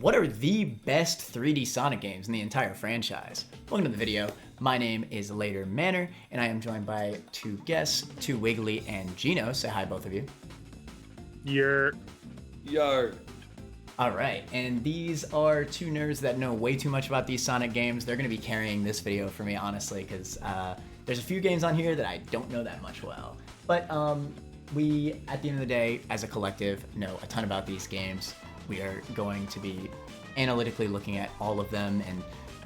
what are the best 3D Sonic games in the entire franchise? Welcome to the video. My name is Later Manor, and I am joined by two guests, Two Wiggly and Gino. Say hi, both of you. Yo. All right, and these are two nerds that know way too much about these Sonic games. They're going to be carrying this video for me, honestly, because there's a few games on here that I don't know that much well. But we, at the end of the day, as a collective, know a ton about these games. We are going to be analytically looking at all of them and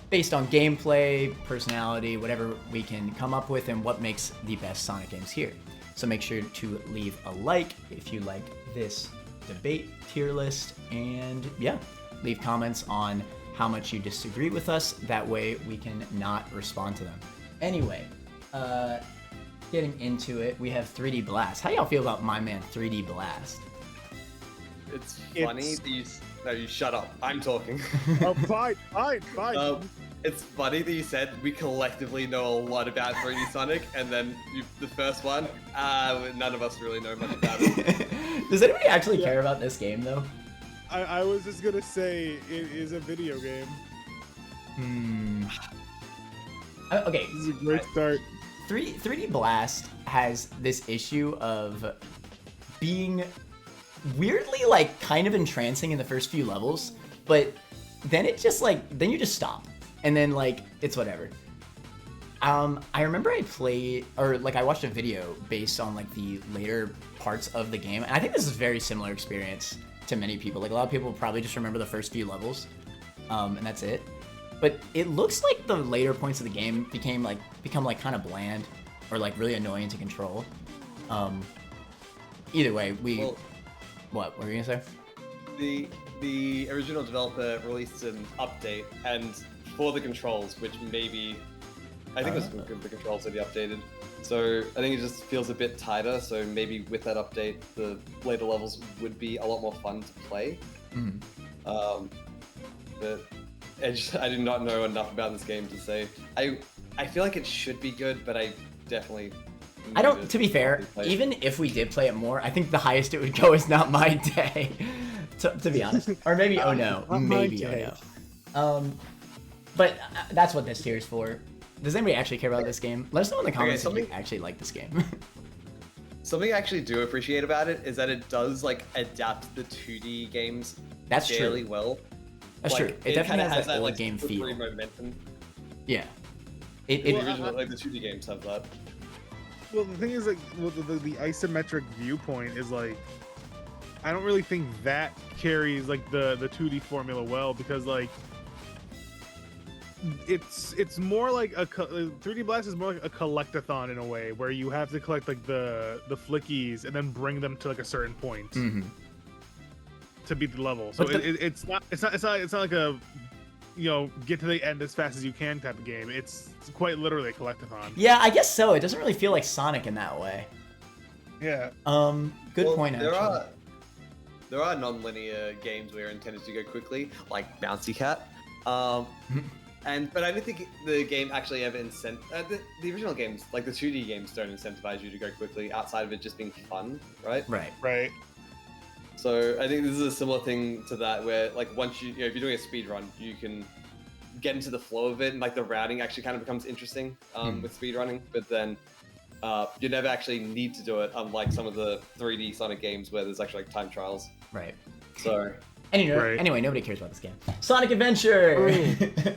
based on gameplay, personality, whatever we can come up with and what makes the best Sonic games here. So make sure to leave a like if you like this debate tier list, and yeah, leave comments on how much you disagree with us. That way we can not respond to them. Anyway, getting into it, we have 3D Blast. How y'all feel about my man 3D Blast? It's funny that you shut up. I'm talking. Oh, fine. It's funny that you said we collectively know a lot about 3D Sonic, and then the first one, none of us really know much about it. Does anybody actually care about this game, though? I was just gonna say it is a video game. Okay. This is a great start. 3D Blast has this issue of being weirdly like kind of entrancing in the first few levels, but then it just then you just stop, and then it's whatever. I remember I watched a video based on the later parts of the game, and I think this is a very similar experience to many people. A lot of people probably just remember the first few levels, and that's it. But it looks like the later points of the game become kind of bland or really annoying to control. Either way, what were you gonna say? The original developer released an update, and for the controls, which maybe I think the controls will be updated. So I think it just feels a bit tighter. So maybe with that update, the later levels would be a lot more fun to play. But I do not know enough about this game to say. I feel like it should be good, but I definitely. To be fair, even if we did play it more, I think the highest it would go is Not My Day, to be honest. Or maybe Oh No. Maybe Oh No. But that's what this tier is for. Does anybody actually care about this game? Let us know in the comments if you actually like this game. Something I actually do appreciate about it is that it does adapt the 2D games fairly well. That's true. It definitely has that old like, game feel. Momentum. Yeah. The original, the 2D games have that. Well, the thing is, the isometric viewpoint is I don't really think that carries the 2D formula well, because it's more like 3D Blast is more like a collectathon in a way, where you have to collect the flickies and then bring them to a certain point to beat the level. So it's not like a get to the end as fast as you can type of game. It's quite literally a collectathon. Yeah, I guess so. It doesn't really feel like Sonic in that way. Yeah. Good point, actually. There are non-linear games where you're intended to go quickly, like Bouncy Cat. But I don't think the game actually ever the original games, the 2D games, don't incentivize you to go quickly outside of it just being fun, right? Right. So I think this is a similar thing to that, where once if you're doing a speed run, you can get into the flow of it, and the routing actually kind of becomes interesting with speed running. But then you never actually need to do it, unlike some of the 3D Sonic games where there's actually time trials. Right. So. Anyway, nobody cares about this game. Sonic Adventure!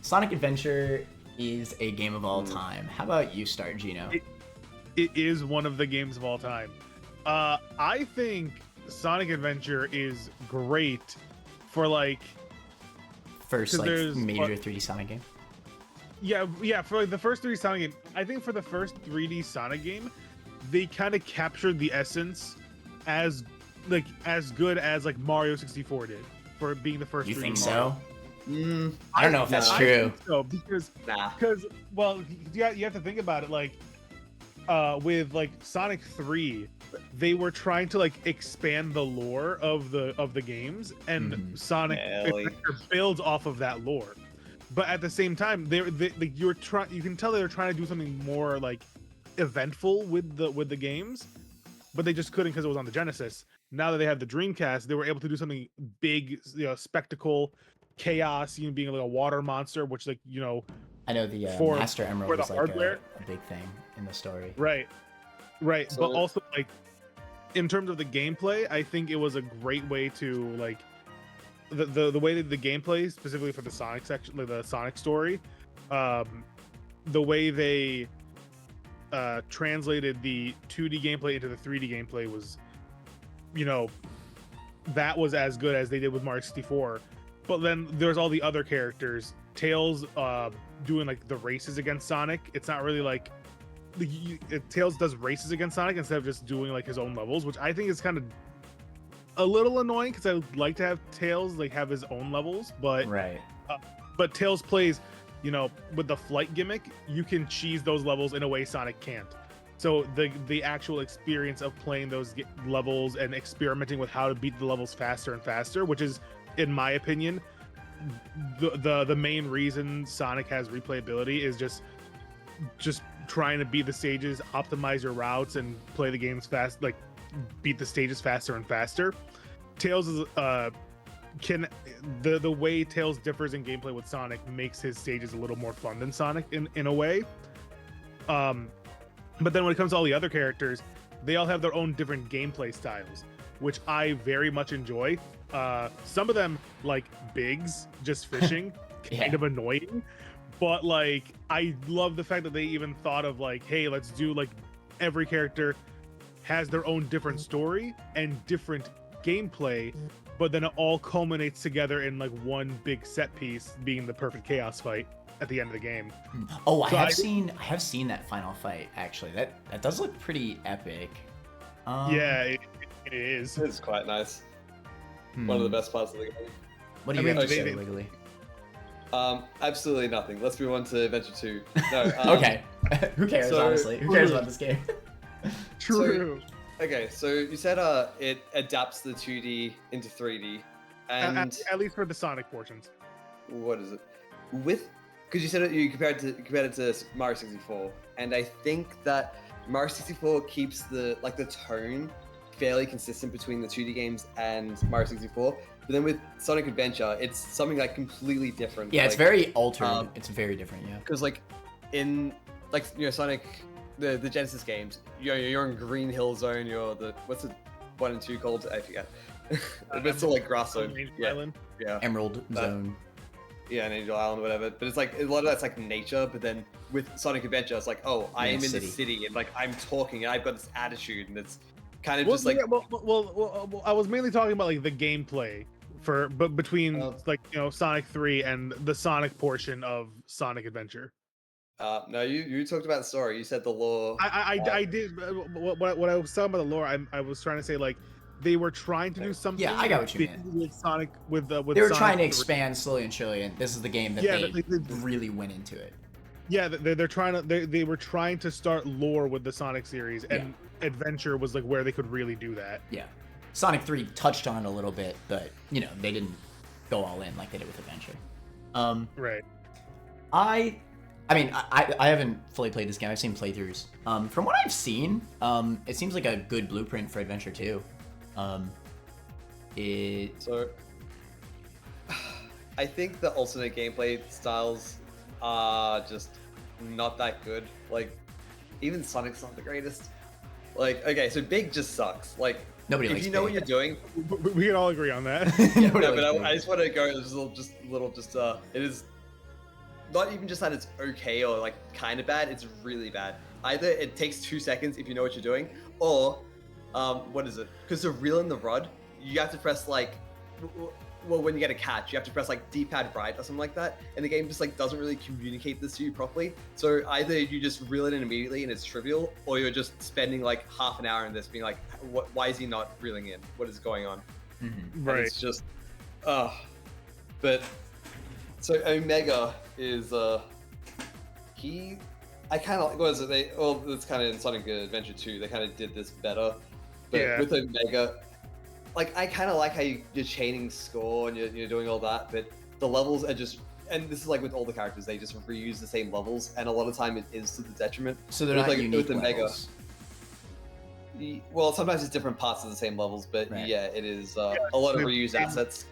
Sonic Adventure is a game of all time. How about you start, Gino? It is one of the games of all time. I think Sonic Adventure is great for first major 3D Sonic game. Yeah, for the first 3D Sonic game. I think for the first 3D Sonic game, they kind of captured the essence as good as Mario 64 did for being the first. You 3D think Mario. so? I don't know if that's true. I think so, because well, you have to think about it. With Sonic 3, they were trying to expand the lore of the games, and Sonic Adventure builds off of that lore. But at the same time, you can tell they were trying to do something more eventful with the games, but they just couldn't because it was on the Genesis. now that they have the Dreamcast, they were able to do something big, spectacle, chaos, being like a water monster, which I know the for Master Emerald for the was like hardware, a big thing in the story. right, but So- also like in terms of the gameplay, I think it was a great way to like the way that the gameplay specifically for the Sonic section, like the Sonic story, the way they translated the 2D gameplay into the 3D gameplay was, that was as good as they did with Mario 64. But then there's all the other characters. Tails doing like the races against Sonic. It's not really like Tails does races against Sonic instead of just doing like his own levels, which I think is kind of a little annoying because I would like to have Tails like have his own levels, but Right. But Tails plays, with the flight gimmick, you can cheese those levels in a way Sonic can't. So the actual experience of playing those levels and experimenting with how to beat the levels faster and faster, which is, in my opinion, the main reason Sonic has replayability, is just trying to beat the stages, optimize your routes, and play the games fast, like beat the stages faster and faster. Tails is the way Tails differs in gameplay with Sonic makes his stages a little more fun than Sonic in a way. But then when it comes to all the other characters, they all have their own different gameplay styles, which I very much enjoy. Some of them, like Biggs just fishing, kind of annoying, but like I love the fact that they even thought of like, hey, let's do like every character has their own different story and different gameplay, but then it all culminates together in like one big set piece, being the perfect chaos fight at the end of the game. Oh, I So have seen that final fight actually. That does look pretty epic. Yeah, it is. It's quite nice. One of the best parts of the game. What do you have to say, Wiggly? Absolutely nothing. Let's move on to Adventure 2. No. Okay. Who cares, so- honestly? Who cares about this game? True. Okay, so you said it adapts the 2D into 3D, and At least for the Sonic portions. what is it? Because you said you compared it to Mario 64, and I think that Mario 64 keeps the tone fairly consistent between the 2D games and Mario 64. But then with Sonic Adventure, it's something like completely different. Yeah, it's very altered. It's very different, yeah. Because in Sonic, the Genesis games, you're in Green Hill Zone. You're what's it 1 and 2 called? I forget. But it's still like Grass Zone. Island. Yeah. Emerald Zone. Yeah, an Angel Island or whatever. But it's like a lot of that's like nature. But then with Sonic Adventure, it's like, oh, I am in the city and like I'm talking and I've got this attitude and it's kind of just like. Well, I was mainly talking about like the gameplay but between Sonic 3 and the Sonic portion of Sonic Adventure. No, you talked about the story. You said the lore. I did. What I was talking about the lore, I was trying to say like they were trying to do something. Yeah, I got what you big meant. with Sonic with They were Sonic trying to 3. expand slowly and surely, and this is the game that they really went into it. Yeah, they're trying to. They were trying to start lore with the Sonic series, and Adventure was like where they could really do that. Yeah, Sonic 3 touched on it a little bit, but they didn't go all in like they did with Adventure. Right. I mean, I haven't fully played this game. I've seen playthroughs. From what I've seen, it seems like a good blueprint for Adventure 2. So, I think the alternate gameplay styles are just not that good. Like, even Sonic's not the greatest. Like, okay, so Big just sucks. Like, Nobody if likes you know Big. what you're doing. We can all agree on that. Yeah, No, but Big. I just want to go it is not even just that it's okay or like kind of bad, it's really bad. Either it takes 2 seconds if you know what you're doing, or what is it? Because to reel in the rod, you have to press like, well, when you get a catch, you have to press like D-pad right or something like that, and the game just like doesn't really communicate this to you properly. So either you just reel it in immediately and it's trivial, or you're just spending like half an hour in this being like, why is he not reeling in? What is going on? Mm-hmm. Right. And it's just, but so Omega is I kind of like, what is it? It's kind of in Sonic Adventure 2. They kind of did this better, but Yeah. with Omega, like I kind of like how you're chaining score and you're doing all that, but the levels are just, and this is like with all the characters, they just reuse the same levels, and a lot of time it is to the detriment. So they're But not with, unique with Omega. levels. Well, sometimes it's different parts of the same levels, but Right. yeah, it is a lot of reused assets.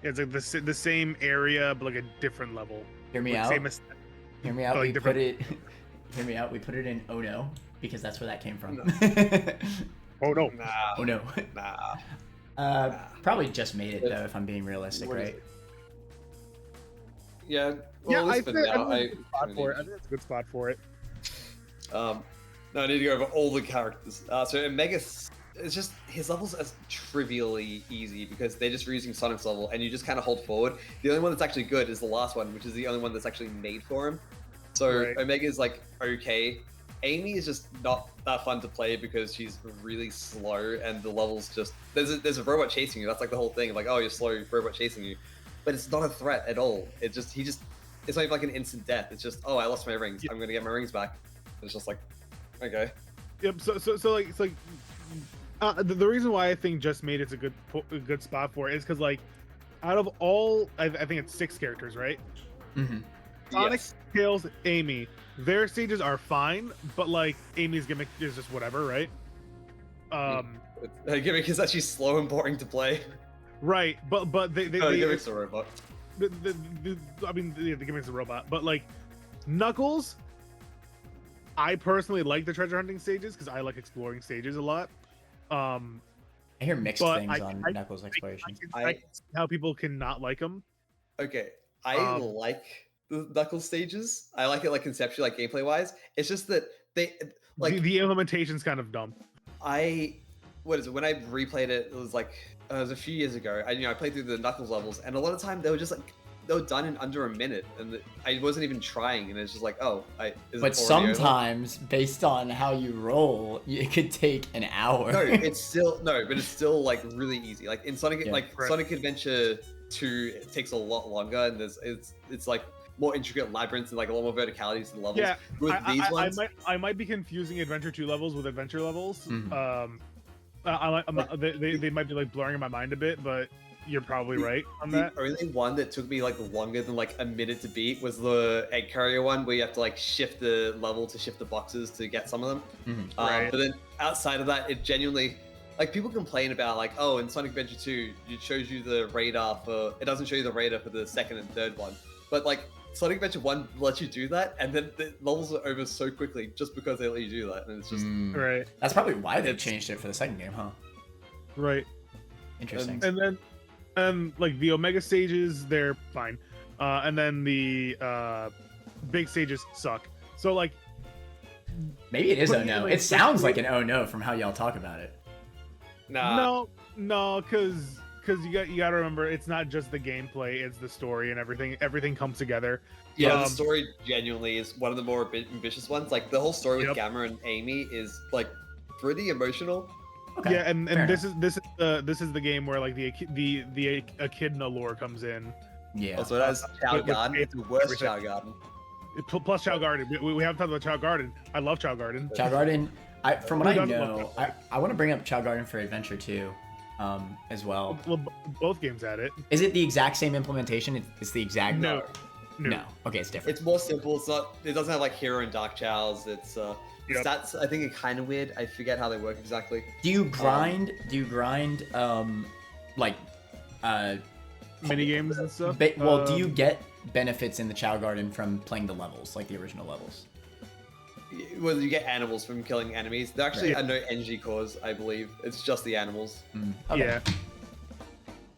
It's like the same area, but like a different level. Hear me Like, out. same aesthetic, Hear me out. but, like, We put different- it. Hear me out. We put it in Oh No because that's where that came from. Oh no. Nah, Oh no. nah. Probably just made it though, if I'm being realistic, What is right? it? Yeah. Well, Yeah, at I least think for now, that's a good spot for it. I think that's a good spot for it. No, I need to go over all the characters. So Omega, it's just his levels are trivially easy because they're just reusing Sonic's level, and you just kind of hold forward. The only one that's actually good is the last one, which is the only one that's actually made for him. So Right. Omega is like okay. Amy is just not that fun to play because she's really slow, and the levels just there's a robot chasing you. That's like the whole thing. Like, oh, you're slow, robot chasing you, but it's not a threat at all. It's not even like an instant death. It's just, oh, I lost my rings. I'm gonna get my rings back. It's just like, okay. Yep. So like it's like the reason why I think Just Made it's a good spot for it is because like out of all I think it's 6 characters, right? Mm-hmm. Sonic, Yes. Tails, Amy. Their stages are fine, but like Amy's gimmick is just whatever, right? Her gimmick is actually slow and boring to play. Right, but they No, gimmick's a robot. I mean the gimmick's a robot, but like Knuckles, I personally like the treasure hunting stages because I like exploring stages a lot. I hear mixed But things on I- Knuckles exploration. I can see how people can not like them. Okay, I like the Knuckles stages. I like it like conceptually, like gameplay wise. It's just that they like The implementation's kind of dumb. what is it? When I replayed it, it was like it was a few years ago. I played through the Knuckles levels, and a lot of time they were just like they were done in under a minute, and I wasn't even trying, and it's just like, oh, is But it already over? sometimes, based on how you roll, it could take an hour. No, but it's still like really easy. Like in Sonic, Yeah. like Right. Sonic Adventure 2, it takes a lot longer, and it's like more intricate labyrinths and like a lot more verticalities to the levels. Yeah, With these ones, I might be confusing Adventure 2 levels with Adventure levels. Mhm. They might be like blurring in my mind a bit, but you're probably right on the that. only one that took me like longer than like a minute to beat was the egg carrier one, where you have to like shift the level to shift the boxes to get some of them. Mhm. Right. But then outside of that, it genuinely, like, people complain about like, oh, in Sonic Adventure 2, it shows you the radar for, it doesn't show you the radar for the second and third one. But like Sonic Adventure 1 lets you do that, and then the levels are over so quickly just because they let you do that, and it's just Mm. Right, That's probably why they It's- changed it for the second game, huh? right. Interesting. And then, like the Omega stages, they're fine. And then the big stages suck. So like, Maybe it is But Oh No. anyway, It sounds like an Oh No from how y'all talk about it. nah. no, because you got to remember, it's not just the gameplay; it's the story and everything. Everything comes together. Yeah, the Um, story genuinely is one of the more ambitious ones. Like the whole story with Yep. Gamma and Amy is like pretty emotional. Okay. Yeah, and fair this is the game where like the echidna lore comes in. Yeah. Also, it has Chow with Garden. It's the worst everything. Chow Garden. Plus Chow Garden. We haven't talked about Chow Garden. I love Chow Garden. Chow Garden, from what Who I doesn't love know, Chow I want to bring up Chow Garden for Adventure 2 as well. Well, both games had it. Is it the exact same implementation? It's the exact... No. No. Okay, it's different. It's more simple. It's not. It doesn't have like hero and dark chows. It's Yep. stats. I think are kind of weird. I forget how they work exactly. Do you grind, like, Mini games and stuff. do you get benefits in the Chow Garden from playing the levels, like the original levels? Well, you get animals from killing enemies. There actually Right. are no energy cores, I believe. It's just the animals. Okay. Yeah.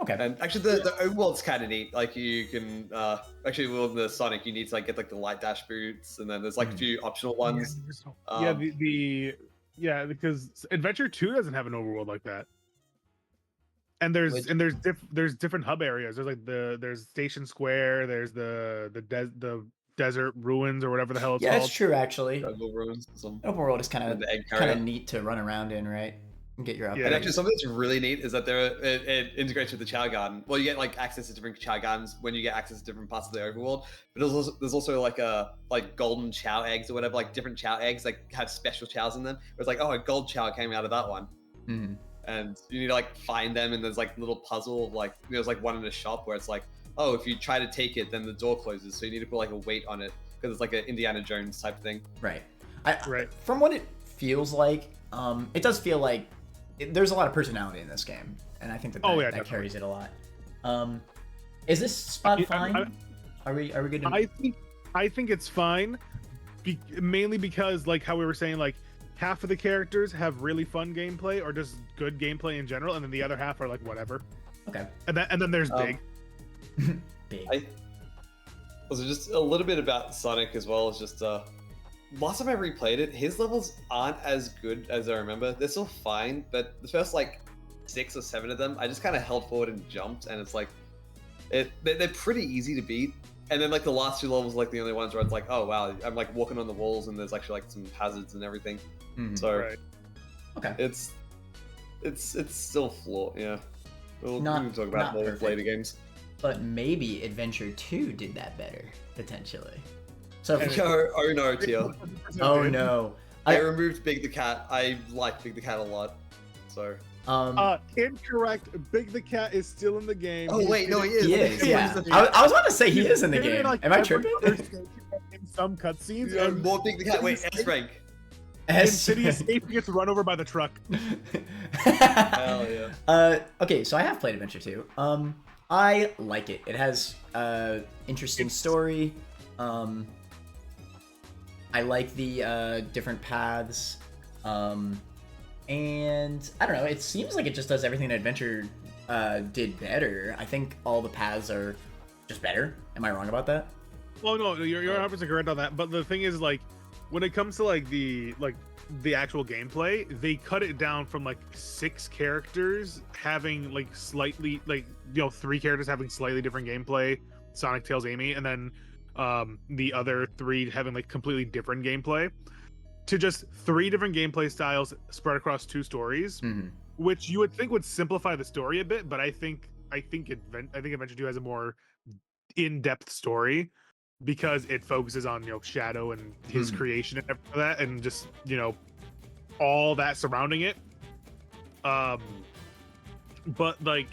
Okay. And actually, the overworld's kind of neat. Like you can actually, well, in the Sonic, you need to like get like the light dash boots, and then there's like a few optional ones. Yeah, Um, because Adventure 2 doesn't have an overworld like that. And there's Which- there's different hub areas. There's like there's Station Square. There's the desert ruins or whatever the hell it's Yeah, called. it's true, actually. Jungle ruins, some Open world is kind and of the egg kind carrier. of neat to run around in, right? And get your up. Yeah. And actually, something that's really neat is that it integrates with the Chow Garden. Well, you get like access to different Chow Gardens when you get access to different parts of the overworld. But there's also like golden Chow eggs or whatever, like different Chow eggs like have special Chows in them. Where it's like, oh, a gold Chow came out of that one, Mhm. and you need to like find them. And there's like little puzzle of like there's like one in a shop where it's like, oh, if you try to take it, then the door closes, so you need to put like a weight on it because it's like an Indiana Jones type thing. Right. Right. From what it feels like, it does feel like there's a lot of personality in this game, and I think that that carries it a lot. Is this spot fine? Are we good? I think it's fine, mainly because like how we were saying, like half of the characters have really fun gameplay or just good gameplay in general, and then the other half are like whatever. Okay. And then there's Big. Big. Also, just a little bit about Sonic as well. It's just last time I replayed it, his levels aren't as good as I remember. They're still fine, but the first like 6 or 7 of them, I just kind of held forward and jumped, and it's like they're pretty easy to beat. And then like the last 2 levels, like the only ones where it's like, oh wow, I'm like walking on the walls and there's actually like some hazards and everything. So okay, it's still flawed. Yeah, we can talk about more with later games. But maybe Adventure 2 did that better, potentially. So oh no, Tia. Oh no. I removed Big the Cat. I like Big the Cat a lot. So incorrect. Big the Cat is still in the game. Oh wait, no, he is. He is, yeah. I was about to say he is in the game. Like, am I tripping? In some cutscenes. Yeah, more Big the Cat. Wait, S rank. Insidious Ape gets run over by the truck. Hell yeah. Okay, so I have played Adventure 2. I like it. It has interesting story. I like the different paths. And I don't know, it seems like it just does everything that Adventure did better. I think all the paths are just better. Am I wrong about that? Well, no, you're 100% correct on that. But the thing is, like, when it comes to like the actual gameplay, they cut it down from like 6 characters having like slightly, like, 3 characters having slightly different gameplay, Sonic, Tails, Amy, and then the other 3 having like completely different gameplay, to just 3 different gameplay styles spread across 2 stories, which you would think would simplify the story a bit, but I think Adventure 2 has a more in-depth story because it focuses on Shadow and his creation and everything like that, and just all that surrounding it. But like,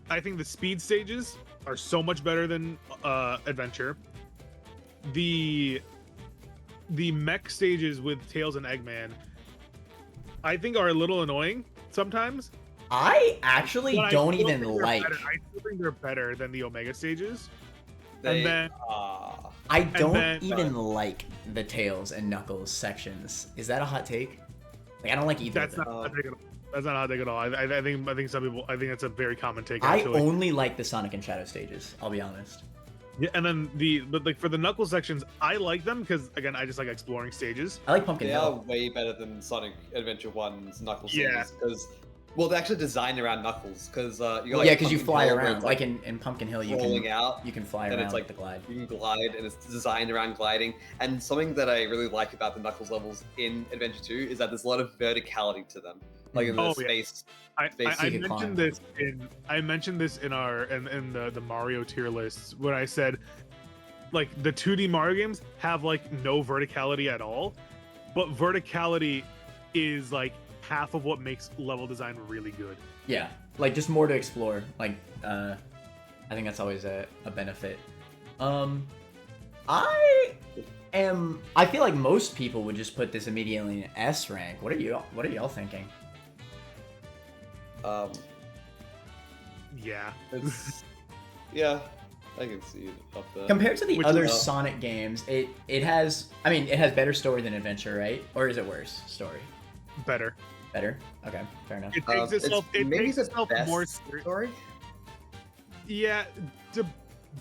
I think the speed stages are so much better than Adventure. The mech stages with Tails and Eggman, I think, are a little annoying sometimes. I actually don't even like. I still think they're better than the Omega stages. I don't even like the Tails and Knuckles sections. Is that a hot take? Like, I don't like either. That's not a hot take at all. That's not a hot take at all. I think some people. I think that's a very common take. I only like the Sonic and Shadow stages. I'll be honest. Yeah, and then but like for the Knuckles sections, I like them because again, I just like exploring stages. I like Pumpkin Hill. They are way better than Sonic Adventure 1's Knuckles stages because. Well, they're actually designed around Knuckles because because you fly around. Like in Pumpkin Hill, you can fly around it's like the glide. You can glide, and it's designed around gliding. And something that I really like about the Knuckles levels in Adventure 2 is that there's a lot of verticality to them, like in the space. I mentioned this in the Mario tier lists when I said, like, the 2D Mario games have like no verticality at all, but verticality is like half of what makes level design really good. Yeah, like just more to explore. Like, I think that's always a benefit. I feel like most people would just put this immediately in S rank. What are y'all thinking? Yeah. Yeah, I can see it up there. Compared to the other Sonic games, it has better story than Adventure, right? Or is it worse story? Better. Okay, fair enough. It takes itself more story. Yeah,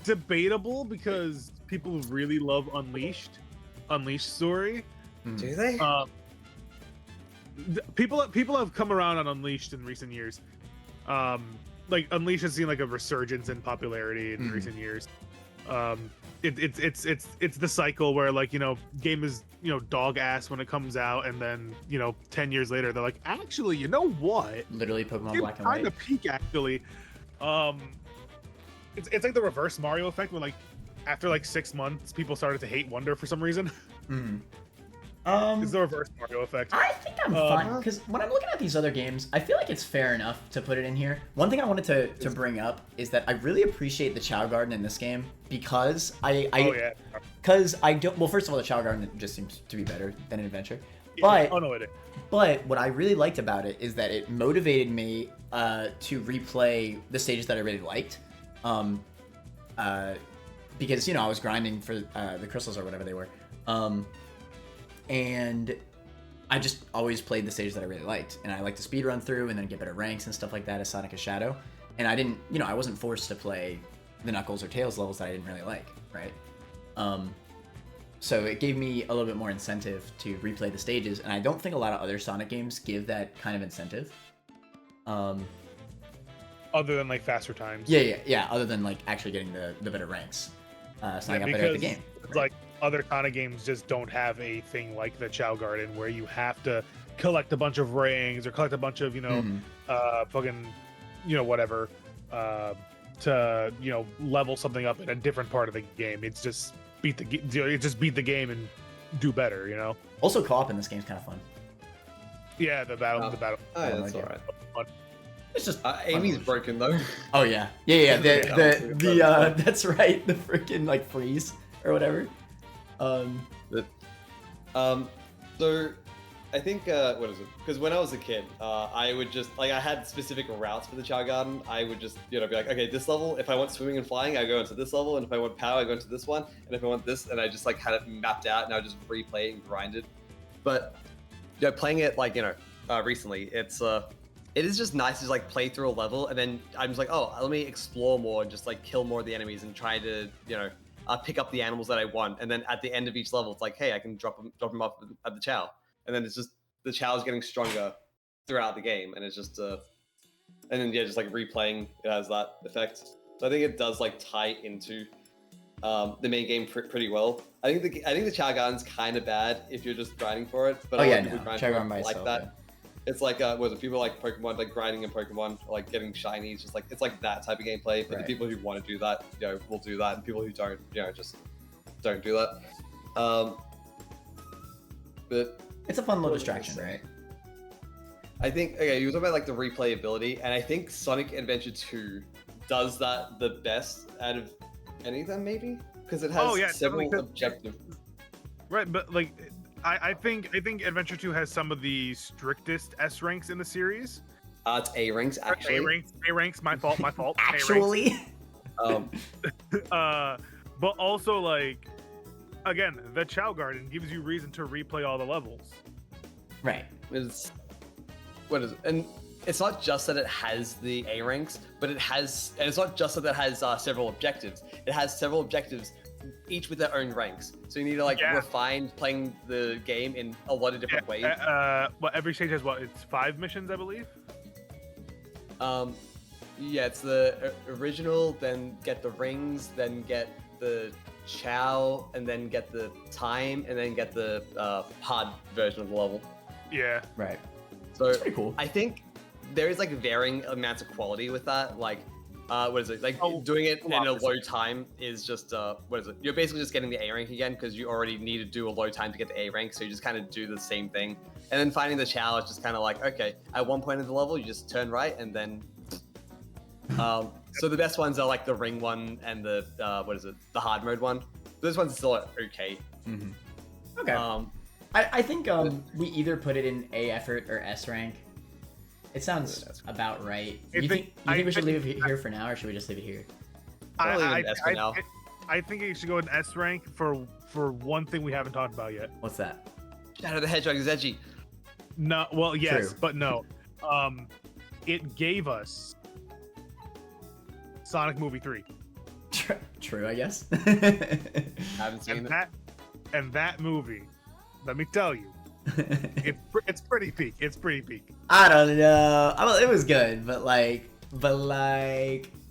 debatable because people really love Unleashed story. Do they? People have come around on Unleashed in recent years. Like Unleashed has seen like a resurgence in popularity in recent years. It's the cycle where, like, game is dog ass when it comes out, and then 10 years later they're like, actually, you know what? Literally Pokemon Black and White. Kind of peak actually. It's like the reverse Mario effect when, like, after like 6 months people started to hate Wonder for some reason. It's the reverse Mario effect. I think I'm fine because when I'm looking at these other games, I feel like it's fair enough to put it in here. One thing I wanted to bring up is that I really appreciate the Chow Garden in this game because I don't. Well, first of all, the Chow Garden just seems to be better than an Adventure, but But what I really liked about it is that it motivated me to replay the stages that I really liked. Because, you know, I was grinding for the crystals or whatever they were. And I just always played the stages that I really liked. And I like to speed run through and then get better ranks and stuff like that as Sonic as Shadow. And I didn't, you know, I wasn't forced to play the Knuckles or Tails levels that I didn't really like, right? So it gave me a little bit more incentive to replay the stages. And I don't think a lot of other Sonic games give that kind of incentive. Other than like faster times. Yeah. Other than like actually getting the better ranks. So I got better at the game. It's like other Sonic games just don't have a thing like the Chow Garden where you have to collect a bunch of rings or collect a bunch of, you know, fucking, you know, whatever, to, you know, level something up in a different part of the game. It's just beat the game and do better, you know. Also, co-op in this game is kind of fun. Yeah, the battle. Oh, yeah, that's alright. It's just Amy's broken though. Oh yeah. The that's right. The freaking like freeze or whatever. So I think what is it? Because when I was a kid, I would just like I had specific routes for the Chow Garden. I would just be like, okay, this level. If I want swimming and flying, I go into this level, and if I want power, I go into this one, and if I want this, and I just like had it mapped out, and I would just replay it and grind it. But you know, playing it like recently, it is just nice to just, like play through a level, and then I'm just like, oh, let me explore more and just like kill more of the enemies and try to pick up the animals that I want. And then at the end of each level, it's like, hey, I can drop them off at the Chow. And then it's just the Chow is getting stronger throughout the game, and it's just and then just like replaying it has that effect. So I think it does like tie into the main game pretty well. I think the Chow Garden's kind of bad if you're just grinding for it, but Chow Garden by itself, that. Yeah. It's like people like Pokemon, like grinding in Pokemon, or, like getting shiny. It's just like it's like that type of gameplay. But the people who want to do that, will do that, and people who don't, just don't do that. But it's a fun little distraction, right? I think you were talking about like the replayability, and I think Sonic Adventure 2 does that the best out of any of them, maybe because it has several objectives. Right, but like. I think Adventure 2 has some of the strictest S ranks in the series. It's A ranks actually. A ranks. My fault. Actually. But also like, again, the Chow Garden gives you reason to replay all the levels. Right. What is it? And it's not just that it has the A ranks, but and it's not just that it has several objectives. It has several objectives, each with their own ranks. So you need to like refine playing the game in a lot of different ways. Every stage has it's 5 missions, I believe. It's the original, then get the rings, then get the Chow, and then get the time, and then get the hard version of the level. Yeah. Right. So it's pretty cool. I think there is like varying amounts of quality with that. Like, what is it? Like doing it in a low time is just what is it? You're basically just getting the A rank again because you already need to do a low time to get the A rank. So you just kind of do the same thing. And then finding the Chow is just kind of like, okay, at one point in the level, you just turn right and then. So the best ones are like the ring one and the the hard mode one. Those ones are still okay. Mm-hmm. Okay. I think we either put it in A effort or S rank. It sounds about right. You think we should leave it here for now, or should we just leave it here? I think it should go in S rank for one thing we haven't talked about yet. What's that? Shadow the Hedgehog is edgy. No, well, yes, True. but no. It gave us Sonic Movie 3. True, I guess. Haven't seen it. And that movie, let me tell you, it's pretty peak. It's pretty peak. I don't know. Well, it was good, but like,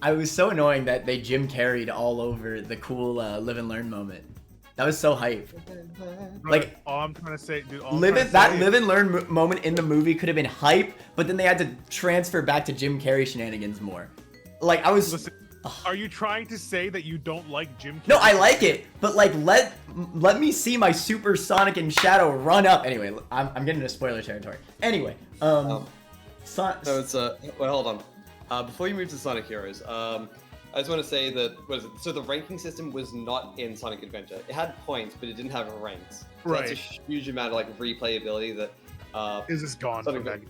I was so annoying that they Jim carried all over the cool live and learn moment. That was so hype. Like, all I'm trying to say, dude. Live and learn moment in the movie could have been hype, but then they had to transfer back to Jim Carrey shenanigans more. Like, I was. Listen, are you trying to say that you don't like Jim Carrey? No, I like it, but like, let me see my Super Sonic and Shadow run up. Anyway, I'm getting into spoiler territory. Anyway, so it's hold on. Before you move to Sonic Heroes, I just want to say that so the ranking system was not in Sonic Adventure. It had points, but it didn't have ranks. So right. That's a huge amount of like replayability that Is this gone from that?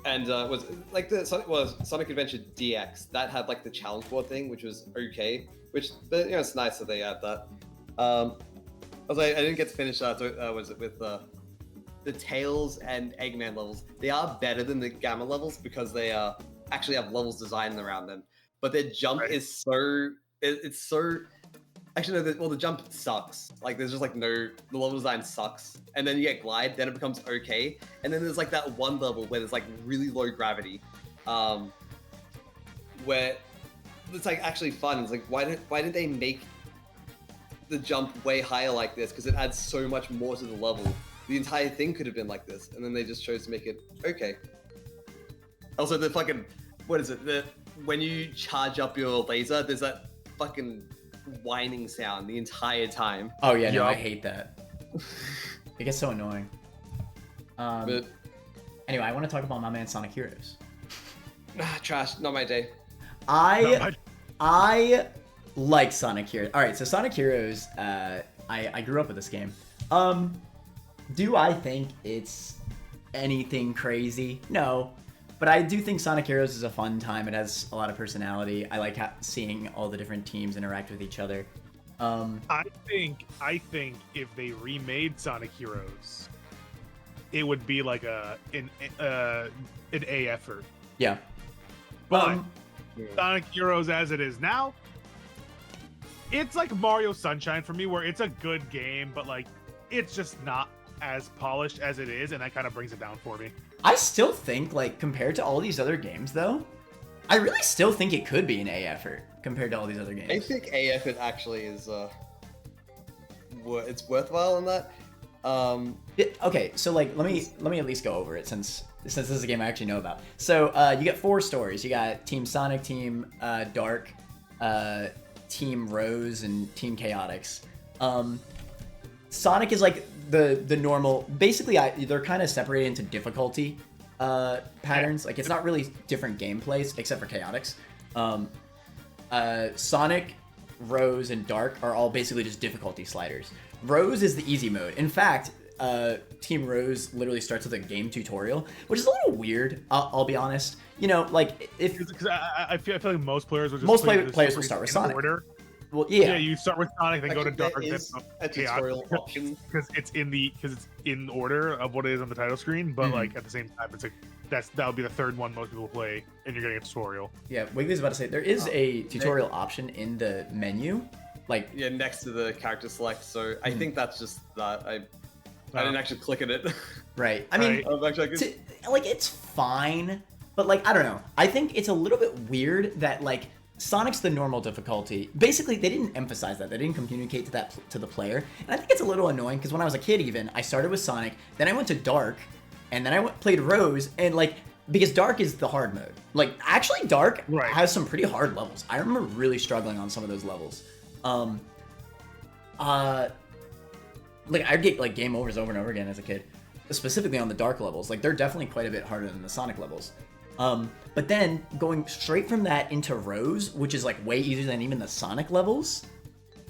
And was like the Sonic Adventure DX that had like the challenge board thing, which was okay. But it's nice that they had that. I didn't get to finish that. Was it with the Tails and Eggman levels? They are better than the Gamma levels because they actually have levels designed around them. But their jump is so it's so. Actually, no. The jump sucks. Like, there's just like the level design sucks. And then you get glide, then it becomes okay. And then there's like that one level where there's like really low gravity, where it's like actually fun. It's like why didn't they make the jump way higher like this? Because it adds so much more to the level. The entire thing could have been like this, and then they just chose to make it okay. Also, the fucking when you charge up your laser, there's that fucking whining sound the entire time. Oh yeah, no, I hate that. It gets so annoying. But anyway, I want to talk about my man Sonic Heroes. Trash, not my day. I like Sonic Heroes. All right, so Sonic Heroes, I grew up with this game. Do I think it's anything crazy? No. But I do think Sonic Heroes is a fun time. It has a lot of personality. I like seeing all the different teams interact with each other. I think if they remade Sonic Heroes, it would be like an A effort. Yeah. But Sonic Heroes as it is now, it's like Mario Sunshine for me, where it's a good game, but like it's just not as polished as it is, and that kind of brings it down for me. I still think, like, compared to all these other games, though, I really still think it could be an A effort compared to all these other games. I think A effort actually is it's worthwhile in that. Okay, so like let me at least go over it since this is a game I actually know about. So you get 4 stories. You got Team Sonic, Team Dark, Team Rose, and Team Chaotix. Sonic is like the normal. Basically, they're kind of separated into difficulty patterns. Like, it's not really different gameplays except for Chaotix. Sonic, Rose, and Dark are all basically just difficulty sliders. Rose is the easy mode. In fact, Team Rose literally starts with a game tutorial, which is a little weird. I'll be honest. You know, like if because I feel like most players will just players will start with Sonic. Order. Well, yeah, you start with Sonic, then go to Dark, there then is a tutorial option because it's in order of what it is on the title screen. But like at the same time, it's like that would be the third one most people play, and you're getting a tutorial. Yeah, Wiggly's about to say there is a tutorial option in the menu, like next to the character select. So I think that's just that I didn't actually click at it. Right. I mean, like it's fine, but like I don't know. I think it's a little bit weird that like Sonic's the normal difficulty. Basically, they didn't emphasize that. They didn't communicate to the player. And I think it's a little annoying because when I was a kid even, I started with Sonic, then I went to Dark, and then I played Rose, and like, because Dark is the hard mode. Like, actually Dark has some pretty hard levels. I remember really struggling on some of those levels. Like, I'd get like game overs over and over again as a kid. Specifically on the Dark levels. Like, they're definitely quite a bit harder than the Sonic levels. But then going straight from that into Rose, which is like way easier than even the Sonic levels,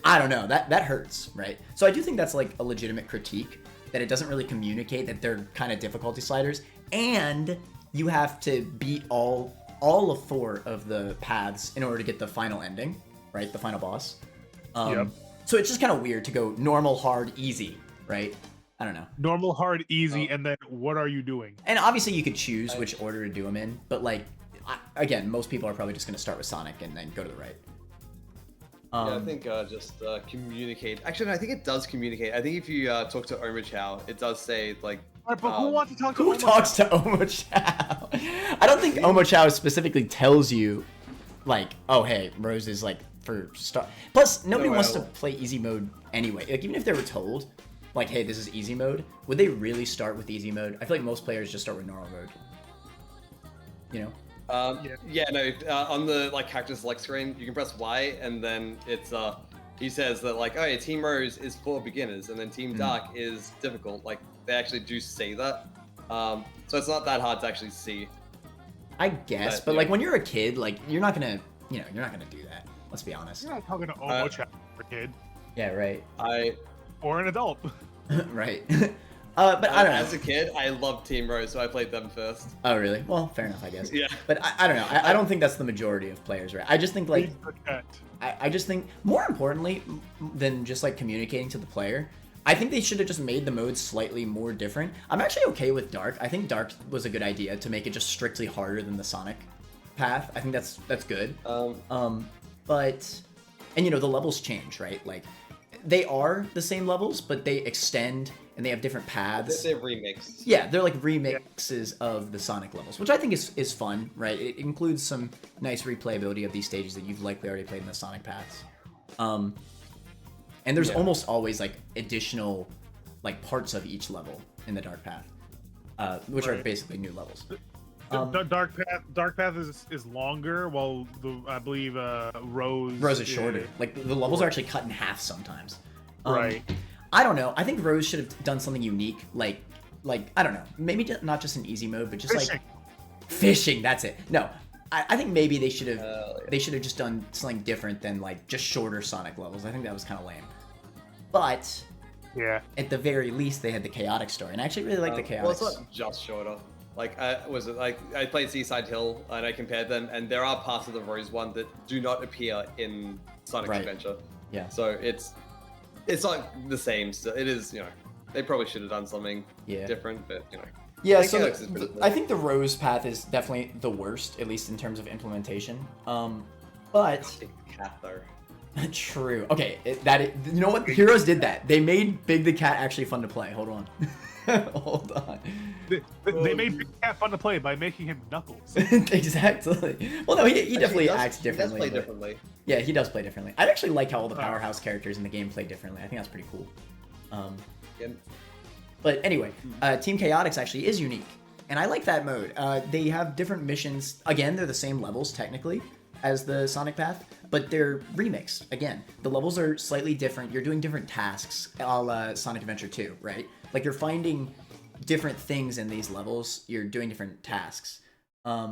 I don't know, that hurts, right? So I do think that's like a legitimate critique, that it doesn't really communicate that they're kind of difficulty sliders, and you have to beat all of 4 of the paths in order to get the final ending, right? The final boss. So it's just kind of weird to go normal, hard, easy, right? I don't know. Normal, hard, easy, and then what are you doing? And obviously you could choose which order to do them in, but like, again, most people are probably just going to start with Sonic and then go to the right. I think just communicate. Actually, no, I think it does communicate. I think if you talk to Omochow, it does say like. But who wants to talk to? Who talks to Omochow? I don't think Omochow specifically tells you, like, oh hey, Rose is like for start. Plus, nobody wants to play easy mode anyway. Like, even if they were told, like, hey, this is easy mode, would they really start with easy mode? I feel like most players just start with normal mode. You know? On the like character select screen, you can press Y, and then it's he says that like, oh yeah, Team Rose is for beginners, and then Team Dark is difficult. Like, they actually do say that, so it's not that hard to actually see. I guess, but like when you're a kid, like you're not gonna do that. Let's be honest. You're not talking to Omochow for a kid. Yeah, right. Or an adult. Right. But I don't know. As a kid, I loved Team Rose, so I played them first. Oh, really? Well, fair enough, I guess. Yeah. But I don't know. I don't think that's the majority of players, right? I just think, like, I just think, more importantly than just, like, communicating to the player, I think they should have just made the modes slightly more different. I'm actually okay with Dark. I think Dark was a good idea to make it just strictly harder than the Sonic path. I think that's good. But, and, you know, the levels change, right? Like, they are the same levels, but they extend and they have different paths. They're remixed. Yeah, they're like remixes of the Sonic levels, which I think is fun, right? It includes some nice replayability of these stages that you've likely already played in the Sonic paths. And there's almost always like additional like parts of each level in the Dark Path, which are basically new levels. Dark Path is longer, while I believe Rose is shorter. Like the levels are actually cut in half sometimes. Right. I don't know. I think Rose should have done something unique, like I don't know, maybe not just an easy mode, but just fishing. Like fishing. That's it. No, I think maybe they should have just done something different than like just shorter Sonic levels. I think that was kind of lame. But yeah, at the very least, they had the chaotic story, and I actually really like the chaotic. Well, it's not just shorter. Like, I played Seaside Hill and I compared them, and there are parts of the Rose one that do not appear in Sonic's Adventure. Yeah. So it's not the same. So it is, you know, they probably should have done something different, but you know. Yeah, so I think the Rose path is definitely the worst, at least in terms of implementation. But cat though. True. Okay, you know what? Heroes did that. They made Big the Cat actually fun to play. Hold on. Hold on. They made Big Cat fun to play by making him Knuckles. Exactly. Well, no, he definitely acts differently. He does play differently. Yeah, he does play differently. I actually like how all the powerhouse characters in the game play differently. I think that's pretty cool. But anyway, Team Chaotix actually is unique, and I like that mode. They have different missions. Again, they're the same levels technically as the Sonic Path, but they're remixed. Again, the levels are slightly different. You're doing different tasks, a la Sonic Adventure 2, right? Like you're finding different things in these levels. You're doing different tasks. I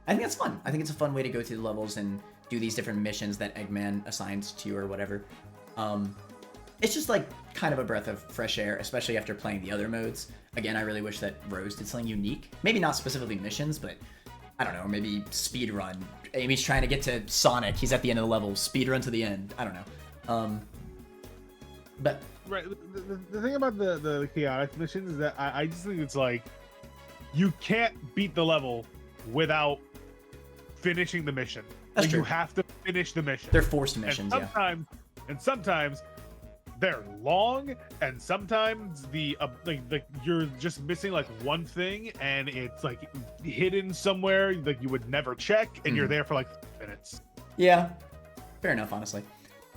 think that's fun. I think it's a fun way to go through the levels and do these different missions that Eggman assigns to you or whatever. It's just like kind of a breath of fresh air, especially after playing the other modes. Again, I really wish that Rose did something unique. Maybe not specifically missions, but I don't know, maybe speed run. Amy's trying to get to Sonic. He's at the end of the level. Speed run to the end. I don't know. But right, the thing about the chaotic missions is that I just think it's like you can't beat the level without finishing the mission. That's true. You have to finish the mission. They're forced missions, and sometimes they're long, and sometimes you're just missing like one thing, and it's like hidden somewhere like you would never check, and you're there for like minutes. Yeah, fair enough, honestly.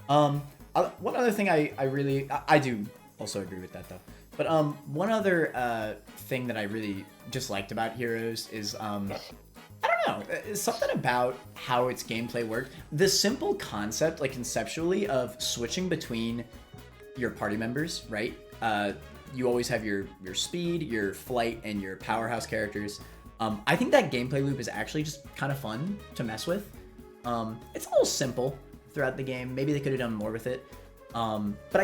One other thing I do also agree with that though. But one other thing that I really just liked about Heroes is I don't know, something about how its gameplay worked. The simple concept, like conceptually, of switching between your party members, right? You always have your speed, your flight, and your powerhouse characters. I think that gameplay loop is actually just kind of fun to mess with. It's a little simple throughout the game. Maybe they could have done more with it. But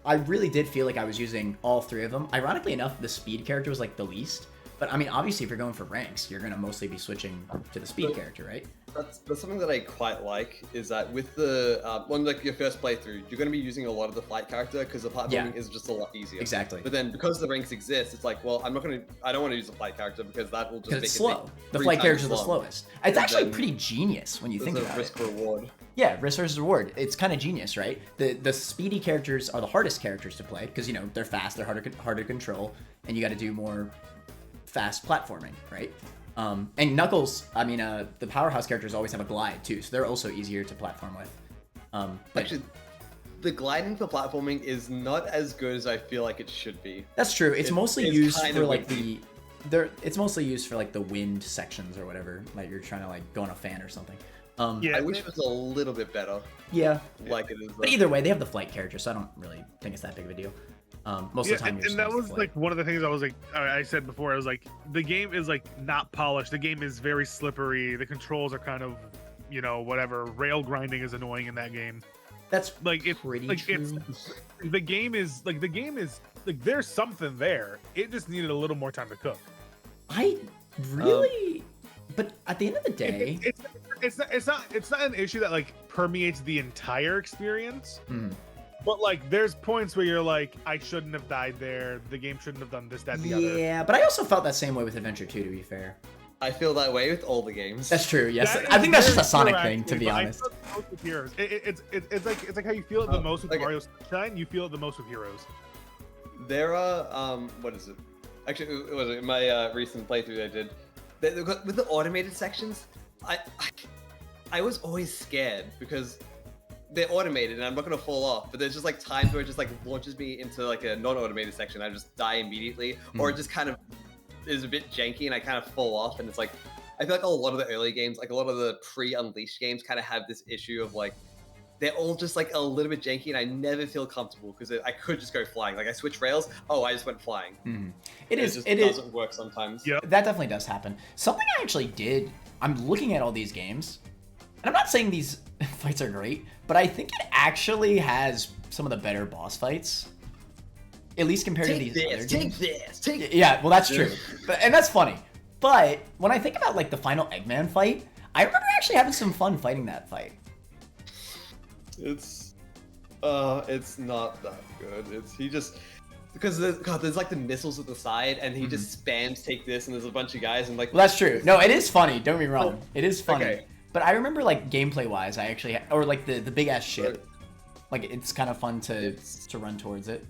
I really did feel like I was using all three of them. Ironically enough, the speed character was like the least. But I mean, obviously, if you're going for ranks, you're going to mostly be switching to the speed character, right? That's something that I quite like, is that with the when like your first playthrough, you're going to be using a lot of the flight character because the platforming is just a lot easier. Exactly. But then because the ranks exist, it's like, well, I don't want to use the flight character because that will just make it's it slow. The flight character is the slowest. It's actually pretty genius when you think about it. Risk reward. Yeah, risk versus reward. It's kind of genius, right? The speedy characters are the hardest characters to play because, you know, they're fast, they're harder to control, and you got to do more fast platforming, right? And Knuckles, I mean, the powerhouse characters always have a glide too, so they're also easier to platform with. But actually, the gliding for platforming is not as good as I feel like it should be. That's true. It's mostly used for like it's mostly used for like the wind sections or whatever. Like you're trying to like go on a fan or something. Yeah, I wish it was a little bit better. Yeah. Like it is. But either way, they have the flight character, so I don't really think it's that big of a deal. Most of the time, and that was like one of the things I said before. I was like, the game is like not polished. The game is very slippery. The controls are kind of whatever rail grinding is annoying in that game. That's Like it's pretty like true. the game is like there's something there. It just needed a little more time to cook. I really, but at the end of the day, It's not an issue that like permeates the entire experience. Mm. But like, there's points where you're like, I shouldn't have died there. The game shouldn't have done this, that, the other. Yeah, but I also felt that same way with Adventure 2, to be fair. I feel that way with all the games. That's true. Yes, That I is think that's just a very Sonic true, thing, to actually, be but I honest. feel it the most with Heroes. It's like how you feel it the most with okay. Mario Sunshine. You feel it the most with Heroes. There are what is it? Actually, it was in my recent playthrough I did. With the automated sections, I was always scared because they're automated and I'm not gonna fall off. But there's just like times where it just like launches me into like a non-automated section. I just die immediately, or it just kind of is a bit janky and I kind of fall off. And it's like I feel like a lot of the early games, like a lot of the pre-Unleashed games, kind of have this issue of like they're all just like a little bit janky, and I never feel comfortable because I could just go flying. Like I switch rails, I just went flying. It just is. doesn't work sometimes. Yeah. That definitely does happen. Something I actually did. I'm looking at all these games, and I'm not saying these fights are great, but I think it actually has some of the better boss fights, at least compared to these other games. Yeah, well, that's true, and that's funny. But when I think about like the final Eggman fight, I remember actually having some fun fighting that fight. It's not that good. He just because there's like the missiles at the side, and he just spams take this, and there's a bunch of guys, and like. Well, that's true. No, it is funny. Don't be wrong. It is funny. Okay. But I remember like gameplay wise, I actually or like the big ass ship, like it's kind of fun to run towards it.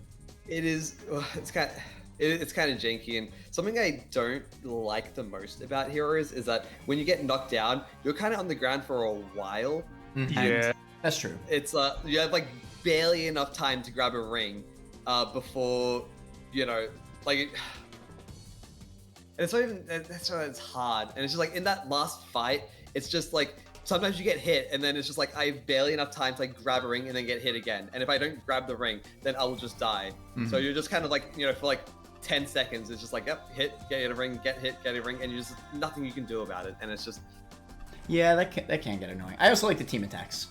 It is. It's kind of janky, and something I don't like the most about Heroes is that when you get knocked down, you're kind of on the ground for a while. Yeah. That's true. It's you have like barely enough time to grab a ring before like and it's not even that's why it's hard, and it's just like in that last fight it's just like sometimes you get hit and then it's just like I have barely enough time to like grab a ring and then get hit again, and if I don't grab the ring then I will just die. So you're just kind of like for like 10 seconds it's just like yep, hit, get a ring, get hit, get a ring, and there's just nothing you can do about it, and it's just Yeah, that can get annoying. I also like the team attacks.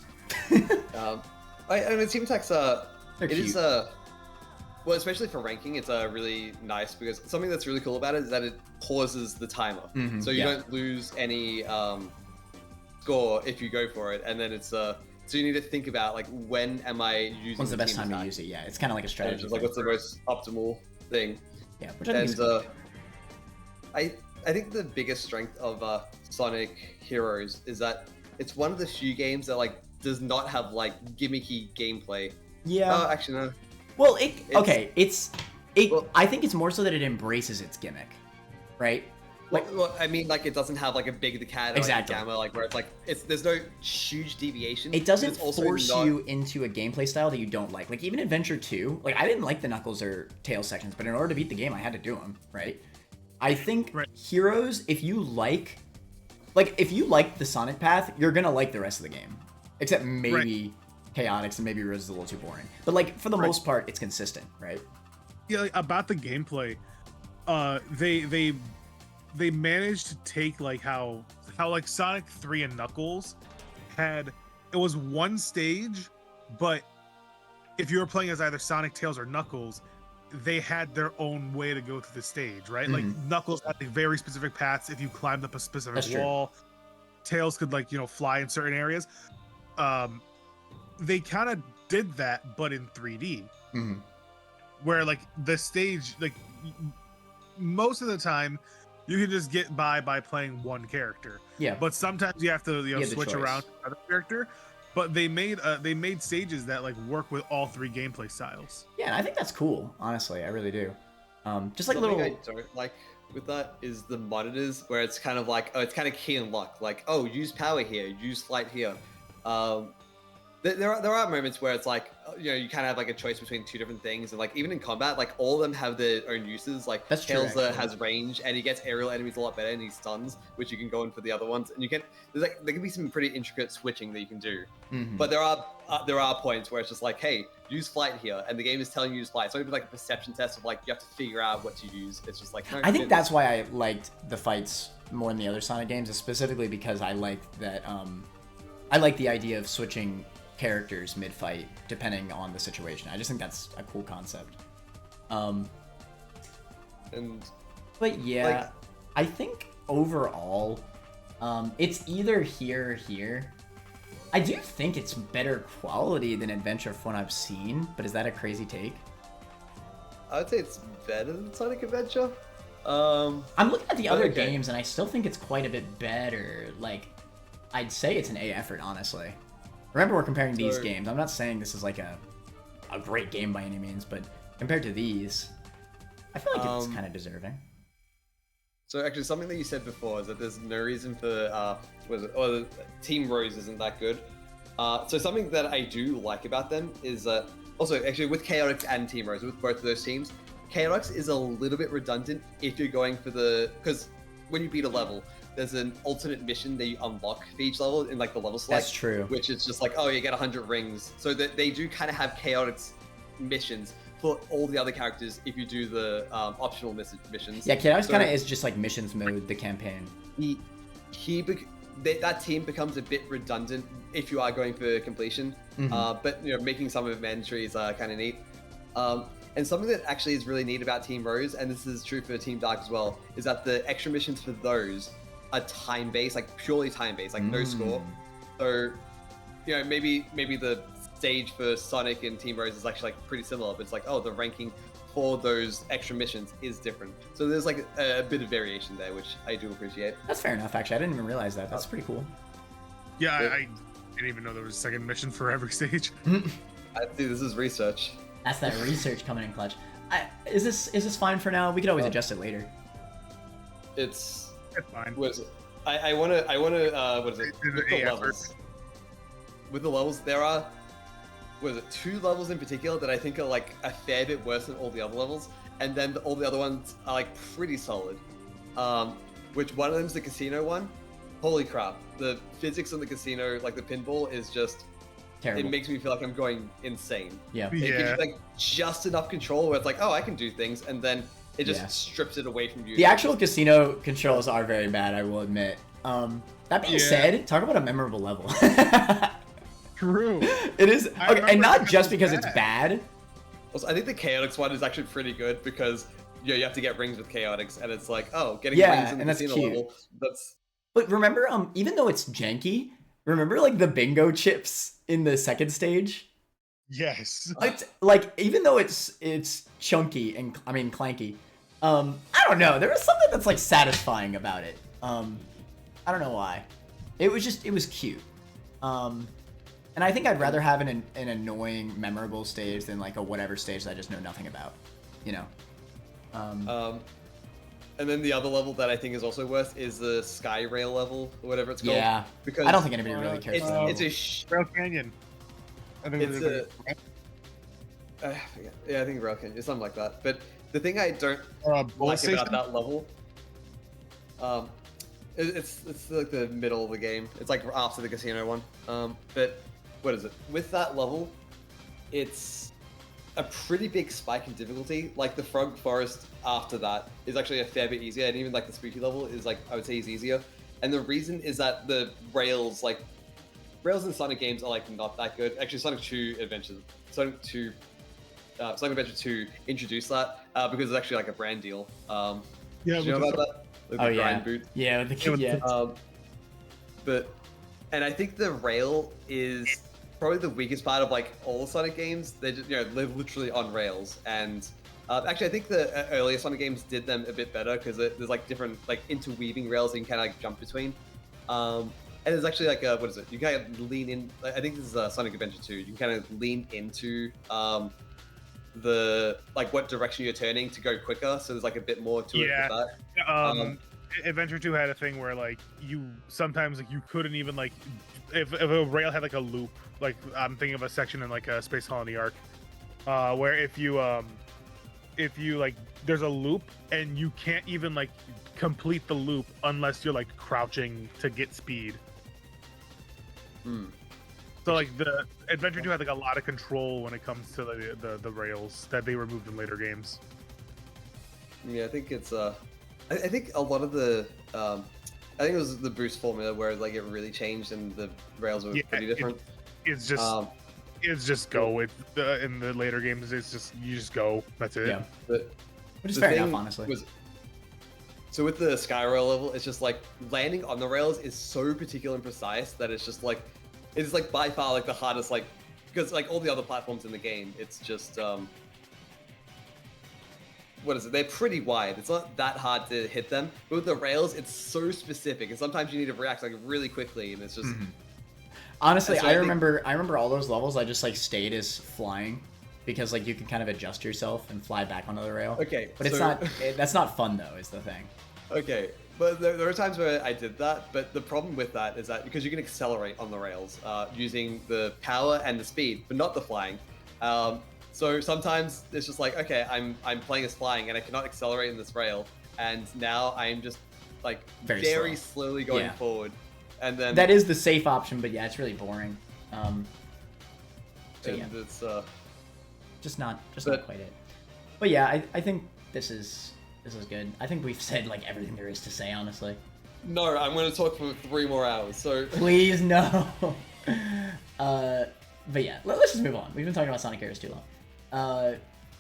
I mean, team attacks They're it cute. is well, especially for ranking, it's really nice because something that's really cool about it is that it pauses the timer, so you don't lose any score if you go for it, and then it's so you need to think about like when am I using When's the best team time attack? to use it? Yeah, it's kind of like a And strategy. it's just like thing. what's the most optimal thing. Yeah, which I think is And cool. I think the biggest strength of Sonic Heroes is that it's one of the few games that like does not have like gimmicky gameplay. Yeah. Oh, actually no. Well, Well- I think it's more so that it embraces its gimmick, right? Like, Well, I mean, like it doesn't have like a Big the Cat or Exactly. like a Gamma, like where it's like there's no huge deviation. it doesn't It's also force not- you into a gameplay style that you don't like. Like even Adventure 2, like I didn't like the Knuckles or Tails sections, but in order to beat the game, I had to do them, right? I think Heroes, if you like the Sonic path, you're gonna like the rest of the game, except maybe Chaotix and maybe Rose is a little too boring. But like for the most part, it's consistent, right? Yeah, like, about the gameplay, they managed to take like how like Sonic 3 and Knuckles it was one stage, but if you were playing as either Sonic, Tails, or Knuckles, they had their own way to go through the stage, right? Like Knuckles had like very specific paths. If you climbed up a specific That's true. wall, Tails could like fly in certain areas. They kind of did that, but in 3D, where like the stage, like most of the time, you can just get by playing one character. Yeah. But sometimes you have to have the switch choice. around to another character. But they made stages that like work with all three gameplay styles. Yeah, and I think that's cool. Honestly, I really do. Just like a Something little. I don't like with that is the monitors where it's kind of like it's kind of key and lock. Like use power here, use flight here. There are moments where it's like you kind of have like a choice between two different things, and like even in combat, like all of them have their own uses. Like That's true, Tails actually. has range, and he gets aerial enemies a lot better, and he stuns, which you can go in for the other ones. And there can be some pretty intricate switching that you can do. But there are points where it's just like, hey, use flight here, and the game is telling you to use flight. It's not even like a perception test of like you have to figure out what to use. It's just like no, I think that's why I liked the fights more than the other Sonic games, specifically because I liked that I like the idea of switching characters mid-fight depending on the situation. I just think that's a cool concept. But yeah, like, I think overall, it's either here or here. I do think it's better quality than Adventure from what I've seen, but is that a crazy take? I would say it's better than Sonic Adventure. I'm looking at the other okay. games and I still think it's quite a bit better. Like, I'd say it's an A effort, honestly. Remember, we're comparing these games. I'm not saying this is like a great game by any means, but compared to these, I feel like it's kind of deserving. So actually, something that you said before is that there's no reason for Team Rose isn't that good. So something that I do like about them is that also actually with Chaotix and Team Rose, with both of those teams, Chaotix is a little bit redundant if you're going for because when you beat a level, there's an alternate mission that you unlock for each level in like the level select. That's true. Which is just like, oh, you get 100 rings. So that they do kind of have Chaotix missions for all the other characters if you do the optional missions. Yeah, Chaotix kind of is just like missions mode, the campaign. That team becomes a bit redundant if you are going for completion. But making some of it mandatory is kind of neat. And something that actually is really neat about Team Rose, and this is true for Team Dark as well, is that the extra missions for those are time-based, like purely time-based, like no score. So, maybe the stage for Sonic and Team Rose is actually like pretty similar, but it's like, oh, the ranking for those extra missions is different. So there's like a bit of variation there, which I do appreciate. That's fair enough, actually. I didn't even realize that. That's pretty cool. Yeah, I didn't even know there was a second mission for every stage. I think this is research. That's that research coming in clutch. Is this fine for now? We could always adjust it later. It's fine. What is it? I want to what is it? With the levels, there are two levels in particular that I think are like a fair bit worse than all the other levels, and then all the other ones are like pretty solid. Which one of them is the casino one? Holy crap! The physics on the casino, like the pinball, is just terrible. It makes me feel like I'm going insane. Yeah. It gives you like just enough control where it's like, oh, I can do things, and then it just strips it away from you. The actual casino controls are very bad, I will admit. That being said, talk about a memorable level. True. It is, okay, and not just because it's bad. Also, I think the Chaotix one is actually pretty good because you have to get rings with Chaotix, and it's like, oh, getting rings in the casino level. But remember, even though it's janky, remember like the bingo chips in the second stage? Yes. Like even though it's chunky and clanky, I don't know. There was something that's like satisfying about it. I don't know why. It was cute. And I think I'd rather have an annoying, memorable stage than like a whatever stage that I just know nothing about, And then the other level that I think is also worse is the Sky Rail level, or whatever it's called. Yeah, because I don't think anybody really cares. It's Rail Canyon. I think I think Rail Canyon, something like that. But the thing I don't like about that level, it's like the middle of the game. It's like after the casino one. But what is it? With that level, it's a pretty big spike in difficulty. Like the Frog Forest after that is actually a fair bit easier, and even like the spooky level is like, I would say, is easier. And the reason is that the rails in Sonic games are like not that good. Actually, Sonic Adventure 2 introduced that because it's actually like a brand deal. Yeah, do you know about that? Like the grind boot. Yeah, with the kid. Yeah. And I think the rail is probably the weakest part of like all the Sonic games. They just live literally on rails. And actually, I think the earlier Sonic games did them a bit better because there's like different like interweaving rails that you can kind of like jump between. And there's actually like what is it? You kind of lean in. I think this is Sonic Adventure 2. You can kind of lean into the like what direction you're turning to go quicker. So there's like a bit more to it with that. Adventure 2 had a thing where like you sometimes like you couldn't even like if a rail had like a loop, like I'm thinking of a section in like a Space Colony arc where if you like there's a loop and you can't even like complete the loop unless you're like crouching to get speed. So like the Adventure 2 had like a lot of control when it comes to the rails that they removed in later games. Yeah, I think it's I think a lot of the I think it was the boost formula where like it really changed and the rails were pretty different. It's just go. In the later games, it's just you just go. That's it. Yeah. But Which is the fair thing enough, honestly. So with the sky rail level, it's just like landing on the rails is so particular and precise that it's just like it's like by far like the hardest, like because like all the other platforms in the game, it's just what is it? They're pretty wide. It's not that hard to hit them. But with the rails, it's so specific, and sometimes you need to react like really quickly, and it's just. Honestly, so I remember all those levels. I just like stayed as flying because like you can kind of adjust yourself and fly back onto the rail. Okay, but it's so- not. That's not fun though. Is the thing. Okay, but there are times where I did that, but the problem with that is that because you can accelerate on the rails using the power and the speed, but not the flying. So sometimes it's just like, okay, I'm playing as flying and I cannot accelerate in this rail, and now I'm just like very slowly going forward, and then that is the safe option, but yeah, it's really boring. So yeah, it's just not quite it. But yeah, I think this is good. I think we've said like everything there is to say, honestly. No, I'm going to talk for 3 more hours. So please no. But yeah, let's just move on. We've been talking about Sonic Heroes too long.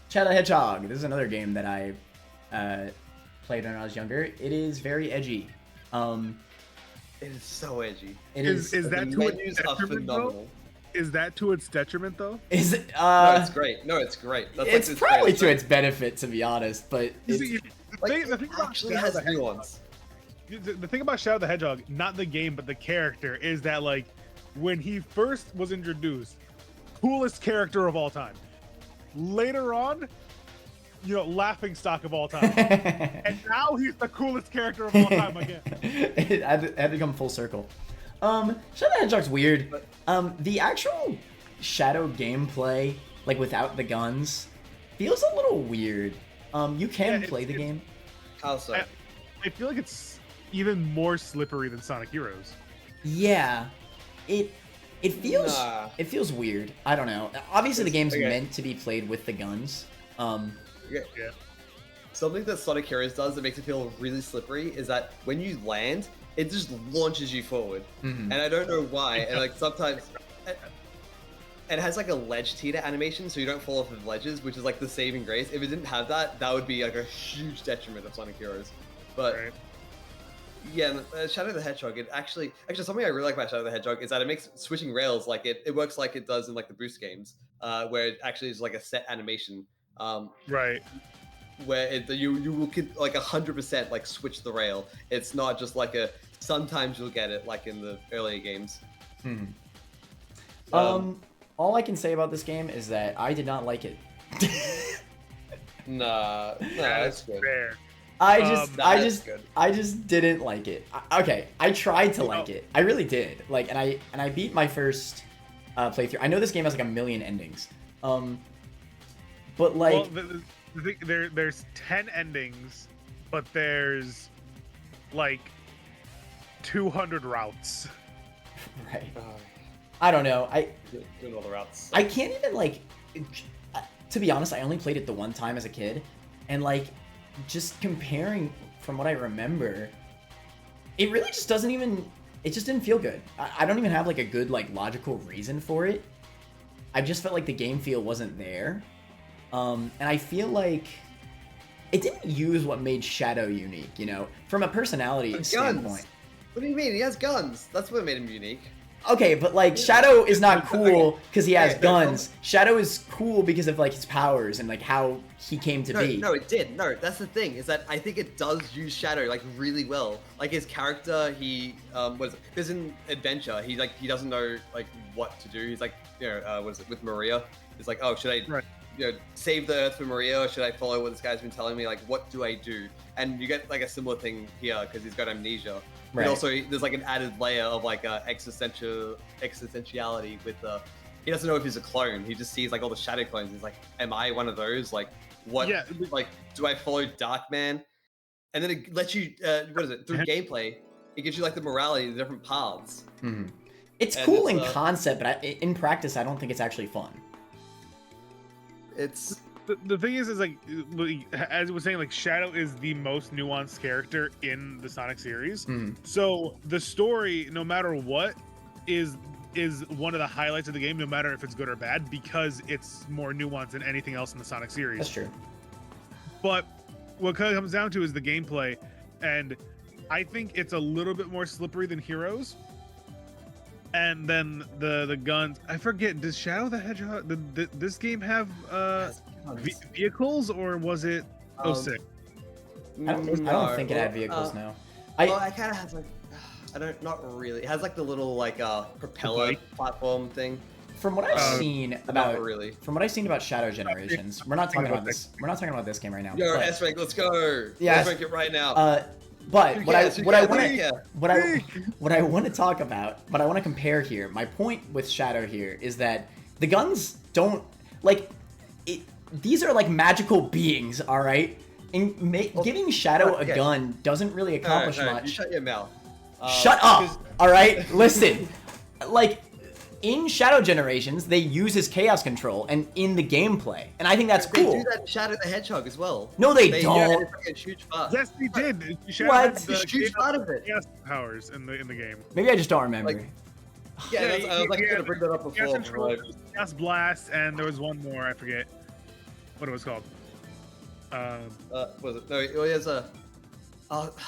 Shadow the Hedgehog. This is another game that I played when I was younger. It is very edgy. It is so edgy. Is that to its detriment though? Is that to its detriment though? Is it? No, it's great. No, it's great. It's probably to its benefit, to be honest. But the thing about actually has nuance. The thing about Shadow the Hedgehog, not the game but the character, is that like when he first was introduced, coolest character of all time. Later on, laughing stock of all time. And now he's the coolest character of all time again. It had become full circle. Shadow the Hedgehog's weird. The actual Shadow gameplay, like without the guns, feels a little weird. You can play the game. How so? I feel like it's even more slippery than Sonic Heroes. Yeah, it feels weird. I don't know. Obviously, the game's meant to be played with the guns. Yeah. Something that Sonic Heroes does that makes it feel really slippery is that when you land, it just launches you forward, and I don't know why. And like sometimes, and it has like a ledge teeter animation, so you don't fall off of ledges, which is like the saving grace. If it didn't have that, that would be like a huge detriment of Sonic Heroes. But yeah, Shadow the Hedgehog, it actually something I really like about Shadow the Hedgehog is that it makes switching rails like it works like it does in like the boost games, where it actually is like a set animation. Right. Where you will like 100% like switch the rail. It's not just like sometimes you'll get it like in the earlier games. All I can say about this game is that I did not like it. Nah, that's good. Fair. I just didn't like it. Okay, I tried to like it. I really did. Like, and I beat my first playthrough. I know this game has like a million endings. But like, there's 10 endings, but there's like 200 routes. Right. I don't know. Doing all the routes. I can't even like. To be honest, I only played it the one time as a kid, and like, just comparing from what I remember, it really just doesn't even. It just didn't feel good. I don't even have like a good like logical reason for it. I just felt like the game feel wasn't there. And I feel like it didn't use what made Shadow unique, from a personality standpoint. What do you mean? He has guns. That's what made him unique. Okay, but like Shadow is not cool because he has guns. Shadow is cool because of like his powers and like how he came to be. No, it did. No, that's the thing is that I think it does use Shadow like really well. Like his character, he because in Adventure, he doesn't know like what to do. He's like with Maria. It's like, oh, should I save the Earth for Maria, or should I follow what this guy's been telling me? Like, what do I do? And you get like a similar thing here because he's got amnesia. Right. But also, there's like an added layer of like existentiality with he doesn't know if he's a clone. He just sees like all the Shadow clones. He's like, am I one of those? Like, what? Yeah. Like, do I follow Darkman? And then it lets you through gameplay. It gives you like the morality, the different paths. It's cool in concept, but in practice, I don't think it's actually fun. It's the thing is like as I was saying, like Shadow is the most nuanced character in the Sonic series. So the story, no matter what, is one of the highlights of the game, no matter if it's good or bad, because it's more nuanced than anything else in the Sonic series. That's true. But what kind of comes down to is the gameplay, and I think it's a little bit more slippery than Heroes. And then the guns. I forget. Does Shadow the Hedgehog? This game have vehicles, or was it 06? I don't think it had vehicles now. I kind of have like, not really. It has like the little like propeller platform thing. From what I've seen about really. From what I've seen about Shadow Generations, we're not talking about this. We're not talking about this game right now. Yo, S-Rank, let's go. Yeah, let's rank it right now. But what I want to talk about, what I want to compare here, my point with Shadow here is that the guns don't like it. These are like magical beings, all right. And giving Shadow a gun doesn't really accomplish much. You shut your mouth. Shut up! All right, listen. Like in Shadow Generations, they use his chaos control and in the gameplay, and I think that's cool. They do that in Shadow the Hedgehog as well. No, they don't. Yeah, it's a huge part. Yes, they did. Shadow What? had the huge part of it. chaos powers in the game. Maybe I just don't remember. Like, yeah, I was like gonna bring that up before. Chaos control, chaos blast, and there was one more. I forget what it was called. Was it? No, he has a.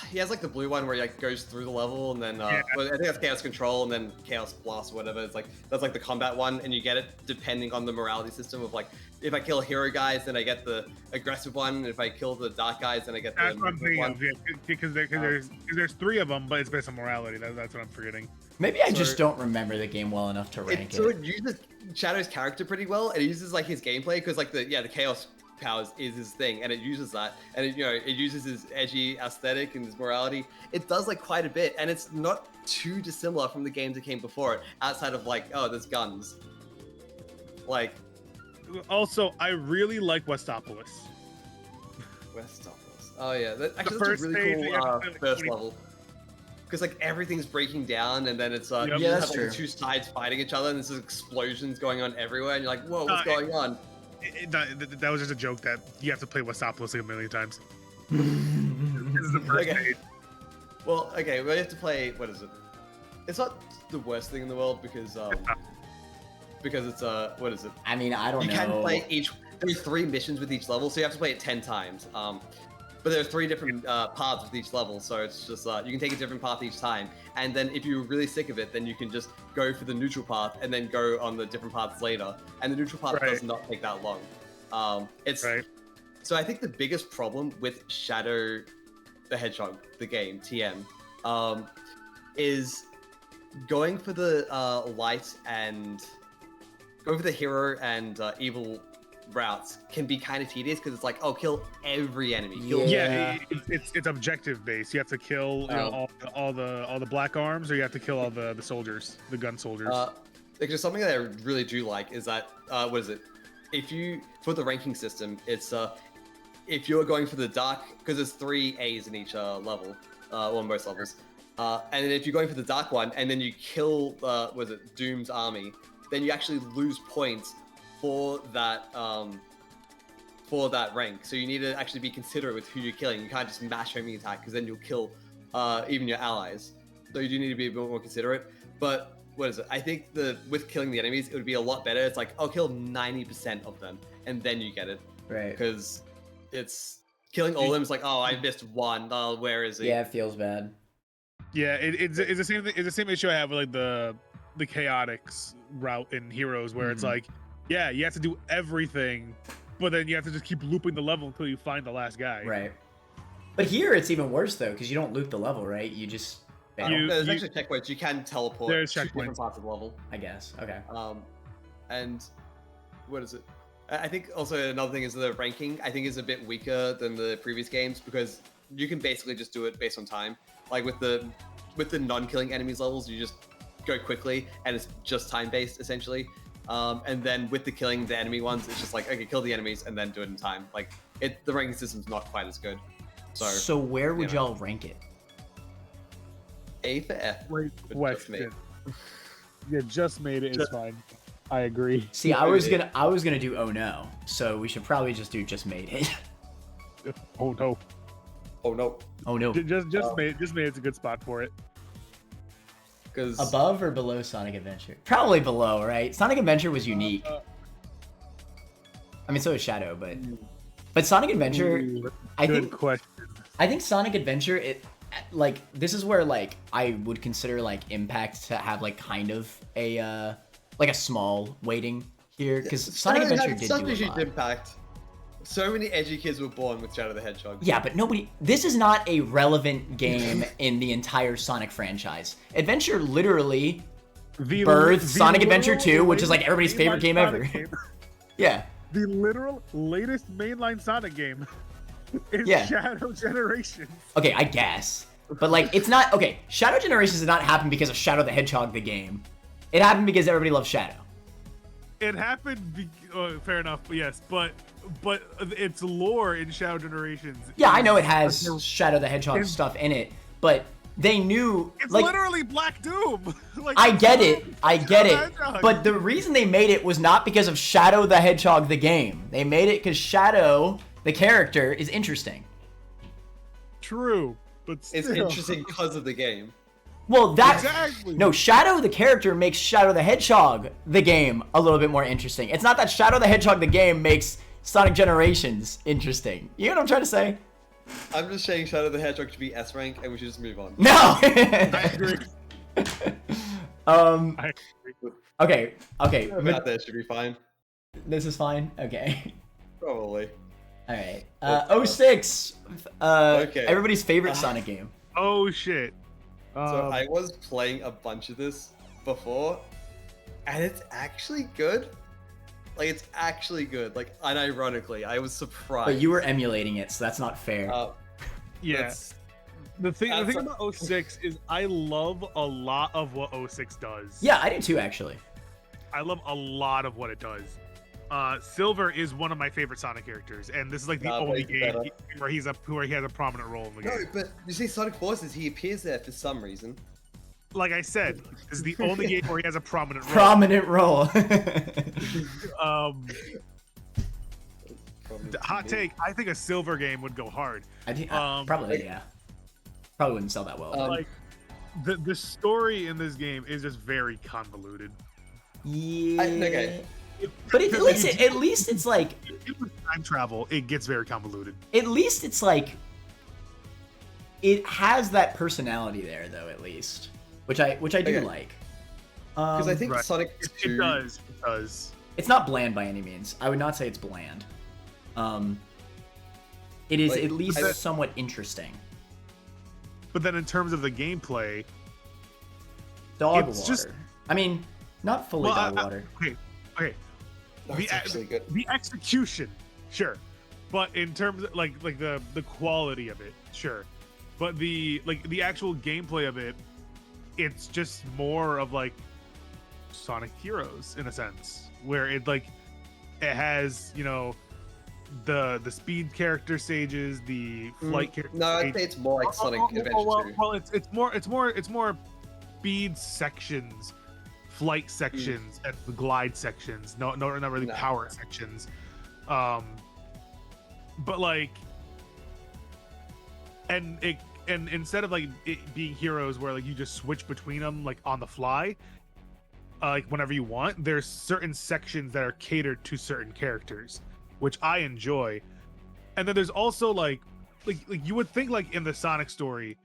He has like the blue one where he like goes through the level and then well, I think that's Chaos Control and then Chaos Blast or whatever. It's like that's like the combat one, and you get it depending on the morality system of like if I kill hero guys, then I get the aggressive one. And if I kill the dark guys, then I get the that's what I'm thinking one. of, yeah, because there's three of them, but it's based on morality. That's what I'm forgetting. Maybe I just don't remember the game well enough to rank it. So it uses Shadow's character pretty well. It uses like his gameplay because like the Chaos powers is his thing, and it uses that, and it uses his edgy aesthetic and his morality. It does like quite a bit, and it's not too dissimilar from the games that came before it, outside of like, oh, there's guns. Like, also, I really like Westopolis. Oh yeah, that's a really cool first level. Because like everything's breaking down, and then it's you that's have true. like, the two sides fighting each other, and there's explosions going on everywhere, and you're like, whoa, what's going on? That was just a joke that you have to play Westopolis like a million times. This is the first stage. Well, okay, we have to play. What is it? It's not the worst thing in the world because it's what is it? I mean, I don't know. You can play each. There's 3 missions with each level, so you have to play it 10 times. But there are 3 different paths with each level, so it's just you can take a different path each time. And then if you're really sick of it, then you can just go for the neutral path and then go on the different paths later. And the neutral path does not take that long. So I think the biggest problem with Shadow the Hedgehog, the game TM, is going for the light and going for the hero and evil routes can be kind of tedious because it's like, oh, kill every enemy. It's objective based. You have to kill all the black arms, or you have to kill all the soldiers, the gun soldiers. Because something that I really do like is that what is it? If you for the ranking system, it's if you're going for the dark, because there's 3 A's in each level, or most levels, and then if you're going for the dark one and then you kill Doom's army, then you actually lose points for that rank. So you need to actually be considerate with who you're killing. You can't just mash homing attack because then you'll kill even your allies. So you do need to be a bit more considerate. But what is it? I think with killing the enemies, it would be a lot better. It's like, I'll kill 90% of them and then you get it. Right. Because it's killing all of them. It's like, oh, I missed one. Oh, where is he? Yeah, it feels bad. Yeah, it's the same thing. It's the same issue I have with like the chaotics route in Heroes, where it's like, yeah, you have to do everything, but then you have to just keep looping the level until you find the last guy. Right. But here it's even worse though, because you don't loop the level, right? You just there's actually checkpoints. You can teleport to different parts of the level. I guess. Okay. And what is it? I think also another thing is the ranking. I think is a bit weaker than the previous games because you can basically just do it based on time. Like with the non-killing enemies levels, you just go quickly and it's just time based essentially. And then with the killing the enemy ones, it's just like, okay, kill the enemies and then do it in time. Like the ranking system's not quite as good. So where would y'all rank it? A for F. West. Yeah, just made it. It's fine. I agree. See, I was gonna do oh no, so we should probably just do just made it. Oh no. Oh no. Oh no. Just made it's a good spot for it. Because Above or below Sonic Adventure? Probably below, right? Sonic Adventure was unique. I mean, so is Shadow, but Sonic Adventure, I think Sonic Adventure, this is where like I would consider like Impact to have like kind of a like a small weighting here, because Sonic Adventure did do a huge lot. impact. So many edgy kids were born with Shadow the Hedgehog. Yeah, but this is not a relevant game in the entire Sonic franchise. Adventure literally birthed Sonic Adventure 2, which is like everybody's favorite game ever. Yeah. The literal latest mainline Sonic game is Shadow Generations. Okay, I guess. But like, it's not, okay, Shadow Generations did not happen because of Shadow the Hedgehog, the game. It happened because everybody loves Shadow. It happened, fair enough, yes, but its lore in Shadow Generations. Yeah, I know it has Shadow the Hedgehog stuff in it, but they knew it's like, literally Black Doom. Like, I get it, but the reason they made it was not because of Shadow the Hedgehog, the game. They made it because Shadow, the character, is interesting. True, but still. It's interesting because of the game. Well, exactly. No, Shadow the character makes Shadow the Hedgehog, the game, a little bit more interesting. It's not that Shadow the Hedgehog, the game, makes Sonic Generations interesting. You know what I'm trying to say? I'm just saying Shadow the Hedgehog should be S rank, and we should just move on. No. I agree. Okay. About that should be fine. This is fine. Okay. Probably. All right. 06. Okay. Everybody's favorite Sonic game. Oh shit. So I was playing a bunch of this before, and it's actually good. Like, it's actually good. Like, unironically, I was surprised. But you were emulating it, so that's not fair. Yeah. The thing about 06 is I love a lot of what 06 does. Yeah, I do too, actually. I love a lot of what it does. Silver is one of my favorite Sonic characters, and this is like the only game where he has a prominent role in the game. No, but you see, Sonic Forces, he appears there for some reason. Like I said, this is the only game where he has a prominent role. Prominent role. Hot take, I think a Silver game would go hard. I think probably, yeah. Probably wouldn't sell that well. Like the story in this game is just very convoluted. Yeah. Okay. But at least it's like with time travel, it gets very convoluted. At least it's like it has that personality there, though. At least, which I do like. Because I think right. Sonic 2... It does. It's not bland by any means. I would not say it's bland. It is like, at least somewhat interesting. But then in terms of the gameplay, dog water. I mean, not fully dog water. Okay. That's actually good. The execution, sure, but in terms of like the quality of it, sure, but the actual gameplay of it, it's just more of like Sonic Heroes in a sense, where it has, you know, the speed character stages, the flight character. No, I'd say it's more like Sonic Adventure 2. Well, it's more speed sections, flight sections, and the glide sections. Not really power sections. But like, and instead of like it being heroes where like you just switch between them like on the fly, like whenever you want, there's certain sections that are catered to certain characters, which I enjoy. And then there's also like you would think like in the Sonic story,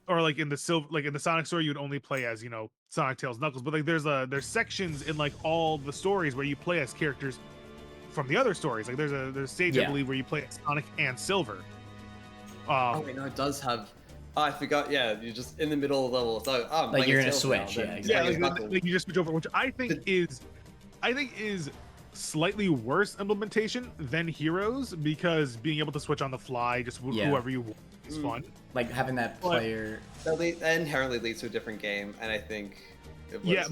or like in the Sonic story, you would only play as, you know, Sonic, Tails, Knuckles. But like there's sections in like all the stories where you play as characters from the other stories. Like there's a stage I believe where you play as Sonic and Silver. Oh wait, no, it does have. Oh, I forgot. Yeah, you're just in the middle of the level. So like you're gonna switch. Now, Yeah, exactly. Like you just switch over, which I think is slightly worse implementation than Heroes, because being able to switch on the fly, just whoever you want, is fun. Like having that player. That inherently leads to a different game, and I think. Yeah,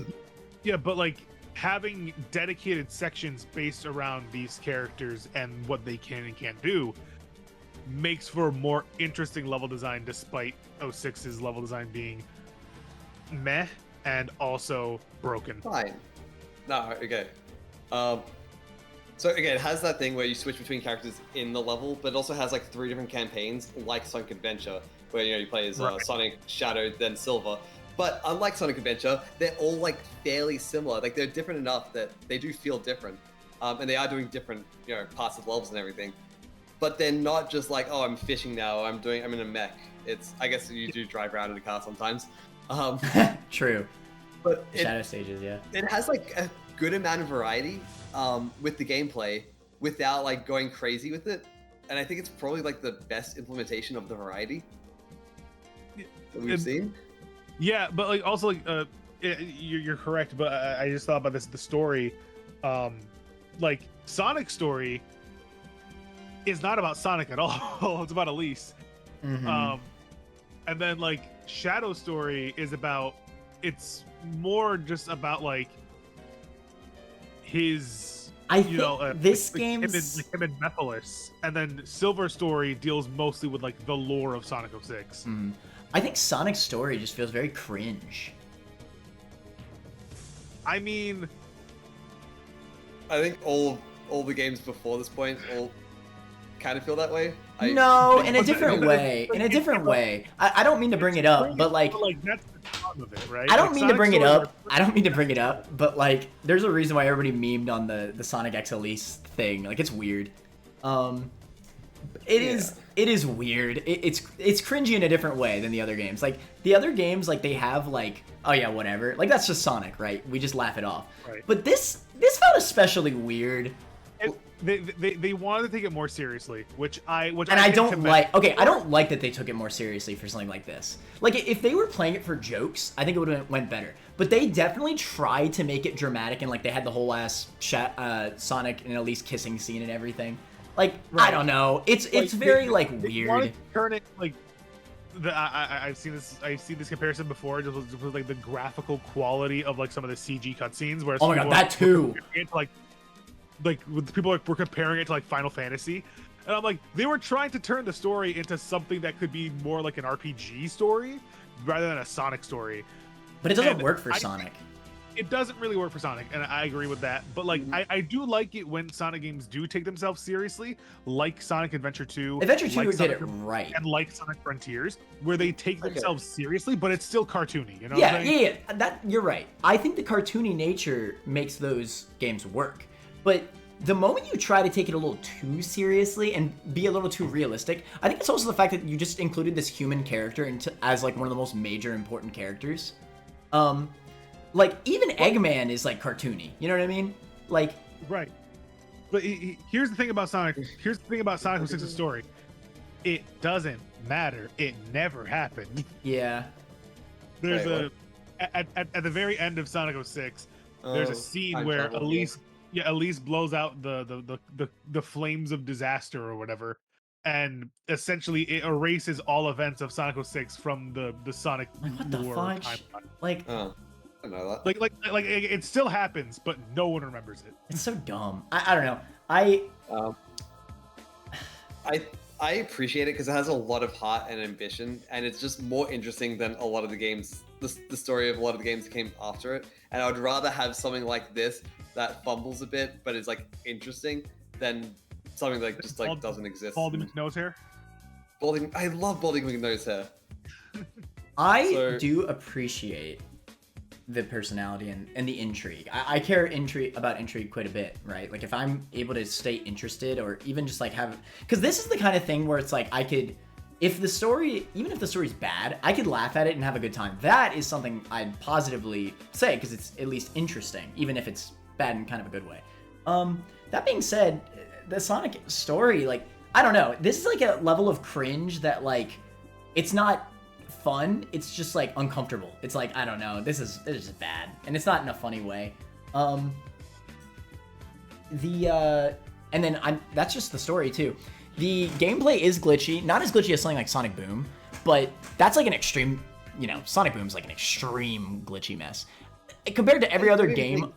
but like having dedicated sections based around these characters and what they can and can't do makes for more interesting level design, despite 06's level design being meh and also broken. Fine. No, okay. So again, it has that thing where you switch between characters in the level, but it also has like 3 different campaigns, like Sonic Adventure, where you play as Sonic, Shadow, then Silver. But unlike Sonic Adventure, they're all like fairly similar. Like they're different enough that they do feel different, and they are doing different parts of levels and everything. But they're not just like, oh, I'm fishing now. I'm in a mech. It's, I guess you do drive around in a car sometimes. True. But Shadow stages, yeah. It has like a good amount of variety with the gameplay without like going crazy with it. And I think it's probably like the best implementation of the variety that we've seen. Yeah, but like also like you're correct, but I just thought about this, the story. Like Sonic's story is not about Sonic at all. It's about Elise. Mm-hmm. And then like Shadow's story is about, it's more just about like his, this like, game's him and Mephiles. And then Silver's story deals mostly with like the lore of Sonic 06. Mm-hmm. I think Sonic's story just feels very cringe. I mean, I think all the games before this point all kind of feel that way. No, in a different way. In a different way. I don't mean to bring it up, but like that's the charm of it, right? I don't mean to bring it up. I don't mean to bring it up, but like there's a reason why everybody memed on the Sonic X Elise thing. Like it's weird. It is weird. It's cringy in a different way than the other games. Like the other games, like they have like, oh yeah, whatever. Like that's just Sonic, right? We just laugh it off. Right. But this felt especially weird. They wanted to take it more seriously, which I don't like. Okay, I don't like that they took it more seriously for something like this. Like if they were playing it for jokes, I think it would have went better. But they definitely tried to make it dramatic, and like they had the whole ass Sonic and Elise kissing scene and everything. Like I don't know, it's very like weird. They wanted to turn it like I've seen this comparison before, just with like the graphical quality of like some of the CG cutscenes. Where oh my god, that too. Like with people like we're comparing it to like Final Fantasy, and I'm like, they were trying to turn the story into something that could be more like an RPG story rather than a Sonic story. But it doesn't work for Sonic. It doesn't really work for Sonic, and I agree with that. But like, I do like it when Sonic games do take themselves seriously, like Sonic Adventure 2. Adventure 2 like did it right, and like Sonic Frontiers, where they take themselves seriously, but it's still cartoony. You know? Yeah. That you're right. I think the cartoony nature makes those games work. But the moment you try to take it a little too seriously and be a little too realistic, I think it's also the fact that you just included this human character as like one of the most major important characters. Like even Eggman is like cartoony. You know what I mean? Like right. But here's the thing about Sonic. Here's the thing about Sonic 06's story. It doesn't matter. It never happened. Yeah. There's at the very end of Sonic 06, there's a scene where Elise blows out the flames of disaster or whatever, and essentially it erases all events of Sonic 06 from the Sonic what the lore fudge? timeline. Like I know that. Like it still happens, but no one remembers it. It's so dumb. I don't know. I appreciate it because it has a lot of heart and ambition, and it's just more interesting than a lot of the games, the story of a lot of the games that came after it. And I would rather have something like this that fumbles a bit, but is like interesting, than something like just like doesn't exist. Baldy McNose hair. I love Baldy McNose hair. I do appreciate the personality and the intrigue. I care about intrigue quite a bit, right? Like if I'm able to stay interested or even just like have, because this is the kind of thing where it's like I could, even if the story's bad, I could laugh at it and have a good time. That is something I'd positively say because it's at least interesting, even if it's bad in kind of a good way. That being said, the Sonic story, like I don't know, this is like a level of cringe that like it's not fun, it's just like uncomfortable. It's like I don't know, this is bad, and it's not in a funny way. And then that's just the story too. The gameplay is glitchy, not as glitchy as something like Sonic Boom, but that's like an extreme, Sonic Boom's like an extreme glitchy mess compared to every other game.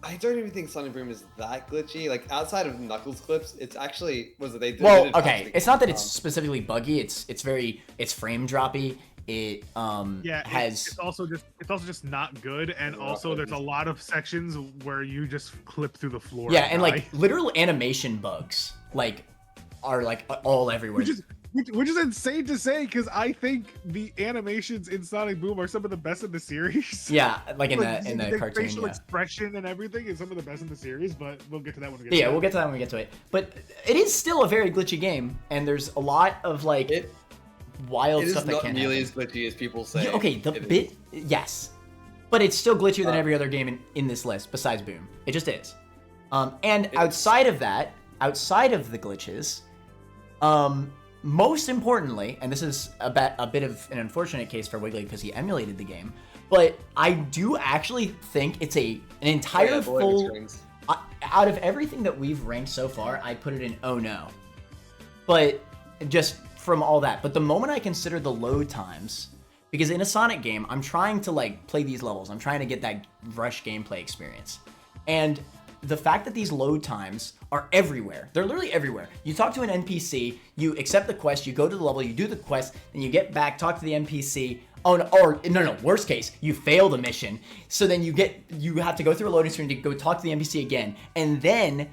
I don't even think Sonic Boom is that glitchy. Like outside of Knuckles clips, it's actually okay. It's not that it's specifically buggy. It's frame droppy. It Yeah, has it's also just not good, and also there's a lot of sections where you just clip through the floor. yeah, and die. like literal animation bugs like are like all everywhere. Which is insane to say, because I think the animations in Sonic Boom are some of the best in the series. Yeah, like in the cartoon. Facial Yeah. expression and everything is some of the best in the series, but we'll get to that when we get. Yeah, we'll get to that when we get to it. But it is still a very glitchy game, and there's a lot of like wild stuff that can happen. It is not nearly as glitchy as people say. Okay, yes, but it's still glitchier than every other game in this list besides Boom. It just is. And outside of that, outside of the glitches, most importantly, and this is a bit of an unfortunate case for Wiggly because he emulated the game, but I do actually think it's an entire full. Out of everything that we've ranked so far, I put it in oh no. But just from all that, but the moment I consider the load times, because in a Sonic game, I'm trying to like play these levels, I'm trying to get that rush gameplay experience, and the fact that these load times are everywhere. They're literally everywhere. You talk to an NPC, you accept the quest, you go to the level, you do the quest, then you get back, talk to the NPC. Oh no, or no, worst case, you fail the mission. So then you have to go through a loading screen to go talk to the NPC again. And then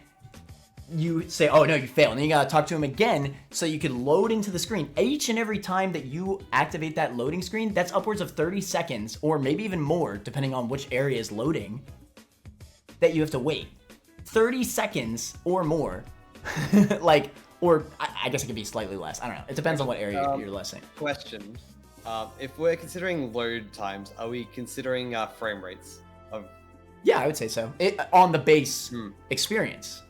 you say, oh no, you fail. And then you gotta talk to him again so you can load into the screen. Each and every time that you activate that loading screen, that's upwards of 30 seconds, or maybe even more, depending on which area is loading, that you have to wait. 30 seconds or more. Like, or I guess it could be slightly less. I don't know. It depends on what area you're listening. Question. If we're considering load times, are we considering frame rates? Yeah, I would say so. On the base experience.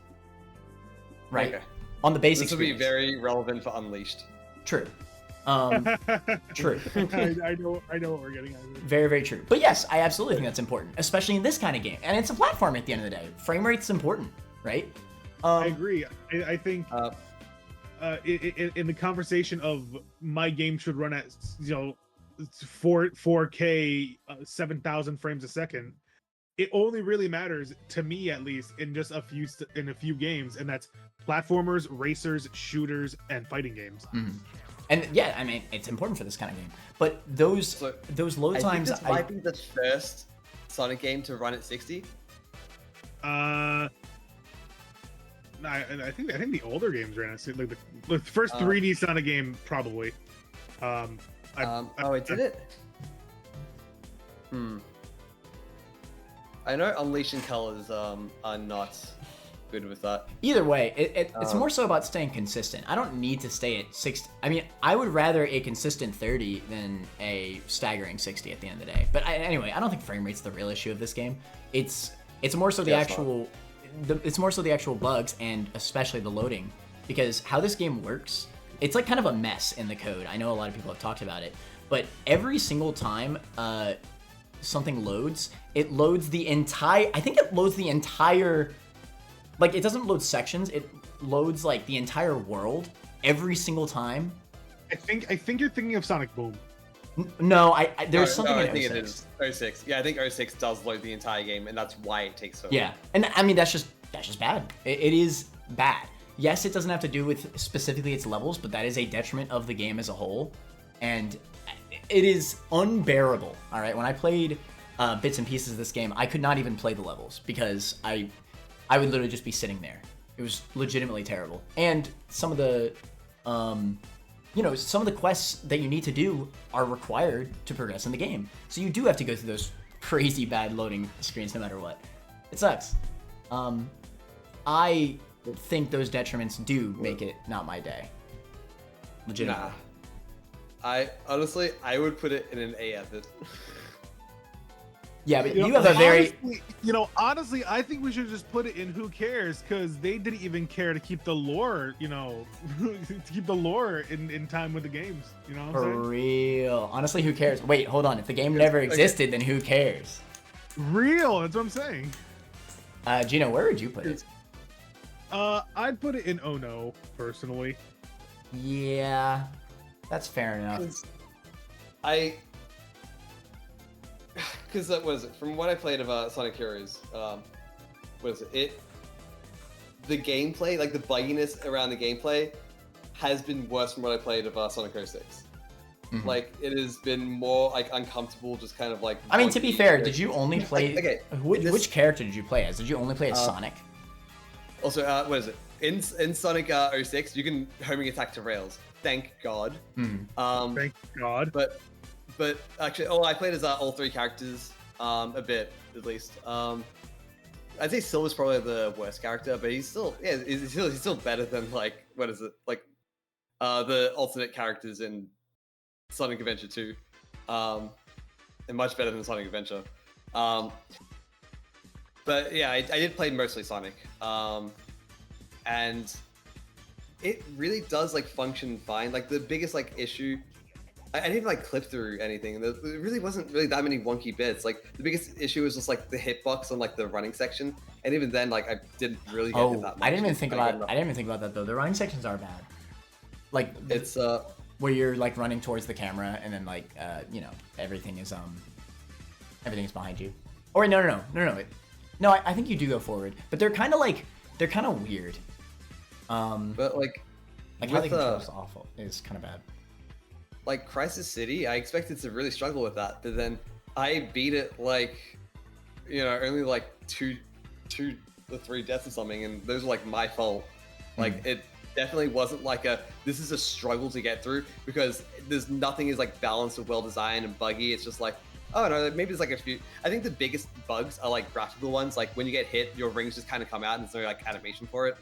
Right? Okay. On the base experience. This would be very relevant for Unleashed. True. True. I know what we're getting at. Very, very true. But yes, I absolutely think that's important, especially in this kind of game. And it's a platform at the end of the day. Frame rate's important, right? I agree. I think in the conversation of my game should run at 4K 7,000 frames a second, it only really matters to me, at least, in just a few games, and that's platformers, racers, shooters, and fighting games. Mm-hmm. And yeah, I mean, it's important for this kind of game. But those load times. This might be the first Sonic game to run at 60. I think the older games ran at like the first 3D Sonic game probably. It did it. I know Unleashed in Colors are not good with that. Either way, it's more so about staying consistent. I don't need to stay at 60. I mean, I would rather a consistent 30 than a staggering 60 at the end of the day. But anyway, I don't think frame rate's the real issue of this game. It's more so the actual bugs, and especially the loading, because how this game works, it's like kind of a mess in the code. I know a lot of people have talked about it, but every single time something loads, it loads the entire. I think it loads the entire. Like, it doesn't load sections, it loads, like, the entire world every single time. I think you're thinking of Sonic Boom. No, there's something in I think 06. It is 06. Yeah, I think 06 does load the entire game, and that's why it takes so long. Yeah, and I mean, that's just bad. It is bad. Yes, it doesn't have to do with specifically its levels, but that is a detriment of the game as a whole. And it is unbearable, all right? When I played bits and pieces of this game, I could not even play the levels because I would literally just be sitting there. It was legitimately terrible. And some of the, some of the quests that you need to do are required to progress in the game. So you do have to go through those crazy bad loading screens no matter what. It sucks. I think those detriments do make it not my day. Legitimately. Nah. I would put it in an A effort. Yeah, but you have a very... Honestly, I think we should just put it in who cares, because they didn't even care to keep the lore, to keep the lore in time with the games, you know what I'm saying? For real. Honestly, who cares? Wait, hold on. If the game never existed, then who cares? Real, that's what I'm saying. Gino, where would you put it? I'd put it in Oh No, personally. Yeah, that's fair enough. Because that was from what I played of Sonic Heroes, the gameplay, like the bugginess around the gameplay, has been worse from what I played of Sonic 06. Mhm. Like it has been more like uncomfortable, just kind of like. I mean, to be fair, wonky. did you only play? Okay, Which character did you play as? Did you only play as Uh, Sonic? Also, what is it? In Sonic 06, you can homing attack to rails. Thank God. Thank God. But actually, I played as all three characters a bit at least. I'd say Silver's probably the worst character, but he's still he's still better than like what is it like the alternate characters in Sonic Adventure 2, and much better than Sonic Adventure. But yeah, I did play mostly Sonic, and it really does like function fine. Like the biggest like issue, I didn't even like clip through anything, and there really wasn't really that many wonky bits. Like the biggest issue was just like the hitbox on like the running section, and even then, like I didn't really get hit that much. I didn't even think about that though. The running sections are bad. Like It's where you're like running towards the camera and then like you know everything is behind you. Or no. No, I think you do go forward, but they're kind of weird. but like how they with, control is awful is kind of bad. like Crisis City, I expected to really struggle with that, but then I beat it like, only like two or three deaths or something, and those were like my fault. Like it definitely wasn't like this is a struggle to get through, because there's nothing is like balanced or well designed and buggy. It's just like, oh no, maybe there's like a few. I think the biggest bugs are like graphical ones, like when you get hit, your rings just kind of come out and there's no like animation for it.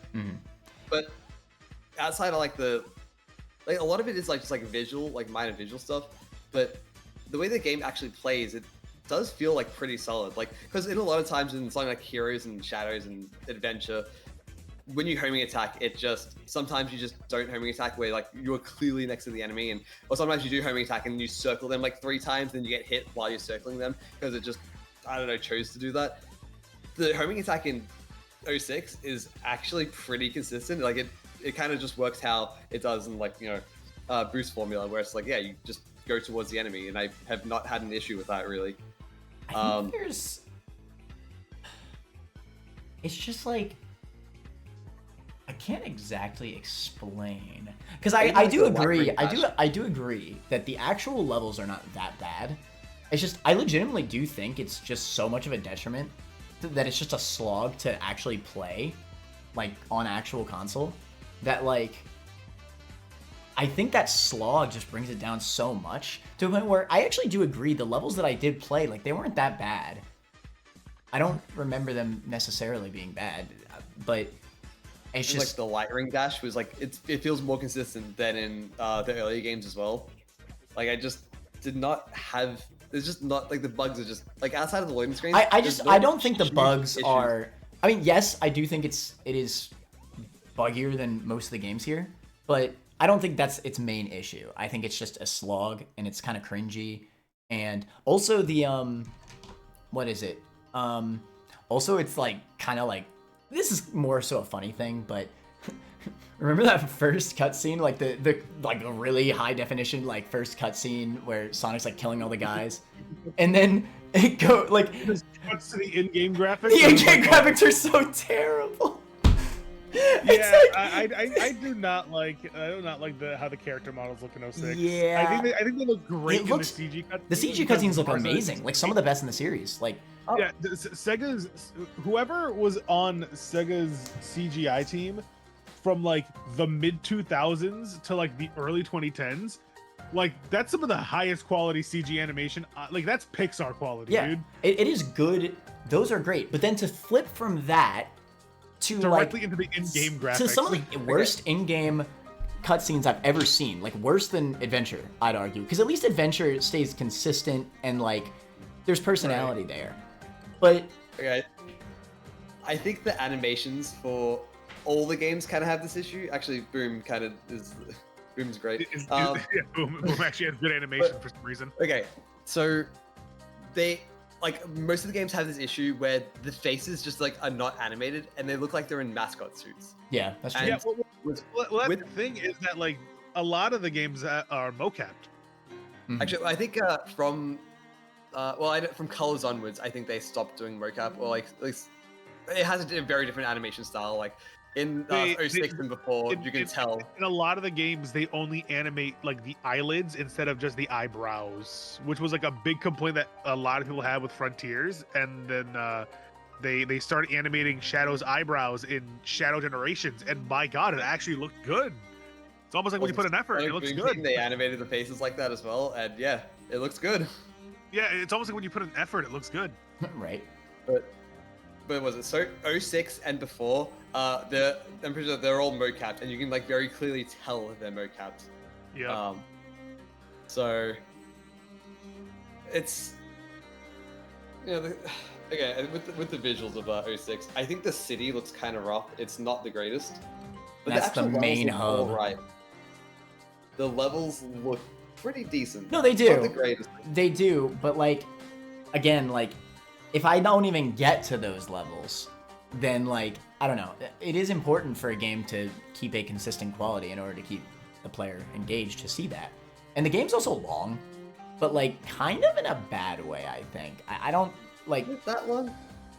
But outside of like a lot of it is like just like visual, like minor visual stuff. But the way the game actually plays, it does feel like pretty solid. Like, because in a lot of times in something like Heroes and Shadows and Adventure, when you homing attack, sometimes you just don't homing attack where like you're clearly next to the enemy, or sometimes you do homing attack and you circle them like 3 times, then you get hit while you're circling them because it just, I don't know, chose to do that. The homing attack in 06 is actually pretty consistent. Like it kind of just works how it does in like, boost formula, where it's like, yeah, you just go towards the enemy, and I have not had an issue with that really. I think it's just like, I can't exactly explain, because I do agree that the actual levels are not that bad. It's just, I legitimately do think it's just so much of a detriment that it's just a slog to actually play like on actual console, that like I think that slog just brings it down so much to a point where I actually do agree the levels that I did play, like they weren't that bad. I don't remember them necessarily being bad, but it's just like the light ring dash was like, it feels more consistent than in the earlier games as well. Like I just did not have, there's just not like, the bugs are just like outside of the loading screen. I don't think the bugs are, I mean, yes, I do think it is buggier than most of the games here, but I don't think that's its main issue. I think it's just a slog and it's kind of cringy. And also the what is it? Also it's like kind of like, this is more so a funny thing, but remember that first cutscene, like the like a really high definition like first cutscene where Sonic's like killing all the guys, and then it like It cuts to the in-game graphics. the in-game graphics are so terrible. Yeah, Like, I do not like how the character models look in 06. Yeah, I think they look great it looks, in the CG cutscenes. the CG cutscenes look amazing, like some of the best in the series. Like, yeah, Sega's, whoever was on Sega's CGI team from like the mid 2000s to like the early 2010s, like that's some of the highest quality CG animation. Like that's Pixar quality, yeah, dude. it is good. Those are great, but then to flip from that to Directly like into the in-game graphics. to some of the worst in-game cutscenes I've ever seen, like worse than Adventure, I'd argue, because at least Adventure stays consistent and like there's personality there. But okay, I think the animations for all the games kind of have this issue. Actually, Boom's great. Boom actually has good animation for some reason. Okay, so they, like, most of the games have this issue where the faces just like are not animated and they look like they're in mascot suits. yeah, that's true. Yeah, well, that's the thing is that like a lot of the games are mocapped. Actually, I think from Colors onwards, I think they stopped doing mocap, or like at least it has a very different animation style. Like in 06 and before, you can tell. In a lot of the games, they only animate like the eyelids instead of just the eyebrows, which was like a big complaint that a lot of people had with Frontiers. And then they started animating Shadow's eyebrows in Shadow Generations, and my God, it actually looked good. It's almost like when you put an effort, it looks good. They animated the faces like that as well, and yeah, it looks good. Yeah, it's almost like when you put an effort, it looks good. Right. But was it so 06 and before? I'm pretty sure they're all mocapped, and you can like very clearly tell they're mocapped. Yeah. So it's okay with the visuals of 06. I think the city looks kind of rough. It's not the greatest. But That's the main hub. Right. The levels look pretty decent. No, they do. Not the greatest. They do, but like, again, like, if I don't even get to those levels, then like, I don't know. It is important for a game to keep a consistent quality in order to keep the player engaged to see that. And the game's also long, but like, kind of in a bad way, I think. I don't like With that one.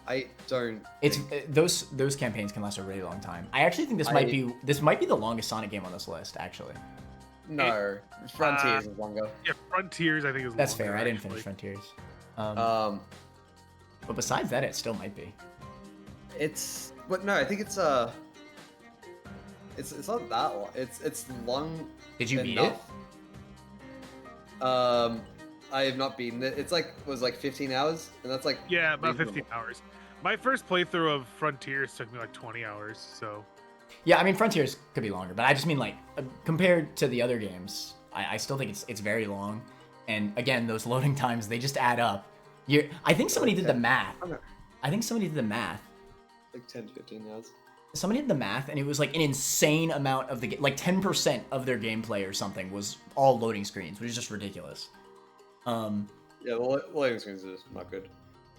I don't. It's those campaigns can last a really long time. I actually think this might be the longest Sonic game on this list, actually. No, Frontiers is longer. Yeah, Frontiers I think is. That's longer, fair. I didn't actually. finish Frontiers. But besides that, it still might be. I think it's not that long. It's long. Did you beat enough. I have not beaten it. It's like 15 hours, and that's like Yeah, about reasonable. 15 hours. My first playthrough of Frontiers took me like 20 hours, so. Yeah, I mean Frontiers could be longer, but I just mean like compared to the other games, I still think it's very long. And again, those loading times, they just add up. I think somebody did the math. I think somebody did the math. Like 10 to 15 hours. Somebody did the math, and it was like an insane amount of the game. Like 10% of their gameplay or something was all loading screens, which is just ridiculous. Yeah, the loading screens is not good.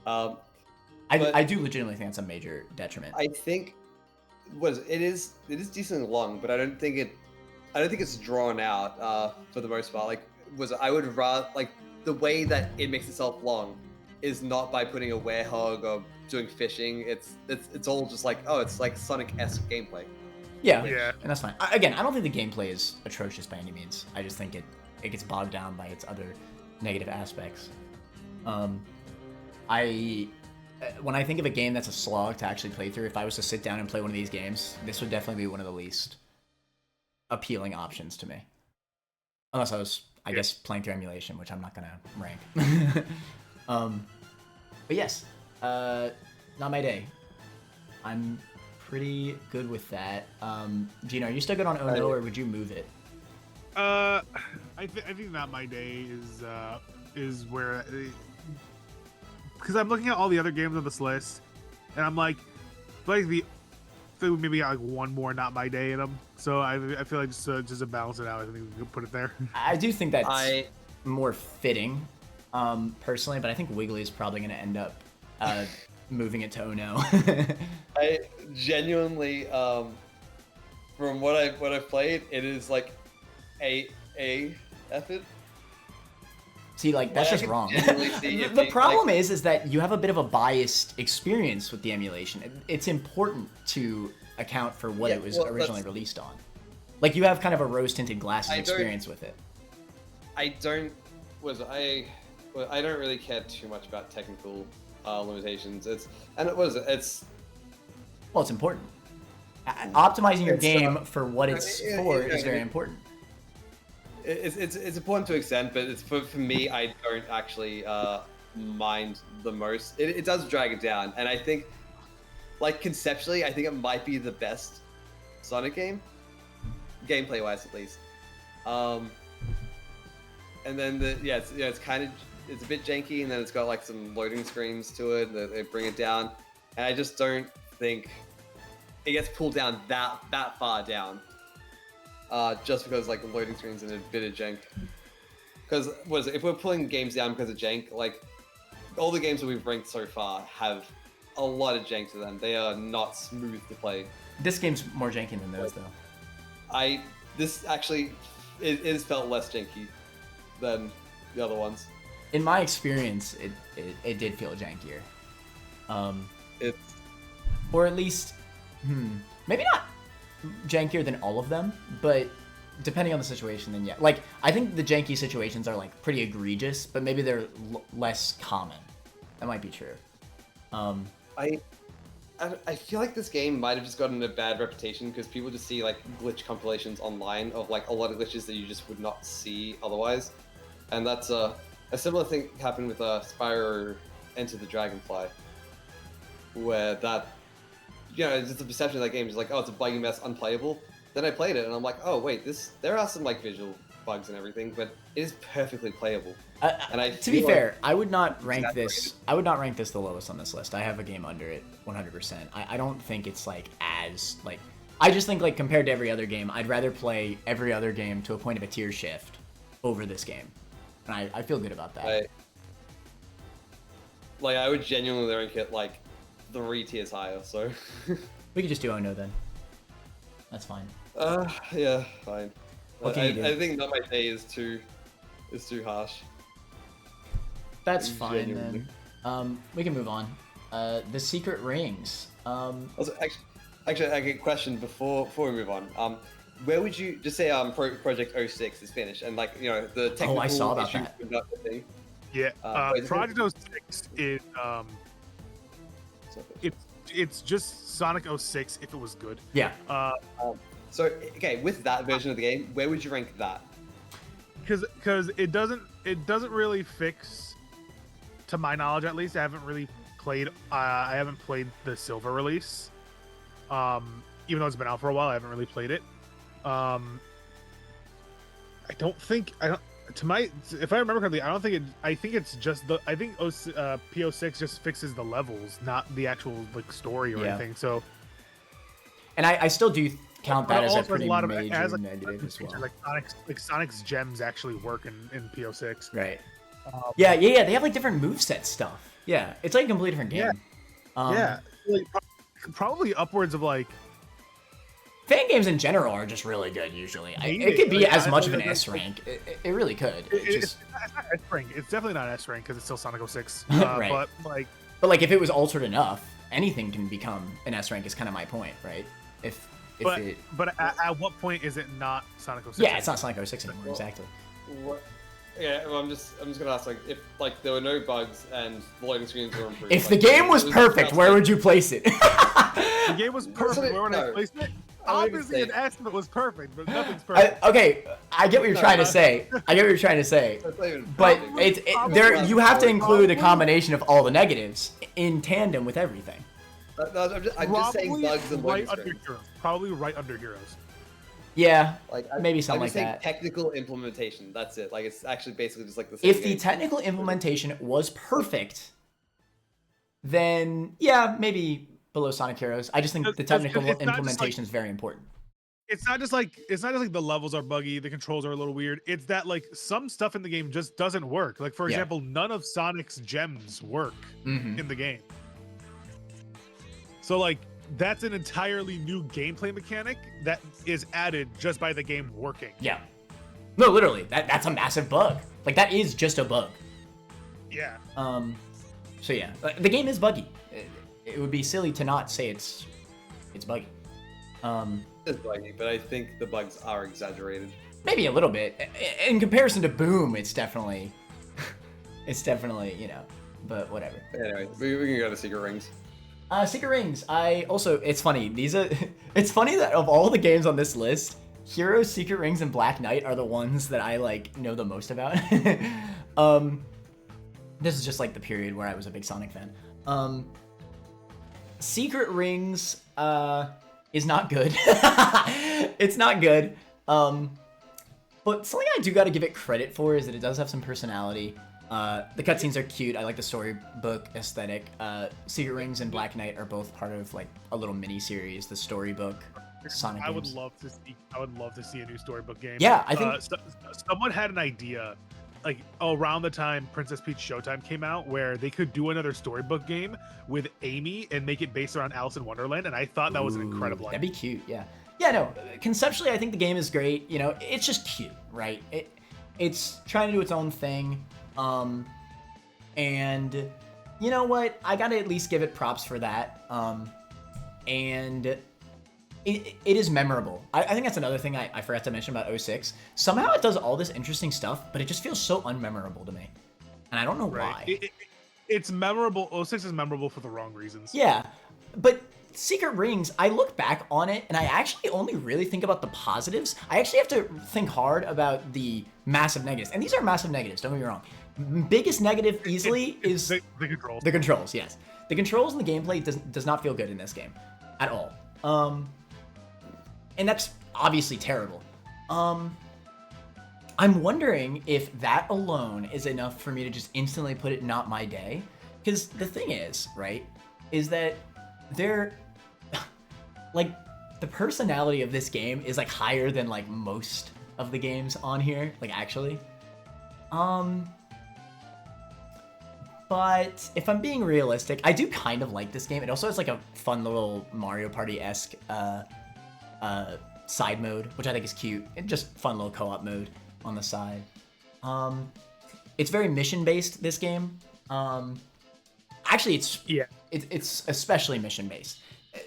I do legitimately think that's a major detriment. I think it is decently long, but I don't think it's drawn out for the most part. Like I would rather like the way that it makes itself long is not by putting a werehog or doing fishing. It's all just like, oh, it's like Sonic-esque gameplay. Yeah, Yeah. and that's fine. Again, I don't think the gameplay is atrocious by any means. I just think it gets bogged down by its other negative aspects. When I think of a game that's a slog to actually play through, if I was to sit down and play one of these games, this would definitely be one of the least appealing options to me. Unless I was, I guess, playing through emulation, which I'm not gonna rank. But yes, not my day. I'm pretty good with that. Gino, are you still good on Oh No, or would you move it? I think Not My Day is where, because I'm looking at all the other games on this list, and I'm like maybe got like one more Not My Day in them. So I feel like just to balance it out, I think we could put it there. I do think that's more fitting, personally, but I think Wiggly is probably going to end up moving it to Oh No. I genuinely, from what I've played, it is like a effort. See, like, that's just wrong. The The problem is that you have a bit of a biased experience with the emulation. It's important to account for what it was originally released on. Like, you have kind of a rose-tinted glasses experience with it. I don't really care too much about technical limitations. Well, it's important. Optimizing your game for what it's for is very important. It's important to an extent, but it's for me, I don't actually mind the most. It does drag it down, and I think, like, conceptually, I think it might be the best Sonic game, gameplay wise at least. And then it's kind of a bit janky, and then it's got like some loading screens to it that they bring it down, and I just don't think it gets pulled down that far down. Just because like the loading screens and a bit of jank. Because if we're pulling games down because of jank, like all the games that we've ranked so far have a lot of jank to them. They are not smooth to play. This game's more janky than those, though. This actually it has felt less janky than the other ones. In my experience, it did feel jankier. or at least, maybe not jankier than all of them, but depending on the situation, then yeah. Like, I think the janky situations are like pretty egregious, but maybe they're less common. That might be true. I feel like this game might have just gotten a bad reputation because people just see like glitch compilations online of like a lot of glitches that you just would not see otherwise, and that's a similar thing happened with Spyro Enter the Dragonfly, where that, you know, just the perception of that game is like, oh, it's a buggy mess, unplayable. Then I played it and I'm like, oh wait, there are some like visual bugs and everything, but it is perfectly playable. To be fair, I would not rank this. I would not rank this the lowest on this list. I have a game under it, 100%. I don't think it's like as like. I just think like compared to every other game, I'd rather play every other game to a point of a tier shift over this game, and I feel good about that. I would genuinely rank it like 3 tiers higher. So we could just do Oh No then. That's fine. Yeah, fine. What can you do? I think Not My Day is too harsh. That's fine then. We can move on. The Secret Rings. Also, actually, I get a question before we move on. Where would you just say Project 06 is finished and like, you know, the technical I saw about issues that. with that thing? Yeah, Project 06 is it's just Sonic 06 if it was good. Yeah. So okay, with that version of the game, where would you rank that? Because it doesn't really fix, to my knowledge at least. I haven't really played. I haven't played the Silver release. Even though it's been out for a while, I haven't really played it. I don't think if I remember correctly, I don't think it. I think it's just the. I think P06 just fixes the levels, not the actual like story or anything. So. And I still do count that as a pretty lot of major negative as well. Like Sonic's gems actually work in P06. Right. Yeah. They have like different moveset stuff. Yeah, it's like a completely different game. Yeah. Like, probably upwards of like. Fan games in general are just really good usually. It could be as much of an S rank. It really could. It's not S rank. It's definitely not S rank because it's still Sonic 06. Right. But like if it was altered enough, anything can become an S rank. Is kind of my point, right? But at what point is it not Sonic 06? Yeah, it's not Sonic 06 anymore. Exactly. Yeah, well, I'm just gonna ask, like, if like there were no bugs and the loading screens were improved. If the game was perfect, where would you place it? The game was perfect. Where would I place it? Obviously, an estimate was perfect, but nothing's perfect. Okay, I get what you're trying to say. But you have to include a combination of all the negatives in tandem with everything. I'm just saying bugs and right under Heroes. Probably right under Heroes. Yeah, like maybe something like that. I'm just saying technical implementation. That's it. Like it's actually basically just like the same If the game. technical implementation was perfect, then yeah, maybe below Sonic Heroes. I just think the technical implementation is very important. It's not just like the levels are buggy, the controls are a little weird. It's that like some stuff in the game just doesn't work. Like for example, none of Sonic's gems work in the game. So like that's an entirely new gameplay mechanic that is added just by the game working. Yeah. No, literally, that's a massive bug. Like that is just a bug. Yeah. So yeah, the game is buggy. It would be silly to not say it's buggy. It's buggy, but I think the bugs are exaggerated. Maybe a little bit. In comparison to Boom, it's definitely, you know, but whatever. Anyway, we can go to Secret Rings. Secret Rings. It's funny. It's funny that of all the games on this list, Heroes, Secret Rings, and Black Knight are the ones that I like know the most about. This is just like the period where I was a big Sonic fan. Secret Rings is not good. It's not good. But something I do got to give it credit for is that it does have some personality. The cutscenes are cute. I like the storybook aesthetic. Secret Rings and Black Knight are both part of like a little mini series, the storybook Sonic games. I would love to see a new storybook game. Yeah, I think someone had an idea like around the time Princess Peach Showtime came out where they could do another storybook game with Amy and make it based around Alice in Wonderland, and I thought that was an incredible idea. That'd be cute, yeah. Yeah, no, conceptually I think the game is great. You know, it's just cute, right? It's trying to do its own thing. And you know what? I gotta at least give it props for that. and it is memorable. I think that's another thing I forgot to mention about 06. Somehow it does all this interesting stuff, but it just feels so unmemorable to me. And I don't know why. It's memorable. 06 is memorable for the wrong reasons. Yeah, but Secret Rings, I look back on it and I actually only really think about the positives. I actually have to think hard about the massive negatives. And these are massive negatives, don't get me wrong. Biggest negative easily is the controls. The controls, yes. The controls and the gameplay does not feel good in this game at all. And that's obviously terrible. I'm wondering if that alone is enough for me to just instantly put it not my day. Because the thing is, right, is that they're like the personality of this game is like higher than like most of the games on here, like actually. But if I'm being realistic, I do kind of like this game. It also has like a fun little Mario Party-esque side mode, which I think is cute, and just fun little co-op mode on the side. It's very mission-based, this game. Actually, it's especially mission-based.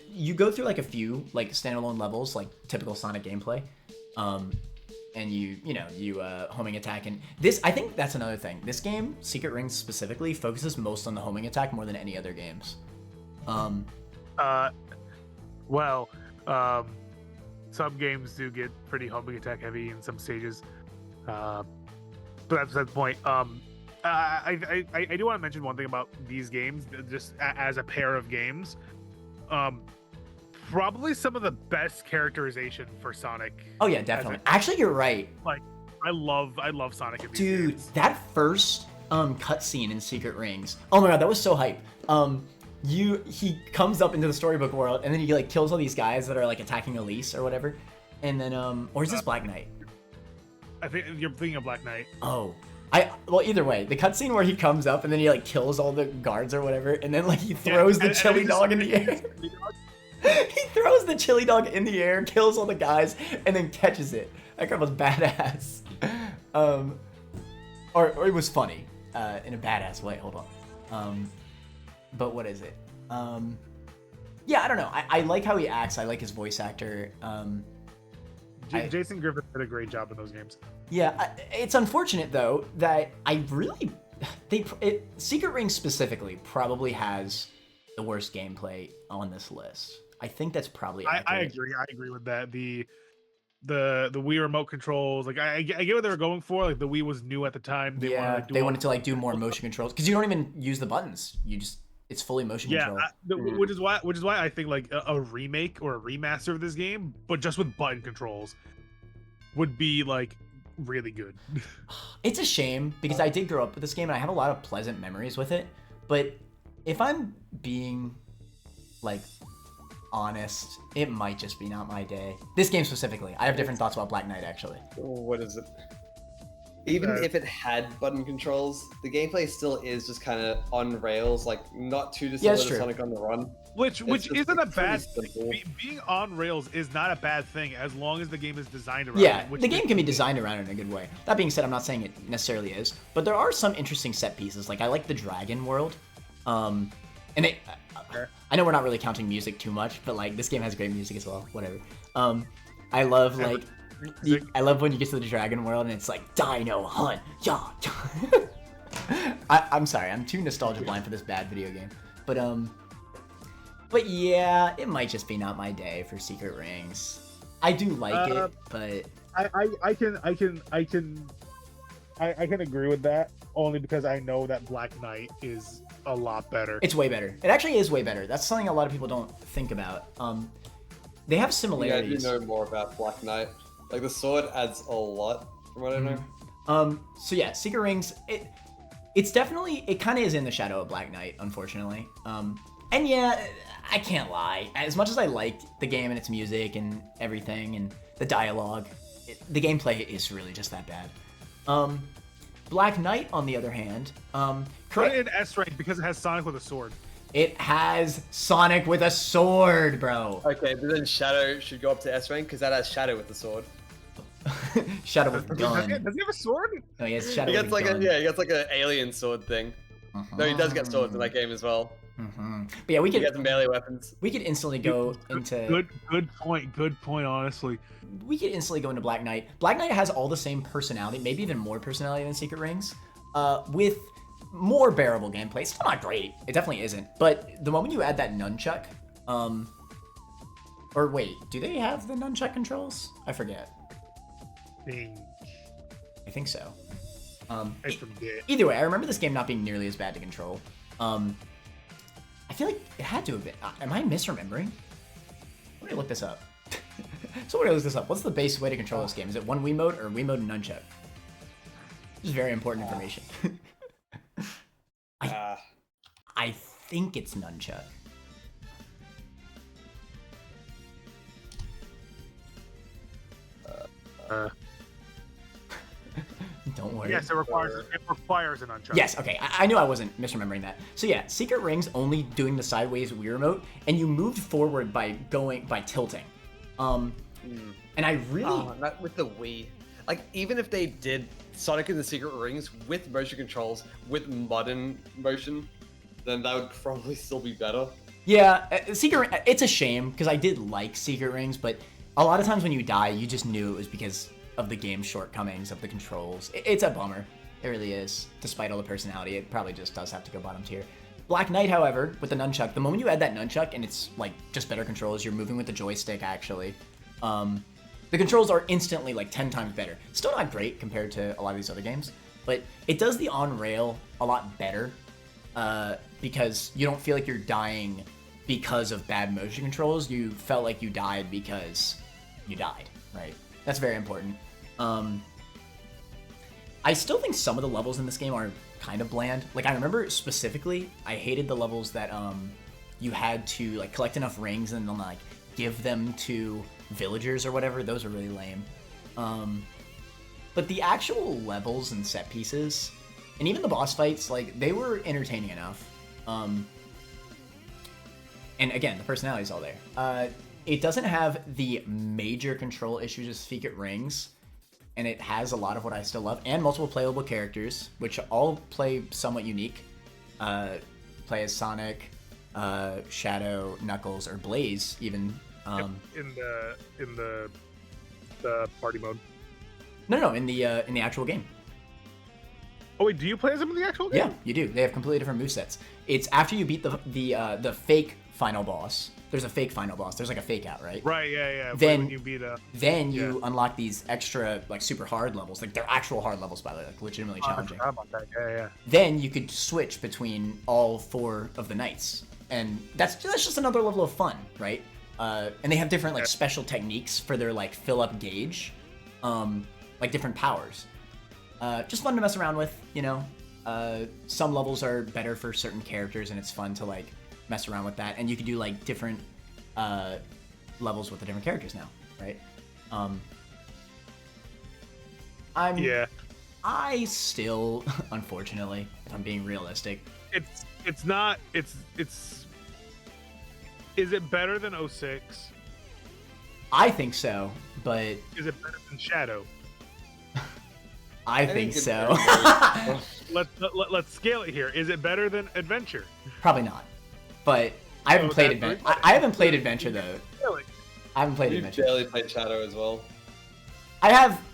You go through like a few like standalone levels, like typical Sonic gameplay, and you homing attack. And this, I think that's another thing. This game, Secret Rings specifically, focuses most on the homing attack more than any other games. Some games do get pretty homing attack heavy in some stages, but that's the point. I do want to mention one thing about these games, just as a pair of games. Probably some of the best characterization for Sonic. Oh yeah, definitely. Actually, you're right. Like, I love Sonic in these Dude, games. that first cutscene in Secret Rings. Oh my god, that was so hype. He comes up into the storybook world, and then he like kills all these guys that are like attacking Elise or whatever, and then or is this Black Knight? I think you're thinking of Black Knight. Oh, well, either way, the cutscene where he comes up and then he like kills all the guards or whatever, and then like he throws the chili dog in the air. He throws the chili dog in the air, kills all the guys, and then catches it. That guy was badass. Or it was funny in a badass way. Hold on. But what is it? Yeah, I don't know. I like how he acts. I like his voice actor. Jason Griffith did a great job in those games. Yeah, it's unfortunate though that Secret Rings specifically probably has the worst gameplay on this list. I think that's probably accurate. I agree with that. The Wii remote controls, like I get what they were going for. Like the Wii was new at the time. They wanted to like do more motion controls because you don't even use the buttons. It's fully motion control. Which is why I think like a remake or a remaster of this game, but just with button controls, would be like really good. It's a shame because I did grow up with this game and I have a lot of pleasant memories with it. But if I'm being like honest, it might just be not my day. This game specifically. I have different thoughts about Black Knight actually. What is it? Even if it had button controls, the gameplay still is just kind of on rails, like not too dissimilar to Sonic on the Run. Which isn't a bad thing. Being on rails is not a bad thing as long as the game is designed around it. Yeah, the game can be designed around it in a good way. That being said, I'm not saying it necessarily is, but there are some interesting set pieces. Like I like the dragon world, and I know we're not really counting music too much, but like this game has great music as well. Whatever. I love like. I love when you get to the dragon world and it's like Dino Hunt, yeah. I'm sorry, I'm too nostalgia blind for this bad video game, but yeah, it might just be not my day for Secret Rings. I do like it, but I can agree with that only because I know that Black Knight is a lot better. It's way better. It actually is way better. That's something a lot of people don't think about. They have similarities. Yeah, I do know more about Black Knight. Like the sword adds a lot from what I know. So yeah, Secret Rings, it's definitely, it kind of is in the shadow of Black Knight, unfortunately. And yeah, I can't lie. As much as I like the game and its music and everything and the dialogue, the gameplay is really just that bad. Black Knight, on the other hand, put it in S rank because it has Sonic with a sword. It has Sonic with a sword, bro. Okay, but then Shadow should go up to S rank because that has Shadow with the sword. Shadow with a gun. Does he have a sword? No, he has Shadow he with a gets gun. He gets like an alien sword thing. No, he does get swords in that game as well. But yeah, we You could got some melee weapons. we could instantly go into Good point. Honestly, we could instantly go into Black Knight. Black Knight has all the same personality, maybe even more personality than Secret Rings, with more bearable gameplay. It's still not great. It definitely isn't. But the moment you add that nunchuck, or wait, do they have the nunchuck controls? I forget. I think so. I forget. Either way, I remember this game not being nearly as bad to control. I feel like it had to have been. Am I misremembering? Let me look this up. So we're gonna look this up. What's the base way to control this game? Is it one Wiimote or Wiimote and nunchuck? This is very important information. I think it's nunchuck. Don't worry. Yes, it requires an nunchuck. Yes, okay. I knew I wasn't misremembering that. So yeah, Secret Rings only doing the sideways Wii remote, and you moved forward by tilting. And I really not with the Wii. Like even if they did Sonic and the Secret Rings with motion controls with modern motion, then that would probably still be better. Yeah, it's a shame because I did like Secret Rings, but a lot of times when you die, you just knew it was because of the game's shortcomings of the controls. It's a bummer. It really is. Despite all the personality, it probably just does have to go bottom tier. Black Knight, however, with the nunchuck, the moment you add that nunchuck and it's like just better controls, you're moving with the joystick actually. The controls are instantly like 10 times better. Still not great compared to a lot of these other games, but it does the on-rail a lot better because you don't feel like you're dying because of bad motion controls. You felt like you died because you died, right? That's very important. I still think some of the levels in this game are kind of bland. Like I remember specifically, I hated the levels that you had to like collect enough rings and then like give them to villagers or whatever. Those are really lame. But the actual levels and set pieces, and even the boss fights, like they were entertaining enough. And again, the personality's all there. It doesn't have the major control issues as Secret Rings, and it has a lot of what I still love, and multiple playable characters, which all play somewhat unique. Play as Sonic, Shadow, Knuckles, or Blaze, even. In the party mode. No, in the actual game. Oh wait, do you play as them in the actual game? Yeah, you do. They have completely different movesets. It's after you beat the fake final boss. There's a fake final boss. There's like a fake out, right? Right, yeah. Then when you beat you unlock these extra like super hard levels. Like they're actual hard levels, by the way, like legitimately challenging. I forgot about that. Yeah. Then you could switch between all 4 of the knights, and that's just another level of fun, right? And they have different like special techniques for their like fill up gauge, like different powers. Just fun to mess around with, you know. Some levels are better for certain characters, and it's fun to like mess around with that. And you can do like different levels with the different characters now, right? I still, unfortunately, if I'm being realistic, it's not. Is it better than 06? I think so, but is it better than Shadow? I think so. Let's scale it here. Is it better than Adventure? Probably not. But I haven't played Adventure. I haven't played Adventure though. Really? I haven't played Adventure. You barely played Shadow as well. I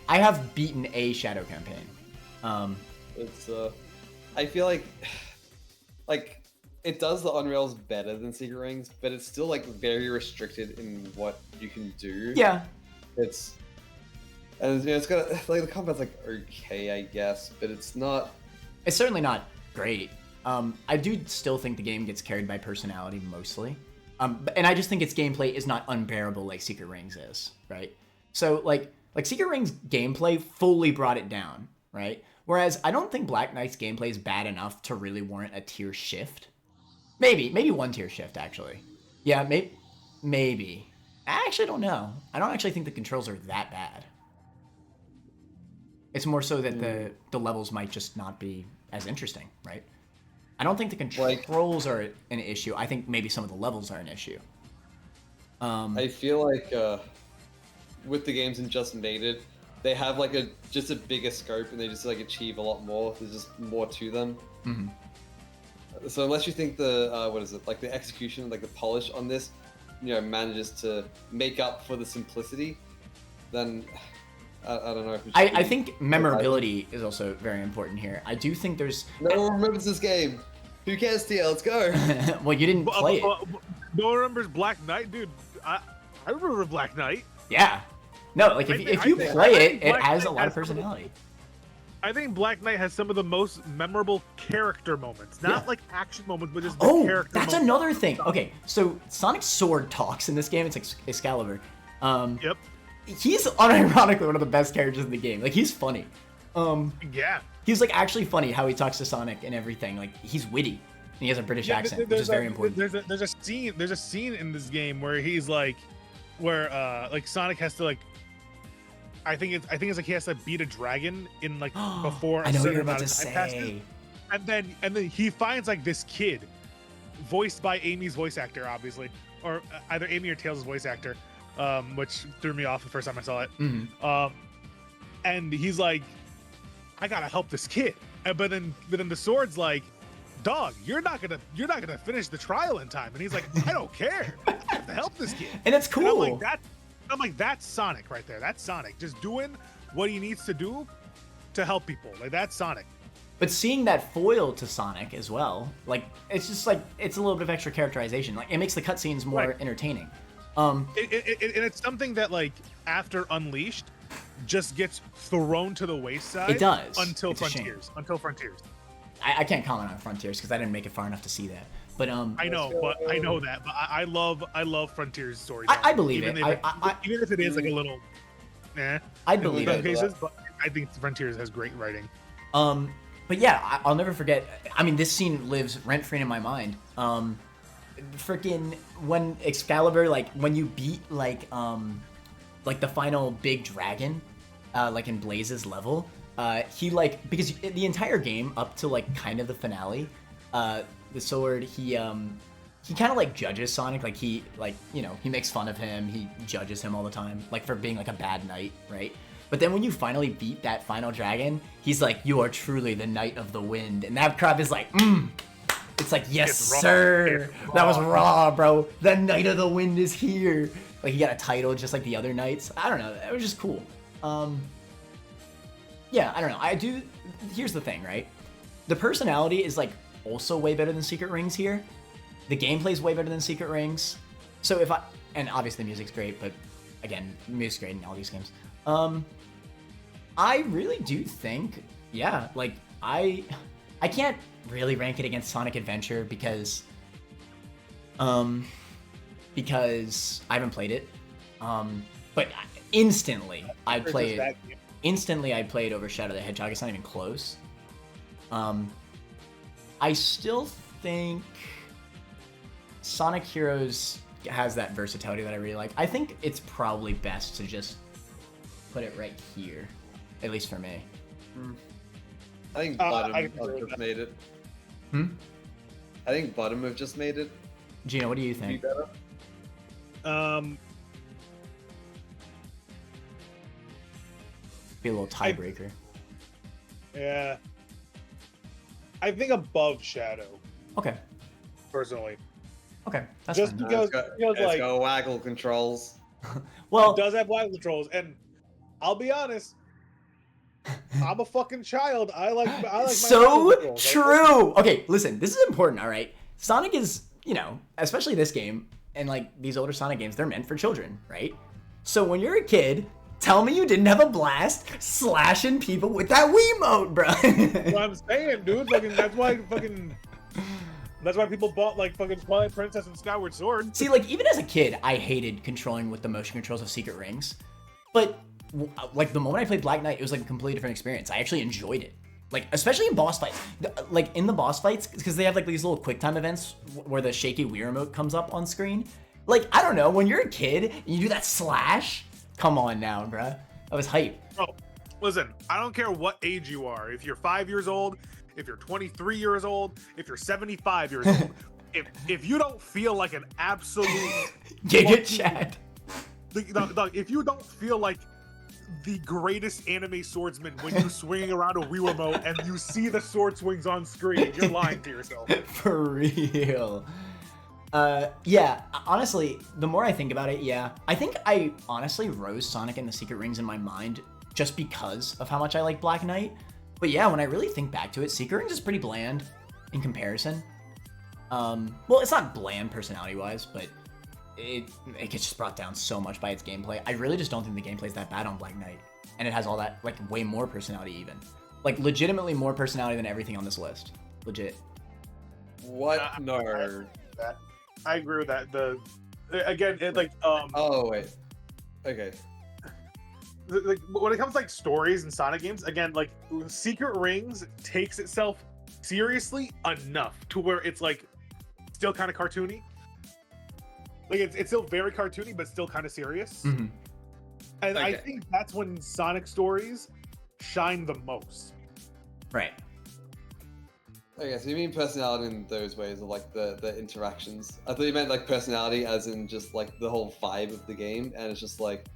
have beaten a Shadow campaign. It's I feel like it does the on-rails better than Secret Rings, but it's still like very restricted in what you can do. Yeah. It's got like the combat's like okay, I guess, but it's not. It's certainly not great. I do still think the game gets carried by personality mostly. And I just think its gameplay is not unbearable like Secret Rings is, right? So like Secret Rings gameplay fully brought it down, right? Whereas I don't think Black Knight's gameplay is bad enough to really warrant a tier shift. Maybe 1 tier shift actually. Yeah, maybe. I actually don't know. I don't actually think the controls are that bad. It's more so that the levels might just not be as interesting, right? I don't think the controls are an issue. I think maybe some of the levels are an issue. I feel like with the games in Just Made It, they have like just a bigger scope and they just like achieve a lot more. There's just more to them. Mm-hmm. So unless you think the what is it, like the execution, like the polish on this, manages to make up for the simplicity, then I don't know if I think memorability is also very important here. I do think there's no one remembers this game. Who cares, TL? Let's go. well, you didn't play it. No one remembers Black Knight, dude. I remember Black Knight. Yeah. No, like if you play it, it has a lot of personality. I think Black Knight has some of the most memorable character moments. Not like action moments, but just that's character moments. another thing. Okay, so Sonic's sword talks in this game. It's like Excalibur. Yep. He's unironically one of the best characters in the game. Like, he's funny. Yeah. He's like actually funny how he talks to Sonic and everything. Like, he's witty. And he has a British accent, which is very important. There's a scene in this game where he's like, where like Sonic has to like, I think it's like he has to beat a dragon in like before a certain amount of time passes. And then he finds like this kid, voiced by Amy's voice actor, obviously, or either Amy or Tails' voice actor, which threw me off the first time I saw it. Mm-hmm. And he's like, I gotta help this kid. But then the sword's like, dog, you're not gonna finish the trial in time. And he's like, I don't care. I have to help this kid. And it's cool. And I'm like, that's Sonic right there. That's Sonic just doing what he needs to do to help people. Like, that's Sonic. But seeing that foil to Sonic as well, like, it's just like, it's a little bit of extra characterization. Like, it makes the cutscenes more entertaining. And it's something that, like, after Unleashed, just gets thrown to the wayside. It does. Until Frontiers. I can't comment on Frontiers because I didn't make it far enough to see that. But I know that. But I love Frontiers' story. I believe it. Even if it is like a little, I believe it. Cases, but I think Frontiers has great writing. But yeah, I'll never forget. I mean, this scene lives rent-free in my mind. Freaking when Excalibur, like when you beat like the final big dragon, like in Blaze's level, he like, because the entire game up to like kind of the finale, the sword, he kind of like judges Sonic, like he makes fun of him, he judges him all the time, like for being like a bad knight, right? But then when you finally beat that final dragon, he's like, you are truly the Knight of the Wind, and that crowd is like, it's like, yes, sir, that was raw, bro. The Knight of the Wind is here. Like, he got a title just like the other knights. I don't know, it was just cool. Yeah, I don't know. Here's the thing, right? The personality is like also way better than Secret Rings here. The gameplay's way better than Secret Rings. So and obviously the music's great, but again, music's great in all these games. I really do think, yeah, like I can't really rank it against Sonic Adventure because I haven't played it. But instantly I'd play it. Instantly, I'd play it over Shadow the Hedgehog. It's not even close. I still think Sonic Heroes has that versatility that I really like. I think it's probably best to just put it right here, at least for me. I think Bottom have just made it. I think Bottom have just made it. Gino, what do you think? Be a little tiebreaker. Yeah. I think above Shadow. Okay. Personally. Okay. That's just fine. because it's got waggle controls. Well, it does have waggle controls, and I'll be honest, I'm a fucking child. I like so true. Okay, listen, this is important, all right? Sonic is, especially this game and like these older Sonic games, they're meant for children, right? So when you're a kid, tell me you didn't have a blast slashing people with that Wiimote, bro. That's what I'm saying, dude. That's why people bought like fucking Twilight Princess and Skyward Sword. See, like even as a kid, I hated controlling with the motion controls of Secret Rings, but like the moment I played Black Knight, it was like a completely different experience. I actually enjoyed it. Like, especially in boss fights. Like in the boss fights, because they have like these little quick time events where the shaky Wii remote comes up on screen. Like, I don't know, when you're a kid and you do that slash, come on now, bruh. I was hype. Oh, listen, I don't care what age you are. If you're 5 years old, if you're 23 years old, if you're 75 years old, if you don't feel like an absolute Giga Chad. If you don't feel like the greatest anime swordsman when you're swinging around a Wii remote and you see the sword swings on screen. You're lying to yourself. For real. Yeah, honestly, the more I think about it, yeah. I think I honestly rose Sonic and the Secret Rings in my mind just because of how much I like Black Knight. But yeah, when I really think back to it, Secret Rings is pretty bland in comparison. Well, it's not bland personality-wise, but it gets just brought down so much by its gameplay. I really just don't think the gameplay is that bad on Black Knight. And it has all that, like, way more personality even. Like, legitimately more personality than everything on this list. Legit. What? No. I agree with that. Oh, wait. Okay. Like when it comes to like stories and Sonic games, again, like Secret Rings takes itself seriously enough to where it's like still kind of cartoony. Like it's still very cartoony, but still kind of serious. Mm-hmm. And I think that's when Sonic stories shine the most. Right. Okay, so you mean personality in those ways, or like the interactions? I thought you meant like personality as in just like the whole vibe of the game, and it's just like,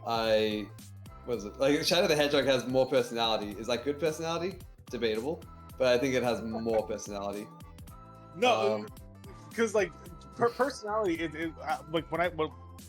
what is it? Like Shadow the Hedgehog has more personality. Is that good personality? Debatable, but I think it has more personality. No, because like personality, like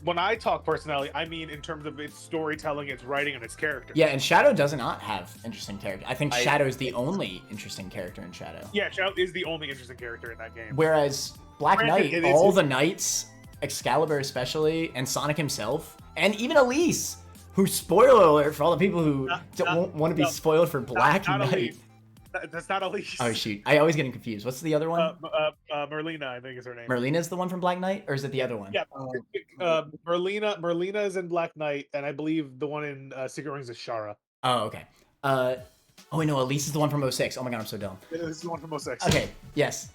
when I talk personality, I mean in terms of its storytelling, its writing, and its character. Yeah, and Shadow does not have interesting character. I think Shadow is the only interesting character in Shadow. Yeah, Shadow is the only interesting character in that game. Whereas Black Knight, all the knights, Excalibur especially, and Sonic himself, and even Elise, who, spoiler alert for all the people who don't want to be spoiled for Black Knight. That's not Elise. Oh shoot, I always get confused. What's the other one? Merlina, I think is her name. Merlina's the one from Black Knight, or is it the other one? Yeah, Merlina is in Black Knight, and I believe the one in Secret Rings is Shara. Oh, okay. Oh wait, no, Elise is the one from 06. Oh my god, I'm so dumb. Yeah, this is the one from 06. Okay, yes.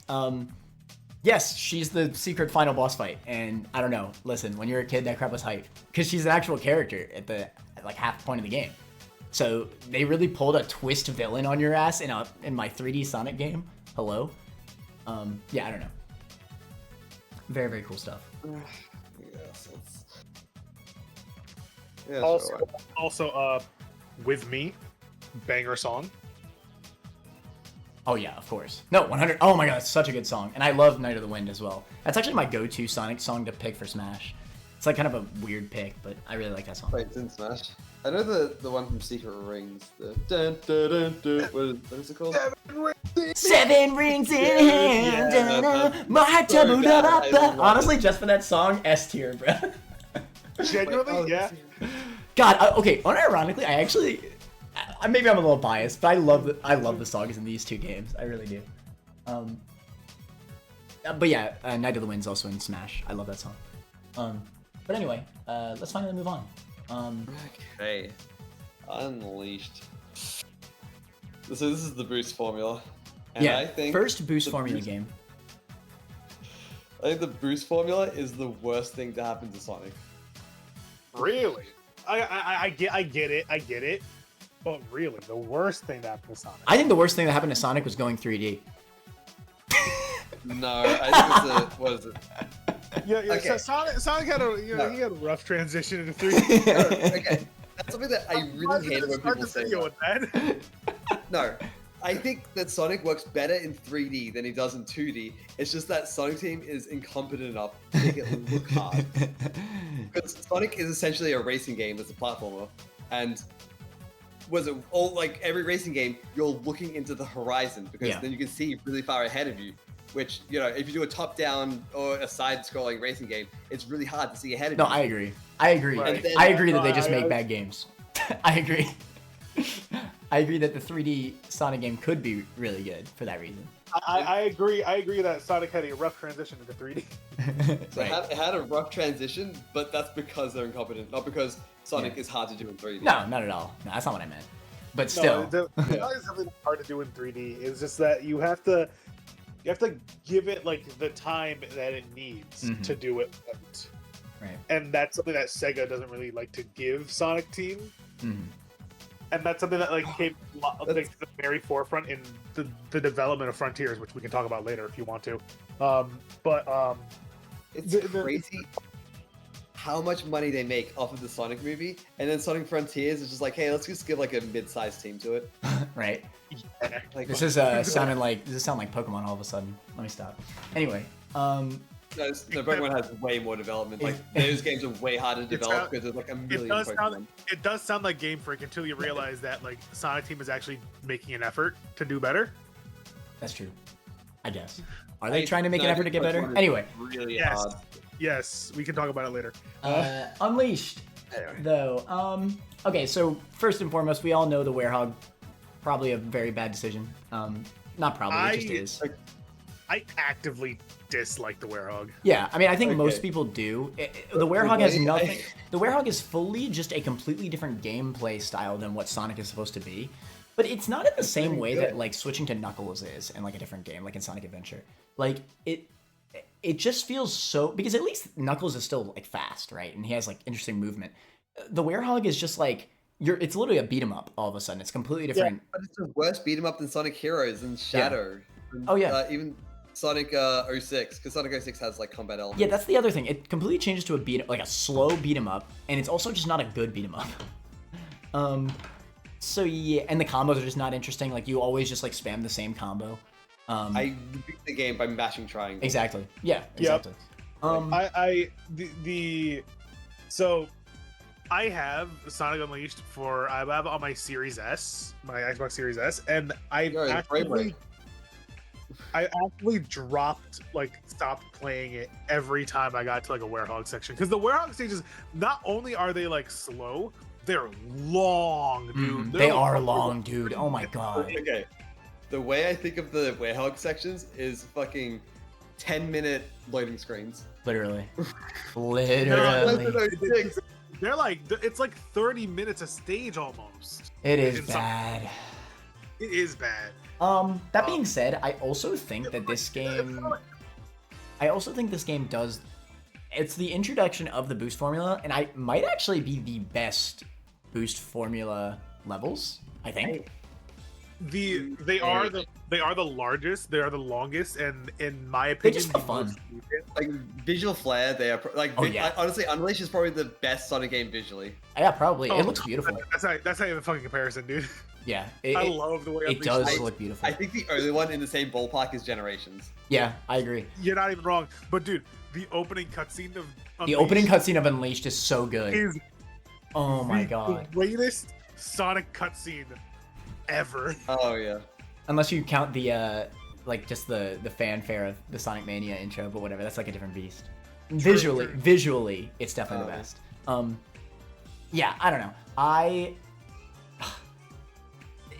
Yes, she's the secret final boss fight, and I don't know. Listen, when you're a kid, that crap was hype because she's an actual character at like half the point of the game. So they really pulled a twist villain on your ass in my 3D Sonic game. Hello. Yeah, I don't know. Very, very cool stuff. Yeah, Also, With Me, banger song. Oh yeah, of course. No, 100. Oh my god, it's such a good song, and I love Night of the Wind as well. That's actually my go-to Sonic song to pick for Smash. It's like kind of a weird pick, but I really like that song. Wait, it's in Smash. I know the one from Secret Rings. The dun, dun, dun, dun. What is it called? 7 rings in hand. Honestly, just for that song, S tier, bro. Genuinely, yeah. God, okay. Unironically, I actually, maybe I'm a little biased, but I love the songs in these two games. I really do. But yeah, Night of the Wind's also in Smash. I love that song. But anyway, let's finally move on. Okay. Unleashed. So this is the boost formula. And yeah, I think first boost formula game. I think the boost formula is the worst thing to happen to Sonic. Really? I get it. But really, the worst thing that happened to Sonic. I think the worst thing that happened to Sonic was going 3D. No, I think what is it? Yeah. Okay. So Sonic had he had a rough transition into 3D. Okay, that's something that I really hate when people say that. No, I think that Sonic works better in 3D than he does in 2D. It's just that Sonic Team is incompetent enough to make it look hard. Because Sonic is essentially a racing game that's a platformer, and every racing game, you're looking into the horizon because then you can see really far ahead of you. Which, if you do a top-down or a side-scrolling racing game, it's really hard to see ahead of you. No, I agree. I agree. Right. I agree that they just make bad games. I agree. I agree that the 3D Sonic game could be really good for that reason. I agree that Sonic had a rough transition into 3D. So Right. it had a rough transition, but that's because they're incompetent, not because Sonic is hard to do in 3D. No, not at all. No, that's not what I meant. But still. No, it's definitely hard to do in 3D. It's just that you have to give it like the time that it needs to do it right. Right. And that's something that Sega doesn't really like to give Sonic Team. Mm. And that's something that came to the very forefront in the development of Frontiers, which we can talk about later if you want to. It's crazy. how much money they make off of the Sonic movie, and then Sonic Frontiers is just like, hey, let's just give like a mid-sized team to it. Right. Yeah. Like, This is sounding like, does this sound like Pokemon all of a sudden? Let me stop. Anyway, no, Pokemon has way more development. Like those games are way harder to develop because there's like a million Pokemon. It does sound like Game Freak until you realize that like Sonic Team is actually making an effort to do better. That's true. I guess. Are they trying to make an effort to get better? Anyway. Really Yes. hard. Yes, we can talk about it later. Unleashed, Anyway. though. Okay, so first and foremost, we all know the Werehog, probably a very bad decision. Not probably, it just is. I actively dislike the Werehog. Yeah, I mean, I think Okay. most people do. The Werehog has nothing. The Werehog is fully just a completely different gameplay style than what Sonic is supposed to be. But it's not in the same way that like switching to Knuckles is in like a different game, like in Sonic Adventure. Like it just feels so, because at least Knuckles is still like fast, right? And he has like interesting movement. The Werehog is just like it's literally a beat 'em up all of a sudden. It's completely different. But it's a worse beat 'em up than Sonic Heroes and Shadow. And, Oh, yeah. even Sonic 06, because Sonic 06 has like combat elements. Yeah, that's the other thing. It completely changes to like a slow beat 'em up, and it's also just not a good beat 'em up. So yeah, and the combos are just not interesting. Like you always just like spam the same combo. I beat the game by mashing triangle. Exactly. Yeah. Exactly. So I have Sonic Unleashed I have on my Series S, my Xbox Series S, and I actually stopped playing it every time I got to like a Werehog section, because the Werehog stages, not only are they like slow, they're long, dude. They are long, dude. Oh my god. Okay. The way I think of the Werehog sections is fucking 10-minute loading screens. Literally. They're like, it's like 30 minutes a stage almost. It is bad. It is bad. That being said, I also think that this game does. It's the introduction of the boost formula, and I might actually be the best boost formula levels. I think. They are the largest, they are the longest, and in my opinion, just have fun. Like visual flair, they are honestly, Unleashed is probably the best Sonic game visually. Yeah, probably. It looks beautiful. That's not even a fucking comparison, dude. Yeah, I love the way it does look beautiful. I think the only one in the same ballpark is Generations. Yeah, I agree. You're not even wrong, but dude, the opening cutscene of Unleashed The opening cutscene of Unleashed is so good. is Oh my god. the greatest Sonic cutscene ever. Oh yeah. Unless you count the like just the fanfare of the Sonic Mania intro, but whatever, that's like a different beast. Visually, it's definitely the best. Yeah, I don't know.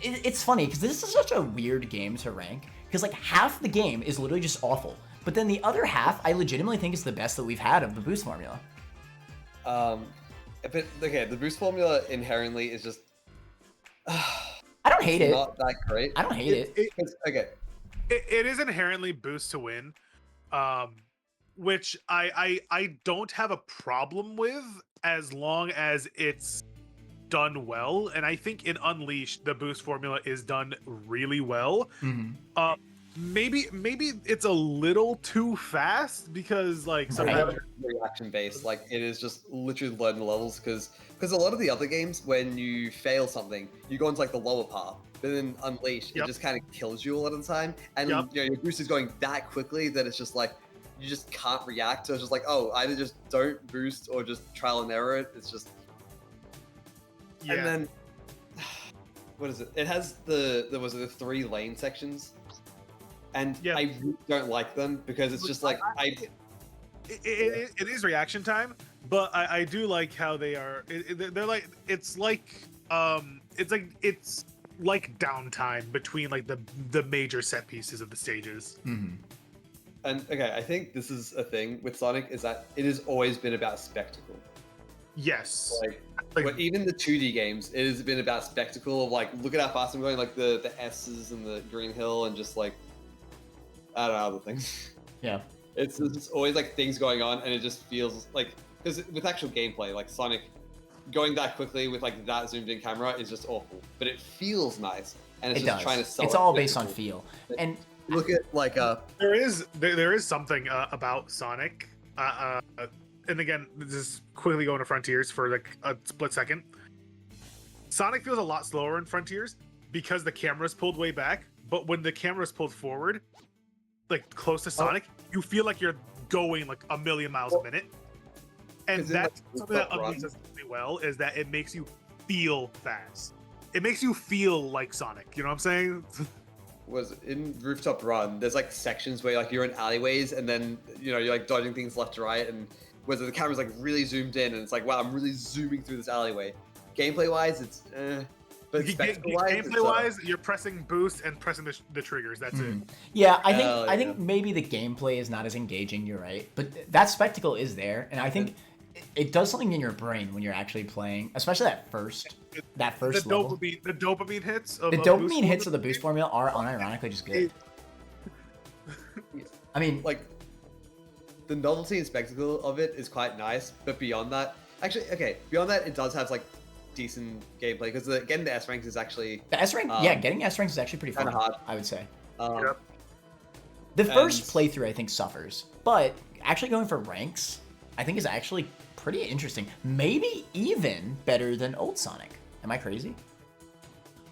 It's funny because this is such a weird game to rank, because like half the game is literally just awful, but then the other half I legitimately think is the best that we've had of the boost formula. But okay, the boost formula inherently is just I don't hate it. Not that great. I don't hate it. Okay. It is inherently boost to win, which I don't have a problem with as long as it's done well. And I think in Unleashed the boost formula is done really well. Maybe it's a little too fast, because like sometimes reaction based, like it is just literally learn the levels, because a lot of the other games, when you fail something, you go into like the lower path, but then Unleashed it just kind of kills you a lot of the time, and you know, your boost is going that quickly that it's just like you just can't react. So it's just like, oh, either just don't boost or just trial and error it. It's just and then what is it? It has the 3 lane sections. And I really don't like them, because it's just like it is reaction time, but I do like how they are. They're like it's like downtime between like the major set pieces of the stages. And okay, I think this is a thing with Sonic, is that it has always been about spectacle. Yes. But even the 2D games, it has been about spectacle of like, look at how fast I'm going, like the S's and the Green Hill, and just like I don't know, other things. Yeah. It's always like things going on, and it just feels like, because with actual gameplay, like Sonic going that quickly with like that zoomed in camera is just awful. But it feels nice, and it's just trying to sell. It's all based on feel. And look at like there is something about Sonic and again, this is quickly going to Frontiers for like a split second. Sonic feels a lot slower in Frontiers because the camera's pulled way back, but when the camera's pulled forward, like close to Sonic, you feel like you're going like a million miles a minute. And that's something that Unleashed does really well, is that it makes you feel fast. It makes you feel like Sonic, you know what I'm saying? Was in Rooftop Run, there's like sections where like you're in alleyways and then you're like dodging things left to right, and whether the camera's like really zoomed in and it's like, wow, I'm really zooming through this alleyway. Gameplay wise, it's but spectacle wise, gameplay wise, you're pressing boost and pressing the triggers. That's it. Yeah, I think maybe the gameplay is not as engaging. You're right, but that spectacle is there, and I think it does something in your brain when you're actually playing, especially that first level. The dopamine hits. The dopamine hits of the boost formula are unironically just good. I mean, like the novelty and spectacle of it is quite nice, but beyond that, beyond that, it does have like decent gameplay because getting the S ranks is actually the S rank. Getting S ranks is actually pretty fun. Hard, I would say. Yep. The first playthrough I think suffers, but actually going for ranks, I think is actually pretty interesting. Maybe even better than old Sonic. Am I crazy?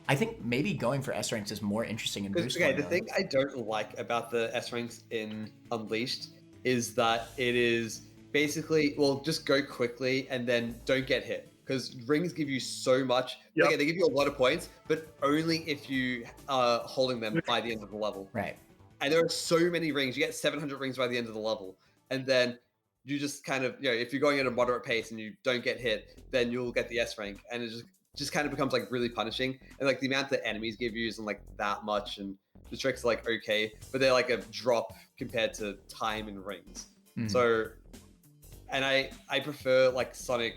I think maybe going for S ranks is more interesting in boost. Okay, the thing I don't like about the S ranks in Unleashed is that it is basically, well, just go quickly and then don't get hit. Because rings give you so much. Yep. Okay, they give you a lot of points, but only if you are holding them by the end of the level. Right. And there are so many rings. You get 700 rings by the end of the level. And then you just kind of, if you're going at a moderate pace and you don't get hit, then you'll get the S rank. And it just kind of becomes like really punishing. And like the amount that enemies give you isn't like that much. And the tricks are like okay, but they're like a drop compared to time and rings. Mm-hmm. So, and I prefer like Sonic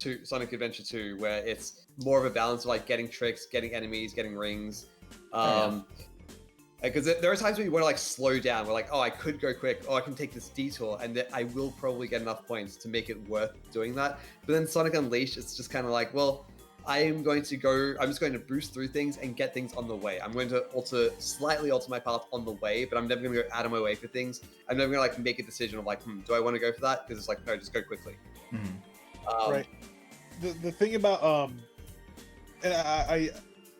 Adventure 2, where it's more of a balance of like getting tricks, getting enemies, getting rings. Because there are times where you want to like slow down. We're like, oh, I could go quick. Oh, I can take this detour, and that I will probably get enough points to make it worth doing that. But then Sonic Unleashed, it's just kind of like, well, I'm just going to boost through things and get things on the way. I'm going to slightly alter my path on the way, but I'm never going to go out of my way for things. I'm never going to like make a decision of like, do I want to go for that? Because it's like, no, just go quickly. Mm-hmm. Right. The thing about and I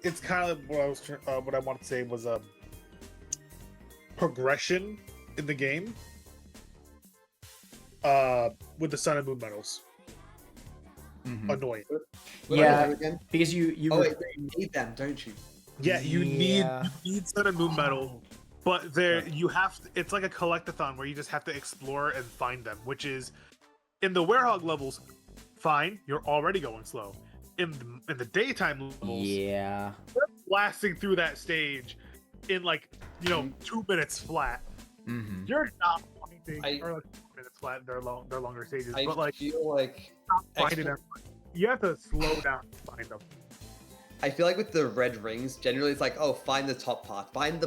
it's kind of what I wanted to say was progression in the game with the Sun and Moon medals. Mm-hmm. Annoying. Yeah, because you need them, don't you? Yeah, you need Sun and Moon medal, but you have to, it's like a collectathon where you just have to explore and find them, which is in the Werehog levels. Fine, you're already going slow. In the daytime levels, you're blasting through that stage in like 2 minutes flat. Mm-hmm. You're not finding or like 2 minutes flat. They're longer stages, I but like feel like finding them. You have to slow down to find them. I feel like with the red rings, generally it's like, oh, find the top path, find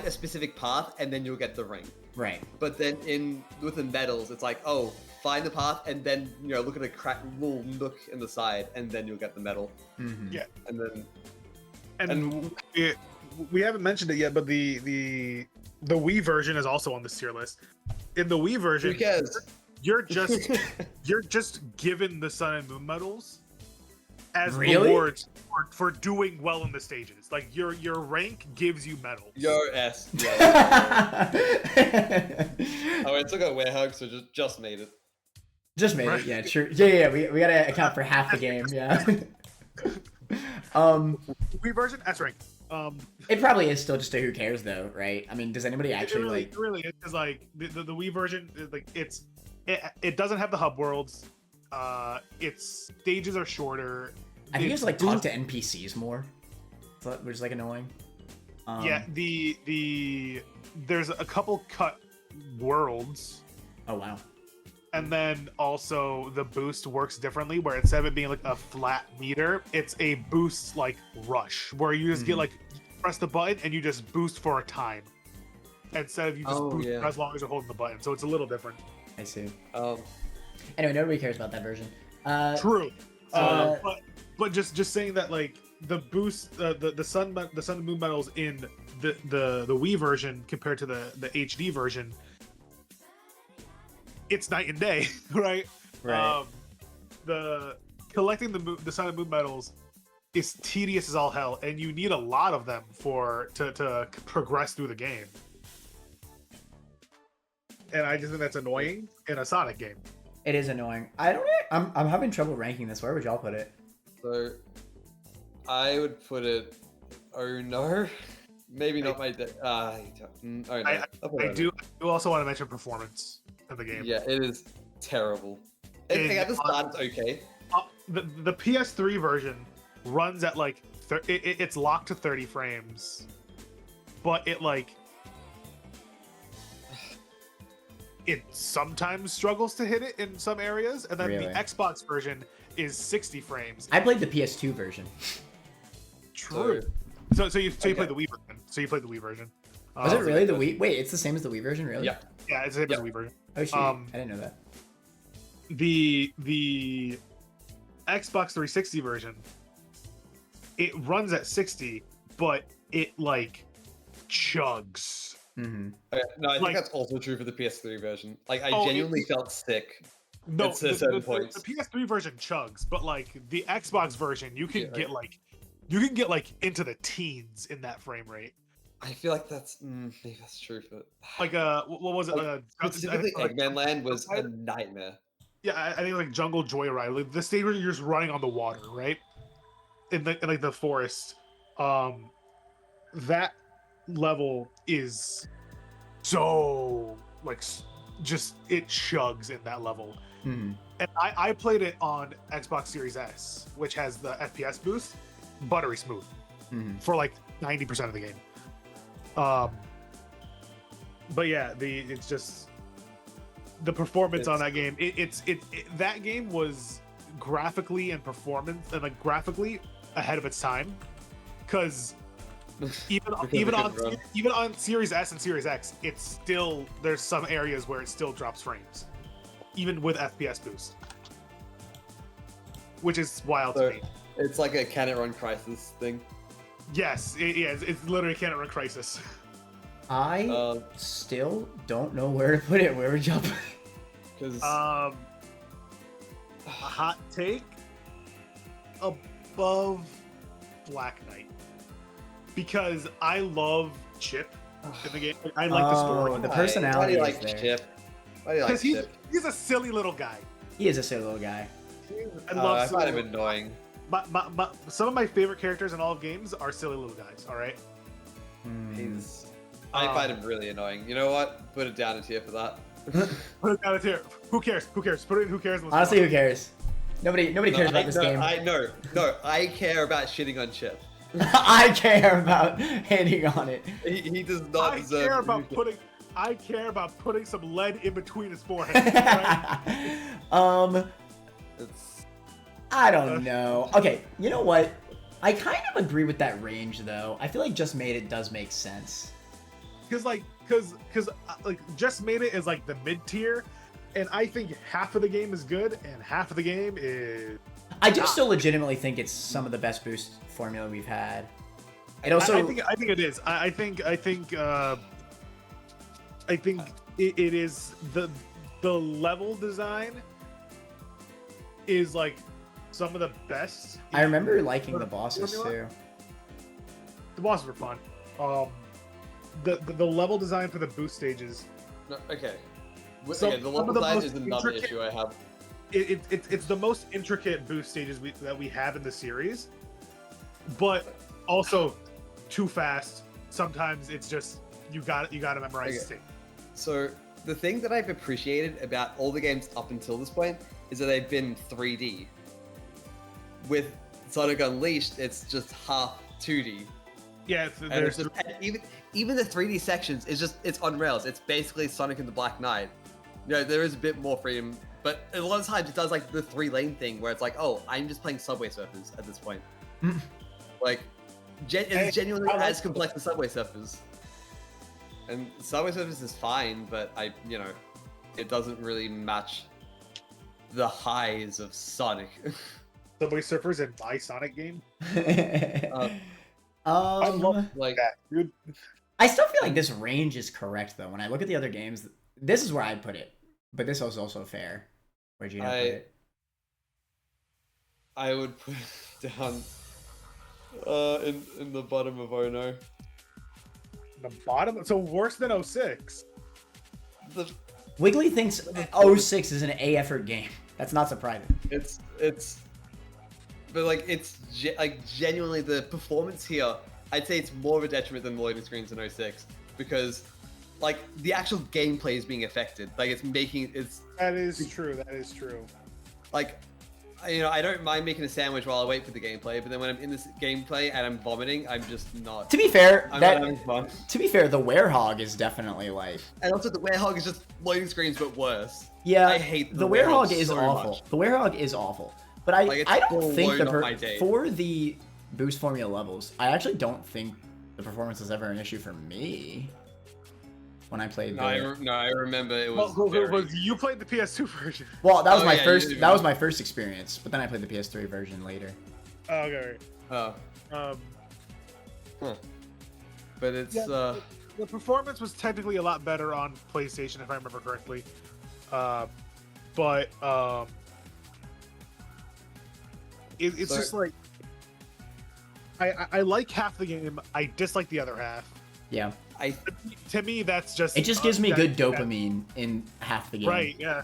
a specific path, and then you'll get the ring. Right. But then with the medals, it's like, oh, find the path, and then look at a crack little nook in the side, and then you'll get the medal. Mm-hmm. Yeah. And we haven't mentioned it yet, but the Wii version is also on this tier list. In the Wii version, who cares? You're just given the Sun and Moon medals as Really? rewards for doing well in the stages. Like your rank gives you medals. Your S. Yeah. Oh, it took a Werehog, so just made it. Just made it, yeah, true. Yeah. We gotta account for half the game, yeah. Wii version S rank. It probably is still just a who cares though, right? I mean, does anybody actually it really is, because like the Wii version, like it doesn't have the hub worlds. Its stages are shorter. I think it's like talk to NPCs more, which is like annoying. Yeah, there's a couple cut worlds. Oh wow. And then also the boost works differently, where instead of it being like a flat meter, it's a boost like rush, where you just get like press the button and you just boost for a time, instead of you just boost as long as you're holding the button. So it's a little different. I see. Anyway, nobody cares about that version. True. But just saying that, like the boost, the sun and moon medals in the Wii version compared to the HD version, it's night and day, right? Right. The collecting the Sun and Moon medals is tedious as all hell, and you need a lot of them to progress through the game. And I just think that's annoying in a Sonic game. It is annoying. I'm having trouble ranking this. Where would y'all put it? So, I would put it. Oh no, maybe not my. Oh no. I do also want to mention performance of the game. Yeah, it is terrible. I think at the start it's okay. The PS3 version runs at like it's locked to 30 frames, but it sometimes struggles to hit it in some areas, and then Really? the Xbox version is 60 frames. I played the PS2 version. True. So you played the Wii version. So you played the Wii version. Was it really the Wii? Wait, it's the same as the Wii version, really? Yeah. Yeah, it's the same as the Wii version. Oh shit! I didn't know that. The Xbox 360 version, it runs at 60, but it like chugs. Mm-hmm. No, I think Like- that's also true for the PS3 version. Like, I Oh, genuinely felt sick. No, At certain points. the PS3 version chugs, but like the Xbox version, you can get like into the teens in that frame rate. I feel like that's maybe that's true for Like what was it? specifically I think, Eggman Land was a nightmare. Yeah, I think like Jungle Joyride, like the stage where you're just running on the water, right? In like the forest. That level is so like just it chugs in that level. Mm-hmm. And I played it on Xbox Series S, which has the FPS boost, buttery smooth Mm-hmm. for like 90% of the game. But yeah, it's just the performance on that game. That game was graphically and performance and like graphically ahead of its time, because even on Series S and Series X, it's still there's some areas where it still drops frames, even with FPS boost, which is wild to me. It's like a Can It Run Crisis thing. Yes, it's literally Can It Run Crisis. I still don't know where to put it. Where would y'all put it? Because A hot take above Black Knight, because I love Chip in the game. I like the story. The personality. Why do you is like there. Chip? Why do you like Because Chip? he's a silly little guy. He is a silly little guy. I love I silly find him little annoying. some of my favorite characters in all of games are silly little guys. All right. I find him really annoying. You know what? Put it down in tier for that. Put it down here. Who cares? Who cares? Put it in who cares. Honestly, who cares? Nobody cares about this game. I care about shitting on Chip. I care about hitting on it. He does not I deserve. care about putting some lead in between his forehead. Right? It's, Uh, I don't know. Okay, you know what? I kind of agree with that range, though. I feel like Just Made It does make sense. Because Just Made It is like the mid tier, and I think half of the game is good and half of the game is. I do still legitimately think it's some of the best boost formula we've had. It also, I think it is. I think it is the level design is like some of the best. I remember liking the bosses formula. too. The bosses were fun. The level design for the boost stages. no, okay. Some- Okay, the some level of the design most is another intricate- issue I have. It's the most intricate boost stages that we have in the series, but also too fast. Sometimes it's just you got to memorize the state. So the thing that I've appreciated about all the games up until this point is that they've been 3D. With Sonic Unleashed, it's just half 2D. Yeah, And it's just, and even the 3D sections is just it's on rails. It's basically Sonic and the Black Knight. You know, there is a bit more freedom, but a lot of times it does like the 3-lane thing where it's like, oh, I'm just playing Subway Surfers at this point. Like, it's genuinely as complex as Subway Surfers. And Subway Surfers is fine, but it doesn't really match the highs of Sonic. Subway Surfers in my Sonic game. I love like that, dude. I still feel like this range is correct though. When I look at the other games, this is where I'd put it. But this was also fair. Where'd you not put it? I would put it down in the bottom of Ono. The bottom, so worse than 06. Wiggly thinks 06 is an A effort game. That's not surprising. It's but like like genuinely the performance here, I'd say it's more of a detriment than the loading screens in 06 because like the actual gameplay is being affected. Like That is true. That is true. Like, you know, I don't mind making a sandwich while I wait for the gameplay, but then when I'm in this gameplay and I'm vomiting, I'm just not. To be fair, I'm not having fun. To be fair, the Werehog is definitely like. And also, the Werehog is just loading screens, but worse. Yeah, I hate the Werehog is so awful. much. The Werehog is awful, but I don't think for the boost formula levels, I actually don't think the performance was ever an issue for me. When I played, I remember it was. You played the PS2 version. Well, that was my first. That was my first experience, but then I played the PS3 version later. Oh, okay. Oh. Huh. But it's the performance was technically a lot better on PlayStation, if I remember correctly. But it's just like I like half the game. I dislike the other half. Yeah. To me, that's just. It just gives me good dopamine in half the game. Right. Yeah.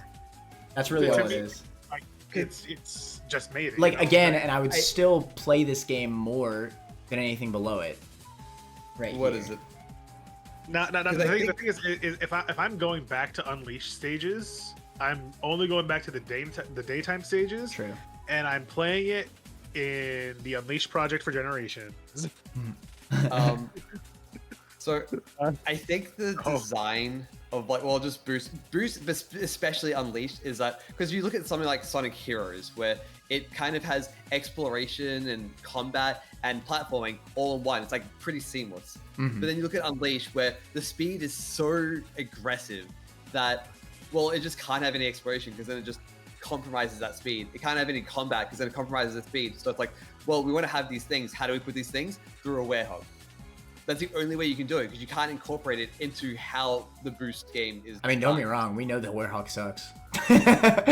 That's really all it is. Like, it's just made it. Like again, and I would still play this game more than anything below it. Right. What is it? No. The thing is if I'm going back to Unleashed stages, I'm only going back to the daytime stages. True. And I'm playing it in the Unleashed project for Generations. So I think the design of like, well, just Boost, especially Unleashed, is that because you look at something like Sonic Heroes, where it kind of has exploration and combat and platforming all in one. It's like pretty seamless. Mm-hmm. But then you look at Unleashed, where the speed is so aggressive that, well, it just can't have any exploration because then it just compromises that speed. It can't have any combat because then it compromises the speed. So it's like, well, we want to have these things. How do we put these things? Through a Werehog. That's the only way you can do it because you can't incorporate it into how the Boost game is. I mean, don't get me wrong. We know that Werehog sucks. But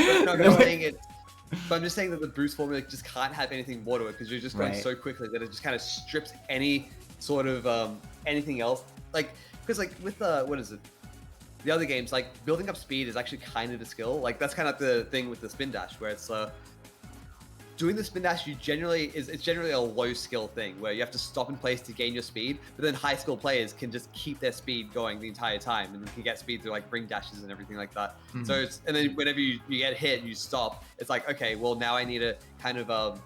I'm just saying that the Boost formula just can't have anything more to it because you're just going so quickly that it just kind of strips any sort of anything else. Like, because like with what is it? The other games, like building up speed is actually kind of a skill. Like that's kind of the thing with the spin dash, where it's doing the spin dash. It's generally a low skill thing where you have to stop in place to gain your speed. But then high skill players can just keep their speed going the entire time, and can get speed through like ring dashes and everything like that. Mm-hmm. So and then whenever you get hit, you stop. It's like, okay, well now I need to kind of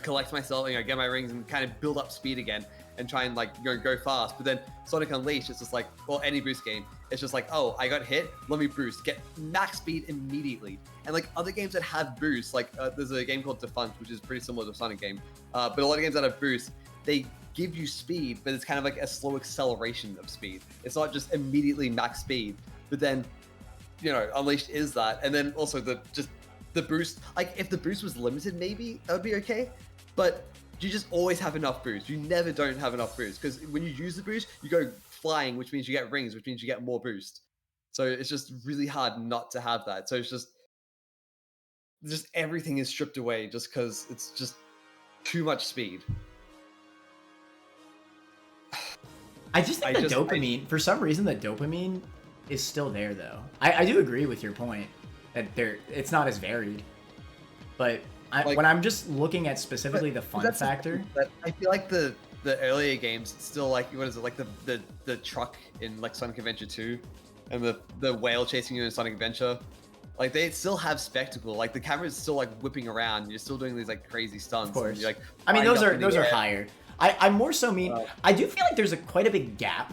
collect myself, get my rings and kind of build up speed again. And try and like go fast. But then Sonic Unleashed, it's just like, well, any Boost game, it's just like, oh, I got hit, let me boost, get max speed immediately. And like other games that have boost, like there's a game called Defunct, which is pretty similar to a Sonic game. But a lot of games that have boost, they give you speed, but it's kind of like a slow acceleration of speed. It's not just immediately max speed. But then, Unleashed is that. And then also the boost, like if the boost was limited, maybe that would be okay. But you just always have enough boost. You never don't have enough boost because when you use the boost, you go flying, which means you get rings, which means you get more boost. So it's just really hard not to have that. So it's just everything is stripped away just because it's just too much speed. I just think dopamine, for some reason, the dopamine is still there though. I do agree with your point that it's not as varied, but when I'm just looking at specifically the fun factor, I feel like the earlier games still like, what is it, like the truck in like Sonic Adventure 2 and the whale chasing you in Sonic Adventure, like they still have spectacle. Like the camera is still like whipping around. And you're still doing these like crazy stunts. Of course. Like, I mean, those are higher. I more so mean, I do feel like there's quite a big gap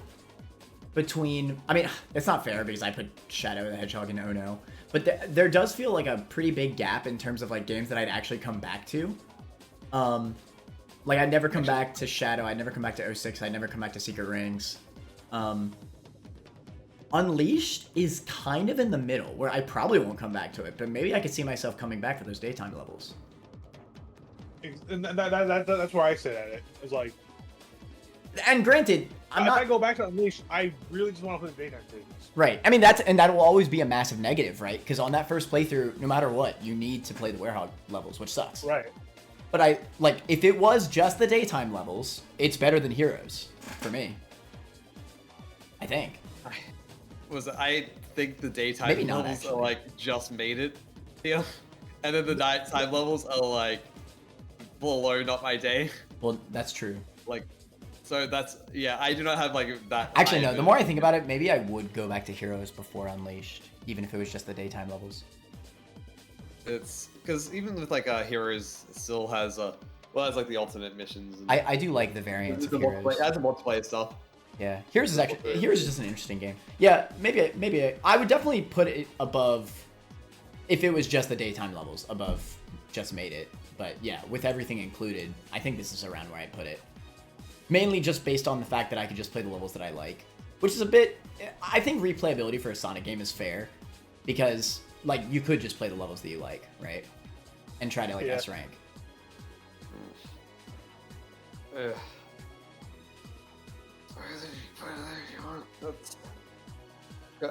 between. I mean, it's not fair because I put Shadow the Hedgehog in Ono. But there does feel like a pretty big gap in terms of like games that I'd actually come back to. Like I'd never come back to Shadow, I'd never come back to 06, I'd never come back to Secret Rings. Unleashed is kind of in the middle, where I probably won't come back to it, but maybe I could see myself coming back for those daytime levels. And that's where I sit at it. It's like, And granted, if I go back to Unleashed, I really just want to play the daytime stages. Right. I mean, that will always be a massive negative, right? Because on that first playthrough, no matter what, you need to play the Werehog levels, which sucks. Right. But if it was just the daytime levels, it's better than Heroes for me. I think. I think the daytime Maybe not, levels actually. are like just made it, yeah, and then the nighttime levels are like below not my day. Well, that's true. Like, so that's I do not have like that. Actually, no. The more I think about it, maybe I would go back to Heroes before Unleashed, even if it was just the daytime levels. It's because even with like Heroes still has has like the alternate missions. And I do like the variants of Heroes. it has the multiplayer stuff. Yeah, Heroes is just an interesting game. Yeah, maybe I would definitely put it above if it was just the daytime levels, above Just Made It. But yeah, with everything included, I think this is around where I put it. Mainly just based on the fact that I could just play the levels that I like, which is a bit. I think replayability for a Sonic game is fair, because like you could just play the levels that you like, right, and try to like S rank.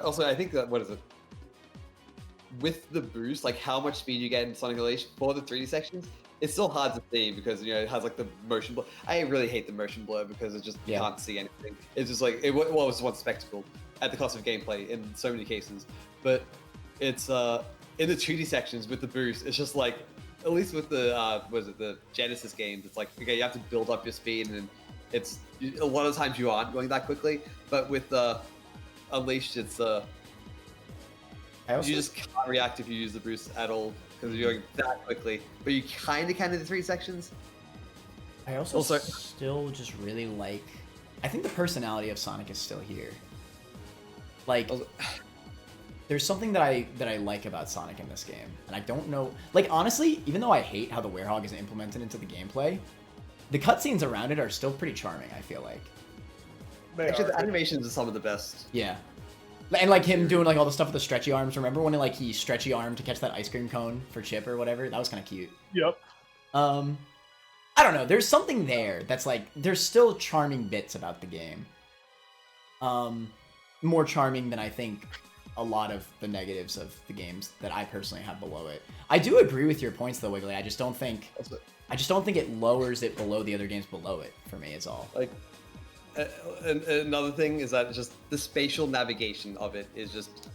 Also, I think that what is it? With the boost, like how much speed you get in Sonic Unleashed for the 3D sections, it's still hard to see because it has like the motion blur. I really hate the motion blur because it just can't see anything. It's just like it was one spectacle at the cost of gameplay in so many cases. But it's in the 2D sections with the boost, it's just like at least with the the Genesis games, it's like okay, you have to build up your speed and it's a lot of times you aren't going that quickly. But with Unleashed, it's you just can't react if you use the boost at all because you're going that quickly. But you kind of can in the 3 sections. I also still just really like. I think the personality of Sonic is still here. Like, there's something that I like about Sonic in this game, and I don't know. Like honestly, even though I hate how the Werehog is implemented into the gameplay, the cutscenes around it are still pretty charming. I feel like. Actually, the animations are some of the best. Yeah. And like him doing like all the stuff with the stretchy arms. Remember when he stretchy armed to catch that ice cream cone for Chip or whatever? That was kind of cute. Yep. I don't know. There's something there that's like there's still charming bits about the game. More charming than I think a lot of the negatives of the games that I personally have below it. I do agree with your points though, Wiggly. I just don't think it lowers it below the other games below it for me. Is all. Like. And another thing is that just the spatial navigation of it is just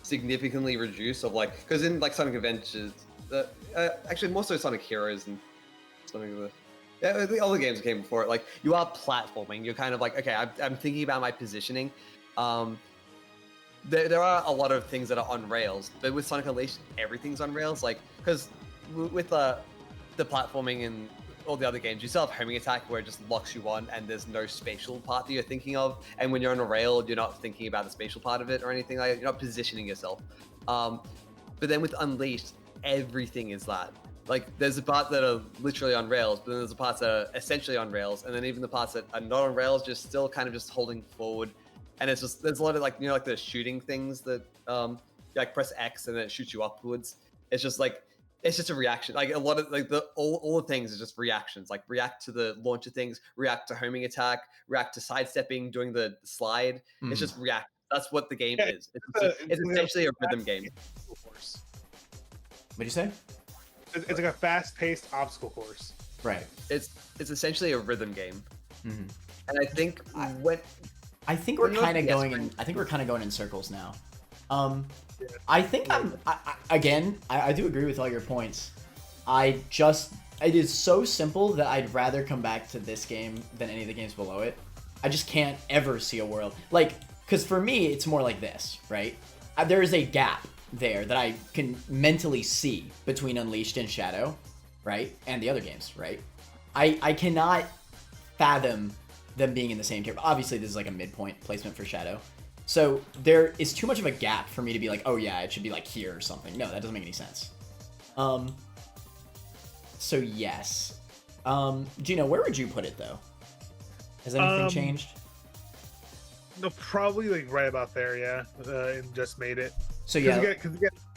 significantly reduced. Of like, because in like Sonic Adventures, actually more so Sonic Heroes and Sonic the other games that came before it, like you are platforming. You're kind of like, okay, I'm thinking about my positioning. There are a lot of things that are on rails, but with Sonic Unleashed, everything's on rails. Like, because with the platforming in all the other games, you still have homing attack where it just locks you on and there's no spatial part that you're thinking of. And when you're on a rail, you're not thinking about the spatial part of it or anything like that. You're not positioning yourself. But then with Unleashed, everything is that. Like, there's the parts that are literally on rails, but then there's the parts that are essentially on rails. And then even the parts that are not on rails, just still kind of just holding forward. And it's just, there's a lot of like, like the shooting things that, you like press X and then it shoots you upwards. It's just like, it's just a reaction. Like a lot of like all the things are just reactions. Like react to the launcher things, react to homing attack, react to sidestepping, doing the slide. It's just react. That's what the game is. It's essentially a rhythm game. What'd you say? It's like a fast-paced obstacle course. Right. It's essentially a rhythm game. Mm-hmm. And I think I think we're kind of going in. I think we're kind of going in circles now. I think I do agree with all your points. It is so simple that I'd rather come back to this game than any of the games below it. I just can't ever see a world like, because for me it's more like this, right? There is a gap there that I can mentally see between Unleashed and Shadow, right, and the other games, right? I cannot fathom them being in the same tier. Obviously, this is like a midpoint placement for Shadow. So there is too much of a gap for me to be like, oh yeah, it should be like here or something. No, that doesn't make any sense. So yes. Gino, where would you put it though? Has anything changed? No, probably like right about there, yeah. And Just Made It. So yeah.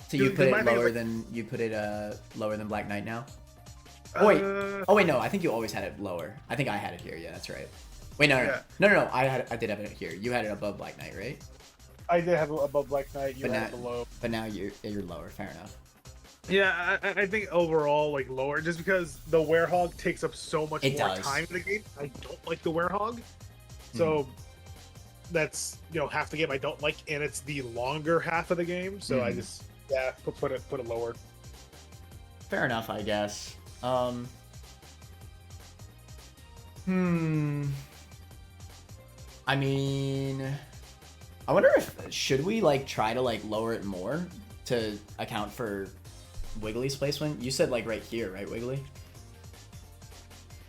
So you put it lower than Black Knight now? Oh wait, no, I think you always had it lower. I think I had it here. Yeah, that's right. Wait, no. Yeah. No. I did have it here. You had it above Black Knight, right? I did have it above Black Knight. You But had now, it below. but now you're lower. Fair enough. Yeah, I think overall like lower, just because the Werehog takes up so much It more does. time in the game. I don't like the Werehog, so that's half the game I don't like, and it's the longer half of the game. So I just put it lower. Fair enough, I guess. I mean, I wonder if should we like try to like lower it more to account for Wiggly's placement? You said like right here, right, Wiggly?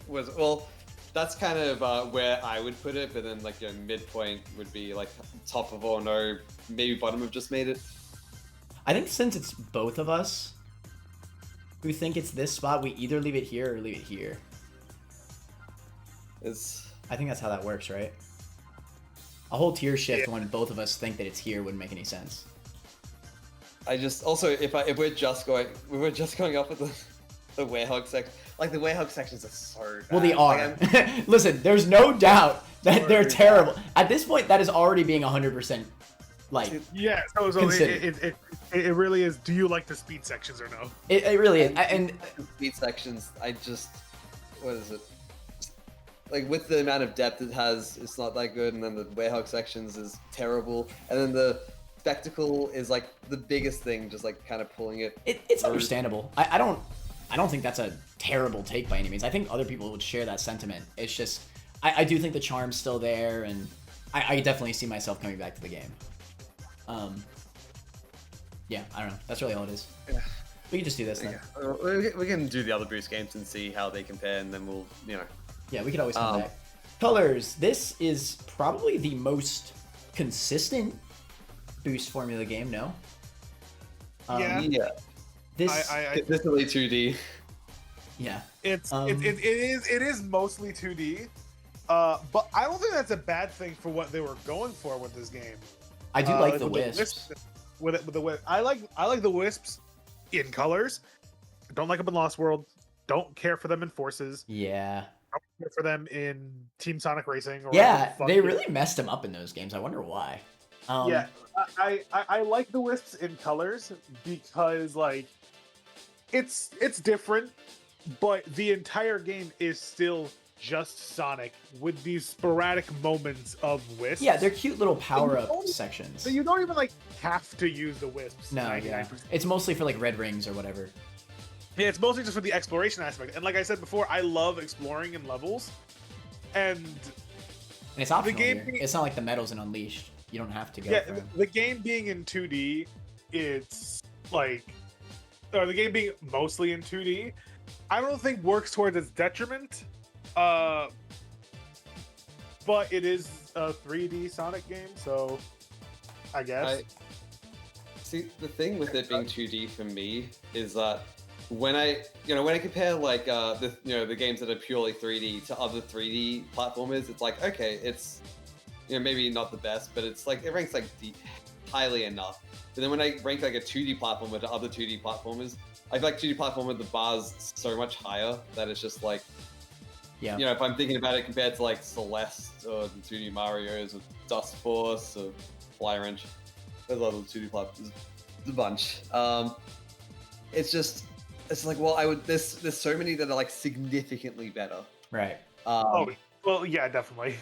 Well, that's kind of where I would put it, but then like midpoint would be like top of or no, maybe bottom of just made it. I think since it's both of us who think it's this spot, we either leave it here or leave it here. I think that's how that works, right? A whole tier shift when both of us think that it's here wouldn't make any sense. I just also if we're just going up with the Werehog section, like the Werehog sections are so bad. Well, they are. Listen, there's no doubt that they're terrible. At this point, that is already being 100% like. Yeah, so it really is. Do you like the speed sections or no? It really is. And speed sections, what is it? Like with the amount of depth it has, it's not that good, and then the Werehog sections is terrible, and then the spectacle is like the biggest thing, just like kind of pulling it. It's understandable. I don't think that's a terrible take by any means. I think other people would share that sentiment. It's just I do think the charm's still there, and I definitely see myself coming back to the game. Yeah, I don't know. That's really all it is. Yeah. We can just do this then. We can do the other boost games and see how they compare, and then we'll Yeah, we could always come back. Colors. This is probably the most consistent boost formula game, no? Yeah. This consistently 2D. Yeah. It is mostly 2D. But I don't think that's a bad thing for what they were going for with this game. I do like the wisps. With the wisp. I like the wisps in colors. Don't like them in Lost World. Don't care for them in Forces. Yeah. Don't care for them in Team Sonic Racing. Or they really messed them up in those games. I wonder why. I like the wisps in colors because like it's different, but the entire game is still just Sonic with these sporadic moments of wisps. Yeah, they're cute little power-up sections. So you don't even like have to use the wisps. No, yeah. It's mostly for like red rings or whatever. Yeah, it's mostly just for the exploration aspect. And like I said before, I love exploring in levels. And it's optional here. It's not like the medals in Unleashed. You don't have to go. Yeah, the game being in 2D, it's like, or the game being mostly in 2D, I don't think works towards its detriment. But it is a 3D Sonic game, so I guess. See, the thing with it being 2D for me is that when I compare like the games that are purely 3D to other 3D platformers, it's like, okay, it's maybe not the best, but it's like it ranks like highly enough. But then when I rank like a 2D platformer to other 2D platformers, I feel like 2D platformer the bar's so much higher that it's just like, if I'm thinking about it compared to like Celeste or the 2D Mario's or Dust Force or Fly Wrench, there's a lot of 2D platformers, a bunch. It's like, well, there's so many that are like significantly better. Right. Well, yeah, definitely.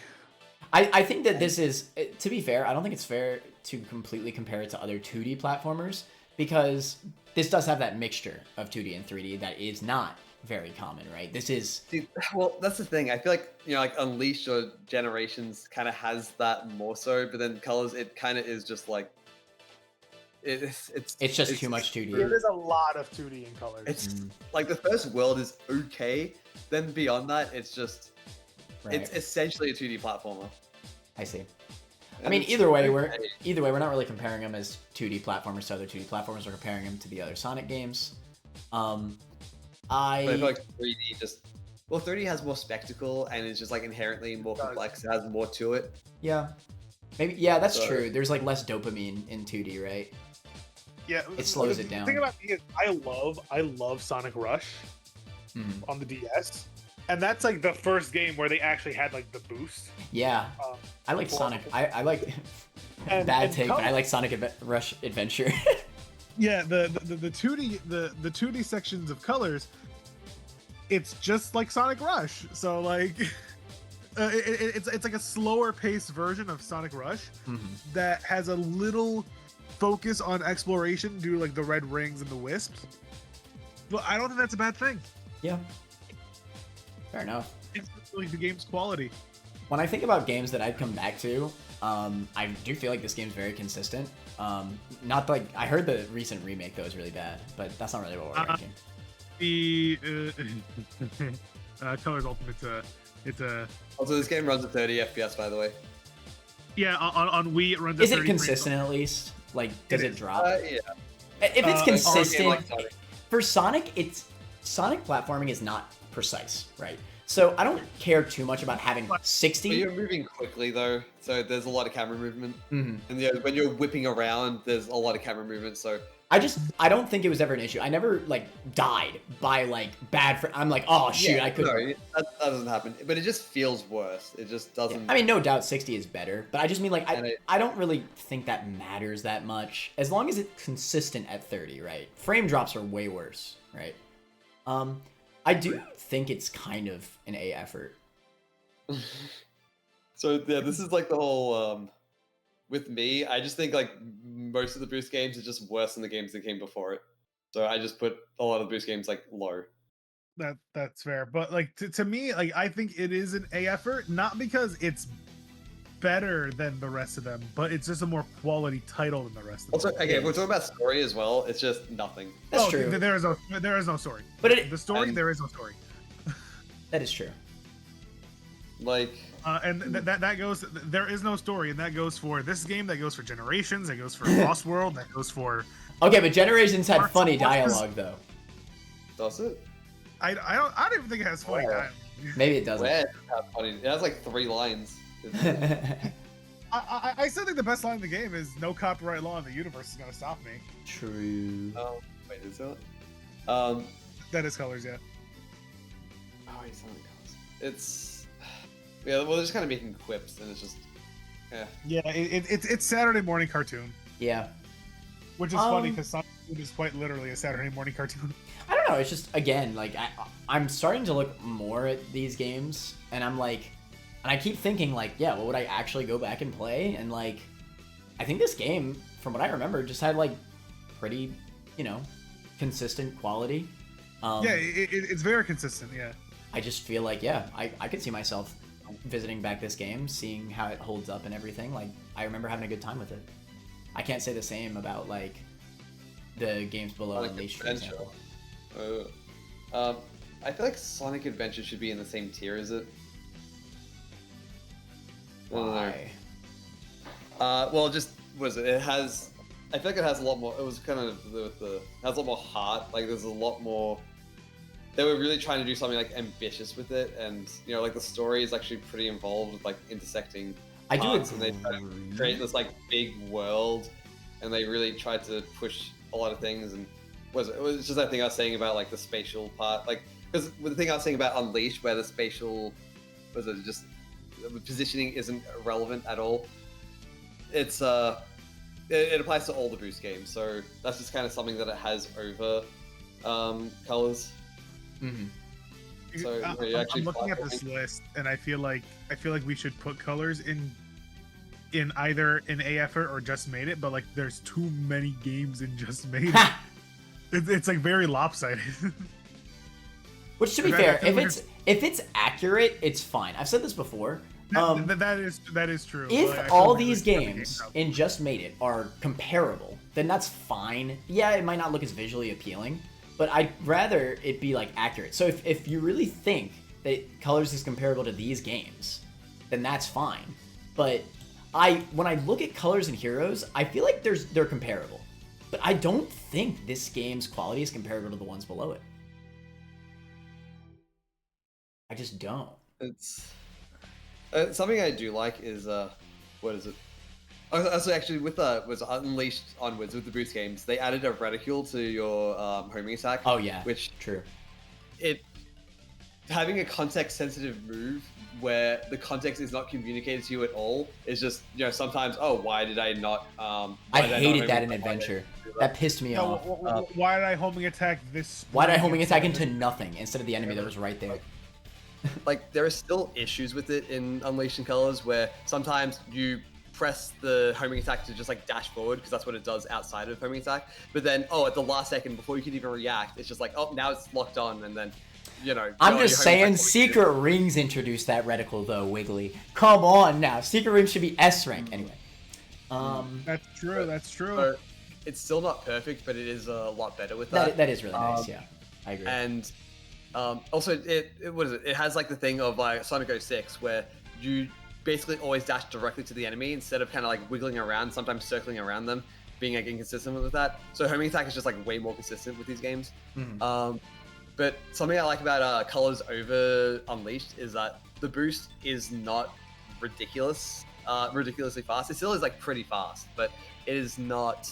I think that this is, to be fair, I don't think it's fair to completely compare it to other 2D platformers because this does have that mixture of 2D and 3D that is not very common, right? This is... Well, that's the thing. I feel like, like Unleashed or Generations kind of has that more so, but then Colors, it kind of is just like... It's just too much 2D. There's a lot of 2D in Colors. It's like the first world is okay, then beyond that, it's just... Right. It's essentially a 2D platformer. I see. I mean, either way, we're not really comparing them as 2D platformers to other 2D platformers. We're comparing them to the other Sonic games. I feel like 3D 3D has more spectacle and is just like inherently more complex. It has more to it. Yeah. Maybe. Yeah, that's true. There's like less dopamine in 2D, right? Yeah. It slows it down. The thing about me is I love Sonic Rush on the DS. and that's like the first game where they actually had like the boost. Yeah, I like Sonic. I like bad take, but I like Sonic Rush Adventure. Yeah, the 2D the 2D sections of Colors, it's just like Sonic Rush. So like, it's like a slower paced version of Sonic Rush that has a little focus on exploration due to like the red rings and the wisps. But I don't think that's a bad thing. Yeah, fair enough. It's like the game's quality. When I think about games that I'd come back to, I do feel like this game's very consistent. Not like I heard the recent remake though is really bad, but that's not really what we're ranking. The Colors Ultimate, it's a. Also, this game runs at 30 FPS, by the way. Yeah, on Wii it runs. Is it consistent at least? Like, does it drop? Yeah. If it's consistent, like Sonic. For Sonic, Sonic platforming is not precise, right? So I don't care too much about having 60. But you're moving quickly though, so there's a lot of camera movement. And when you're whipping around, there's a lot of camera movement. So I don't think it was ever an issue. I never like died by like I'm like, oh shoot, I couldn't. No, that doesn't happen. But it just feels worse. It just doesn't. Yeah. I mean, no doubt 60 is better, but I just mean like I don't really think that matters that much as long as it's consistent at 30, right? Frame drops are way worse, right? I do think it's kind of an A effort. So yeah, this is like the whole. With me, I just think like most of the boost games are just worse than the games that came before it. So I just put a lot of the boost games like low. That's fair, but like to me, like I think it is an A effort, not because it's better than the rest of them, but it's just a more quality title than the rest of them. Also, again, we're talking about story as well. It's just nothing. That's true. There is no story. But the story, there is no story. That is true. Like. And that goes. There is no story, and that goes for this game. That goes for Generations. That goes for Lost World. That goes for. Okay, but Generations had funny dialogue though. Does it? I don't even think it has funny dialogue. Maybe it doesn't. Where does it have funny? It has like 3 lines. I still think the best line in the game is "No copyright law in the universe is gonna stop me." True. Oh wait, is that? That is Colors, yeah. Oh, it's not Colors. It's. Yeah, well, they're just kind of making quips, and it's just, yeah. Yeah, it's Saturday morning cartoon. Yeah. Which is funny because Sonic is quite literally a Saturday morning cartoon. I don't know. It's just again, like I'm starting to look more at these games, and I'm like, and I keep thinking like, yeah, what would I actually go back and play? And like, I think this game, from what I remember, just had like pretty, consistent quality. Yeah, it's very consistent. Yeah. I just feel like, yeah, I could see myself visiting back this game, seeing how it holds up and everything. Like, I remember having a good time with it. I can't say the same about like the games below Unleashed, for example. I feel like Sonic Adventure should be in the same tier as it. Why? Well, just was it? It has. I feel like it has a lot more. It was kind of has a lot more heart. Like there's a lot more. They were really trying to do something like ambitious with it, and like the story is actually pretty involved with like intersecting parts, and they tried to create this like big world, and they really tried to push a lot of things. And it was just that thing I was saying about like the spatial part, like because the thing I was saying about Unleashed, where the spatial just the positioning isn't relevant at all. It's it applies to all the boost games, so that's just kind of something that it has over Colors. Mm-hmm. So I'm looking at this list, and I feel like we should put Colors in either an A effort or Just Made It, but like there's too many games in Just Made It. It's like very lopsided. Which, to be fair, if it's accurate, it's fine. I've said this before. That is true. If all these games in Just Made It are comparable, then that's fine. Yeah, it might not look as visually appealing, but I'd rather it be like accurate. So if you really think that Colors is comparable to these games, then that's fine. But when I look at Colors and Heroes, I feel like they're comparable. But I don't think this game's quality is comparable to the ones below it. I just don't. It's something I do like is what is it? So actually, with was Unleashed onwards with the boost games, they added a reticule to your homing attack. Oh yeah, which true. having a context sensitive move where the context is not communicated to you at all is just, sometimes, oh, why did I not I hated that in Adventure. That pissed me off. Why did I homing attack this? Why did I homing attack into nothing instead of the enemy that was right there? Like, there are still issues with it in Unleashed in Colors where sometimes you press the homing attack to just like dash forward because that's what it does outside of homing attack. But then, at the last second before you can even react, it's just like, oh, now it's locked on, and then, I'm just saying, Secret Rings introduced that reticle though, Wiggly. Come on now, Secret Rings should be S rank anyway. That's true. That's true. So it's still not perfect, but it is a lot better with that. That is really nice. Yeah, I agree. And also, what is it? It has like the thing of like Sonic 06 where you basically always dash directly to the enemy instead of kind of like wiggling around, sometimes circling around them, being like inconsistent with that. So homing attack is just like way more consistent with these games. But something I like about Colors over Unleashed is that the boost is not ridiculously fast. It still is like pretty fast, but it is not.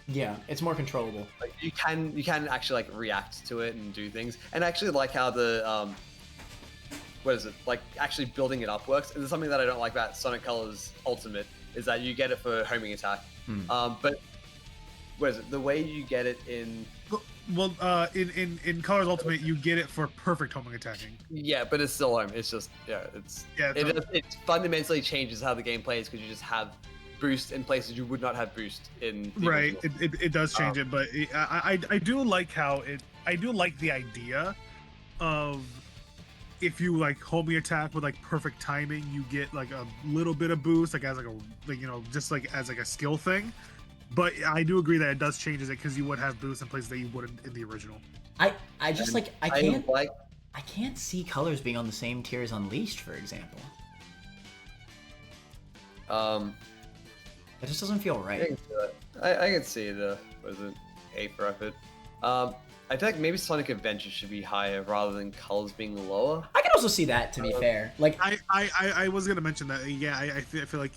Yeah, it's more controllable. Like you can actually like react to it and do things, and I actually like how the what is it, like actually building it up works. And there's something that I don't like about Sonic Colors Ultimate is that you get it for homing attack, but what is it? The way you get it in. Well, in Colors Ultimate, you get it for perfect homing attacking. Yeah, but it's still home. It's just it fundamentally changes how the game plays because you just have boost in places you would not have boost in. Right, it does change it, but I do like I do like the idea of if you like homing attack with like perfect timing, you get like a little bit of boost, like as just like as like a skill thing. But I do agree that it does changes it because you would have boosts in places that you wouldn't in the original. I can't see Colors being on the same tier as Unleashed, for example. It just doesn't feel right. I can see the A for effort. I feel like maybe Sonic Adventure should be higher rather than Colors being lower. I can also see that, to be fair. Like I was gonna mention that. Yeah, I feel like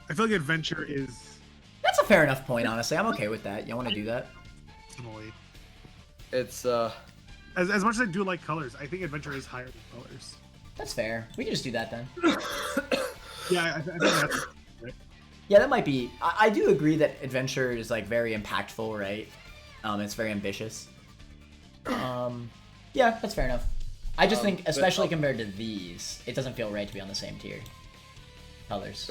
Adventure is. That's a fair enough point, honestly. I'm okay with that. You want to do that? It's as much as I do like Colors, I think Adventure is higher than Colors. That's fair. We can just do that then. Yeah, I think that's right. Yeah, that might be. I do agree that Adventure is like very impactful, right? It's very ambitious. Yeah, that's fair enough. I just think, especially compared to these, it doesn't feel right to be on the same tier. Colors.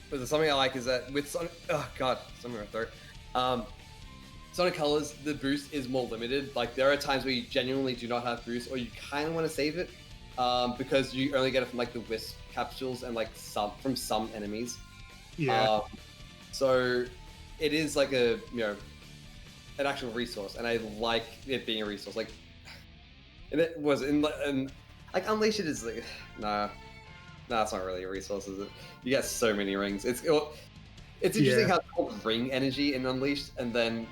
But something I like is that with Sonic, something in my throat. Sonic Colors, the boost is more limited. Like there are times where you genuinely do not have boost, or you kind of want to save it, because you only get it from like the Wisp capsules and like from some enemies. Yeah. So it is like an actual resource, and I like it being a resource. Like, and it was in like Unleashed is like nah. No, it's not really a resource, is it? You get so many rings. It's interesting how it's called ring energy in Unleashed, and then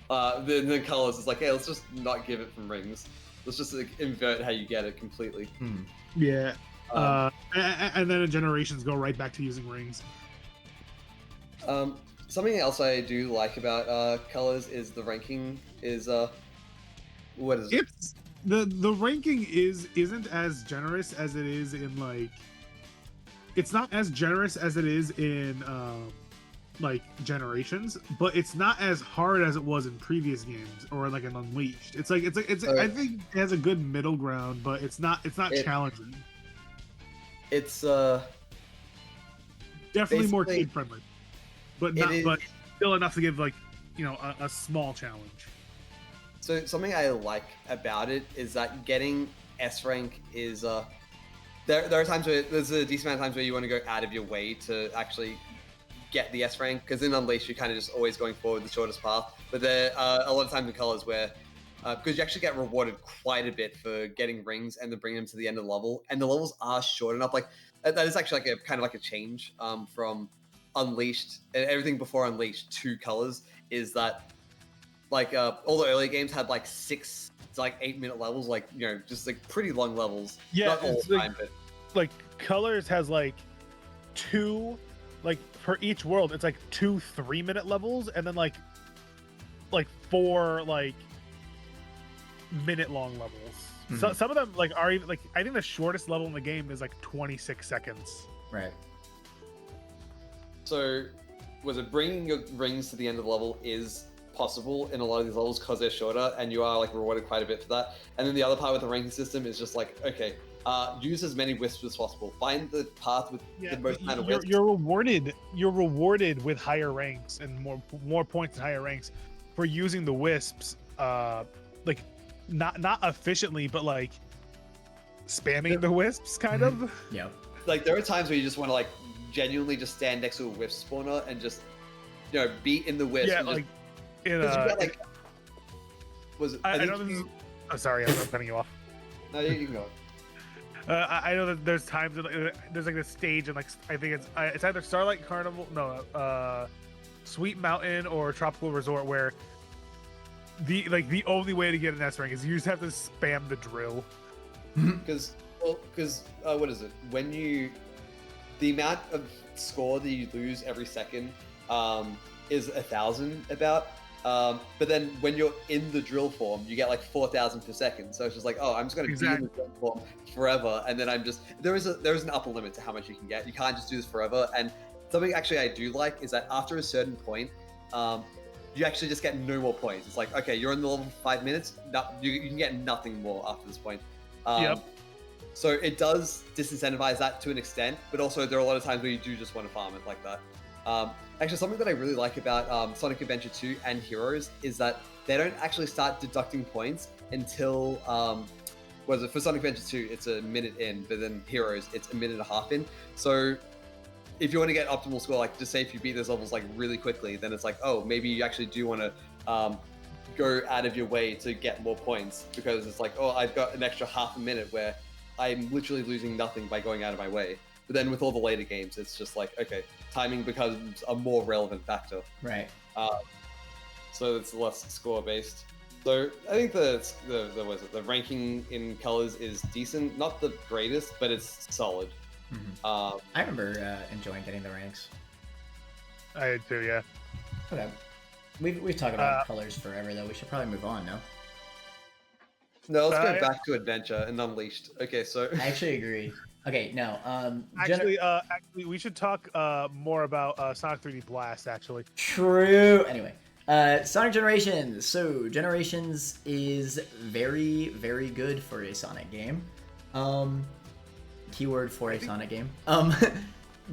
the Colors is like, hey, let's just not give it from rings. Let's just like, invert how you get it completely. Yeah. And then in Generations go right back to using rings. Something else I do like about Colors is the ranking is what is it? It's the ranking isn't as generous as it is in like. It's not as generous as it is in like Generations, but it's not as hard as it was in previous games or like an Unleashed. It's I think it has a good middle ground, but it's not challenging. It's definitely more kid friendly, but still enough to give like a small challenge. So something I like about it is that getting S rank is there are times where there's a decent amount of times where you want to go out of your way to actually get the S rank, because in Unleashed you're kind of just always going forward the shortest path. But there are a lot of times in Colors where because you actually get rewarded quite a bit for getting rings and then bringing them to the end of the level, and the levels are short enough. Like that is actually like a kind of like a change from Unleashed and everything before Unleashed to Colors is that like all the early games had like 6 to like 8 minute levels, like just like pretty long levels. Yeah, not all the time, but like Colors has like 2, like per each world, it's like 2 3-minute levels, and then like 4 like minute-long levels. So Mhm. some of them like are even like I think the shortest level in the game is like 26 seconds. Right. So, was it bringing your rings to the end of the level is possible in a lot of these levels because they're shorter, and you are like rewarded quite a bit for that. And then the other part with the ranking system is just like, okay, use as many wisps as possible. Find the path with the most amount of wisps. You're rewarded with higher ranks and more points and higher ranks for using the wisps, like not efficiently, but like spamming the wisps, kind of. Yeah. Like there are times where you just want to like genuinely just stand next to a wisp spawner and just be in the wisp. Yeah, and like just, in got, like, was it? I know this is. Oh, sorry, I'm cutting you off. No, you can go. I know that there's times that there's like this stage and like I think it's either Starlight Carnival, Sweet Mountain or Tropical Resort where the only way to get an S rank is you just have to spam the drill. Because what is it? When the amount of score that you lose every second is 1,000 about. But then when you're in the drill form, you get like 4,000 per second. So it's just like, oh, I'm just going to be in the drill form forever. And then there is an upper limit to how much you can get. You can't just do this forever. And something actually I do like is that after a certain point, you actually just get no more points. It's like, okay, you're in the level for 5 minutes. No, you can get nothing more after this point. Yep. So it does disincentivize that to an extent, but also there are a lot of times where you do just want to farm it like that. Actually, something that I really like about Sonic Adventure 2 and Heroes is that they don't actually start deducting points until, for Sonic Adventure 2, it's a minute in, but then Heroes, it's a minute and a half in. So if you want to get optimal score, like just say if you beat those levels like really quickly, then it's like, oh, maybe you actually do want to go out of your way to get more points, because it's like, oh, I've got an extra half a minute where I'm literally losing nothing by going out of my way. But then with all the later games, it's just like, okay, timing becomes a more relevant factor. Right. So it's less score based. So I think the ranking in colors is decent, not the greatest, but it's solid. Mm-hmm. I remember enjoying getting the ranks. I did too, yeah. Okay. We've talked about colors forever, though. We should probably move on, no? No, let's go back to Adventure and Unleashed. Okay, so I actually agree. Okay, no. Actually, we should talk more about Sonic 3D Blast. Actually, true. Anyway, Sonic Generations. So Generations is very, very good for a Sonic game. Keyword for a Sonic game.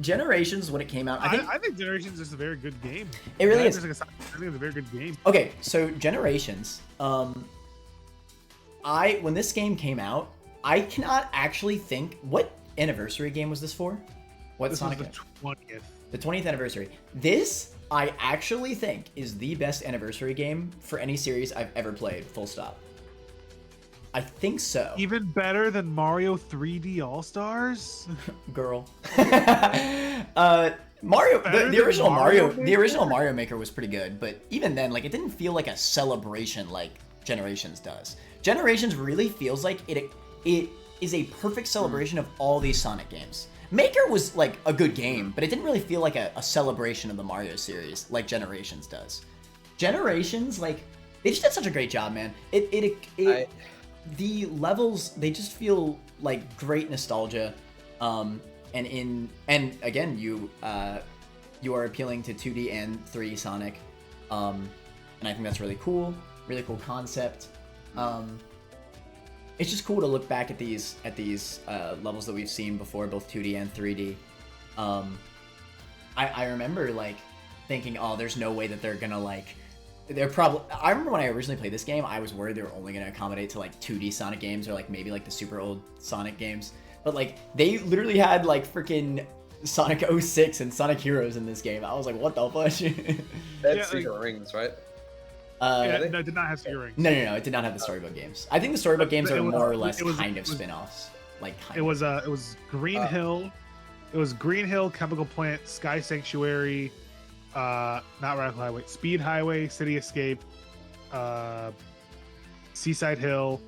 Generations, when it came out, I think Generations is a very good game. It really is. I think it's a very good game. Okay, so Generations. When this game came out, I cannot actually think what anniversary game was this for? This Sonic? Was the 20th. The 20th anniversary. This, I actually think, is the best anniversary game for any series I've ever played. Full stop. I think so. Even better than Mario 3D All Stars? Girl. Mario, the original Mario Maker was pretty good, but even then, like, it didn't feel like a celebration like Generations does. Generations really feels like it is a perfect celebration of all these Sonic games. Maker was like a good game, but it didn't really feel like a celebration of the Mario series like Generations does. Generations, like, they just did such a great job, man. The levels, they just feel like great nostalgia. And again, you are appealing to 2D and 3D Sonic. And I think that's really cool concept. It's just cool to look back at these levels that we've seen before, both 2D and 3D. I remember like thinking, oh, there's no way that they're gonna like. I remember when I originally played this game, I was worried they were only gonna accommodate to like 2D Sonic games or like maybe like the super old Sonic games. But like they literally had like freaking Sonic 06 and Sonic Heroes in this game. I was like, what the fuck? That's Secret Rings, right? No, it did not have Secret Rings. No, it did not have the storybook games. I think the storybook games are more or less kind of spin-offs. It was Green Hill. It was Green Hill, Chemical Plant, Sky Sanctuary, not Radical Highway, Speed Highway, City Escape, Seaside Hill,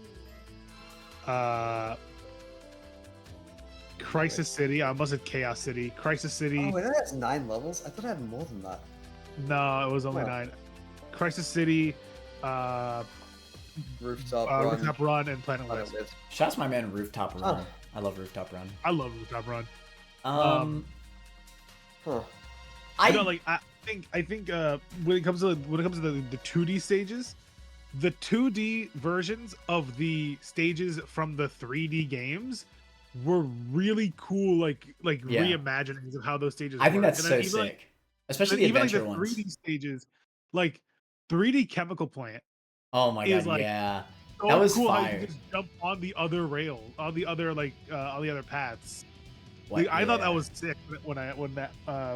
Crisis City. I almost said Chaos City. Crisis City. Oh, it has 9 levels? I thought it had more than that. No, it was only 9. Crisis City, Rooftop Run and Planet Wisp. Shouts to my man Rooftop Run. I love Rooftop Run. I love Rooftop Run. I know, like I think when it comes to the 2D stages, the 2D versions of the stages from the 3D games were really cool, like reimaginings of how those stages. I think work. that's so sick, like, especially the adventure like the ones. 3D stages, like 3D Chemical Plant. Oh my god, like, yeah, so that was cool fire. how you just jump on the other rail, on the other paths. What, I thought that was sick when that.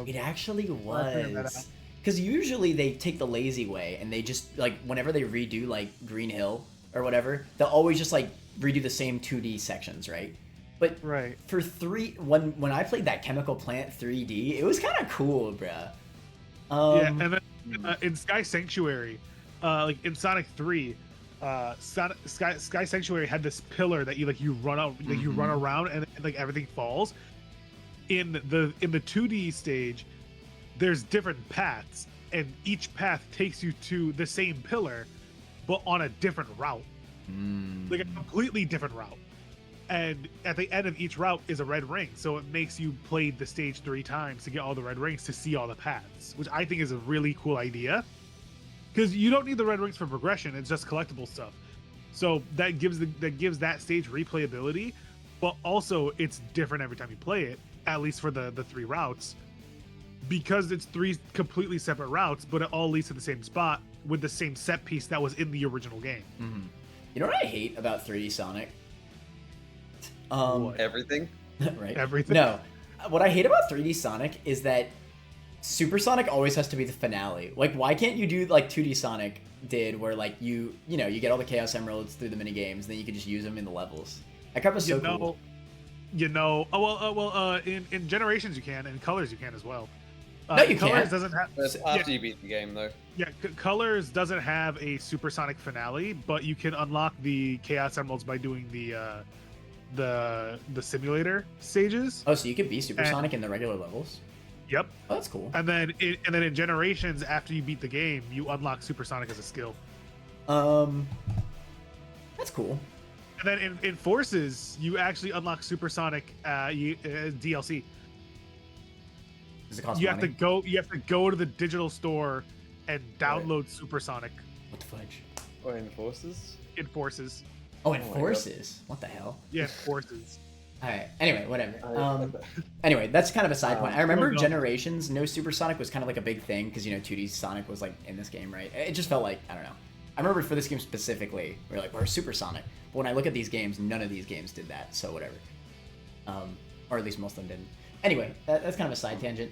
It actually was. Because usually they take the lazy way and they just, like, whenever they redo, like, Green Hill or whatever, they'll always just, like, redo the same 2D sections, right? But for when I played that Chemical Plant 3D, it was kind of cool, bruh. And then in Sky Sanctuary, like in Sonic 3, Sky Sanctuary had this pillar that you run out, you run around and like everything falls. In the 2D stage, there's different paths, and each path takes you to the same pillar, but on a different route, like a completely different route. And at the end of each route is a red ring, so it makes you play the stage 3 times to get all the red rings to see all the paths, which I think is a really cool idea. Because you don't need the red rings for progression; it's just collectible stuff. So that gives that stage replayability, but also it's different every time you play it. At least for the 3 routes. Because it's 3 completely separate routes, but it all leads to the same spot with the same set piece that was in the original game. You know what I hate about 3D Sonic? Everything? Right? Everything? No. What I hate about 3D Sonic is that Super Sonic always has to be the finale. Like, why can't you do like 2D Sonic did, where like you get all the Chaos Emeralds through the mini games, then you can just use them in the levels. That crap was so cool. In Generations you can, and Colors you can as well. No, you Colors can't. doesn't have. That's after you beat the game, though. Yeah, Colors doesn't have a Supersonic finale, but you can unlock the Chaos Emeralds by doing the simulator stages. Oh, so you could be Supersonic in the regular levels? Yep. Oh, that's cool. And then in Generations, after you beat the game, you unlock Supersonic as a skill. That's cool. And then in Forces, you actually unlock Supersonic DLC. Does it cost You money? have to go to the digital store and download Supersonic. What the fudge? Or in Forces? In Forces. Oh, in Forces? What the hell? Yeah, in Forces. Alright, anyway, whatever. Anyway, that's kind of a side point. I remember Generations, no Supersonic was kind of like a big thing, because, 2D Sonic was, like, in this game, right? It just felt like, I don't know. I remember for this game specifically, we were like, we're Supersonic. But when I look at these games, none of these games did that, so whatever. Or at least most of them didn't. Anyway, that's kind of a side tangent.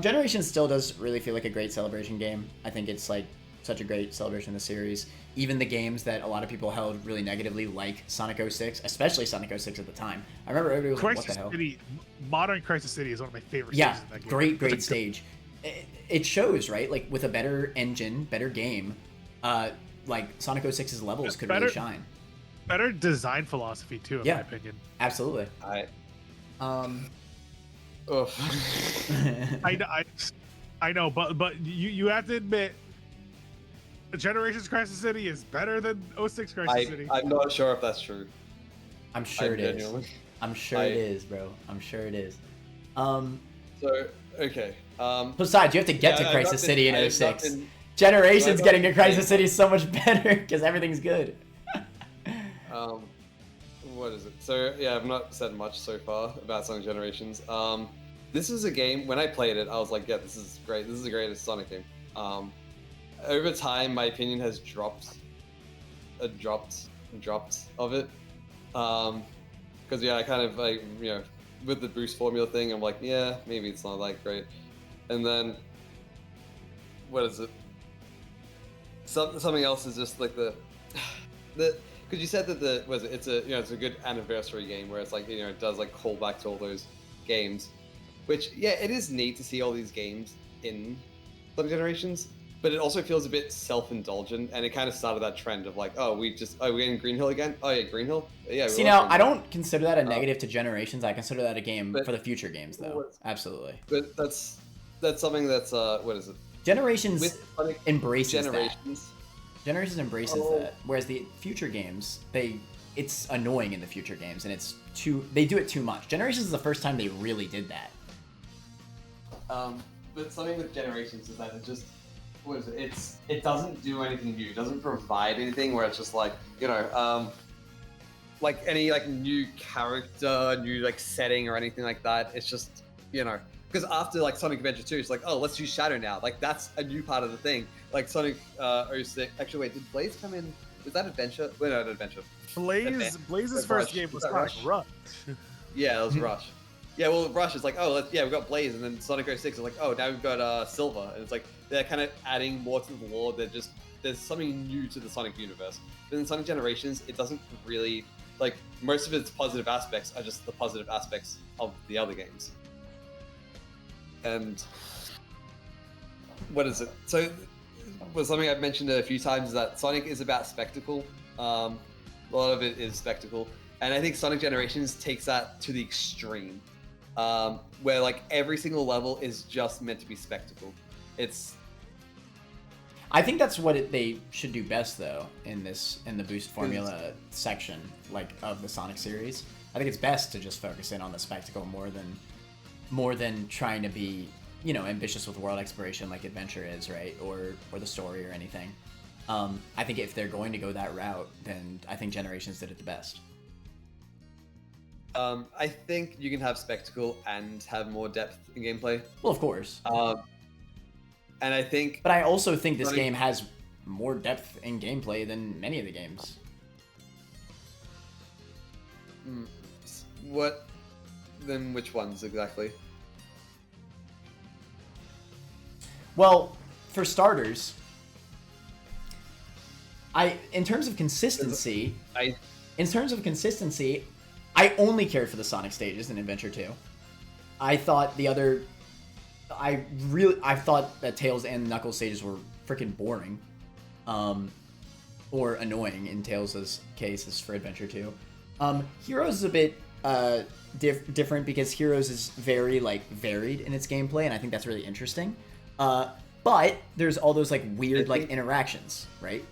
Generations still does really feel like a great celebration game. I think it's, like, such a great celebration of the series. Even the games that a lot of people held really negatively, like Sonic 06, especially Sonic 06 at the time. I remember everybody was like, what the hell? City, modern Crisis City is one of my favorite stages in that game. Great stage. It shows, right? Like, with a better engine, better game, like, Sonic 06's levels could really shine. Better design philosophy, too, in my opinion. Absolutely. I know, but you have to admit, Generations Crisis City is better than 06 Crisis City. I'm not sure if that's true. I'm sure it is. I'm sure it is, bro. I'm sure it is. So, okay. Besides, you have to get to Crisis City in 06. Generations getting to Crisis City is so much better because everything's good. What is it? So, yeah, I've not said much so far about Sonic Generations. This is a game, when I played it, I was like, yeah, this is great. This is the greatest Sonic game. Over time, my opinion has dropped of it. Because, yeah, I kind of, like, with the boost formula thing, I'm like, yeah, maybe it's not that great. And then, what is it? Something else is just like because you said that it's a good anniversary game where it's like, it does like call back to all those games, which, yeah, it is neat to see all these games in Sonic Generations, but it also feels a bit self-indulgent, and it kind of started that trend of like, we're in Green Hill again? Oh yeah, Green Hill? Yeah. See, now, I don't consider that a negative to Generations. I consider that a game for the future games, though. Absolutely. But that's something that's, what is it? Generations embraces Generations, Generations embraces Oh. that, whereas the future games, it's annoying in the future games, and they do it too much. Generations is the first time they really did that. But something with Generations is that it just, what is it? It doesn't do anything new. It doesn't provide anything where it's just like, like any like new character, new like setting or anything like that. It's just, because after like Sonic Adventure 2, it's like, oh, let's use Shadow now. Like that's a new part of the thing. Like Sonic 06. Actually, wait, did Blaze come in? Was that Adventure? Wait, no, not Adventure. Blaze's first game was Sonic Rush. Yeah, that was Rush. Yeah, well, Rush is like, oh, we've got Blaze, and then Sonic 06 is like, oh, now we've got Silver, and it's like they're kind of adding more to the lore. There's something new to the Sonic universe. But in Sonic Generations, it doesn't really, like, most of its positive aspects are just the positive aspects of the other games. And what is it? So, well, something I've mentioned a few times is that Sonic is about spectacle. A lot of it is spectacle, and I think Sonic Generations takes that to the extreme, where like every single level is just meant to be spectacle. I think that's what they should do best, though, in the boost formula section, like, of the Sonic series. I think it's best to just focus in on the spectacle more than trying to be, ambitious with world exploration like Adventure is, right? Or the story or anything. I think if they're going to go that route, then I think Generations did it the best. I think you can have spectacle and have more depth in gameplay. Well, of course. And I think... But I also think this game has more depth in gameplay than many of the games. What? Then which ones exactly? Well, for starters, in terms of consistency, I only cared for the Sonic stages in Adventure 2. I thought that Tails and Knuckles stages were freaking boring, or annoying in Tails' case as for Adventure 2. Heroes is a bit different because Heroes is very varied in its gameplay, and I think that's really interesting. But there's all those weird interactions, right?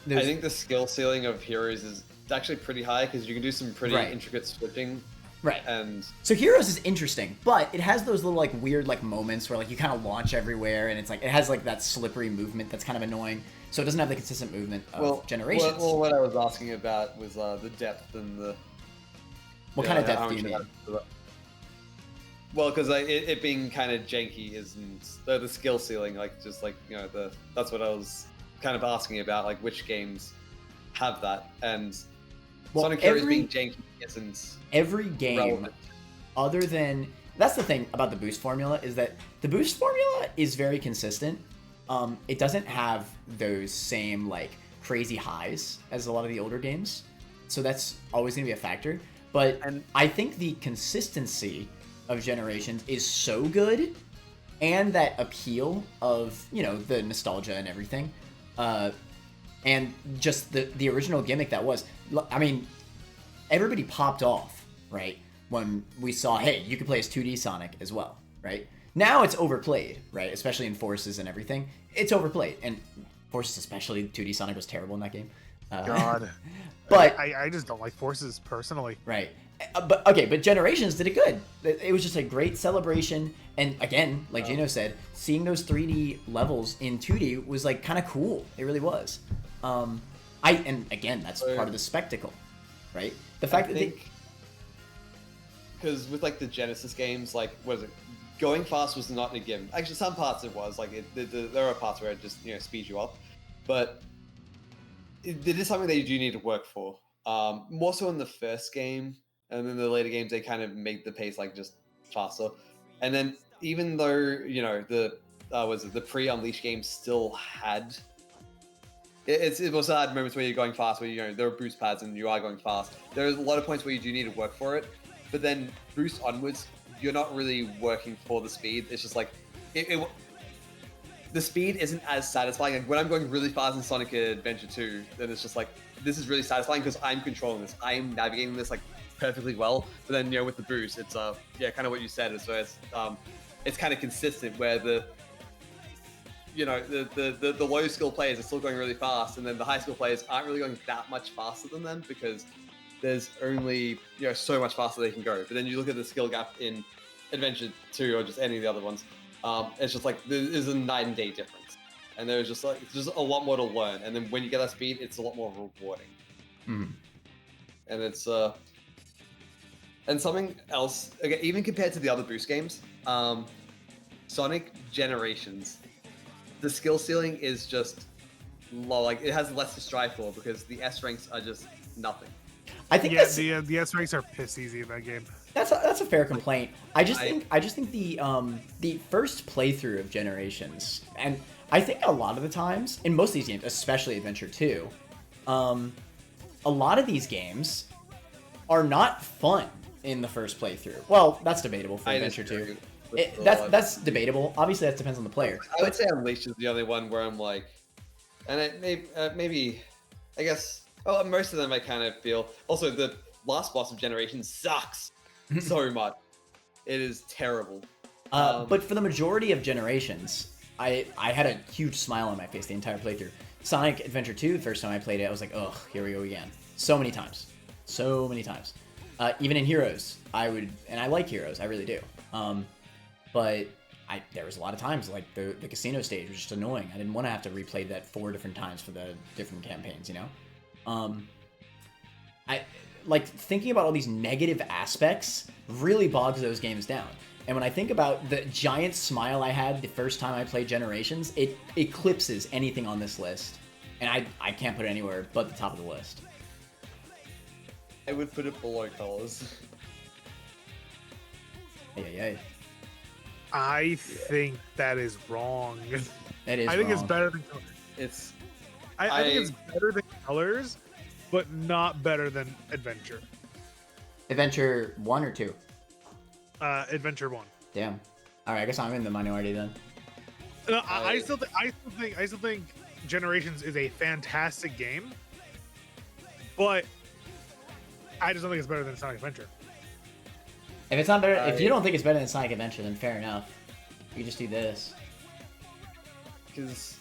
I think the skill ceiling of Heroes is actually pretty high because you can do some pretty intricate switching. Right. And so Heroes is interesting, but it has those little weird moments where you kind of launch everywhere, and it's it has that slippery movement that's kind of annoying. So it doesn't have the consistent movement of Generations. Well, what I was asking about was the depth and the. What kind of depth do you mean? Well, because it being kind of janky isn't the skill ceiling, that's what I was kind of asking about, which games have that, and Sonic Heroes being janky isn't every game relevant. Other than that's the thing about the boost formula is that the boost formula is very consistent. It doesn't have those same crazy highs as a lot of the older games, so that's always going to be a factor. But I think the consistency of Generations is so good, and that appeal of the nostalgia and everything, and just the original gimmick that was. I mean, everybody popped off, right, when we saw, hey, you could play as 2D Sonic as well, right? Now it's overplayed, right? Especially in Forces and everything, it's overplayed, and Forces especially 2D Sonic was terrible in that game. God, but I just don't like Forces personally. Right. But Generations did it good. It was just a great celebration, and again, like Gino said, seeing those 3D levels in 2D was kind of cool. It really was. And again, that's part of the spectacle, right? The fact that because with the Genesis games, what is it? Going fast was not a given. Actually, some parts it was there are parts where it just speeds you up, but it is something that you do need to work for. More so in the first game, and then the later games they kind of make the pace just faster. And then even though the pre-Unleashed games still had it was had moments where you're going fast, where there are boost pads and you are going fast. There's a lot of points where you do need to work for it, but then boost onwards, you're not really working for the speed. It's just the speed isn't as satisfying. When I'm going really fast in Sonic Adventure 2, then it's just this is really satisfying because I'm controlling this. I'm navigating this perfectly well. But then with the boost, it's kind of what you said. So it's kind of consistent where you know, the low skill players are still going really fast, and then the high skill players aren't really going that much faster than them because there's only, you know, so much faster they can go. But then you look at the skill gap in Adventure 2 or just any of the other ones, it's just like there's a night and day difference, and there's just like it's just a lot more to learn. And then when you get that speed, it's a lot more rewarding. And it's and something else, okay, even compared to the other Boost games, Sonic Generations, the skill ceiling is just low. Like it has less to strive for because the S ranks are just nothing. I think the S ranks are piss easy in that game. That's a fair complaint. I just think the first playthrough of Generations, and I think a lot of the times in most of these games, especially Adventure 2, a lot of these games are not fun in the first playthrough. Well, that's debatable for Adventure 2. That's debatable. Obviously, that depends on the player. I would say Unleashed is the only one where I'm like, and it maybe, I guess, well, most of them I kind of feel. Also, the last boss of Generations sucks so much. It is terrible. But for the majority of Generations, I had a huge smile on my face the entire playthrough. Sonic Adventure 2, the first time I played it, I was like, ugh, here we go again. So many times. Even in Heroes, I like Heroes, I really do. But there was a lot of times, like the casino stage was just annoying. I didn't want to have to replay that 4 different times for the different campaigns, you know? I like thinking about all these negative aspects really bogs those games down. And when I think about the giant smile I had the first time I played Generations, it eclipses anything on this list. And I can't put it anywhere but the top of the list. I would put it below Colors. Hey. I think that is wrong. That is I think wrong. it's better than Colors. I think it's better than Colors, but not better than Adventure. Adventure 1 or 2? Adventure 1. Damn. All right, I guess I'm in the minority then. I still think Generations is a fantastic game, but I just don't think it's better than Sonic Adventure. If it's not better, if you don't think it's better than Sonic Adventure, then fair enough. You just do this. Because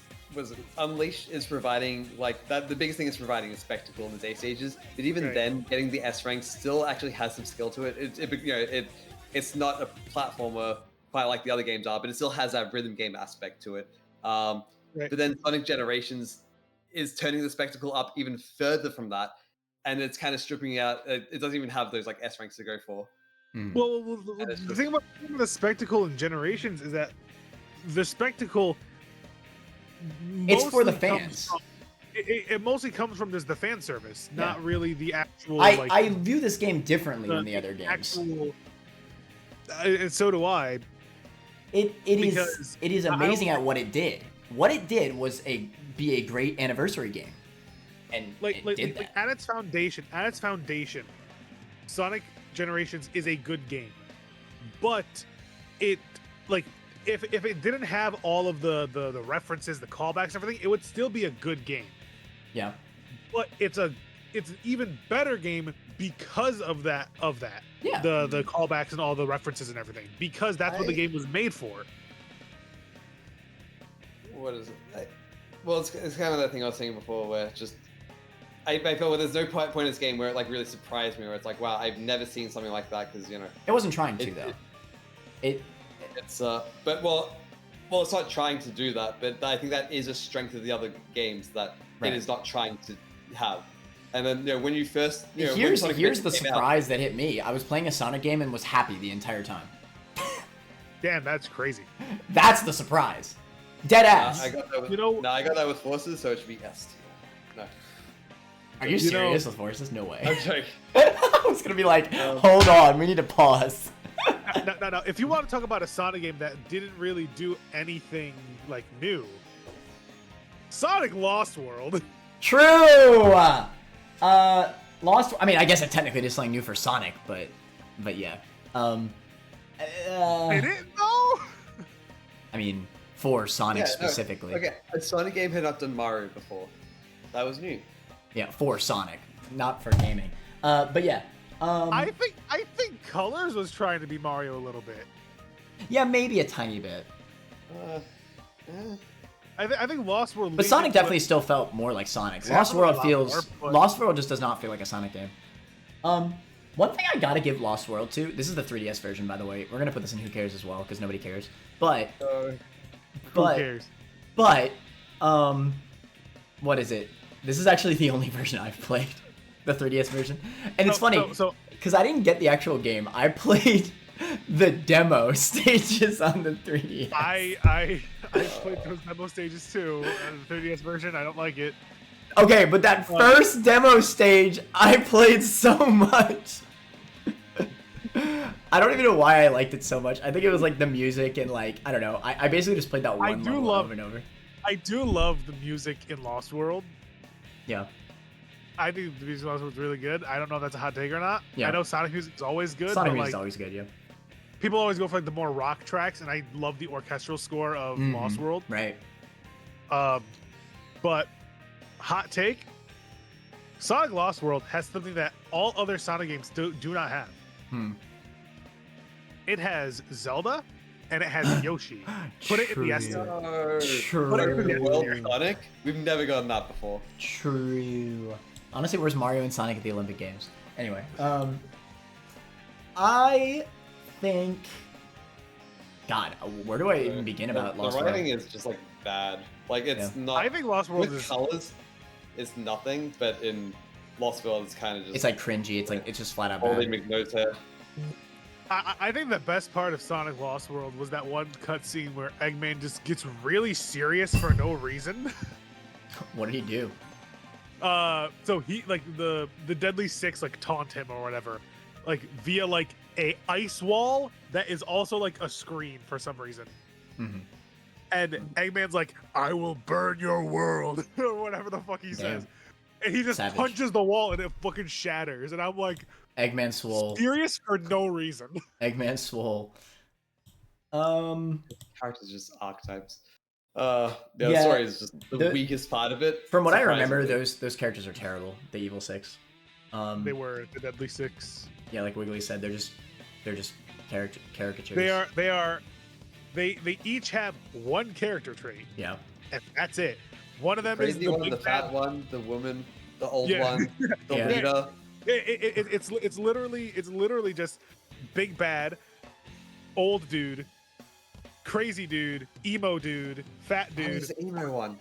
Unleashed is providing like that. The biggest thing is providing a spectacle in the day stages. But even then, getting the S rank still actually has some skill to it. It's not a platformer quite like the other games are, but it still has that rhythm game aspect to it. But then Sonic Generations is turning the spectacle up even further from that, and it's kind of stripping out. It doesn't even have those like S ranks to go for. Well, the thing about the spectacle in Generations is that the spectacle. It's for the fans. It mostly comes from just the fan service, not really the actual. I view this game differently than the other games. And so do I. It is amazing at what it did. What it did was be a great anniversary game, and it did that. At its foundation, Sonic Generations is a good game, but if it didn't have all of the references, the callbacks, and everything, it would still be a good game. Yeah. But it's an even better game because of that. Yeah. The callbacks and all the references and everything, because that's what the game was made for. What is it? It's kind of that thing I was saying before, where just I feel there's no point in this game where it like really surprised me, where it's like, wow, I've never seen something like that, because it wasn't trying to though. It's it's not trying to do that, but I think that is a strength of the other games that it is not trying to have. And then when you first here's the surprise that hit me. I was playing a Sonic game and was happy the entire time. Damn, that's crazy. That's the surprise. Dead ass. I got that with Forces, so it should be S tier. No. Are you serious with Forces? No way. I'm joking. I was gonna be like, hold on, we need to pause. No. If you want to talk about a Sonic game that didn't really do anything like new, Sonic Lost World. True. Lost. I mean, I guess it technically is something new for Sonic, but yeah. It didn't though. I mean, for Sonic specifically. Okay, a Sonic game had not done Mario before. That was new. Yeah, for Sonic, not for gaming. But yeah. I think Colors was trying to be Mario a little bit. Yeah, maybe a tiny bit. I think Lost World. But Sonic definitely still felt more like Sonic. Lost World Lost World just does not feel like a Sonic game. One thing I gotta give Lost World to. This is the 3DS version, by the way. We're gonna put this in Who Cares as well because nobody cares. But who cares? But what is it? This is actually the only version I've played, the 3DS version, and it's funny because I didn't get the actual game. I played the demo stages on the 3DS. I played those demo stages too. The 3DS version, I don't like it. Okay, but that first demo stage, I played so much. I don't even know why I liked it so much. I think it was like the music and like, I don't know. I basically just played that one level over and over. I do love the music in Lost World. Yeah. I think the music in Lost World is really good. I don't know if that's a hot take or not. Yeah. I know Sonic music is always good. Sonic music is always good, yeah. People always go for like the more rock tracks, and I love the orchestral score of Lost World. Right. But hot take, Sonic Lost World has something that all other Sonic games do not have. It has Zelda, and it has Yoshi. Put it in the S tier. True. Put it in the S World tier. Sonic? We've never gotten that before. True. Honestly, where's Mario and Sonic at the Olympic Games? Anyway, I think... God, where do I even begin about Lost World? The writing is just like bad. Like it's not. I think Lost World with colors, it's nothing. But in Lost World, it's kind of just. It's like cringy. It's like it's just flat out Holy bad. McNose head. I think the best part of Sonic Lost World was that one cutscene where Eggman just gets really serious for no reason. What did he do? So he like the Deadly Six like taunt him or whatever, like via like a ice wall that is also like a screen for some reason. And Eggman's like, "I will burn your world," or whatever the fuck he says, and he just punches the wall and it fucking shatters. And I'm like, Eggman swole. Serious for no reason. Eggman swole. Characters just archetypes. The story is just the weakest part of it. From what I remember, those characters are terrible. The Evil Six. They were the Deadly Six. Yeah, like Wiggly said, they're just caricatures. They each have one character trait. Yeah. And that's it. One of them the is the one, big the fat one, the woman, the old one, the leader. It's literally just big bad, old dude, crazy dude, emo dude, fat dude. Who's the emo one?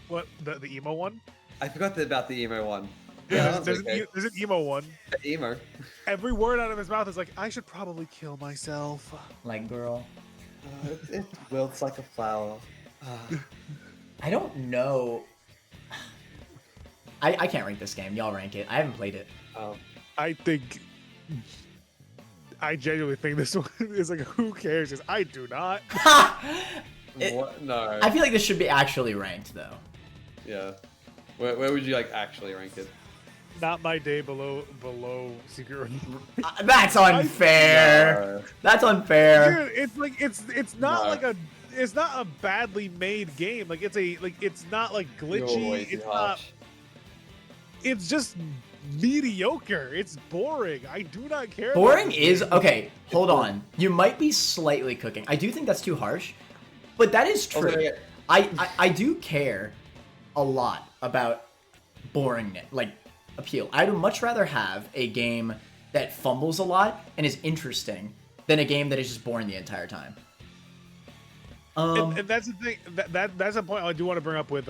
What the emo one? I forgot about the emo one. Yeah, there's an emo one. The emo. Every word out of his mouth is like, I should probably kill myself. Like, girl. It wilts like a flower. I don't know. I can't rank this game. Y'all rank it. I haven't played it. I genuinely think this one is like, who cares? Because I do not. No. I feel like this should be actually ranked, though. Yeah. Where would you like actually rank it? Not my day below Secret That's unfair. That's unfair. Dude, it's like it's not it's not a badly made game. Like it's not like glitchy. It's not. It's just mediocre. It's boring. I do not care. Boring is okay. Hold on. You might be slightly cooking. I do think that's too harsh, but that is true. Okay. I do care a lot about boringness, like appeal. I'd much rather have a game that fumbles a lot and is interesting than a game that is just boring the entire time. And that's the thing. That's a point I do want to bring up with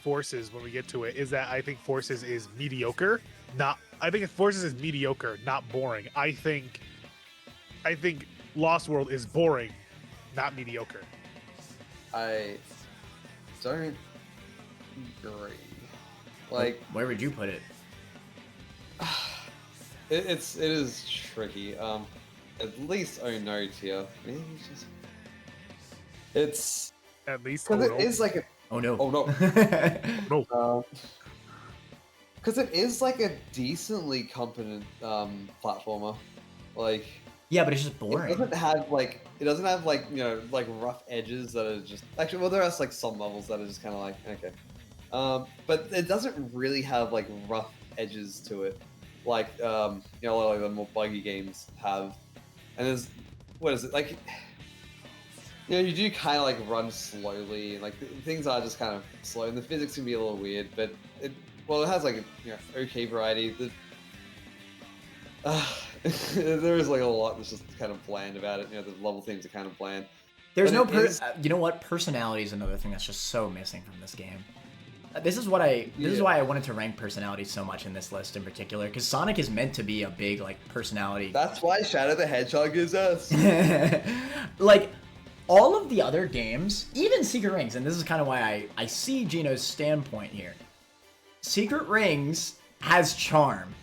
Forces when we get to it. Is that I think Forces is mediocre. I think Forces is mediocre, not boring. I think Lost World is boring, not mediocre. I don't agree. Like, where would you put it? It is tricky. At least no tier. Maybe it's at least because it is like a oh no no because it is like a decently competent platformer. Like, yeah, but it's just boring. It doesn't have like like rough edges that are just actually, well, there are like some levels that are just kind of like okay, but it doesn't really have like rough edges to it, like a lot of like the more buggy games have. And there's what is it like? you know, you do kind of like run slowly, and like things are just kind of slow, and the physics can be a little weird, but it has like a okay variety. There is like a lot that's just kind of bland about it. You know, the level themes are kind of bland. There's But no you know what? Personality is another thing that's just so missing from this game. This is why I wanted to rank personality so much in this list in particular, because Sonic is meant to be a big like personality. That's why Shadow the Hedgehog is us. Like all of the other games, even Secret Rings, and this is kind of why I see Gino's standpoint here. Secret Rings has charm.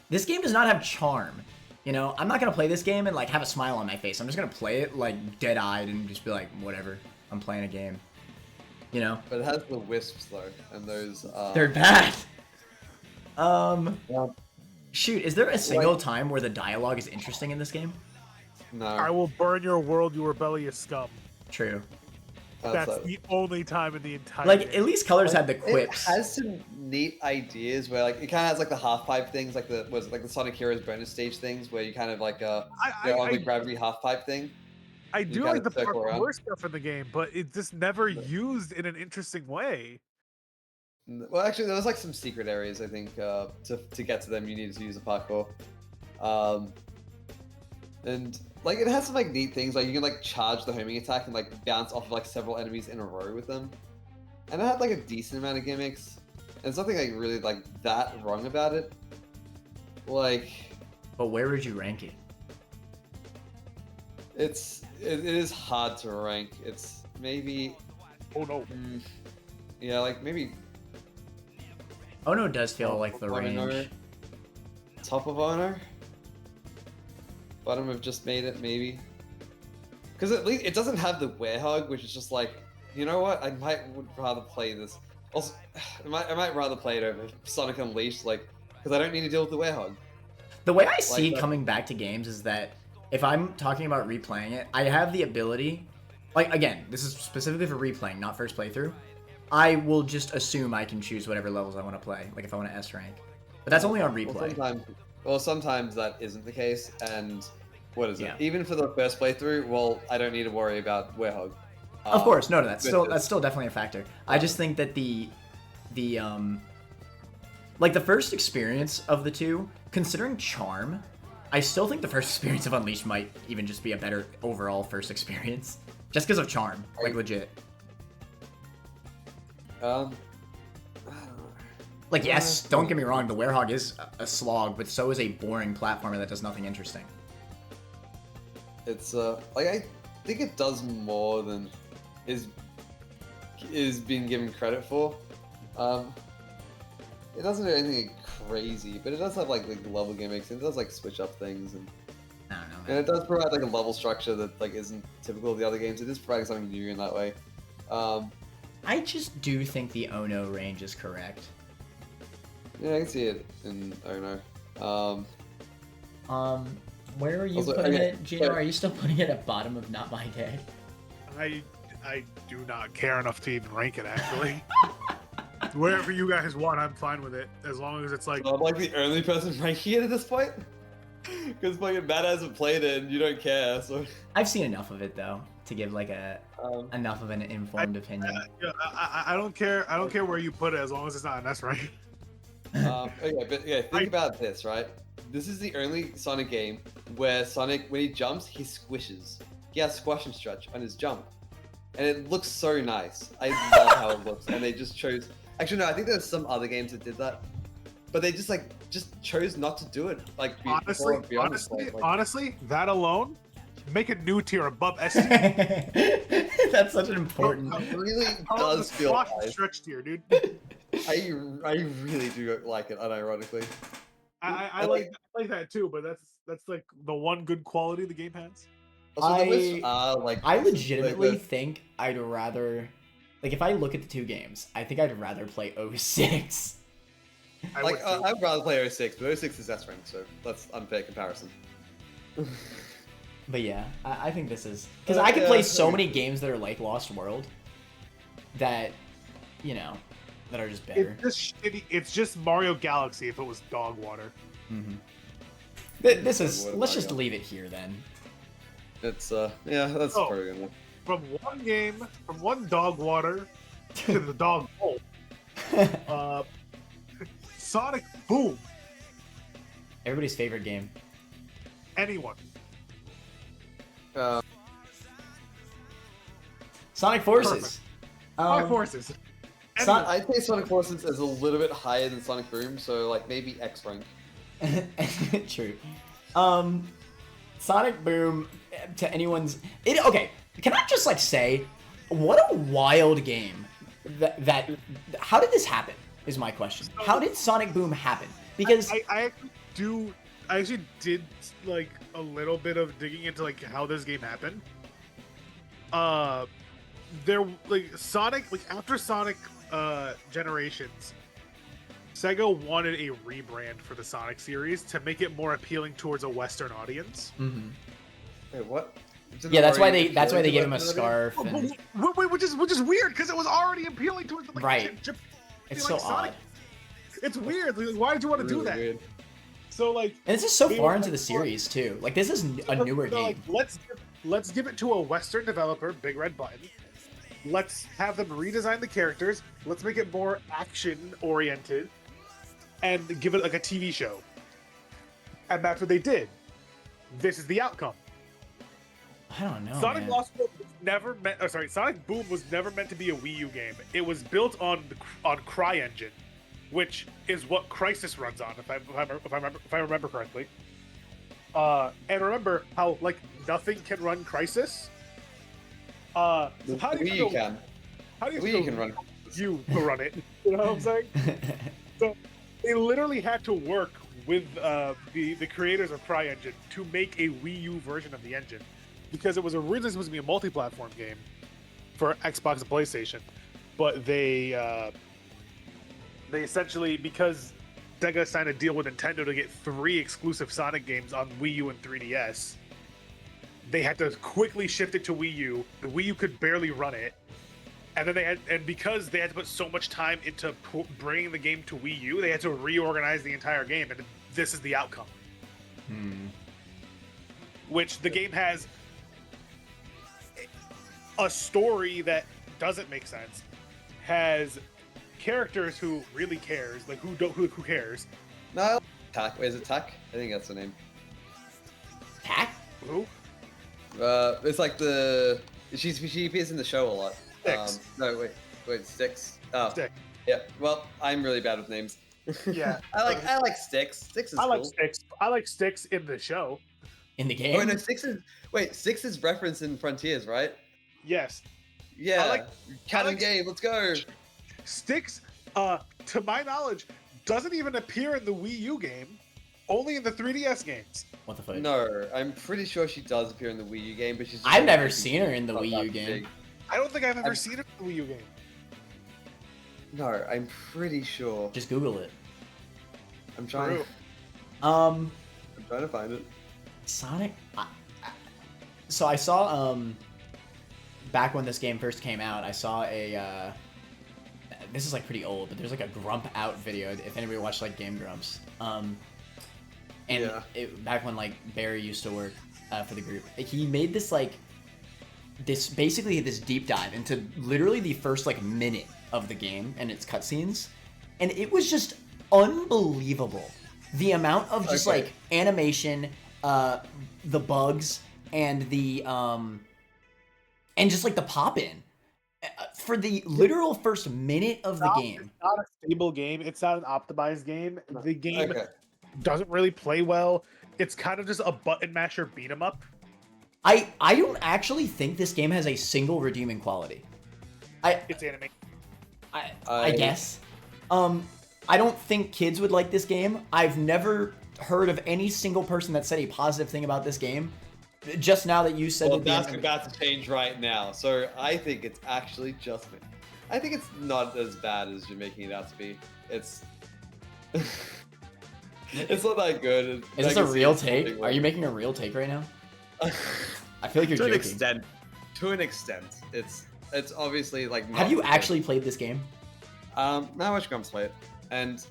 This game does not have charm. You know, I'm not gonna play this game and like have a smile on my face. I'm just gonna play it like dead-eyed and just be like, whatever, I'm playing a game. You know? But it has the wisps though, and those they're bad. Yeah. Shoot, is there a single time where the dialogue is interesting in this game? No. I will burn your world, you rebellious scum. True. That's the only time in the entire Like, game. at least Colors had the quips. It has some neat ideas where like it kind of has like the half pipe things, like the Sonic Heroes bonus stage things, where you kind of like go on the gravity half pipe thing. I do like the parkour stuff in the game, but it's just never used in an interesting way. Well, actually, there was like some secret areas. I think to get to them, you needed to use a parkour, and like it has some like neat things. Like you can like charge the homing attack and like bounce off of like several enemies in a row with them, and it had like a decent amount of gimmicks. And there's nothing like really like that wrong about it. Like, but where would you rank it? it is hard to rank. It's maybe. Oh no. Yeah, like maybe. Oh no, does feel like the range. Top of Honor. Bottom have just made it, maybe. Because at least it doesn't have the Hedgehog, which is just like, you know what? I would rather play this. Also, I might rather play it over Sonic Unleashed, like, because I don't need to deal with the Hedgehog. The way I see coming back to games is that if I'm talking about replaying it, I have the ability, like, again, this is specifically for replaying, not first playthrough. I will just assume I can choose whatever levels I want to play, like if I want to S rank. But that's only on replay. Well, sometimes that isn't the case, and what is it? Even for the first playthrough, well, I don't need to worry about Hedgehog. Of course, no, that's still definitely a factor. I just think that the like the first experience of the two, considering charm, I still think the first experience of Unleashed might even just be a better overall first experience, just because of charm, like legit. Like, yes, don't get me wrong, the Hedgehog is a slog, but so is a boring platformer that does nothing interesting. It's like I think it does more than is being given credit for. It doesn't do anything crazy, but it does have like level gimmicks, and it does like switch up things, and I don't know, man. And it does provide like a level structure that like isn't typical of the other games. It is providing something new in that way. I just do think the Ono range is correct. Yeah, I can see it in Ono. Where are you putting it, Gino? Are you still putting it at bottom of Not My Day? I do not care enough to even rank it, actually. Wherever you guys want, I'm fine with it. As long as it's like... So I'm like the only person ranking it at this point? Because fucking Matt hasn't played it and you don't care, so... I've seen enough of it, though, to give like enough of an informed opinion. I don't care. I don't care where you put it, as long as it's not an S rank. Think about this, right? This is the only Sonic game where Sonic, when he jumps, he squishes. He has squash and stretch on his jump. And it looks so nice. I love how it looks. And they just chose... Actually, no, I think there's some other games that did that. But they just chose not to do it. Like, honestly, that alone, make a new tier above S tier. That's such an important... It really does feel nice. Stretch tier, dude. I really do like it, unironically. I like that too, but that's like the one good quality the game has. I legitimately think I'd rather, like, if I look at the two games, I think I'd rather play 06. I'd rather play 06, but 06 is S rank, so that's unfair comparison. But yeah, I think this is because I could play so many games that are like Lost World that, you know, that are just better. It's just Mario Galaxy if it was dog water. Mm-hmm. This is. Let's just leave it here then. It's that's probably enough. from one game, from one dog water to the dog bowl. Sonic Boom. Everybody's favorite game. Anyone. Sonic Forces. Perfect. Sonic Forces. Anyone. I'd say Sonic Forces is a little bit higher than Sonic Boom, so like maybe X rank. True. Sonic Boom, to anyone's... Okay, can I just, like, say, what a wild game. That how did this happen, is my question. How did Sonic Boom happen? Because... I actually did, like, a little bit of digging into, like, how this game happened. After Sonic Generations, Sega wanted a rebrand for the Sonic series to make it more appealing towards a Western audience. Mm-hmm. Wait, what? Yeah, that's why they gave him a scarf. And... Which is weird because it was already appealing towards like, right. It's so Sonic. odd. It's weird. Like, why did you want to do that? Weird. So like, and this is so far into the series too. Like this is a newer game. Like, let's give it to a Western developer, Big Red Button. Let's have them redesign the characters. Let's make it more action oriented, and give it like a TV show. And that's what they did. This is the outcome. I don't know. Sonic man. Lost World was never meant. Oh, sorry, Sonic Boom was never meant to be a Wii U game. It was built on CryEngine, which is what Crysis runs on, if I remember correctly. And remember how like nothing can run Crysis. So how do you can. How do you Wii can run. You to run it? You know what I'm saying? So they literally had to work with the creators of CryEngine to make a Wii U version of the engine, because it was originally supposed to be a multi-platform game for Xbox and PlayStation, but they essentially, because Sega signed a deal with Nintendo to get 3 exclusive Sonic games on Wii U and 3DS, they had to quickly shift it to Wii U. The Wii U could barely run it, and then because they had to put so much time into bringing the game to Wii U, they had to reorganize the entire game, and this is the outcome. Which the game has a story that doesn't make sense, has characters who really cares, like who cares. No, Tak. Wait, is it Tak? I think that's the name. Tak? Who? It's like she appears in the show a lot. Styx. No, wait, Styx. Oh, Styx. Yeah. Well, I'm really bad with names. Yeah. I like Styx. Styx is I like cool. Styx. I like Styx in the show. In the game? Oh no, Styx is referenced in Frontiers, right? Yes. Yeah. I like Canon game. Let's go. Styx, to my knowledge, doesn't even appear in the Wii U game. Only in the 3DS games. What the fuck? No, I'm pretty sure she does appear in the Wii U game, but she's. I've never seen her in the not Wii that U game. big. I don't think I've ever seen it in the Wii U game. No, I'm pretty sure. Just Google it. I'm trying. True. I'm trying to find it. Sonic. So I saw back when this game first came out, I saw a. This is like pretty old, but there's like a Grump Out video. If anybody watched like Game Grumps, and Yeah. back when like Barry used to work for the group, he made this like basically this deep dive into literally the first like minute of the game and its cutscenes, and it was just unbelievable. The amount of just like animation, the bugs, and the and just like the pop in for the literal first minute of the game. It's not a stable game. It's not an optimized game. The game doesn't really play well. It's kind of just a button masher beat 'em up. I don't actually think this game has a single redeeming quality. It's anime. I guess. I don't think kids would like this game. I've never heard of any single person that said a positive thing about this game. Just now that you said Well, that that's about to change right now. So I think it's actually just me. I think it's not as bad as you're making it out to be. It's it's not that good. Is this a real take? Are you making a real take right now? I feel like you're joking. To an extent, it's obviously like. Have you actually played this game? Now I watch Grumps play it, and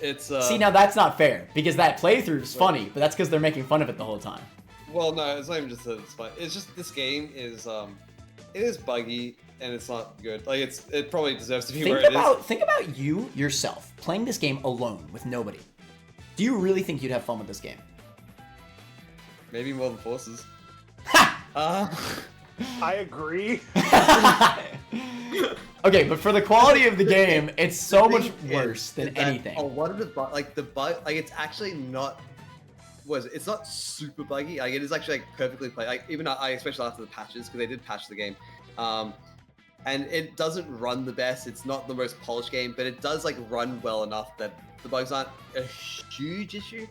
it's. See, now that's not fair because that playthrough is funny, but that's because they're making fun of it the whole time. Well, no, it's not even just that it's fun. It's just this game is it is buggy and it's not good. Like it probably deserves to be where it is. Think about you yourself playing this game alone with nobody. Do you really think you'd have fun with this game? Maybe more than Forces. I agree. Okay, but for the quality of the game, it's so much worse than anything. A lot of it's actually not. It's not super buggy. Like it is actually like perfectly played. Like even especially after the patches, because they did patch the game, and it doesn't run the best. It's not the most polished game, but it does like run well enough that the bugs aren't a huge issue.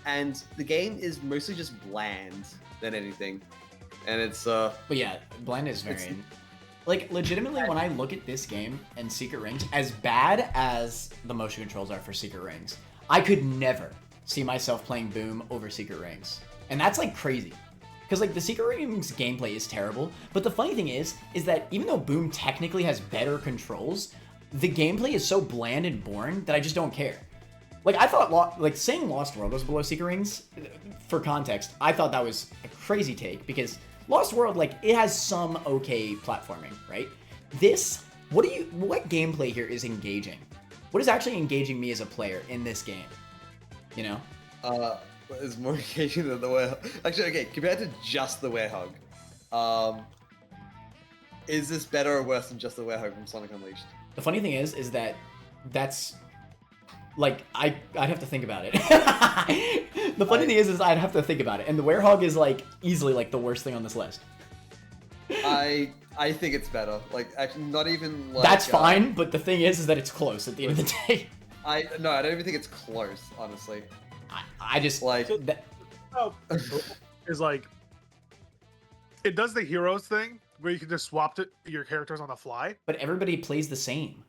And the game is mostly just bland than anything, and it's But yeah, bland is very. Like, legitimately, when I look at this game and Secret Rings, as bad as the motion controls are for Secret Rings, I could never see myself playing Boom over Secret Rings. And that's, like, crazy. Because, like, the Secret Rings gameplay is terrible, but the funny thing is that even though Boom technically has better controls, the gameplay is so bland and boring that I just don't care. Like, I thought, saying Lost World was below Secret Rings, for context, I thought that was a crazy take, because Lost World, like, it has some okay platforming, right? What gameplay here is engaging? What is actually engaging me as a player in this game? You know? It's more engaging than the Werehog. Actually, okay, compared to just the Werehog, is this better or worse than just the Werehog from Sonic Unleashed? The funny thing is that that's, like, I'd have to think about it. The funny thing is I'd have to think about it, and the Werehog is, like, easily, like, the worst thing on this list. I think it's better. Like, actually, not even, like... That's fine, but the thing is that it's close at the end of the day. I don't even think it's close, honestly. I just, like... Is, like... It does the heroes thing, where you can just swap your characters on the fly. But everybody plays the same.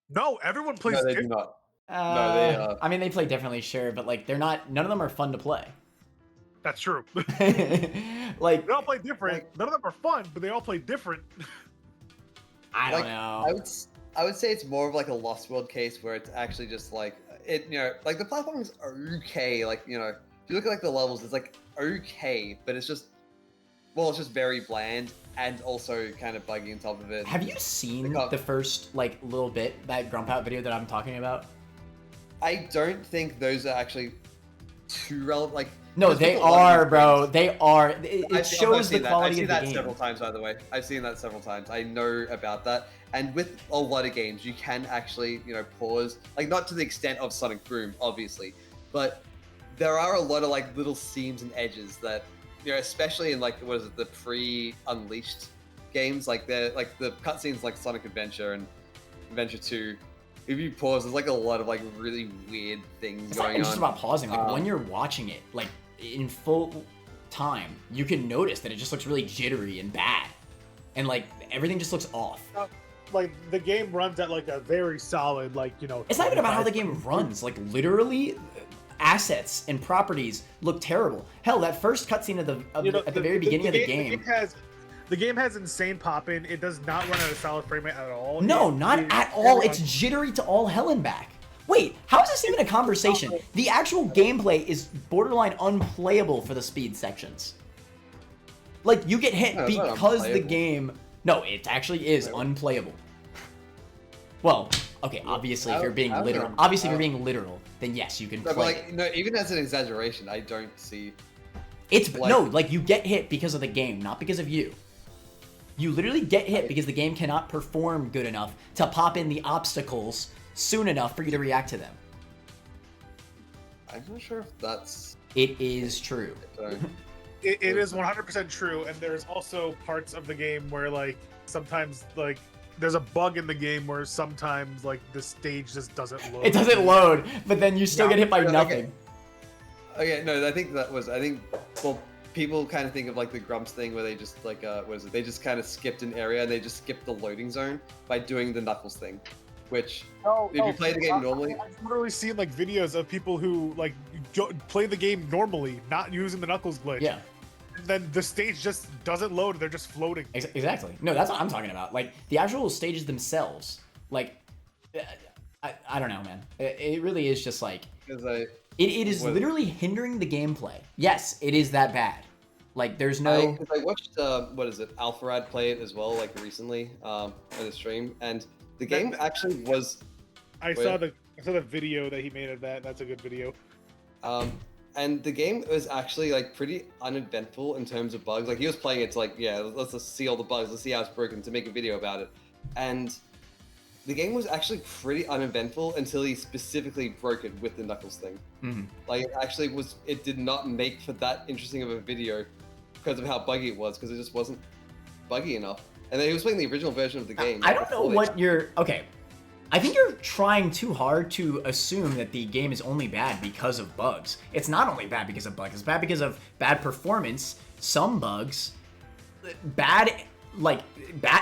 No, everyone plays... No, they do not. I mean, they play differently, sure, but, like, they're not... None of them are fun to play. That's true. Like... They all play different. None of them are fun, but they all play different. I don't know. I would say it's more of, like, a Lost World case where it's actually just, like... like, the platforms are okay. Like, if you look at, like, the levels, it's, like, okay, but it's just... Well, it's just very bland and also kind of buggy on top of it. Have you seen the first, like, little bit, that Grump Out video that I'm talking about? I don't think those are actually too relevant. Like, no, they are, bro. They are. It shows the quality of the game. I've seen that several times, by the way. I've seen that several times. I know about that. And with a lot of games, you can actually, pause. Like, not to the extent of Sonic Boom, obviously, but there are a lot of, like, little seams and edges that, especially in, like, the pre-Unleashed games, like the cutscenes like Sonic Adventure and Adventure 2. If you pause, there's, like, a lot of, like, really weird things going on. It's not just about pausing. Like, when you're watching it, like, in full time, you can notice that it just looks really jittery and bad. And, like, everything just looks off. Like, the game runs at, like, a very solid, like, It's not even about how the game runs. Like, literally, assets and properties look terrible. Hell, that first cutscene at the very beginning of the game... The game has insane pop-in. It does not run at a solid frame rate at all. No, not at all. It's jittery to all hell and back. Wait, how is this even a conversation? The actual gameplay is borderline unplayable for the speed sections. Like, you get hit because the game... No, it actually is unplayable. Well, okay, obviously, if you're being literal. Obviously, if you're being literal, then yes, you can play. Like, no, even as an exaggeration, I don't see... It's... No, like, you get hit because of the game, not because of you. You literally get hit because the game cannot perform good enough to pop in the obstacles soon enough for you to react to them. I'm not sure if that's... It is true. It is 100% true, and there's also parts of the game where, like, sometimes, like, there's a bug in the game where sometimes, like, the stage just doesn't load. It doesn't load, but then you still get hit by nothing. Okay, no, I think, well, people kind of think of, like, the Grumps thing where they just, like, they just kind of skipped an area and they just skipped the loading zone by doing the Knuckles thing, which, if you play the game normally... I've literally seen, like, videos of people who, like, play the game normally, not using the Knuckles glitch. Yeah. And then the stage just doesn't load, they're just floating. Exactly. No, that's what I'm talking about. Like, the actual stages themselves, like, I don't know, man. It really is just, like... It is literally hindering the gameplay. Yes, it is that bad. Like, there's no. I watched what is it, Alpharad play it as well, like recently on a stream, and the game actually was. I saw the video that he made of that. That's a good video. And the game was actually like pretty uneventful in terms of bugs. Like he was playing it to like, yeah, let's just see all the bugs, let's see how it's broken to make a video about it. And the game was actually pretty uneventful until he specifically broke it with the Knuckles thing. Mm-hmm. Like it actually was, it did not make for that interesting of a video because of how buggy it was, because it just wasn't buggy enough. And then he was playing the original version of the game. I don't know what you're. Okay. I think you're trying too hard to assume that the game is only bad because of bugs. It's not only bad because of bugs. It's bad because of bad performance, some bugs,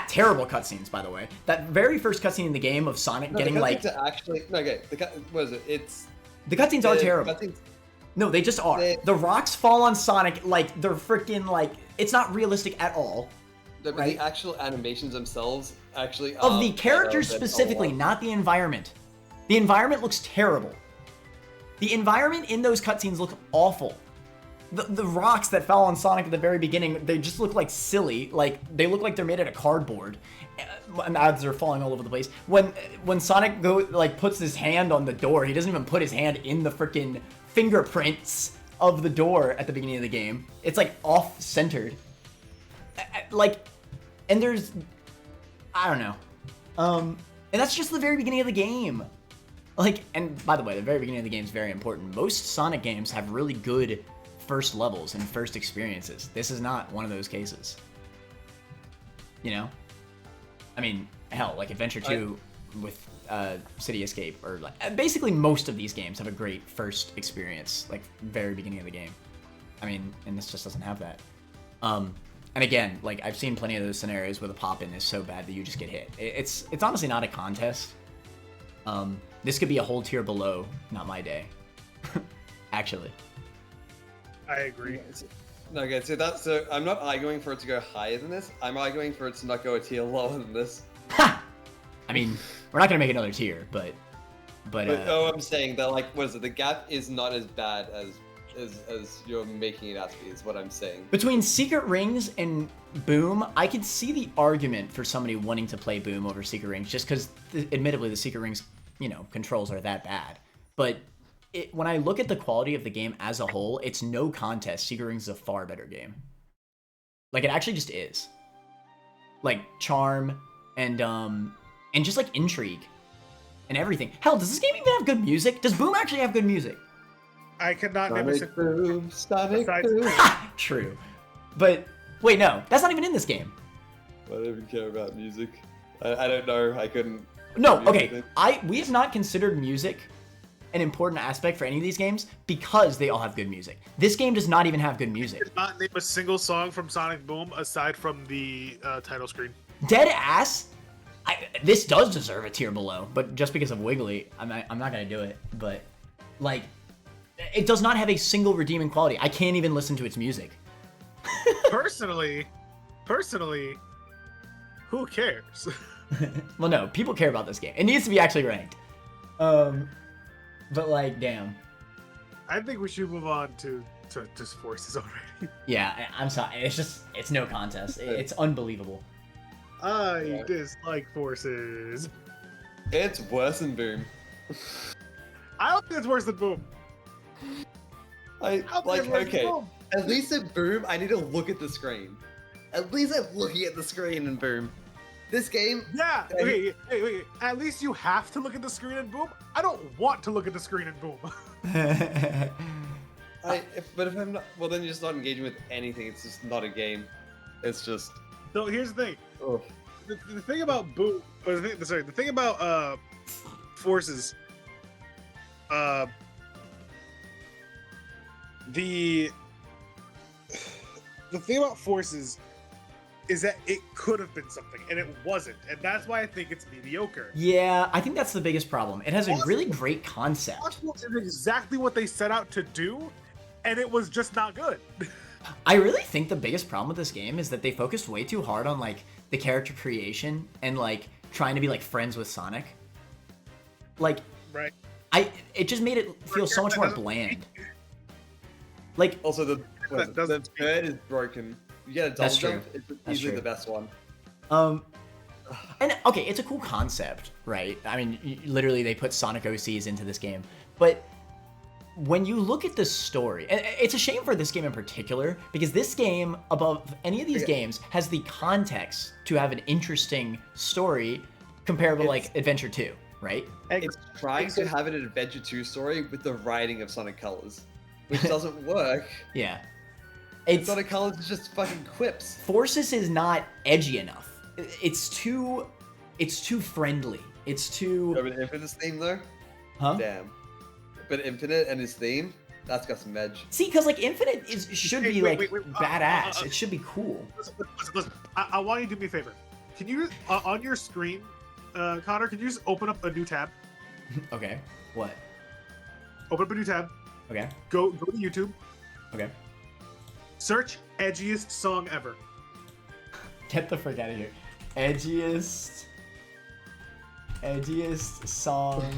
terrible cutscenes, by the way. That very first cutscene in the game of Sonic getting like... Actually, no, okay, what is it? It's... The cutscenes are terrible. No, they just are. The rocks fall on Sonic like they're freaking like... It's not realistic at all. But right? The actual animations themselves actually of the characters specifically, not the environment. The environment looks terrible. The environment in those cutscenes look awful. The rocks that fell on Sonic at the very beginning, they just look like silly. Like they look like they're made out of cardboard. And as are falling all over the place. When Sonic puts his hand on the door, he doesn't even put his hand in the freaking fingerprints of the door at the beginning of the game. It's like off-centered. And there's, I don't know. And that's just the very beginning of the game. And by the way, the very beginning of the game is very important. Most Sonic games have really good first levels and first experiences. This is not one of those cases. You know? I mean, hell, like Adventure 2 with City Escape, or basically most of these games have a great first experience, like very beginning of the game. I mean, and this just doesn't have that. And again, like I've seen plenty of those scenarios where the pop-in is so bad that you just get hit. It's honestly not a contest. This could be a whole tier below Not My Day. Actually. I agree. No, okay, so I'm not arguing for it to go higher than this. I'm arguing for it to not go a tier lower than this. Ha! I mean, we're not gonna make another tier, but I'm saying that like, what is it? The gap is not as bad as you're making it out to be, is what I'm saying. Between Secret Rings and Boom, I could see the argument for somebody wanting to play Boom over Secret Rings, just because, admittedly, the Secret Rings, controls are that bad. But when I look at the quality of the game as a whole, it's no contest. Secret Rings is a far better game. Like, it actually just is. Like, charm and just, like, intrigue and everything. Hell, does this game even have good music? Does Boom actually have good music? I could not name a Boom, Sonic Boom. True. But, wait, no. That's not even in this game. I don't even care about music. I don't know. I couldn't... No, okay. We have not considered music an important aspect for any of these games because they all have good music. This game does not even have good music. I could not name a single song from Sonic Boom aside from the title screen. Dead ass? This does deserve a tier below, but just because of Wiggly, I'm not going to do it. But, like... It does not have a single redeeming quality. I can't even listen to its music. Personally, who cares? Well, no, people care about this game. It needs to be actually ranked. But like, damn. I think we should move on to just Forces already. Yeah, I'm sorry. It's no contest. It's unbelievable. I dislike Forces. It's worse than Boom. I don't think it's worse than Boom. Okay. At least in Boom, I need to look at the screen. At least I'm looking at the screen in Boom. This game... Yeah, wait. At least you have to look at the screen in Boom. I don't want to look at the screen in Boom. But if I'm not... Well, then you're just not engaging with anything. It's just not a game. It's just... So here's the thing. Oh. The thing about Boom... the thing about Forces... The thing about Forces is that it could have been something, and it wasn't, and that's why I think it's mediocre. Yeah, I think that's the biggest problem. It has a really great concept. It's exactly what they set out to do, and it was just not good. I really think the biggest problem with this game is that they focused way too hard on like the character creation and like trying to be like friends with Sonic. Like, right. It just made it feel so much more bland. Like, also What is it? The bird is broken. You get a double That's true. jump. It's That's easily true. the best one. And okay, it's a cool concept, right? I mean, literally they put Sonic OCs into this game, but when you look at the story, and it's a shame for this game in particular, because this game, above any of these games, has the context to have an interesting story comparable to like Adventure 2, right? It's trying to have an Adventure 2 story with the writing of Sonic Colors, which doesn't work. Yeah. Sonic Colors is just fucking quips. Forces is not edgy enough. It's too friendly. It's too... But Infinite's theme though? Huh? Damn. But Infinite and his theme, that's got some edge. See, because like Infinite should be badass. It should be cool. Listen. I want you to do me a favor. Can you on your screen, Connor? Can you just open up a new tab? Okay. What? Open up a new tab. Okay. Go to YouTube. Okay. Search edgiest song ever. Get the frick out of here. Edgiest song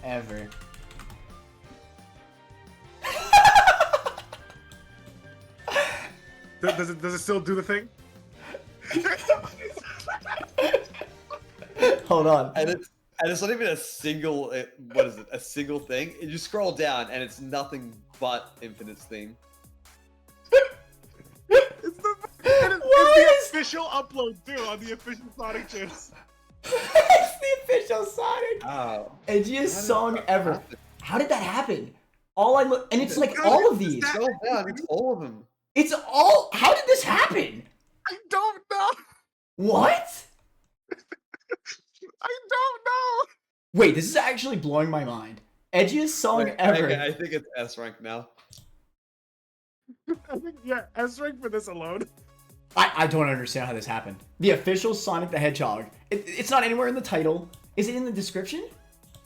ever. Does it still do the thing? Hold on. And it's not even a single, a single thing. You scroll down and it's nothing but Infinite's theme. It's the official upload too on the official Sonic channel. It's the official Sonic. Wow. Edgiest song ever. How did that happen? And it's like all of these. Scroll down, it's all of them. It's all. How did this happen? I don't know. What? I don't know. Wait, this is actually blowing my mind. Edgiest song ever. I think it's S rank now. I think S rank for this alone. I don't understand how this happened. The official Sonic the Hedgehog. It's not anywhere in the title. Is it in the description?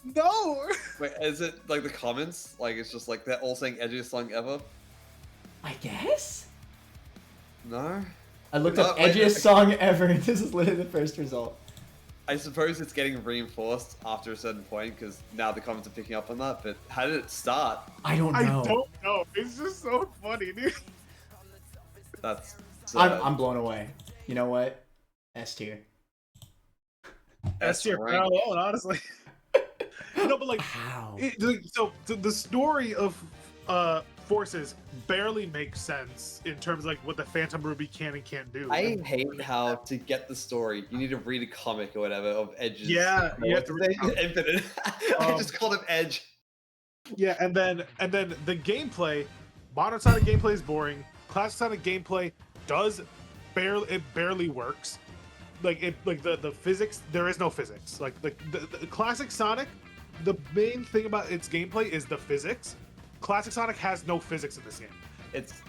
No. Wait, is it like the comments? Like it's just like they're all saying edgiest song ever? I guess. No. I looked up edgiest song ever, and this is literally the first result. I suppose it's getting reinforced after a certain point because now the comments are picking up on that. But how did it start? I don't know. I don't know. It's just so funny, dude. That's. I'm blown away. You know what? S tier. S tier alone, honestly. No, but like, how? So the story of Forces barely makes sense in terms of like what the Phantom Ruby can and can't do. I hate how to get the story you need to read a comic or whatever of Edge's. Yeah, you have to read Infinite. I just called him Edge. Yeah, and then the gameplay, modern Sonic gameplay is boring. Classic Sonic gameplay barely works. Like the physics, there is no physics. Like the classic Sonic, the main thing about its gameplay is the physics. Classic Sonic has no physics in this game. It's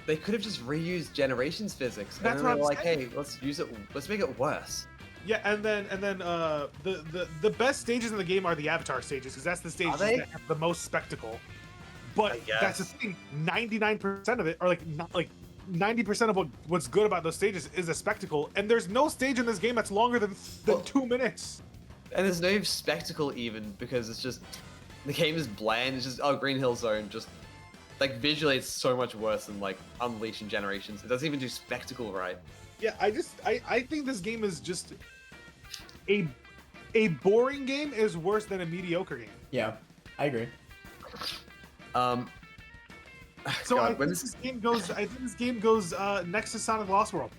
they could have just reused Generations physics. That's and what then I'm they were like, saying. hey, let's use it. Let's make it worse. Yeah, and then the best stages in the game are the Avatar stages because that's the stages that have the most spectacle. But that's the thing. 99% of it, or not 90% of what's good about those stages is a spectacle, and there's no stage in this game that's longer than 2 minutes. And there's no spectacle even because it's just the game is bland. It's just Green Hill Zone. Just like visually, it's so much worse than like Unleashing Generations. It doesn't even do spectacle right. Yeah, I think this game is just a boring game is worse than a mediocre game. Yeah, I agree. So God, I think this game goes next to Sonic Lost World.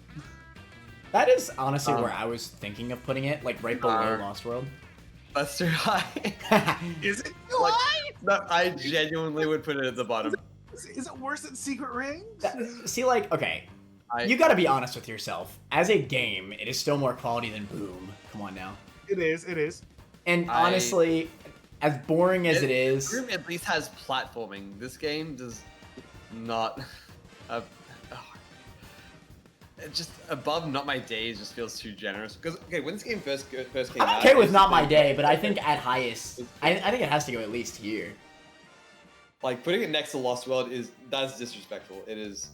That is honestly where I was thinking of putting it, like right below Lost World. That's too high. Is it too high? No, I genuinely would put it at the bottom. Is it worse than Secret Rings? See, like, okay, you gotta be honest with yourself. As a game, it is still more quality than Boom. Come on now. It is. And honestly, as boring as it is... Boom at least has platforming. This game does not... just above Not My Days just feels too generous. Because, okay, when this game first came out... I'm okay with Not My Day, but I think at highest... I think it has to go at least here. Like, putting it next to Lost World that's disrespectful. It is...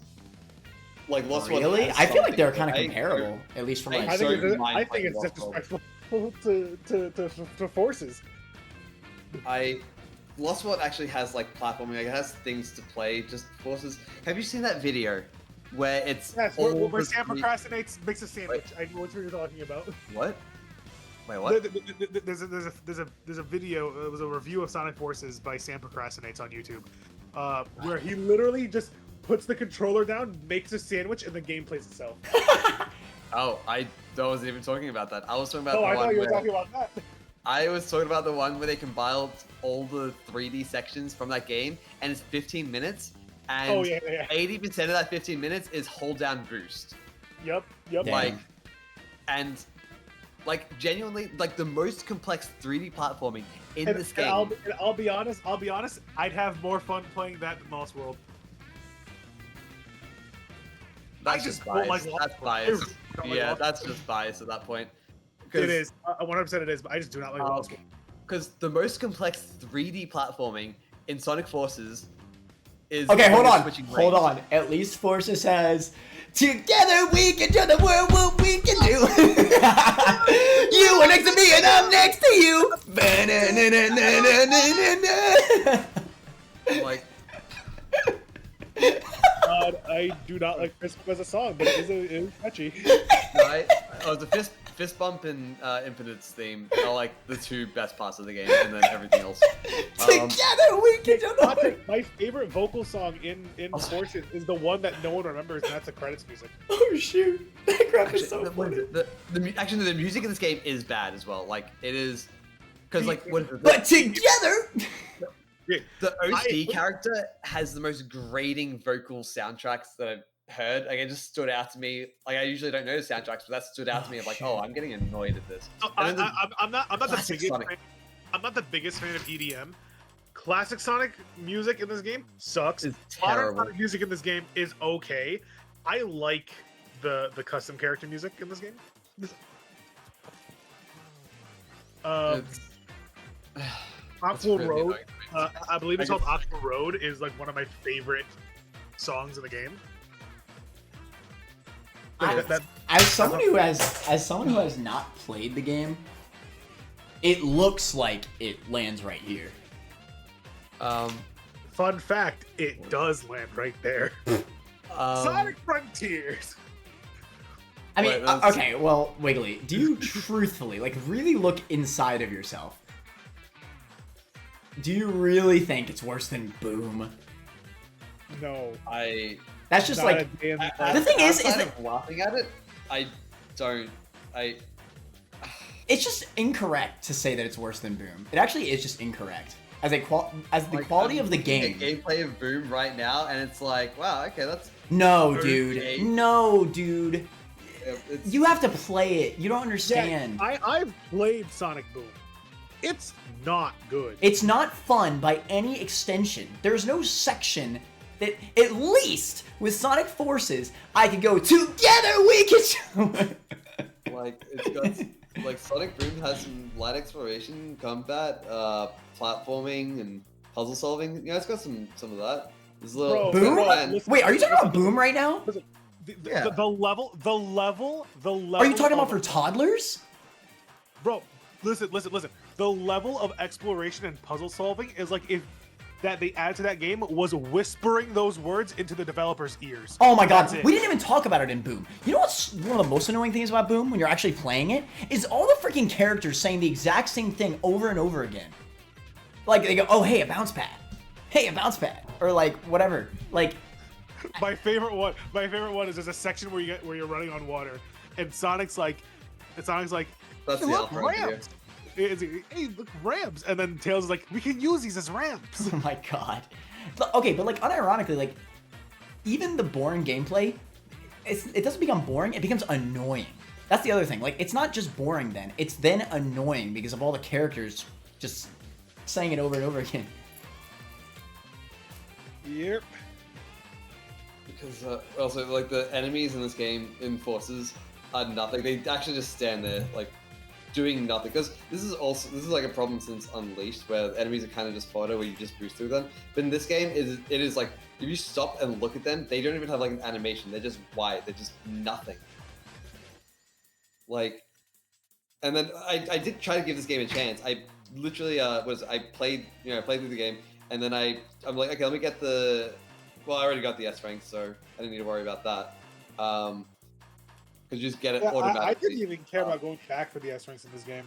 Like, Lost World... Really? I feel like they're kind of comparable, at least from like... I think it's disrespectful to Forces. Lost World actually has like platforming. Like, it has things to play. Just forces. Have you seen that video where it's Yes, all where the Sam three- procrastinates, makes a sandwich. I know what you're talking about. What? Wait, what? There's a video. It was a review of Sonic Forces by Sam Procrastinates on YouTube, where he literally just puts the controller down, makes a sandwich, and the game plays itself. Oh, I wasn't even talking about that. I was talking about Oh, the I one thought you were where talking about that. I was talking about the one where they compiled all the 3D sections from that game, and it's 15 minutes, and Oh yeah. 80% of that 15 minutes is hold down boost. Yep. Damn. Like, and like genuinely, like the most complex 3D platforming in this game. I'll be honest. I'd have more fun playing that than Lost World. That's I just just don't bias. like That's bias. don't like Yeah, Lost that's just bias at that point. It is. 100% it is, but I just do not like Lost World. Because the most complex 3D platforming in Sonic Forces is. Okay, hold on. switching Hold lanes. on. At least Forces has. Together we can do the world what we can do. You are next to me and I'm next to you. Like, I do not like Fist Bump as a song, but it is catchy. right? Oh, the fist bump and Infinite's theme are like the two best parts of the game, and then everything else. Together we can do the world. My favorite vocal song in Forces is the one that no one remembers, and that's the credits music. Oh shoot. That crap is so funny. Actually, the music in this game is bad as well. Like, it is. Because, like, But together. the OC character has the most grating vocal soundtracks that I've heard. Like, it just stood out to me. Like, I usually don't know the soundtracks, but that stood out to me of like, oh, I'm getting annoyed at this. So And then I'm not the classic biggest Sonic. fan. I'm not the biggest fan of EDM. Classic Sonic music in this game sucks. It's Modern terrible. Sonic music in this game is okay. I like the custom character music in this game. It's Aqua really Road, annoying to me. I believe it's called Aqua Road, is like one of my favorite songs in the game. As someone who has not played the game, it looks like it lands right here. Fun fact, it does land right there. Sonic Frontiers. I mean, Wait, that's- okay, well, Wiggly, do you truthfully, like, really look inside of yourself? Do you really think it's worse than Boom? No. That's just Not like, a day in the the thing is outside that of laughing at it, it's just incorrect to say that it's worse than Boom. It actually is just incorrect. As the quality of the game. Gameplay of Boom right now, and it's like, wow, okay, that's No, Okay. dude. No, dude. it's, You have to play it. You don't understand. I've played Sonic Boom. It's not good. It's not fun by any extension. There's no section that, at least with Sonic Forces, I could go together we can. like it's got like Sonic Boom has some light exploration, combat, platforming, and puzzle solving. You know, it's got some of that. There's a little Boom? listen- Wait, are you talking about Boom right now? Yeah. The level. Are you talking about for toddlers? Bro, listen. The level of exploration and puzzle solving is like if that they added to that game was whispering those words into the developer's ears. Oh my god, That's it. we didn't even talk about it in Boom. You know what's one of the most annoying things about Boom when you're actually playing it? Is all the freaking characters saying the exact same thing over and over again. Like, they go, oh, hey, a bounce pad. Hey, a bounce pad. Or like, whatever. Like, My favorite one is there's a section where you're running on water, and Sonic's like, That's hey, the look, outro video. ramps. Hey, look, ramps. And then Tails is like, we can use these as ramps. oh my god. Okay, but like, unironically, like, even the boring gameplay, it doesn't become boring, it becomes annoying. That's the other thing. Like, it's not just boring then. It's then annoying because of all the characters just saying it over and over again. Yep. Because also like the enemies in this game in Forces are nothing. They actually just stand there like doing nothing. Because this is like a problem since Unleashed, where the enemies are kind of just fodder where you just boost through them. But in this game, it is like if you stop and look at them, they don't even have like an animation. They're just white. They're just nothing. Like, and then I did try to give this game a chance. I literally I played through the game, and then I'm like, okay, let me get well, I already got the S rank, so I didn't need to worry about that. Because you just get it automatically. I didn't even care about going back for the S ranks in this game.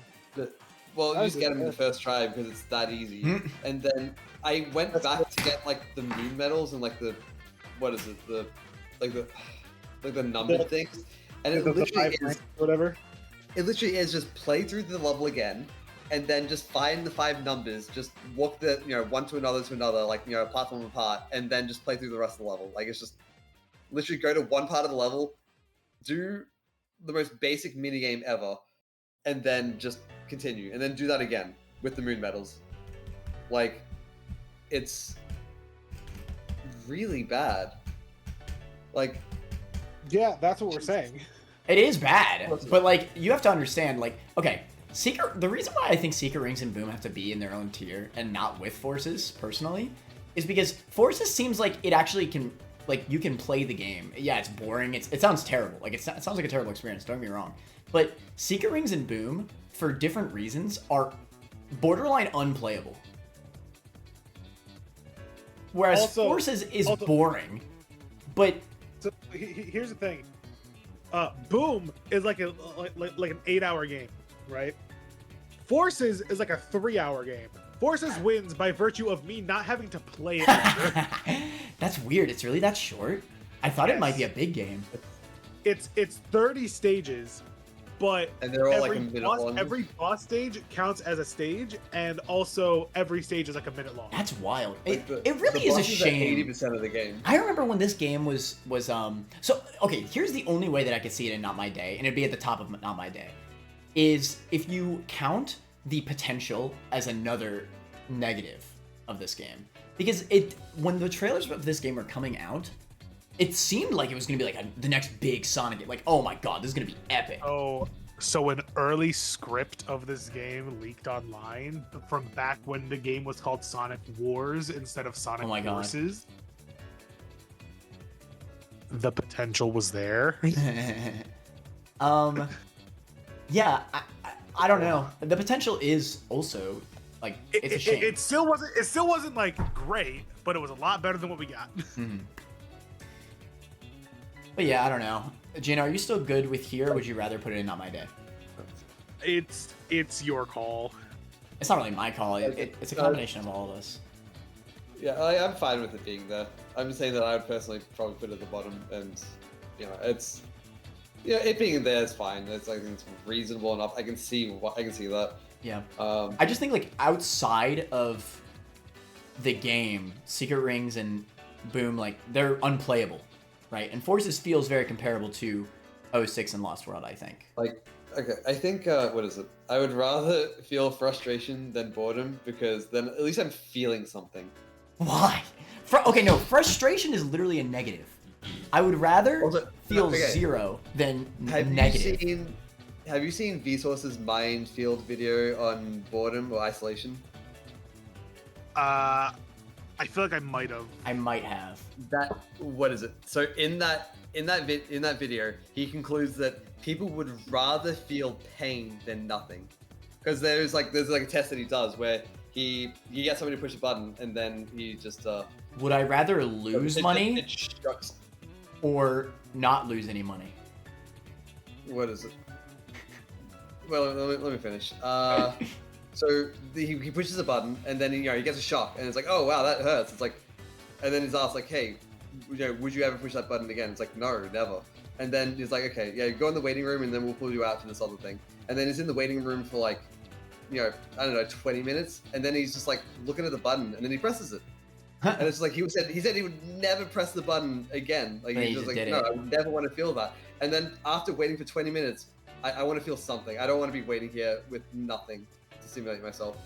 Well, you just get them in the first try because it's that easy. And then I went back to get like the moon medals and like the number things, and it literally is whatever. It literally is just play through the level again, and then just find the 5 numbers, just walk the one to another, like platform apart, and then just play through the rest of the level. Like it's just literally go to one part of the level, do the most basic mini game ever, and then just continue, and then do that again with the moon medals. Like, it's really bad. Like, yeah, that's what we're saying. It is bad, but like you have to understand, like, okay, the reason why I think Secret Rings and Boom have to be in their own tier and not with Forces personally is because Forces seems like it actually can, like, you can play the game. Yeah, it's boring. It sounds terrible. Like it sounds like a terrible experience. Don't get me wrong, but Secret Rings and Boom, for different reasons, are borderline unplayable. Whereas Forces is boring, but so here's the thing. Boom is like an 8-hour game, right? Forces is like a 3-hour game. Forces wins by virtue of me not having to play it. That's weird. It's really that short? I thought it might be a big game. It's 30 stages, but and they're all like a minute long. Every boss stage counts as a stage, and also every stage is like a minute long. That's wild. It really is a shame. 80% of the game. I remember when this game was so okay, here's the only way that I could see it in Not My Day, and it'd be at the top of Not My Day, is if you count the potential as another negative of this game. Because when the trailers of this game were coming out, it seemed like it was going to be like the next big Sonic game. Like, oh my god, this is going to be epic. Oh, so an early script of this game leaked online from back when the game was called Sonic Wars instead of Sonic Forces. The potential was there. Yeah, I don't know. The potential is also like it's a shame. It still wasn't like great, but it was a lot better than what we got. Mm-hmm. But yeah, I don't know. Gina, are you still good with here? Or would you rather put it in Not My Day? It's your call. It's not really my call. It's a combination of all of us. Yeah, I'm fine with it being there. I'm saying that I would personally probably put it at the bottom, and it's it being there is fine. I think it's reasonable enough. I can see that. Yeah. I just think like outside of the game, Secret Rings and Boom, like they're unplayable, right? And Forces feels very comparable to 06 and Lost World, I think. Like, okay, I think what is it? I would rather feel frustration than boredom, because then at least I'm feeling something. Why? Okay, no, frustration is literally a negative. I would rather feel zero than negative. Have you seen Vsauce's Minefield video on boredom or isolation? I feel like I might have. I might have. What is it? So in that video, he concludes that people would rather feel pain than nothing, because there's like a test that he does where he gets somebody to push a button and then he just Would I rather lose money it shucks. or not lose any money? What is it? Well, let me finish. So he pushes a button and then he gets a shock and it's like, oh wow, that hurts. It's like, and then he's asked like, hey, would you ever push that button again? It's like, no, never. And then he's like, okay, yeah, go in the waiting room and then we'll pull you out to this other thing. And then he's in the waiting room for like, I don't know, 20 minutes. And then he's just like looking at the button and then he presses it. And it's like he said he would never press the button again. Like he was like, no, I would never want to feel that. And then after waiting for 20 minutes, I want to feel something. I don't want to be waiting here with nothing to stimulate myself.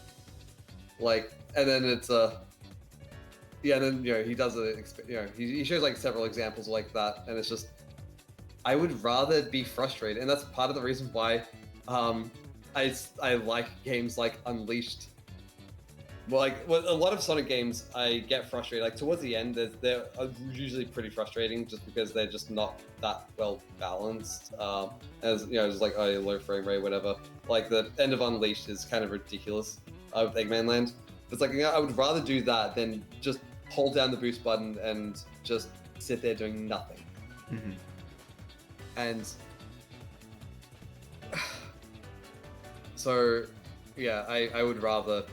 Like, and then it's yeah, and then he does it. He shows like several examples like that, and it's just I would rather be frustrated, and that's part of the reason why I like games like Unleashed. Well, a lot of Sonic games, I get frustrated. Like towards the end, they're usually pretty frustrating, just because they're just not that well balanced. As just like low frame rate, whatever. Like the end of Unleashed is kind of ridiculous. of Eggman Land. It's like, I would rather do that than just hold down the boost button and just sit there doing nothing. Mm-hmm. And so, yeah, I would rather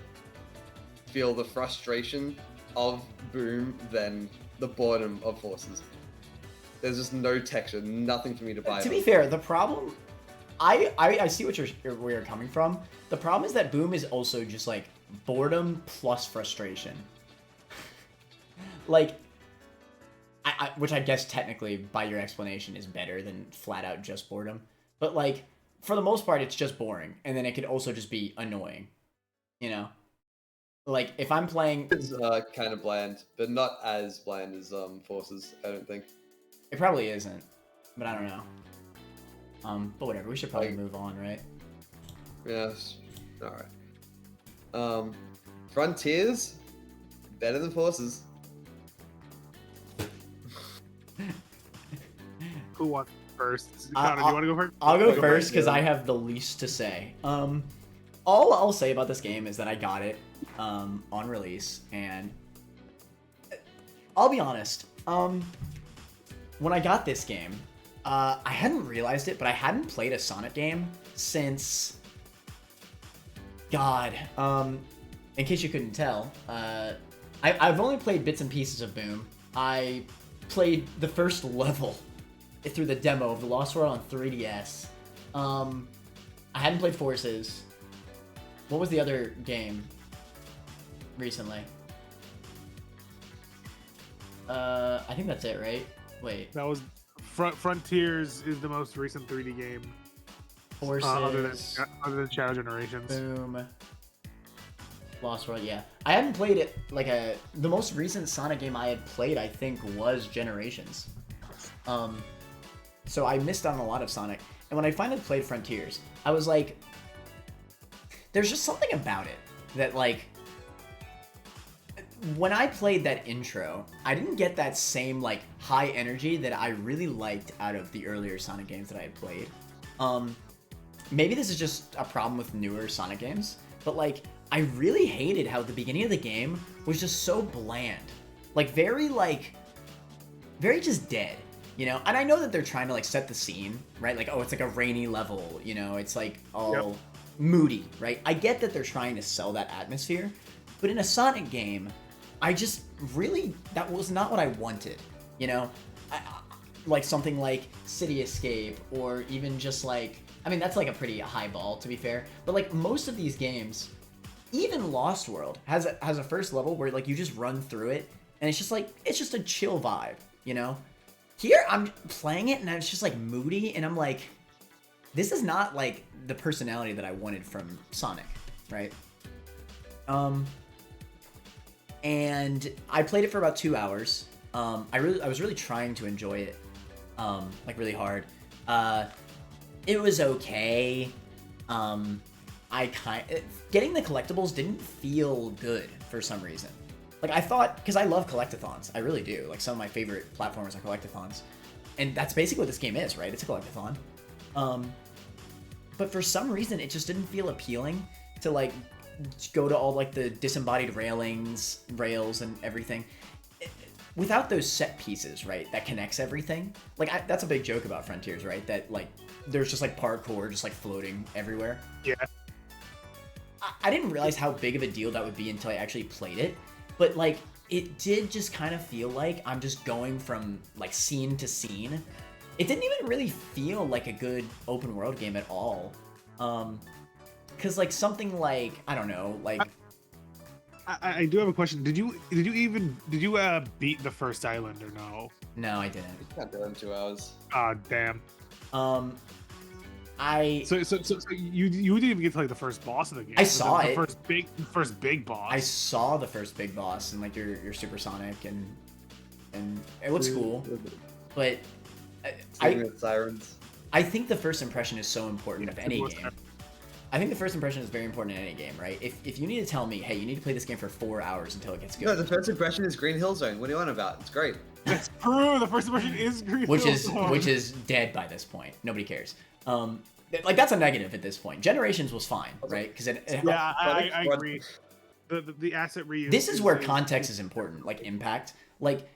feel the frustration of Boom than the boredom of Forces. There's just no texture, nothing for me to buy. To be fair, the problem, I see where you're coming from. The problem is that Boom is also just like boredom plus frustration. Like, which I guess technically by your explanation is better than flat out just boredom. But like, for the most part, it's just boring, and then it could also just be annoying. You know, like if I'm playing, It's kind of bland, but not as bland as Forces. I don't think. it probably isn't, but I don't know. But whatever. We should probably move on, right? Yes. All right. Frontiers better than Forces. Who wants first? Connor, do you want to go first? I'll go Go first because yeah. I have the least to say. All I'll say about this game is that I got it on release, and I'll be honest. When I got this game, I hadn't realized it, but I hadn't played a Sonic game since. God. In case you couldn't tell, I've only played bits and pieces of Boom. I played the first level through the demo of the Lost World on 3DS. I hadn't played Forces. What was the other game recently? I think that's it, right? Wait. That was Frontiers is the most recent 3D game. Forces. Other than Shadow Generations. Boom. Lost World, yeah. I hadn't played it the most recent Sonic game I had played, I think, was Generations. So I missed on a lot of Sonic. And when I finally played Frontiers, I was like, there's just something about it that, like, when I played that intro, I didn't get that same, like, high energy that I really liked out of the earlier Sonic games that I had played. Maybe this is just a problem with newer Sonic games, but, like, I really hated how the beginning of the game was just so bland. Like, very just dead, you know? And I know that they're trying to, like, set the scene, right? Like, oh, it's like a rainy level, you know? It's, like, all moody, right? I get that they're trying to sell that atmosphere, but in a Sonic game, I just really, that was not what I wanted, you know? Like something like City Escape, or even just like, I mean, that's like a pretty high ball, to be fair, but like most of these games, even Lost World has a first level where like you just run through it, and it's just like, it's just a chill vibe, you know? Here, I'm playing it, and it's just like moody, and I'm like, this is not like the personality that I wanted from Sonic, right? And I played it for about 2 hours. I was really trying to enjoy it, like really hard. It was okay. Getting the collectibles didn't feel good for some reason. Like I thought, because I love collectathons, I really do. Like some of my favorite platformers are collectathons, and that's basically what this game is, right? It's a collectathon. But for some reason, it just didn't feel appealing to like go to all like the disembodied rails and everything without those set pieces, right? That connects everything. Like that's a big joke about Frontiers, right? That like there's just like parkour just like floating everywhere. Yeah. I didn't realize how big of a deal that would be until I actually played it, but like it did just kind of feel like I'm just going from like scene to scene. It didn't even really feel like a good open world game at all. Cause like something like, I don't know, like I do have a question. Did you beat the first island or no? No, I didn't. It's not done in 2 hours. Ah, damn. So you didn't even get to like the first boss of the game. I saw it. The first big boss. I saw the first big boss and like your supersonic and it looks cool, but Sirens. I think the first impression is so important of any game. I think the first impression is very important in any game, right? If you need to tell me, hey, you need to play this game for 4 hours until it gets good. No, the first impression is Green Hill Zone. What are you on about? It's great. That's true. The first impression is Green which Hill is Zone. which is dead by this point. Nobody cares. like that's a negative at this point. Generations was fine, right? Because yeah, I agree. The asset reuse. This is where context is important, like impact. Like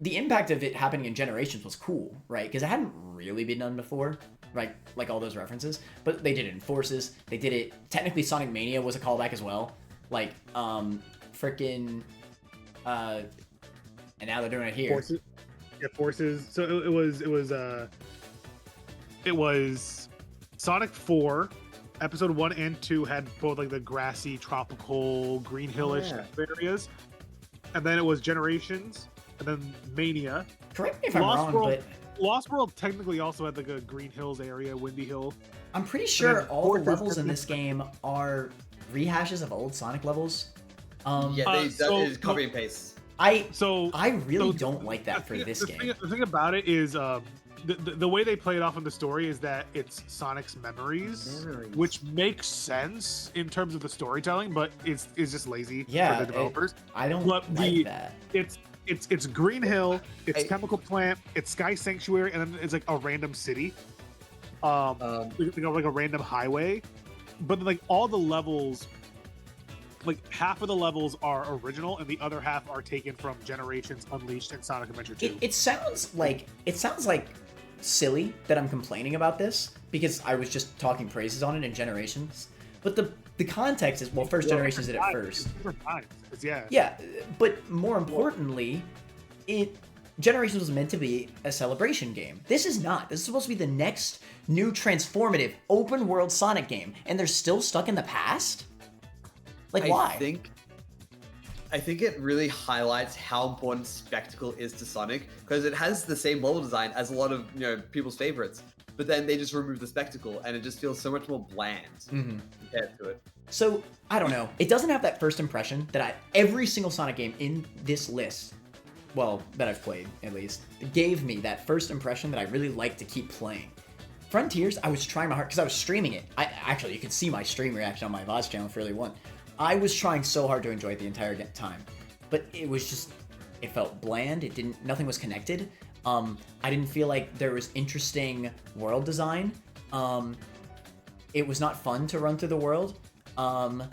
the impact of it happening in Generations was cool, right? Because it hadn't really been done before, right? Like all those references, but they did it in Forces. They did it. Technically, Sonic Mania was a callback as well. Like, freaking, and now they're doing it here. Forces. Yeah, Forces. So it was Sonic 4. Episode 1 and 2 had both like the grassy, tropical, green hillish areas, and then it was Generations, and then Mania. Correct me if I'm wrong, but Lost World technically also had like a Green Hills area, Windy Hill. I'm pretty sure all the levels in this game are rehashes of old Sonic levels. That is copy and paste. I really don't like that for this game. The thing about it is, the way they play it off in the story is that it's Sonic's memories, which makes sense in terms of the storytelling, but it's just lazy for the developers. I don't like that. It's Green Hill, it's Chemical Plant, it's Sky Sanctuary, and then it's like a random city, like a random highway. But like all the levels, like half of the levels are original, and the other half are taken from Generations, Unleashed, and Sonic Adventure 2. It sounds like silly that I'm complaining about this because I was just talking praises on it in Generations. But the context is, well, first Generations did it first. Yeah, but more importantly, Generations was meant to be a celebration game. This is not. This is supposed to be the next new transformative open world Sonic game, and they're still stuck in the past? Like, why? I think it really highlights how important spectacle is to Sonic, because it has the same level design as a lot of people's favorites, but then they just remove the spectacle and it just feels so much more bland compared to it. So I don't know. It doesn't have that first impression that every single Sonic game in this list, well, that I've played at least, gave me that first impression that I really like to keep playing. Frontiers, I was trying my hard because I was streaming it. Actually, you could see my stream reaction on my VOD channel for Early One. I was trying so hard to enjoy it the entire time, but it was just, it felt bland. Nothing was connected. I didn't feel like there was interesting world design. It was not fun to run through the world. And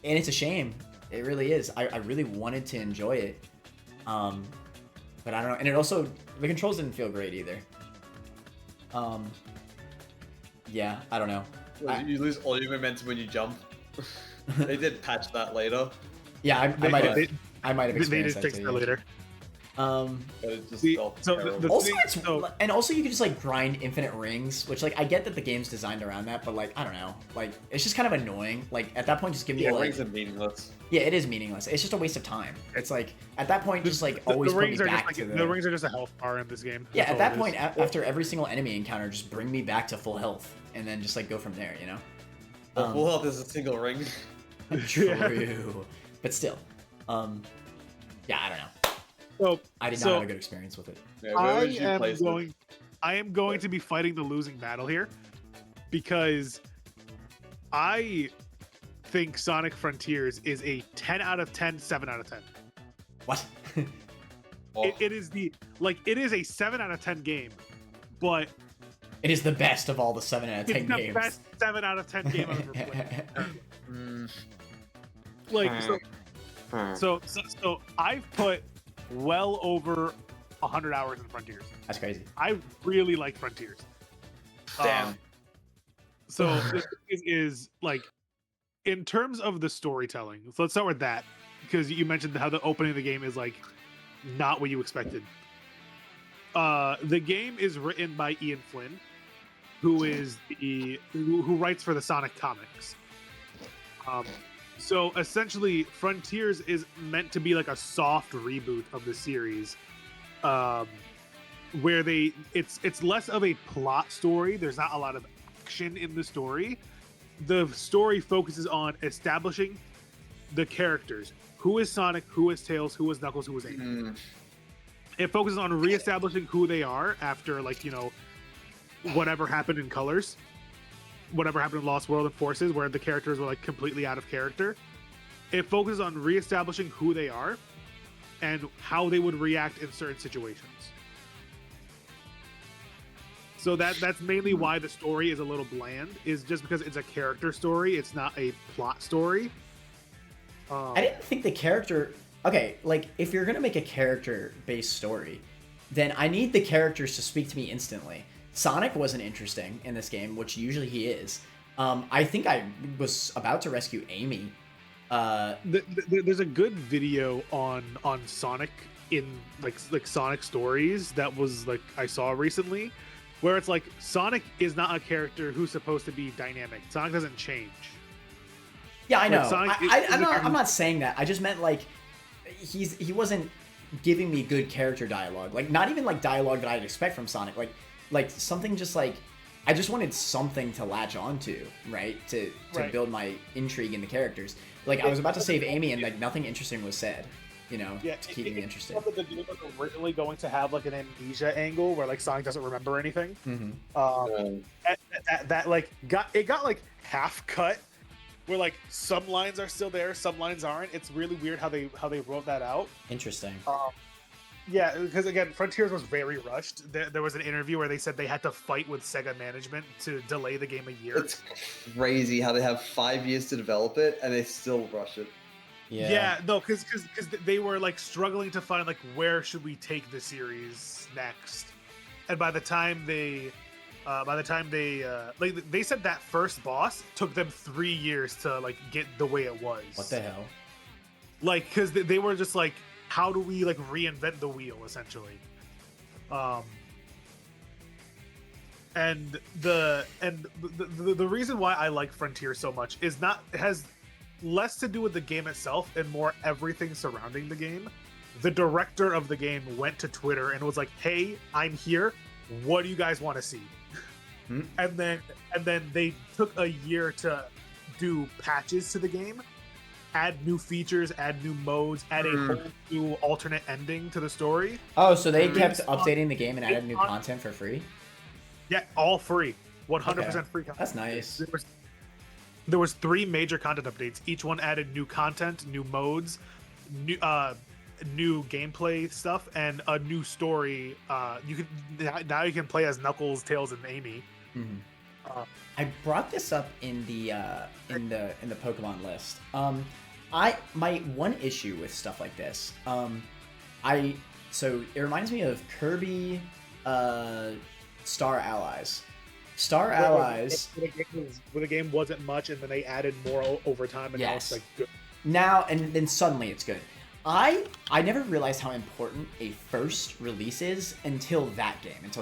it's a shame. It really is. I really wanted to enjoy it. But I don't know. And it also, the controls didn't feel great either. Yeah, I don't know. You lose all your momentum when you jump. They did patch that later. Yeah, I might have experienced they did that fix too, that later. But it just felt also you can just like grind infinite rings, which like I get that the game's designed around that, but like I don't know, like it's just kind of annoying. Like at that point, just give me rings are meaningless. Yeah, it is meaningless. It's just a waste of time. It's like at that point, just like always put me back to the rings are just a health bar in this game. Yeah, at that point, after every single enemy encounter, just bring me back to full health, and then just like go from there, you know. Full health is a single ring. True, but still, yeah, I don't know. So, I did not have a good experience with it. Yeah, I am going to be fighting the losing battle here because I think Sonic Frontiers is a 10 out of 10, 7 out of 10. What? It is a 7 out of 10 game, but it is the best of all the 7 out of 10 games. It's the best 7 out of 10 game I've ever played. So I've put well over 100 hours in Frontiers. That's crazy. I really like Frontiers. Damn. So this is like, in terms of the storytelling, so let's start with that, because you mentioned how the opening of the game is like not what you expected. The game is written by Ian Flynn, who is who writes for the Sonic comics. So essentially, Frontiers is meant to be like a soft reboot of the series, where it's less of a plot story. There's not a lot of action in the story. The story focuses on establishing the characters. Who is Sonic? Who is Tails? Who is Knuckles? Who is Amy? It focuses on reestablishing who they are after, like, whatever happened in Colors. Whatever happened in Lost World and Forces, where the characters were like completely out of character. It focuses on reestablishing who they are and how they would react in certain situations. So that's mainly why the story is a little bland, is just because it's a character story, it's not a plot story. I didn't think the character... Okay, like, if you're gonna make a character-based story, then I need the characters to speak to me instantly. Sonic wasn't interesting in this game, which usually he is. I think I was about to rescue Amy. There's a good video on Sonic in like Sonic stories that was like I saw recently, where it's like Sonic is not a character who's supposed to be dynamic. Sonic doesn't change. Yeah, I know. Like, I'm not saying that. I just meant like he wasn't giving me good character dialogue. Like not even like dialogue that I'd expect from Sonic. Like something just like I just wanted something to latch onto, right? To build my intrigue in the characters. Like I was about to save Amy and like nothing interesting was said. You know, to keep me interested. The game was originally going to have like an amnesia angle where like Sonic doesn't remember anything. That like got like half cut, where like some lines are still there, some lines aren't. It's really weird how they wrote that out. Interesting. Yeah, because again, Frontiers was very rushed. There was an interview where they said they had to fight with Sega management to delay the game a year. It's crazy how they have 5 years to develop it and they still rush it. Yeah, no, because they were like struggling to find like where should we take the series next, and by the time they like they said that first boss took them 3 years to like get the way it was. What the hell? Like, because they were just like, how do we like reinvent the wheel essentially? And the reason why I like Frontier so much is it has less to do with the game itself and more everything surrounding the game. The director of the game went to Twitter and was like, "Hey, I'm here. What do you guys want to see?" And then they took a year to do patches to the game, add new features, add new modes, add a whole new alternate ending to the story. Oh, so they kept updating the game and added new content for free? Yeah, all free. 100% free content. That's nice. There was 3 major content updates. Each one added new content, new modes, new gameplay stuff, and a new story. You can play as Knuckles, Tails, and Amy. I brought this up in the Pokemon list. My one issue with stuff like this, so it reminds me of Kirby, Star Allies. Allies. Where the game wasn't much, and then they added more over time, and now it's like good. Now and then suddenly it's good. I never realized how important a first release is until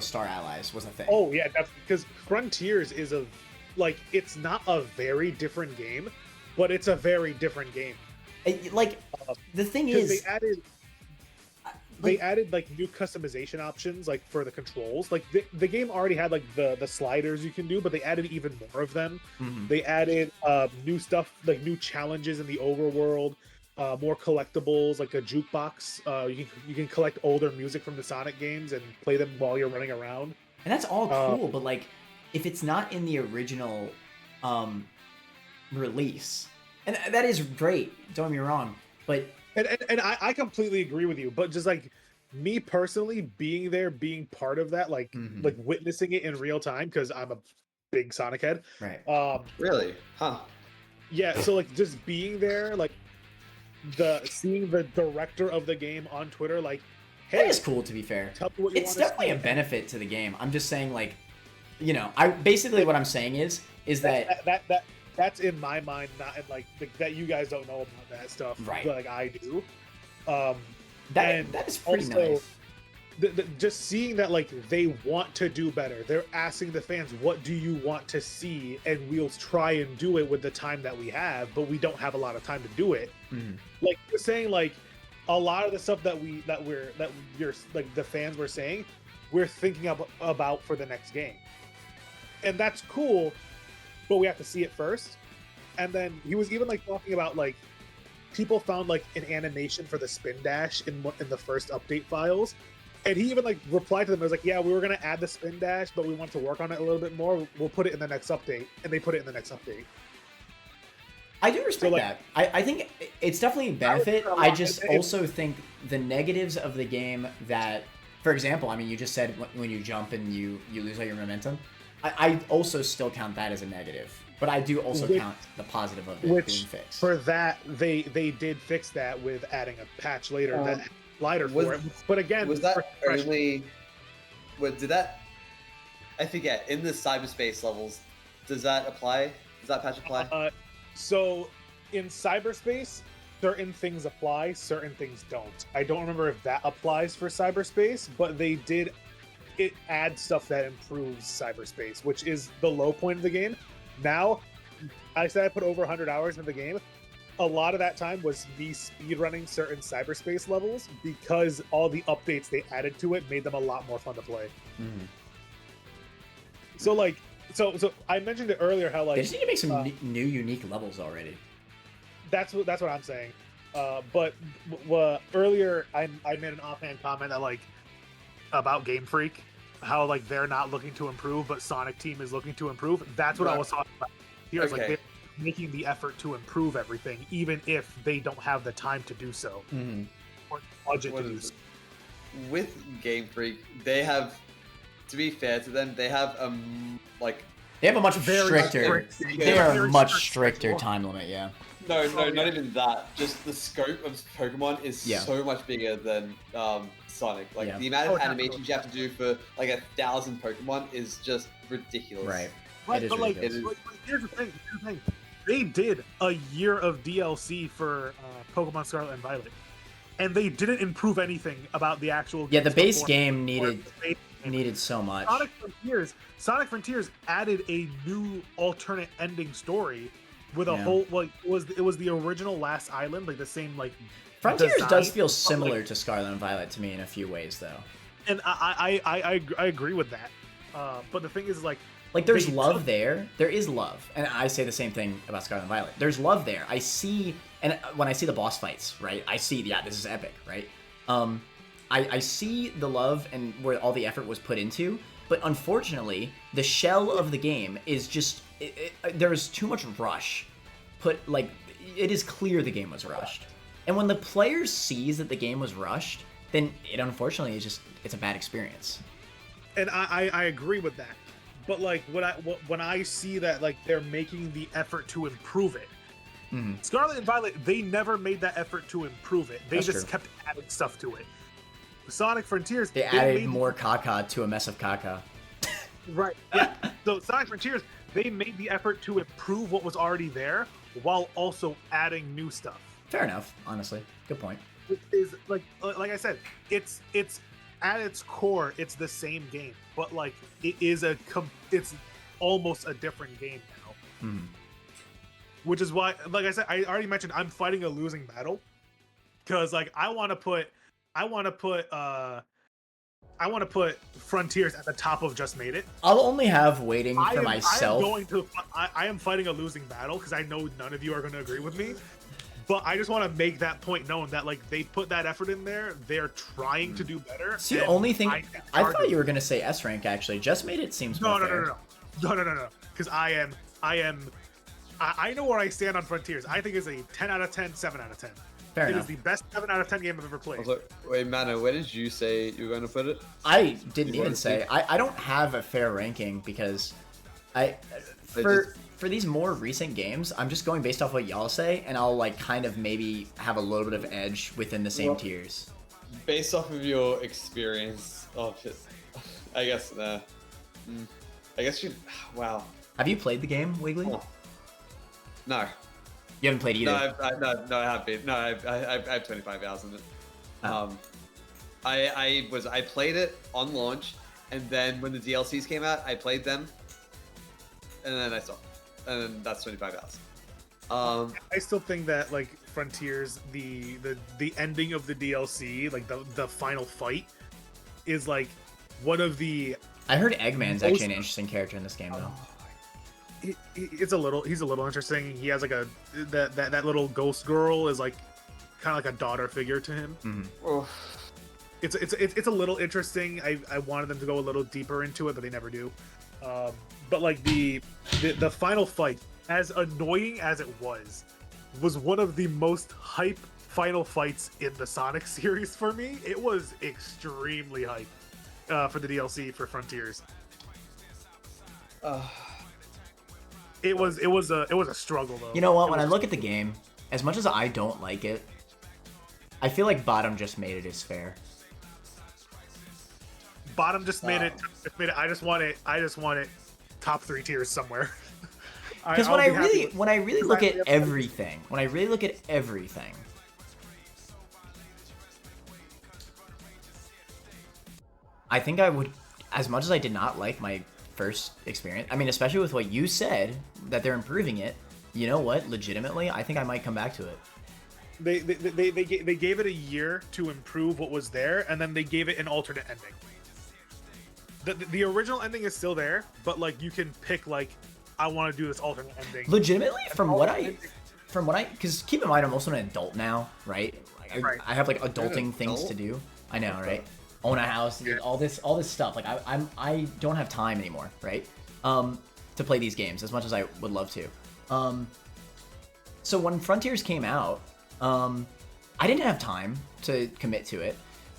Star Allies was a thing. Oh yeah, that's because Frontiers is it's not a very different game, but it's a very different game. The thing is, they added like new customization options like for the controls. Like the game already had like the sliders you can do, but they added even more of them. They added new stuff, like new challenges in the overworld, more collectibles, like a jukebox. You can collect older music from the Sonic games and play them while you're running around. And that's all cool, but like if it's not in the original release, and that is great, don't get me wrong, but and I completely agree with you, but just like me personally being there, being part of that, like witnessing it in real time, because I'm a big Sonic head. Right. Really? Huh. Yeah, so like just being there, like seeing the director of the game on Twitter, like, hey, that is cool, to be fair. Tell me what you it's definitely a benefit to the game. I'm just saying, like, you know, what I'm saying is that that's in my mind, not in like that you guys don't know about that stuff, right? But like I do. That is pretty nice. Just seeing that like they want to do better. They're asking the fans, "What do you want to see?" And we'll try and do it with the time that we have, but we don't have a lot of time to do it. Like you're saying, like a lot of the stuff that you're like the fans were saying, we're thinking about for the next game, and that's cool. But we have to see it first. And then he was even like talking about like people found like an animation for the spin dash in the first update files, and he even like replied to them. It was like, yeah, we were gonna add the spin dash, but we want to work on it a little bit more. We'll put it in the next update, and they put it in the next update. I do respect that. I think it's definitely a benefit. I just also think the negatives of the game that for example, I mean, you just said when you jump and you lose all your momentum. I also still count that as a negative, but I do also count the positive of it being fixed. For that, they did fix that with adding a patch later that lighter for it. But again, was that only? Did that? I forget. In the cyberspace levels, does that apply? Does that patch apply? So in cyberspace, certain things apply, certain things don't. I don't remember if that applies for cyberspace, but they did. It adds stuff that improves cyberspace, which is the low point of the game. Now, I said I put over 100 hours in the game. A lot of that time was me speedrunning certain cyberspace levels because all the updates they added to it made them a lot more fun to play. Mm-hmm. So like, so I mentioned it earlier how like they just need to make some new unique levels already. That's what I'm saying. But earlier I made an offhand comment that like about Game Freak, how like they're not looking to improve, but Sonic Team is looking to improve. That's what I was talking about. Here, okay. Like they're making the effort to improve everything, even if they don't have the time to do so or budget to do so. With Game Freak, they have, to be fair to them, they have like they have a much stricter. They are a much stricter time limit. Yeah. No, not even that. Just the scope of Pokemon is so much bigger than Sonic. Like the amount of animations you have to do for like 1,000 Pokemon is just ridiculous. Right. But like, here's the thing. They did a year of DLC for Pokemon Scarlet and Violet, and they didn't improve anything about the actual. Yeah, the base game needed so much. Sonic Frontiers added a new alternate ending story with a whole like it was the original Last Island, like the same like. Frontiers does feel similar to Scarlet and Violet to me in a few ways, though. And I agree with that. But the thing is, like there's love there. There is love, and I say the same thing about Scarlet and Violet. There's love there. I see, and when I see the boss fights, right? I see, this is epic, right? I see the love and where all the effort was put into, but unfortunately, the shell of the game is just there's too much rush. It is clear the game was rushed. And when the player sees that the game was rushed, then it unfortunately is it's a bad experience. And I agree with that. But like when I see that like they're making the effort to improve it. Mm-hmm. Scarlet and Violet, they never made that effort to improve it. They just kept adding stuff to it. Sonic Frontiers, they added more caca to a mess of caca. Right. Yeah. So Sonic Frontiers, they made the effort to improve what was already there while also adding new stuff. Fair enough, honestly. Good point. It is like I said, it's at its core, it's the same game, but like it's almost a different game now. Mm. Which is why, like I said, I already mentioned I'm fighting a losing battle because like I want to put Frontiers at the top of Just Made It. I'll only have waiting for myself. I am fighting a losing battle because I know none of you are going to agree with me. But I just want to make that point known that like they put that effort in there. They're trying to do better. See, the only thing I thought you were gonna say S rank actually. Just Made It seems more fair. No. Because I know where I stand on Frontiers. I think it's a 10 out of 10, 7 out of 10. Fair enough. It is the best 7 out of 10 game I've ever played. Wait, Mano, where did you say you were going to put it? I didn't even say. I don't have a fair ranking because for these more recent games, I'm just going based off what y'all say, and I'll like kind of maybe have a little bit of edge within the same tiers. Based off of your experience I guess you. Wow. Have you played the game, Wiggly? Oh. No. You haven't played either. No, I have been. No, I have 25 hours in it. Oh. I played it on launch, and then when the DLCs came out, I played them, and then I stopped. And then that's 25 hours. I still think that like Frontiers, the ending of the DLC, like the final fight, is like one of the. I heard Eggman's actually an interesting character in this game though. He's a little interesting. He has like that little ghost girl is like kind of like a daughter figure to him. Mm-hmm. Oh. It's a little interesting. I wanted them to go a little deeper into it, but they never do. But like the final fight, as annoying as it was one of the most hype final fights in the Sonic series for me. It was extremely hype for the DLC for Frontiers. It was a struggle though. You know what? When I look at the game, as much as I don't like it, I feel like Bottom just made it as fair. Bottom just made it. I just want it top 3 tiers somewhere. Because when I really look at everything, I think I would, as much as I did not like my first experience, I mean, especially with what you said, that they're improving it, you know what? Legitimately, I think I might come back to it. They gave it a year to improve what was there, and then they gave it an alternate ending. The original ending is still there, but like you can pick like, I want to do this alternate ending. Legitimately, from what I, because keep in mind I'm also an adult now, right? I have like adulting things to do. I know, right? Own a house, all this stuff. Like I don't have time anymore, right? To play these games as much as I would love to. So when Frontiers came out, I didn't have time to commit to it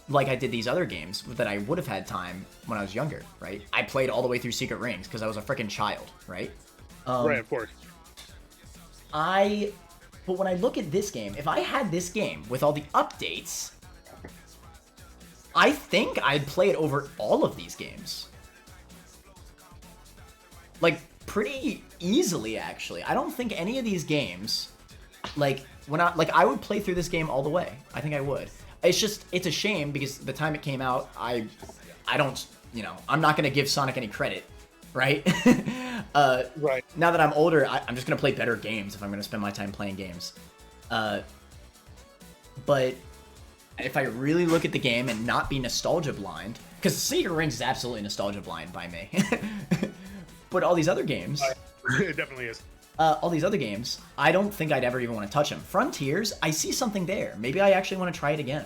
like I did these other games that I would have had time when I was younger, right? I played all the way through Secret Rings because I was a freaking child, right? Right, of course. But when I look at this game, if I had this game with all the updates, I think I'd play it over all of these games. Like, pretty easily, actually. I don't think any of these games, like, I would play through this game all the way. I think I would. It's a shame because the time it came out, I don't, I'm not going to give Sonic any credit, right? Right. Now that I'm older, I'm just going to play better games if I'm going to spend my time playing games. But if I really look at the game and not be nostalgia blind, because Secret Rings is absolutely nostalgia blind by me. But all these other games... It definitely is. All these other games, I don't think I'd ever even want to touch them. Frontiers, I see something there. Maybe I actually want to try it again.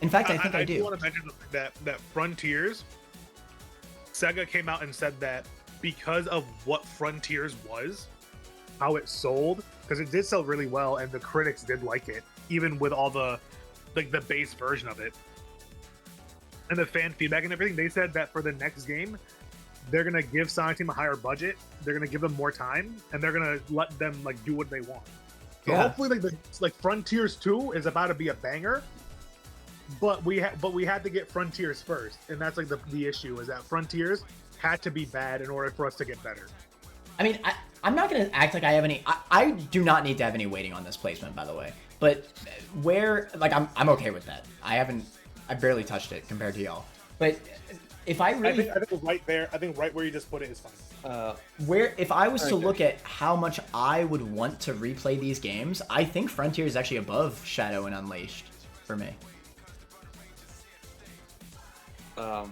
In fact, I think I do. I want to mention that Frontiers, Sega came out and said that because of what Frontiers was, how it sold, because it did sell really well and the critics did like it, even with all the base version of it. And the fan feedback and everything, they said that for the next game, they're gonna give Sonic Team a higher budget, they're gonna give them more time, and they're gonna let them do what they want. So hopefully, Frontiers 2 is about to be a banger, but we had to get Frontiers first, and that's the issue is that Frontiers had to be bad in order for us to get better. I mean, I'm not gonna act like I have any. I do not need to have any waiting on this placement, by the way. But I'm okay with that. I barely touched it compared to y'all, but. If I really, I think right there. I think right where you just put it is fine. If I was to look at how much I would want to replay these games, I think Frontier is actually above Shadow and Unleashed for me. Yeah,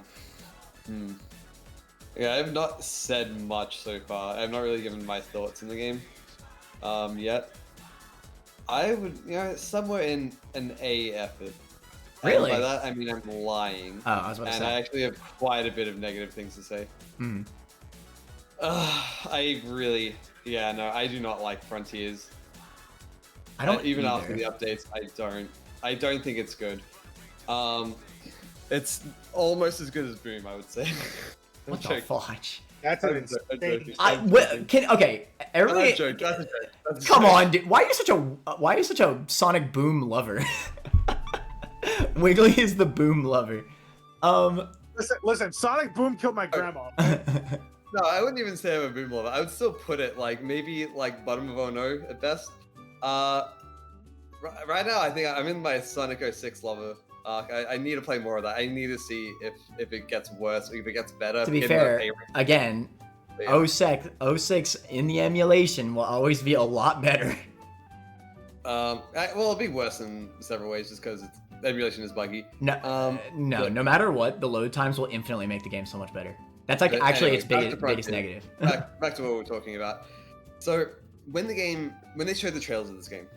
I have not said much so far. I have not really given my thoughts in the game yet. I would, somewhere in an A effort. Really? And by that, I mean I'm lying. Oh, I was about to say. And I actually have quite a bit of negative things to say. I do not like Frontiers. I don't even either. after the updates. I don't think it's good. It's almost as good as Boom, I would say. What the fudge? That's an insane. Okay, everybody. That's a joke. Come on, dude. Why are you such a Sonic Boom lover? Wiggly is the Boom lover. Listen, Sonic Boom killed my grandma. No, I wouldn't even say I'm a Boom lover. I would still put it maybe bottom of 0 at best. Right now, I think I'm in my Sonic 06 lover. I need to play more of that. I need to see if it gets worse or if it gets better. To be fair, again, 06 in the emulation will always be a lot better. Well, it'll be worse in several ways just because emulation is buggy. No, no matter what, the load times will infinitely make the game so much better. That's actually its biggest negative. back to what we're talking about. So when they showed the trailers of this game,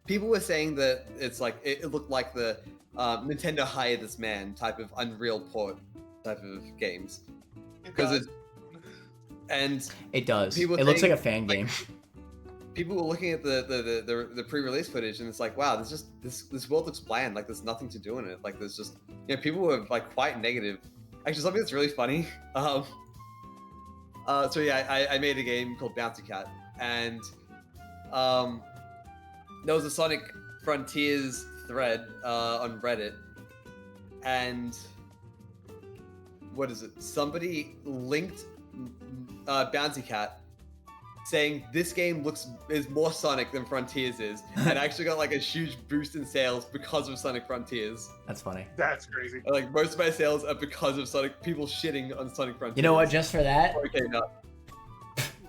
people were saying that it's it looked like the Nintendo hired this man type of Unreal port type of games. Because it does. It looks like a fan game. people were looking at the pre-release footage, and it's like, wow, this world looks bland. Like there's nothing to do in it. Like there's just people were like quite negative. Actually, something that's really funny. So yeah, I made a game called Bouncy Cat, and there was a Sonic Frontiers thread on Reddit, and what is it? Somebody linked Bouncy Cat, saying this game is more Sonic than Frontiers is, and actually got like a huge boost in sales because of Sonic Frontiers. That's funny. That's crazy. Like most of my sales are because of Sonic, people shitting on Sonic Frontiers. You know what? Just for that. Okay, no.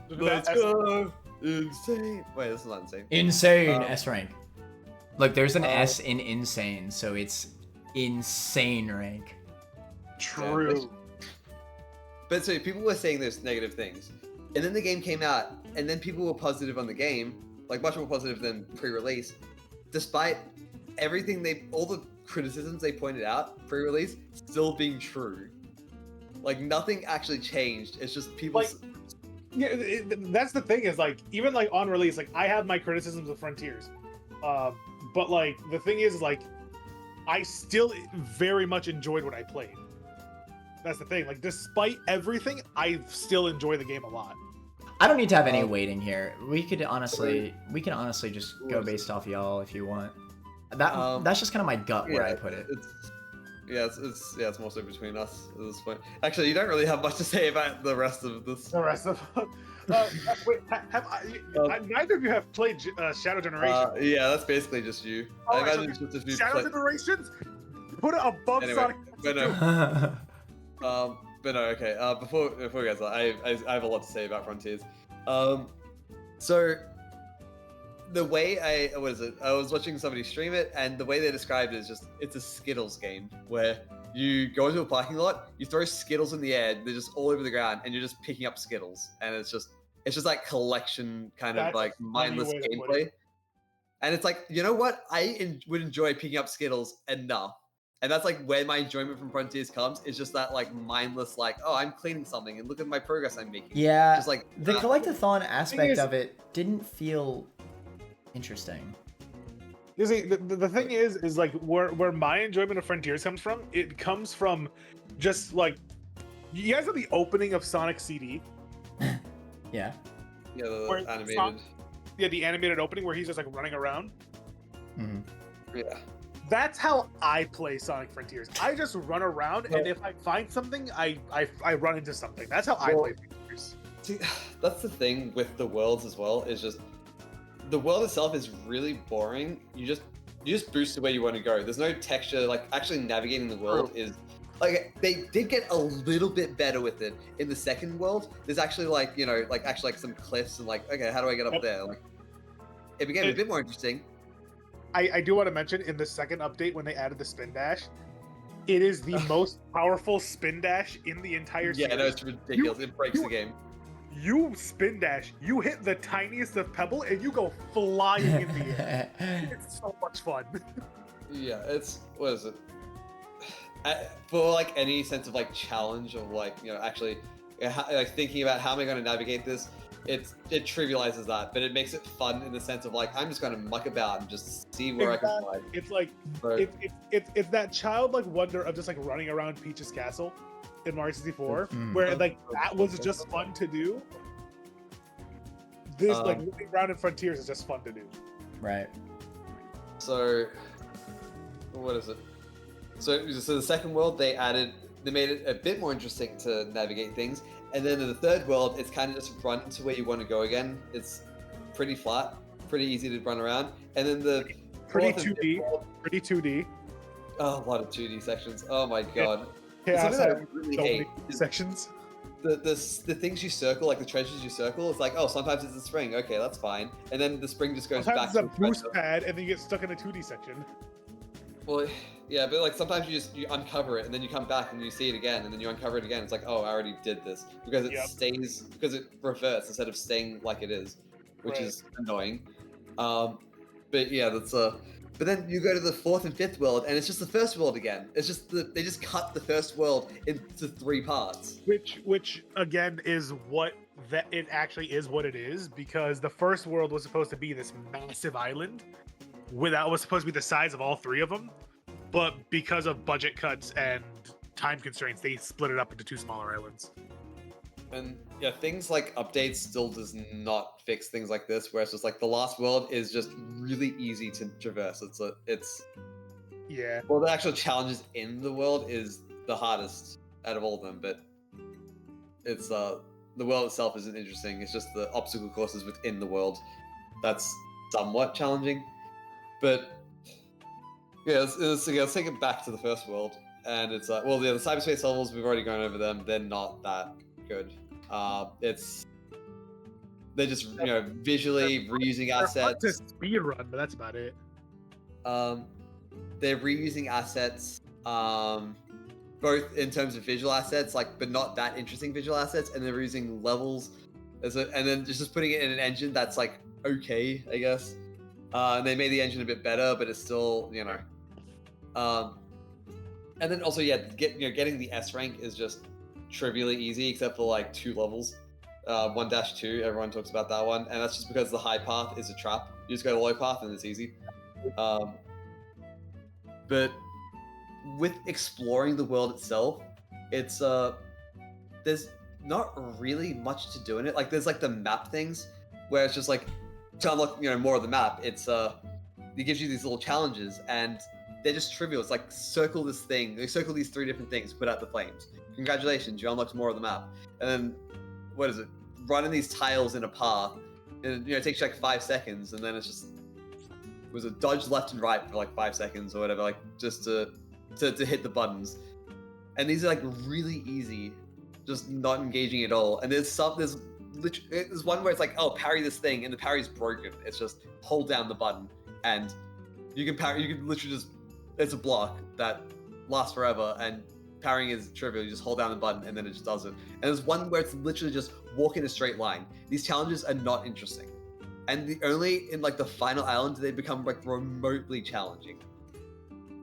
Let's go insane. Wait, this is not insane. Insane S rank. Look, there's an S in insane, so it's insane rank. True. But so people were saying those negative things, and then the game came out, and then people were positive on the game, like much more positive than pre-release, despite everything all the criticisms they pointed out pre-release still being true. Like nothing actually changed. It's just people. Like, yeah, that's the thing is like even like on release, like I have my criticisms of Frontiers, but like the thing is like I still very much enjoyed what I played. That's the thing. Like despite everything, I still enjoy the game a lot. I don't need to have any waiting here. We can honestly just go based off y'all if you want. That's just kind of my gut where I put it. It's mostly between us at this point. Actually, you don't really have much to say about the rest of this. The rest of wait, neither of you have played Shadow Generation. Yeah, that's basically just you. I imagine it's just you Shadow Generations. Put it above Sonic. But no. But no. Okay. Before we get to that, I have a lot to say about Frontiers. So the way I was watching somebody stream it, and the way they described it is just it's a Skittles game where you go into a parking lot, you throw Skittles in the air, they're just all over the ground, and you're just picking up Skittles, and it's just like collection kind of like mindless gameplay. And it's like, you know what? I would enjoy picking up Skittles enough. And that's like where my enjoyment from Frontiers comes. Is just that like mindless, like, oh, I'm cleaning something and look at my progress I'm making. Yeah. Just like the collectathon aspect of it didn't feel interesting. You see, the thing is like where my enjoyment of Frontiers comes from. It comes from just like you guys know the opening of Sonic CD. Yeah. Yeah, the animated. The animated opening where he's just like running around. Mm-hmm. Yeah. That's how I play Sonic Frontiers. I just run around, and if I find something, I run into something. That's how I play Frontiers. See, that's the thing with the worlds as well. Is just the world itself is really boring. You just boost to where you want to go. There's no texture. Like actually navigating the world is like they did get a little bit better with it in the second world. There's actually like actually some cliffs and like okay, how do I get up there? Like it became a bit more interesting. I do want to mention in the second update when they added the spin dash, it is the most powerful spin dash in the entire series. Yeah, no, it's ridiculous. It breaks the game. You spin dash, you hit the tiniest of pebble, and you go flying in the air. It's so much fun. Yeah, what is it? For like any sense of like challenge of like actually like thinking about how am I going to navigate this. It trivializes that, but it makes it fun in the sense of like I'm just going to muck about and just see where I can fly. It's like it's that childlike wonder of just like running around Peach's castle in Mario 64, where like that was just fun to do. This like running around in Frontiers is just fun to do. Right. So, what is it? So the second world they made it a bit more interesting to navigate things. And then in the third world, it's kind of just run to where you want to go again. It's pretty flat, pretty easy to run around. And then the pretty 2D. Oh, a lot of 2D sections. Oh my god. Yeah, something that I really hate sections. The things you circle, like the treasures you circle, it's like, oh, sometimes it's a spring. Okay, that's fine. And then the spring just goes sometimes back. It's a boost pad, and then you get stuck in a 2D section. Well, yeah, but like sometimes you uncover it and then you come back and you see it again and then you uncover it again. It's like, oh, I already did this because it reverts instead of staying like it is, which is annoying. But yeah, that's But then you go to the fourth and fifth world and it's just the first world again. It's just they just cut the first world into 3 parts. Which again is what that it actually is what it is, because the first world was supposed to be this massive island was supposed to be the size of all three of them, but because of budget cuts and time constraints, they split it up into two smaller islands. And yeah, things like updates still does not fix things like this, where it's just like the last world is just really easy to traverse. It's Yeah. well, the actual challenges in the world is the hardest out of all of them, but it's the world itself isn't interesting. It's just the obstacle courses within the world that's somewhat challenging. But yeah, let's take it back to the first world, and it's the cyberspace levels, we've already gone over them. They're not that good. They're just visually reusing assets. They're hard to speed run, but that's about it. They're reusing assets, both in terms of visual assets, but not that interesting visual assets, and they're reusing levels, and then just putting it in an engine that's okay, I guess. And they made the engine a bit better, but it's still and then also getting the S rank is just trivially easy, except for 2 levels. 1-2, everyone talks about that one, and that's just because the high path is a trap. You just go to low path and it's easy. But with exploring the world itself, it's there's not really much to do in it. There's the map things where it's just to unlock more of the map. It gives you these little challenges, and they're just trivial. It's circle this thing, circle these 3 different things, put out the flames. Congratulations, you unlocked more of the map. And then what is it? Running these tiles in a path, and it takes you 5 seconds, and then it's just dodge left and right for 5 seconds or whatever, just to hit the buttons. And these are really easy, just not engaging at all. And there's one where it's parry this thing, and the parry's broken. It's just hold down the button, and you can parry. You can literally just, it's a block that lasts forever, and parrying is trivial. You just hold down the button, and then it just does it. And there's one where it's literally just walk in a straight line. These challenges are not interesting, and only in the final island do they become remotely challenging.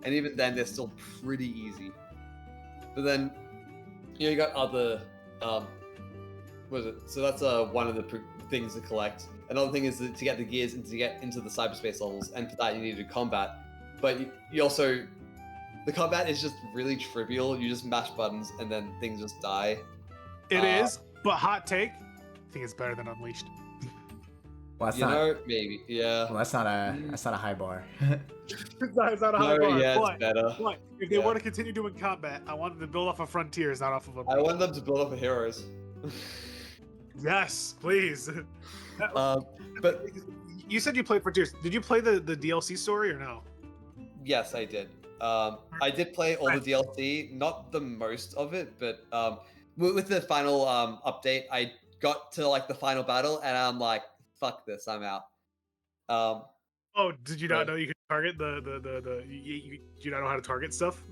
And even then, they're still pretty easy. But then, you got other, what is it? So that's one of the things to collect. Another thing is to get the gears and to get into the cyberspace levels, and for that you need to combat. But you also, the combat is just really trivial. You just mash buttons and then things just die. It is, but hot take, I think it's better than Unleashed. Well, that's maybe, yeah. Well, that's not a high bar. It's not a high bar. Yeah, it's better. But if they want to continue doing combat, I want them to build off of Frontiers, not off of I want them to build up of Heroes. Yes, please. But you said you played Frontiers. Did you play the DLC story or no? yes, I did. I did play all the DLC, not the most of it, but with the final update, I got to the final battle, and I'm like, fuck this, I'm out. Oh, did you not know you could target you do you not know how to target stuff?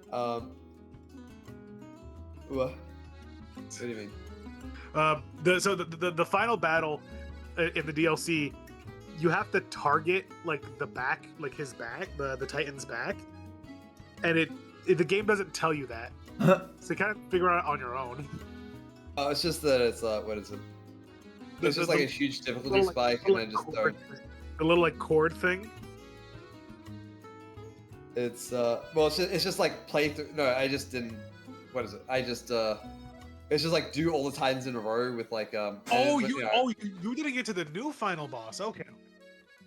What do you mean? The final battle in the DLC, you have to target the back, his back, the Titan's back, and the game doesn't tell you that, so you kind of figure it out on your own. Oh, it's just that it's what is it? It's just a huge difficulty spike, and I just don't. The little cord thing. It's it's just playthrough. No, I just didn't. What is it? I just it's just do all the Titans in a row with You didn't get to the new final boss. Okay.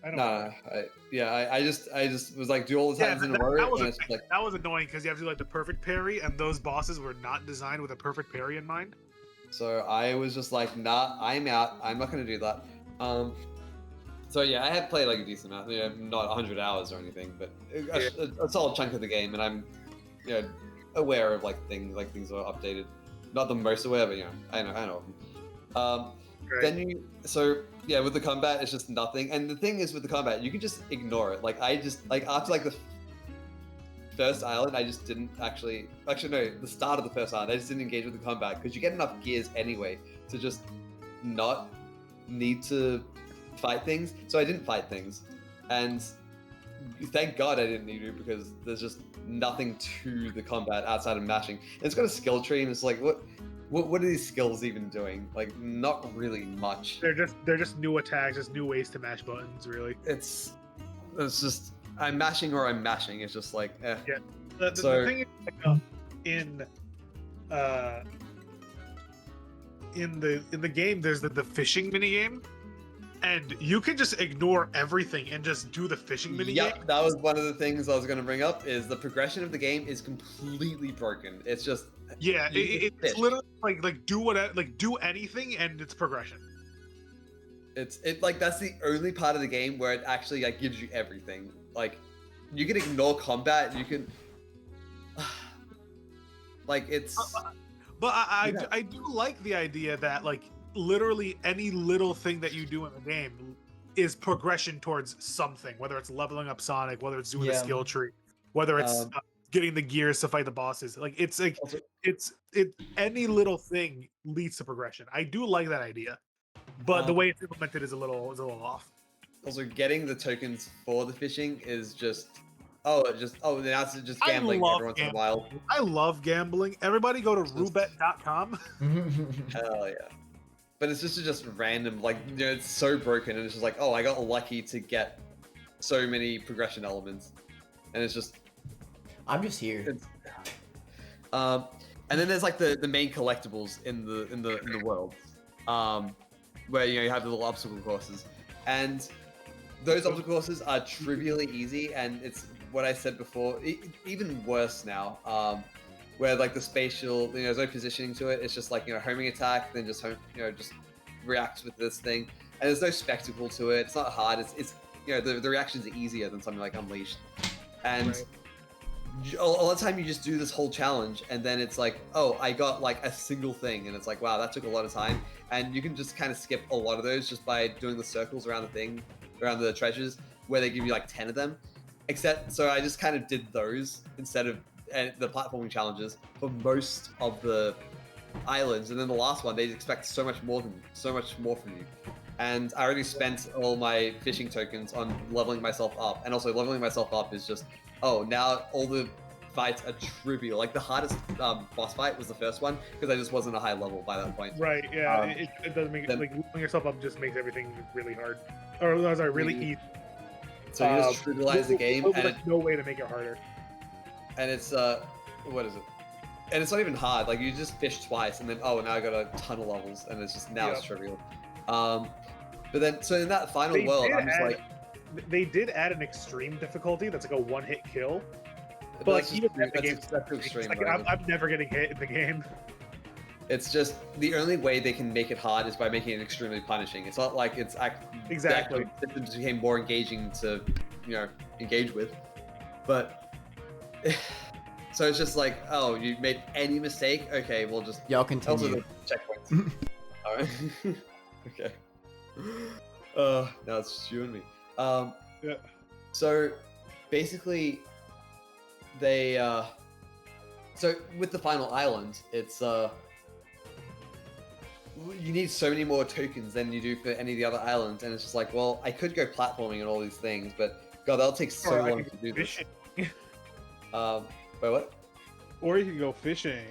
I just was do all the Titans in a row. That was annoying because you have to do the perfect parry, and those bosses were not designed with a perfect parry in mind. So I was just nah, I'm out. I'm not gonna do that. So yeah, I have played a decent amount. Not 100 hours or anything, but a solid chunk of the game, and I'm aware of things things are updated. Not the most aware, but I know. Right. Then with the combat, it's just nothing. And the thing is with the combat, you can just ignore it. I just after the first island, I just didn't actually no, the start of the first island, I just didn't engage with the combat because you get enough gears anyway to just not need to fight things. So I didn't fight things, and thank God I didn't need to, because there's just nothing to the combat outside of mashing. And it's got a skill tree, and it's what what are these skills even doing? Like, not really much. They're just new attacks, just new ways to mash buttons. Really, It's just I'm mashing or I'm mashing. It's just like eh. yeah. The thing is, like, in uh, in the game, there's the fishing mini game, and you can just ignore everything and just do the fishing mini game. Yep, that was one of the things I was going to bring up. Is the progression of the game is completely broken. It's just It's literally like do anything and it's progression. It's like that's the only part of the game where it actually like gives you everything. Like you can ignore combat, you can like it's But I do like the idea that like literally any little thing that you do in the game is progression towards something, whether it's leveling up Sonic, whether it's doing the skill tree, whether it's getting the gears to fight the bosses. Like it's like also, it's any little thing leads to progression. I do like that idea, but the way it's implemented is a little off. Also, getting the tokens for the fishing is just now it's just gambling every once in a while. I love gambling. Everybody go to roulette.com. Hell yeah. But it's just random, like, you know, it's so broken, and it's just like, oh, I got lucky to get so many progression elements, and it's just, I'm just here. And then there's like the main collectibles in the world, where you know you have the little obstacle courses, and those obstacle courses are trivially easy, and it's what I said before, even worse now. Where like the spatial, you know, there's no positioning to it. It's just like, you know, homing attack, then just just reacts with this thing, and there's no spectacle to it. It's not hard. It's you know, the reactions are easier than something like Unleashed, and a lot of the time you just do this whole challenge, and then it's like, oh, I got like a single thing, and it's like, wow, that took a lot of time, and you can just kind of skip a lot of those just by doing the circles around the thing, around the treasures, where they give you like 10 of them. Except, so I just kind of did those instead of the platforming challenges for most of the islands, and then the last one they expect so much more from you. And I already spent all my fishing tokens on leveling myself up, and also leveling myself up is just, oh, now all the fights are trivial. Like the hardest boss fight was the first one because I just wasn't a high level by that point. Right. Yeah. It doesn't make like leveling yourself up just makes everything really hard, or sorry, really easy. So you just trivialize the game, and there's no way to make it harder. And it's what is it? And it's not even hard. Like you just fish twice, and then now I got a ton of levels, and it's just it's trivial. But then so in that final world, I'm just like, they did add an extreme difficulty that's like a one-hit kill. But like even the game, that's extreme. Like, I'm never getting hit in the game. It's just the only way they can make it hard is by making it extremely punishing. It's not like it's exactly. It became more engaging to, you know, engage with, but so it's just like, oh, you made any mistake? Okay, we'll just y'all continue. Also the checkpoints. All right. Okay. Now it's just you and me. Yeah. So basically, they so with the final island, it's you need so many more tokens than you do for any of the other islands, and it's just like, well, I could go platforming and all these things, but God, that'll take so long to do this. Wait, what? Or you can go fishing.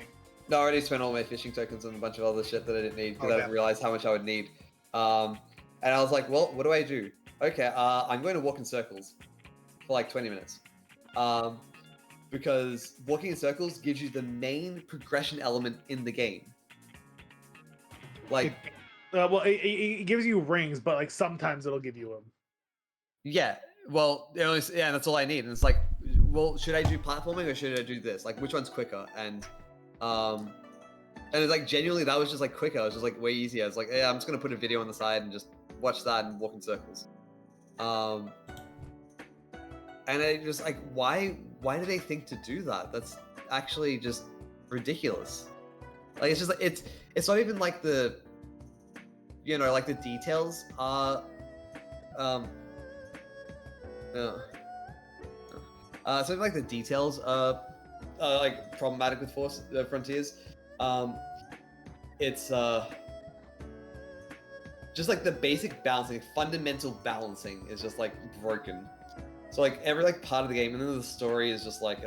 No, I already spent all my fishing tokens on a bunch of other shit that I didn't need because I didn't realize how much I would need. And I was like, well, what do I do? Okay, I'm going to walk in circles for like 20 minutes. Because walking in circles gives you the main progression element in the game. Like, well, it gives you rings, but like sometimes it'll give you them. Yeah, well, that's all I need. And it's like, well, should I do platforming or should I do this? Like, which one's quicker? And it's like genuinely that was just like quicker. It was just like way easier. I was like, yeah, I'm just gonna put a video on the side and just watch that and walk in circles. And I just like, why do they think to do that? That's actually just ridiculous. Like, it's just like it's not even like the, you know, like the details are so like the details are like problematic with Frontiers. It's just like the basic balancing, fundamental balancing is just like broken. So like every like part of the game, and then the story is just like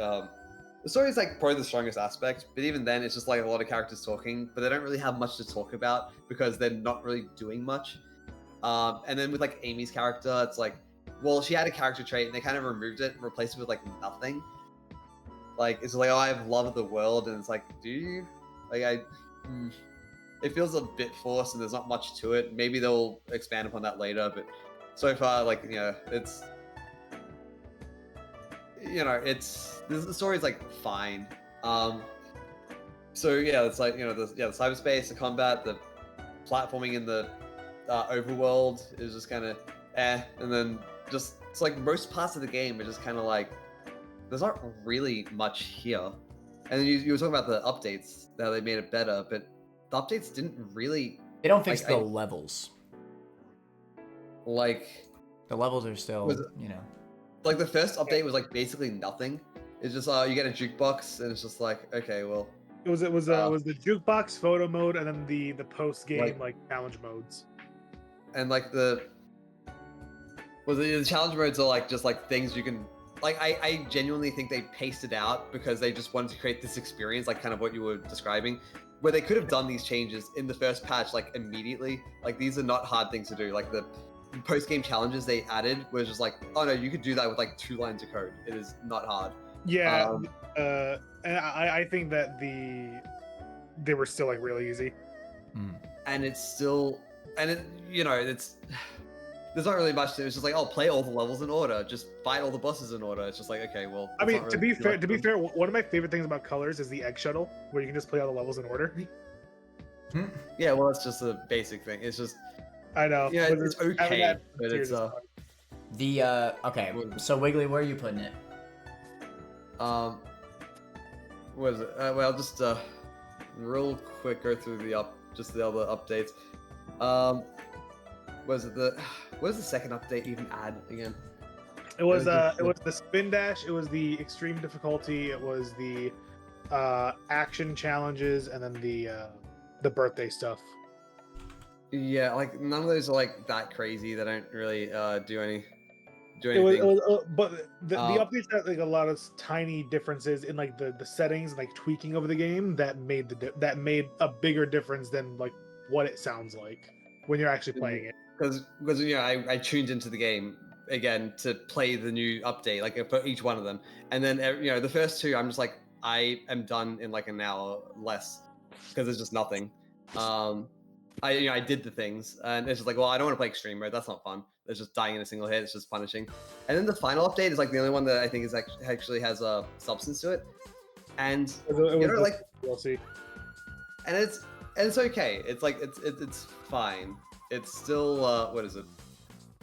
the story is like probably the strongest aspect, but even then, it's just like a lot of characters talking, but they don't really have much to talk about because they're not really doing much. And then with like Amy's character, it's like, well, she had a character trait and they kind of removed it and replaced it with like nothing. Like it's like, oh, I have love of the world, and it's like, do you? Like it feels a bit forced and there's not much to it. Maybe they'll expand upon that later, but so far, like it's the story's like fine. So yeah, it's like the cyberspace, the combat, the platforming in the overworld is just kind of and then just it's like most parts of the game are just kind of like there's not really much here. And then you were talking about the updates, how they made it better, but the updates didn't really. They don't fix the levels. Like the levels are still, Like the first update was like basically nothing. It's just you get a jukebox and it's just like, okay, well. It was the jukebox, photo mode, and then the post game like challenge modes. And like the challenge modes are like just like things you can like. I genuinely think they paced it out because they just wanted to create this experience, like kind of what you were describing, where they could have done these changes in the first patch like immediately. Like these are not hard things to do. Like the post-game challenges they added was just like, oh no, you could do that with like 2 lines of code. It is not hard. Yeah, and I think that they were still like really easy. And it's still, and it it's there's not really much to it. It's just like, oh, play all the levels in order, just fight all the bosses in order. It's just like, okay, well. I mean, to be fair, one of my favorite things about Colors is the egg shuttle, where you can just play all the levels in order. Yeah, well, it's just a basic thing. It's just. I know. Yeah, it's okay, but it's okay. So Wiggly, where are you putting it? What is it? Well, just real quick go through the other updates. What is the second update even add again? It was the spin dash. It was the extreme difficulty. It was the action challenges, and then the birthday stuff. Yeah, like none of those are like that crazy. They don't really do anything. But the updates had like a lot of tiny differences in like the settings and like tweaking of the game that made a bigger difference than like what it sounds like when you're actually playing it. Because I tuned into the game again to play the new update, like for each one of them, and then the first 2 I'm just like I am done in like an hour less because there's just nothing. I did the things, and it's just like, well, I don't want to play extreme mode. That's not fun. It's just dying in a single hit. It's just punishing. And then the final update is like the only one that I think is actually has a substance to it. And like DLC. And it's okay. It's like it's fine. It's still what is it?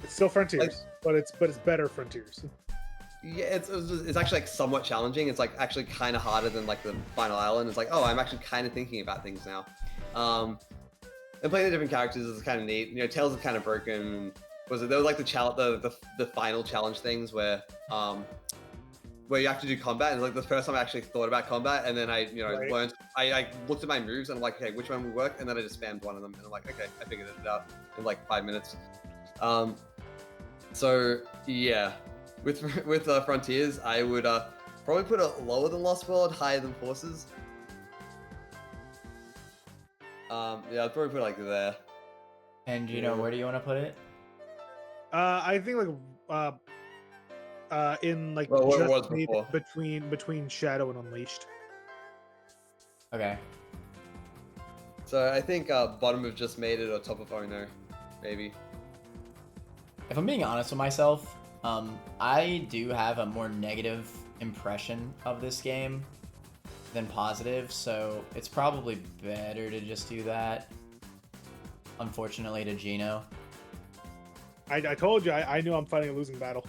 It's still Frontiers, but it's better Frontiers. Yeah, it's actually like somewhat challenging. It's like actually kind of harder than like the final island. It's like, oh, I'm actually kind of thinking about things now. And playing the different characters is kind of neat. Tails is kind of broken. There was like the final challenge things where you have to do combat, and like the first time I actually thought about combat, and then I learned. I looked at my moves and I'm like, okay, which one would work? And then I just spammed one of them, and I'm like, okay, I figured it out in like 5 minutes. So yeah, with Frontiers, I would probably put it lower than Lost World, higher than Forces. Yeah, I'd probably put it like there. And where do you want to put it? I think in like just between Shadow and Unleashed. Okay. So I think bottom of Just Made It or top of Oh No, maybe. If I'm being honest with myself, I do have a more negative impression of this game than positive, so it's probably better to just do that. Unfortunately to Gino. I told you I knew I'm fighting a losing battle.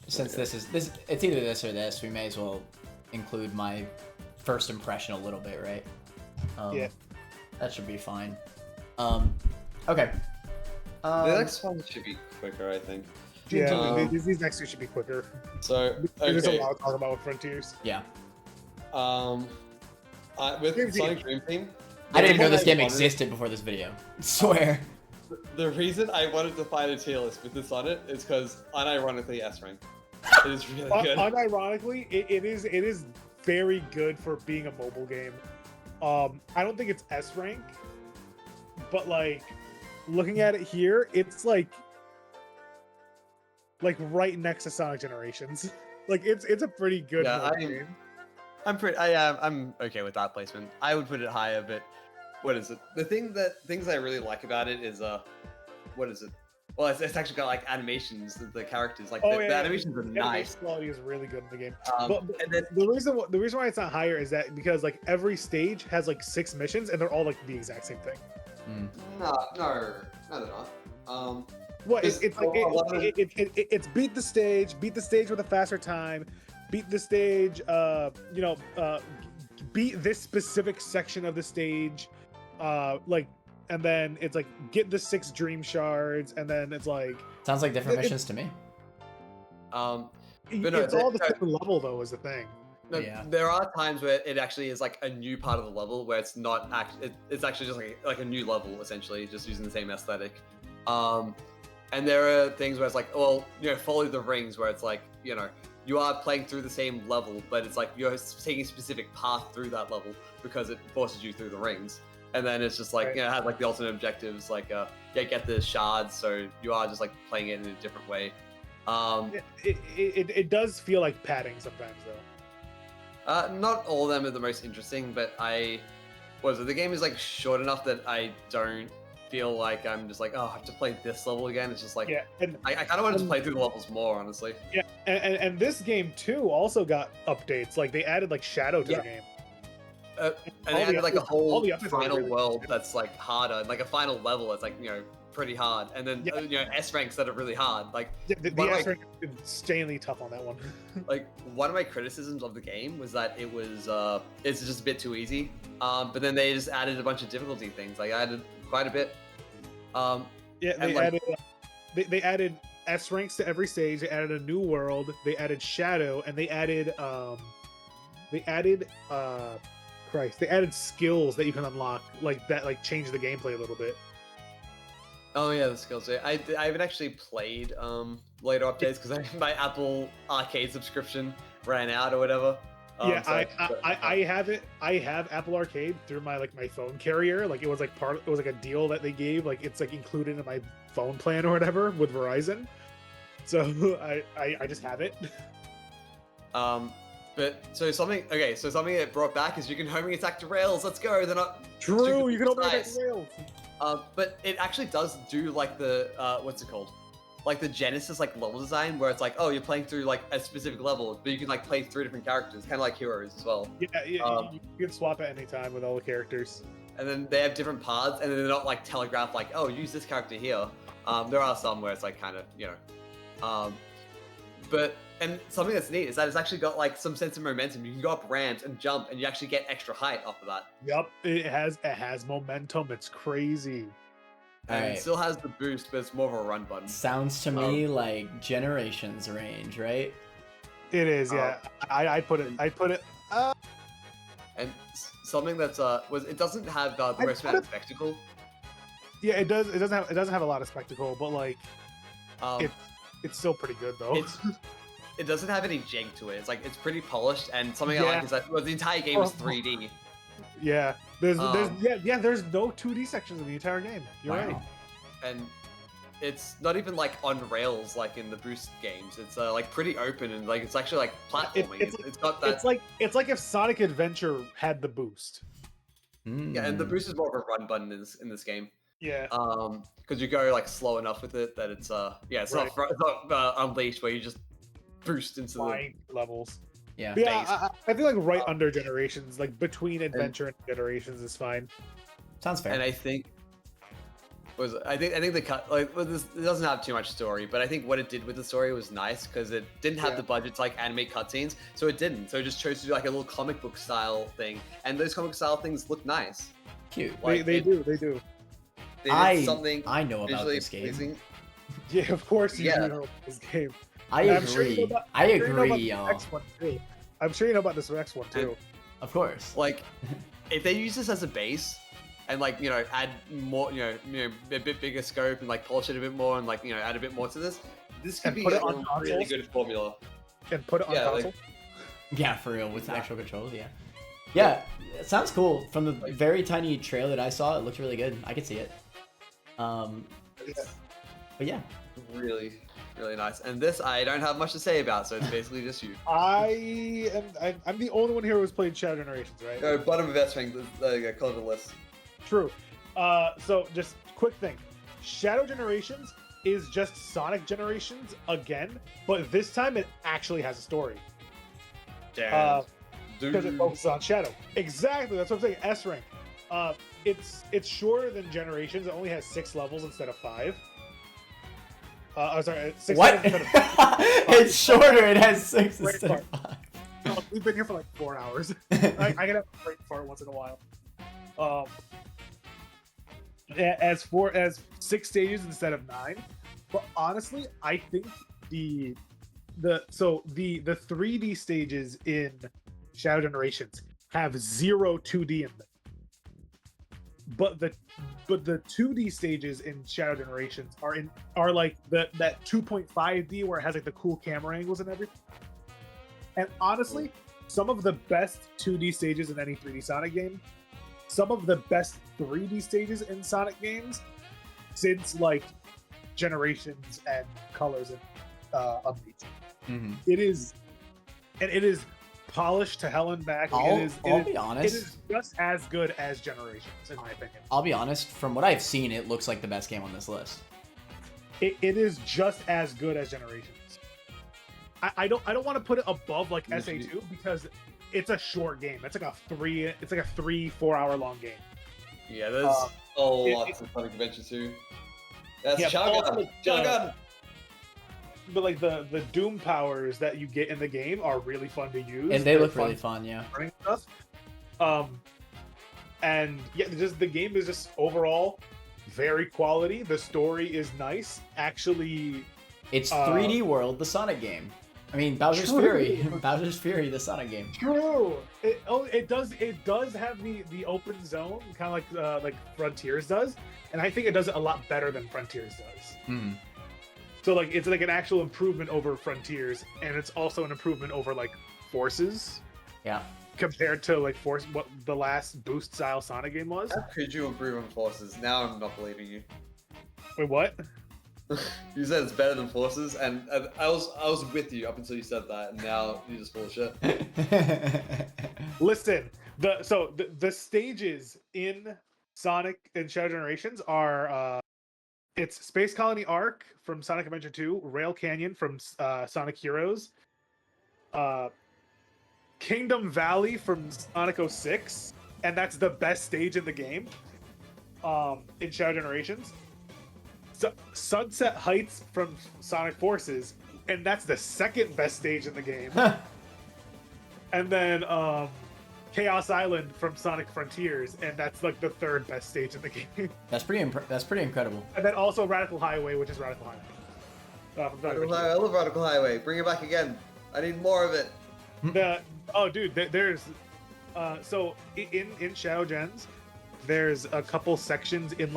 Since it's either this or this, we may as well include my first impression a little bit, right? Yeah. That should be fine. Okay. The next one should be quicker, I think. Yeah, these next 2 should be quicker. So, okay. There's a lot to talk about with Frontiers. Yeah. With Sonic Dream Team, I didn't know this game existed before this video. I swear. The reason I wanted to find a tier list with this on it is because, unironically, S rank. It is really good. Unironically, it is very good for being a mobile game. I don't think it's S rank, but like looking at it here, it's like right next to Sonic Generations. Like it's a pretty good game. I'm okay with that placement. I would put it higher, but what is it? Things I really like about it is what is it? Well, it's actually got like animations. The characters, like the animations are the nice. animation quality is really good in the game. And then the reason why it's not higher is that because like every stage has like 6 missions and they're all like the exact same thing. No, they're not. What it's like it's beat the stage with a faster time, beat the stage, beat this specific section of the stage, and then it's like get the 6 dream shards, and then it's like sounds like different missions to me. It's all the same level though, is the thing. No, there are times where it actually is like a new part of the level where it's not it's actually just like a new level essentially, just using the same aesthetic. And there are things where it's like, well, follow the rings, where it's like, you are playing through the same level, but it's like you're taking a specific path through that level because it forces you through the rings. And then it's just like, it had like the alternate objectives, like get the shards, so you are just like playing it in a different way. It does feel like padding sometimes though. Not all of them are the most interesting, but the game is like short enough that I don't feel like I'm just like, I have to play this level again. It's just like, I kind of wanted to play through the levels more, honestly. Yeah, and this game too also got updates. Like they added like Shadow to the game. And they added like a whole final world that's like harder, and like a final level that's like pretty hard, and then S ranks that are really hard. Like the S rank is insanely tough on that one. Like one of my criticisms of the game was that it was it's just a bit too easy. But then they just added a bunch of difficulty things. Like I added quite a bit. They added S ranks to every stage. They added a new world. They added Shadow, and they added they added skills that you can unlock, like that, like change the gameplay a little bit. Oh yeah, the skills. I haven't actually played later updates because my Apple Arcade subscription ran out or whatever. I have it. I have Apple Arcade through my phone carrier. Like it was like a deal that they gave. Like it's like included in my phone plan or whatever with Verizon. So I just have it. But something it brought back is you can homing attack to rails. Let's go. They're not true. You can homing attack to rails. But it actually does do like the what's it called? Like the Genesis like level design, where it's like, you're playing through like a specific level, but you can like play 3 different characters, kind of like Heroes as well. Yeah, you can swap at any time with all the characters. And then they have different paths, and then they're not like telegraphed like, use this character here. There are some where it's like kind of and something that's neat is that it's actually got like some sense of momentum. You can go up ramps and jump, and you actually get extra height off of that. Yep, it has momentum. It's crazy. And it still has the boost, but it's more of a run button. Sounds to me like Generations range, right? It is, yeah. I put it. And something that's it doesn't have the most amount of spectacle. Yeah, it does. It doesn't have a lot of spectacle, but like, it's still pretty good though. It doesn't have any jank to it. It's like it's pretty polished, and something I like is that the entire game is 3D. Yeah, there's no 2D sections in the entire game. You're right. And it's not even like on rails like in the Boost games. It's like pretty open, and like it's actually like platforming. It's got that. It's like if Sonic Adventure had the boost. Yeah, and the boost is more of a run button in this game. Yeah. Because you go like slow enough with it that it's it's not unleashed where you just boost into the levels. Yeah. I feel like right under Generations, like between Adventure and Generations is fine. Sounds fair. And I think the cut it doesn't have too much story, but I think what it did with the story was nice because it didn't have the budget to like animate cutscenes, so it didn't. So it just chose to do like a little comic book style thing, and those comic style things look nice. Cute. Like, they do. They did something I know about this game. Pleasing. Yeah, of course you know about this game. I agree. I agree, y'all. I'm sure you know about this next one too. Of course. Like, if they use this as a base, and like add more, a bit bigger scope and like polish it a bit more and like add a bit more to this, this could be a really good formula. and put it on Yeah, console. Yeah, for real, with actual controls, yeah. Yeah, it sounds cool. From the very tiny trailer that I saw, it looked really good. I could see it. But yeah. Really, really nice. And this I don't have much to say about, so it's basically just you. I'm the only one here who's played Shadow Generations, right? Go bottom of S-Ring, color the list. True. So just quick thing. Shadow Generations is just Sonic Generations again, but this time it actually has a story. Damn. Because it focuses on Shadow. Exactly, that's what I'm saying. S rank. It's shorter than Generations. It only has 6 levels instead of 5. I'm sorry, 6 What? levels instead of 5. It's shorter. It has 6 Great instead of 5. No, we've been here for like 4 hours. I can have a break for it once in a while. As 6 stages instead of 9. But honestly, I think the 3D stages in Shadow Generations have 0 2D in them. But the 2D stages in Shadow Generations are like that 2.5D where it has like the cool camera angles and everything. And honestly, some of the best 2D stages in any 3D Sonic game, some of the best 3D stages in Sonic games since like Generations and Colors and Updates. Mm-hmm. It is polished to hell and back. I'll be honest. It is just as good as Generations, in my opinion. I'll be honest. From what I've seen, it looks like the best game on this list. It is just as good as Generations. I don't want to put it above like SA2 because it's a short game. It's like a 3-4 hour long game. Yeah, there's lots of Sonic Adventure 2. That's Chaga. But like the Doom powers that you get in the game are really fun to use, And they look really fun, yeah. Stuff. And yeah, just the game is just overall very quality. The story is nice. Actually, it's 3D World, the Sonic game. I mean, Bowser's Fury, Bowser's Fury, the Sonic game. True. It does have the open zone, kind of like Frontiers does, and I think it does it a lot better than Frontiers does. Mm-hmm. So like it's like an actual improvement over Frontiers, and it's also an improvement over like Forces. Yeah. Compared to like what the last boost style Sonic game was. How could you improve on Forces? Now I'm not believing you. Wait, what? You said it's better than Forces, and I was with you up until you said that, and now you're just full of shit. Listen, the stages in Sonic and Shadow Generations are it's Space Colony Arc from Sonic Adventure 2, Rail Canyon from Sonic Heroes, Kingdom Valley from Sonic 06, and that's the best stage in the game in Shadow Generations. Sunset Heights from Sonic Forces, and that's the second best stage in the game. And then Chaos Island from Sonic Frontiers, and that's like the third best stage in the game. That's pretty incredible. And then also Radical Highway, which is Radical Highway. I love Radical Highway. Bring it back again. I need more of it. There's so in Shadow Gens, there's a couple sections in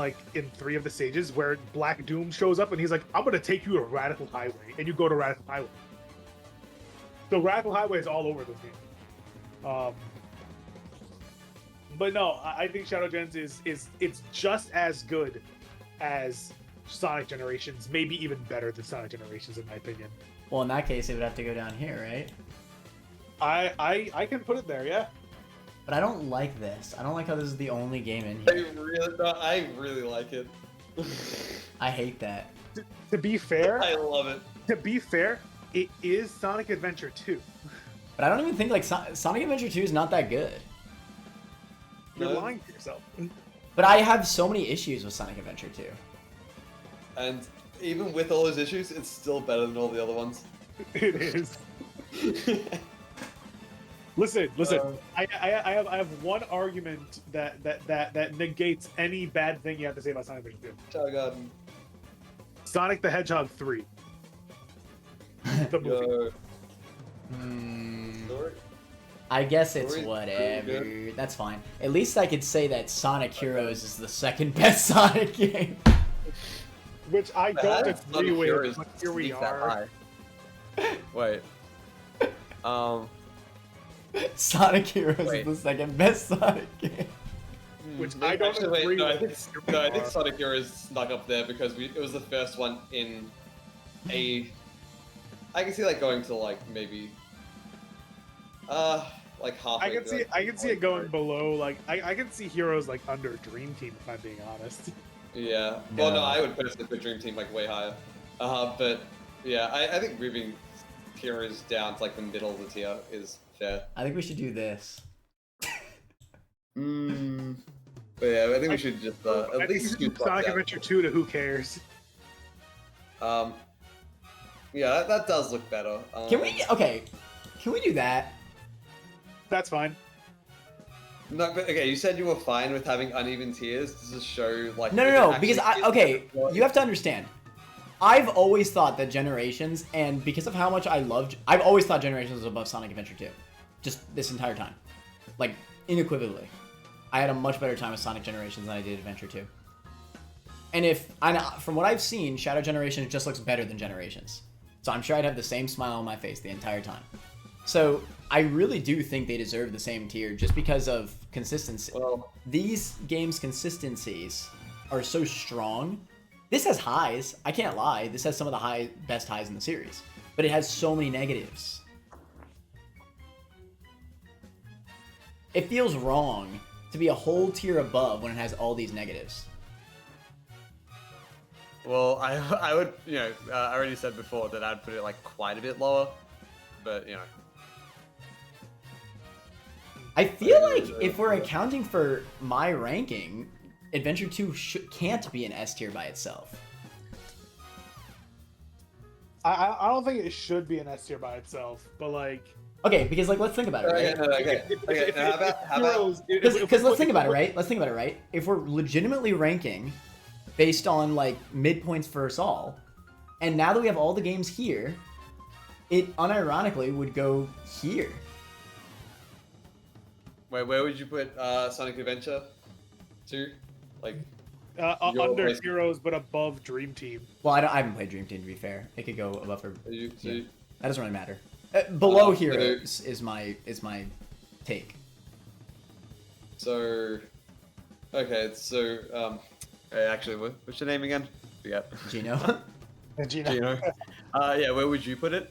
3 of the stages where Black Doom shows up and he's like, I'm gonna take you to Radical Highway, and you go to Radical Highway. So Radical Highway is all over this game. But no, I think Shadow Gens it's just as good as Sonic Generations, maybe even better than Sonic Generations in my opinion. Well, in that case, it would have to go down here, right? I can put it there, yeah. But I don't like this. I don't like how this is the only game in here. I really like it. I hate that. To be fair, I love it. To be fair, it is Sonic Adventure 2. But I don't even think Sonic Adventure 2 is not that good. You're lying to yourself. But I have so many issues with Sonic Adventure 2. And even with all those issues, it's still better than all the other ones. It is. Listen. I have one argument that negates any bad thing you have to say about Sonic Adventure 2. Oh god. Sonic the Hedgehog 3. The movie. I guess it's whatever. That's fine. At least I could say that Sonic Heroes is the second best Sonic game. Which I don't agree with, but here we are. Wait. Sonic Heroes Wait. is the second best Sonic game. Which I don't Actually, agree no, I with. think Sonic Heroes snuck up there because it was the first one in a. I can see like going to like maybe, like halfway. I can see it going below. Like I can see Heroes like under Dream Team if I'm being honest. Yeah. Well, no, No. I would personally put Dream Team like way higher. But yeah, I think moving Heroes down to like the middle of the tier is fair. I think we should do this. But yeah, I think we should just I at think least we should scoot do Sonic down. Adventure 2 to Who Cares. Yeah, that does look better. Can we? Okay. Can we do that? That's fine. No, but okay, you said you were fine with having uneven tiers. Does this show like? No, if no, it no. Because actually okay, is- you have to understand. I've always thought that Generations, and because of how much I loved, I've always thought Generations was above Sonic Adventure 2. Just this entire time. Like, unequivocally. I had a much better time with Sonic Generations than I did Adventure 2. And from what I've seen, Shadow Generations just looks better than Generations. So I'm sure I'd have the same smile on my face the entire time. So I really do think they deserve the same tier just because of consistency. Well, These games' consistencies are so strong. This has highs. I can't lie. This has some of the best highs in the series. But it has so many negatives. It feels wrong to be a whole tier above when it has all these negatives. well, I would, I already said before that I'd put it like quite a bit lower, but I feel like if we're accounting for my ranking, Adventure 2 can't be an S tier by itself. I don't think it should be an S tier by itself, but like. Okay, because like let's think about it, right? Okay. Now how about Because let's think about it, right? Let's think about it, right? If we're legitimately ranking based on like midpoints for us all, and now that we have all the games here, it unironically would go here. wait, where would you put Sonic Adventure 2? Like, Your Under place- Heroes, but above Dream Team. Well, I haven't played Dream Team to be fair. It could go above or you, yeah. That doesn't really matter. Below so- Heroes is my take. So, okay, so actually, what's your name again? Forget. Gino. Gina. Gino. Yeah, where would you put it?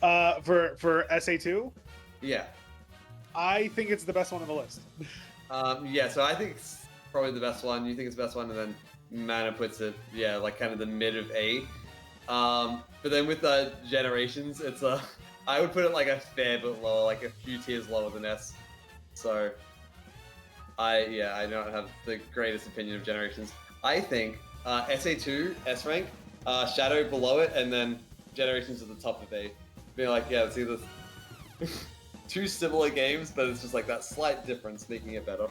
For SA2, Yeah. I think it's the best one on the list. Yeah, so I think it's probably the best one. You think it's the best one, and then Mana puts it, yeah, like kind of the mid of A. But then with Generations, it's I would put it like a fair bit lower, like a few tiers lower than S. So, I don't have the greatest opinion of Generations. I think SA2, S rank, Shadow below it, and then Generations at the top of A. Being like, yeah, it's either two similar games, but it's just like that slight difference making it better.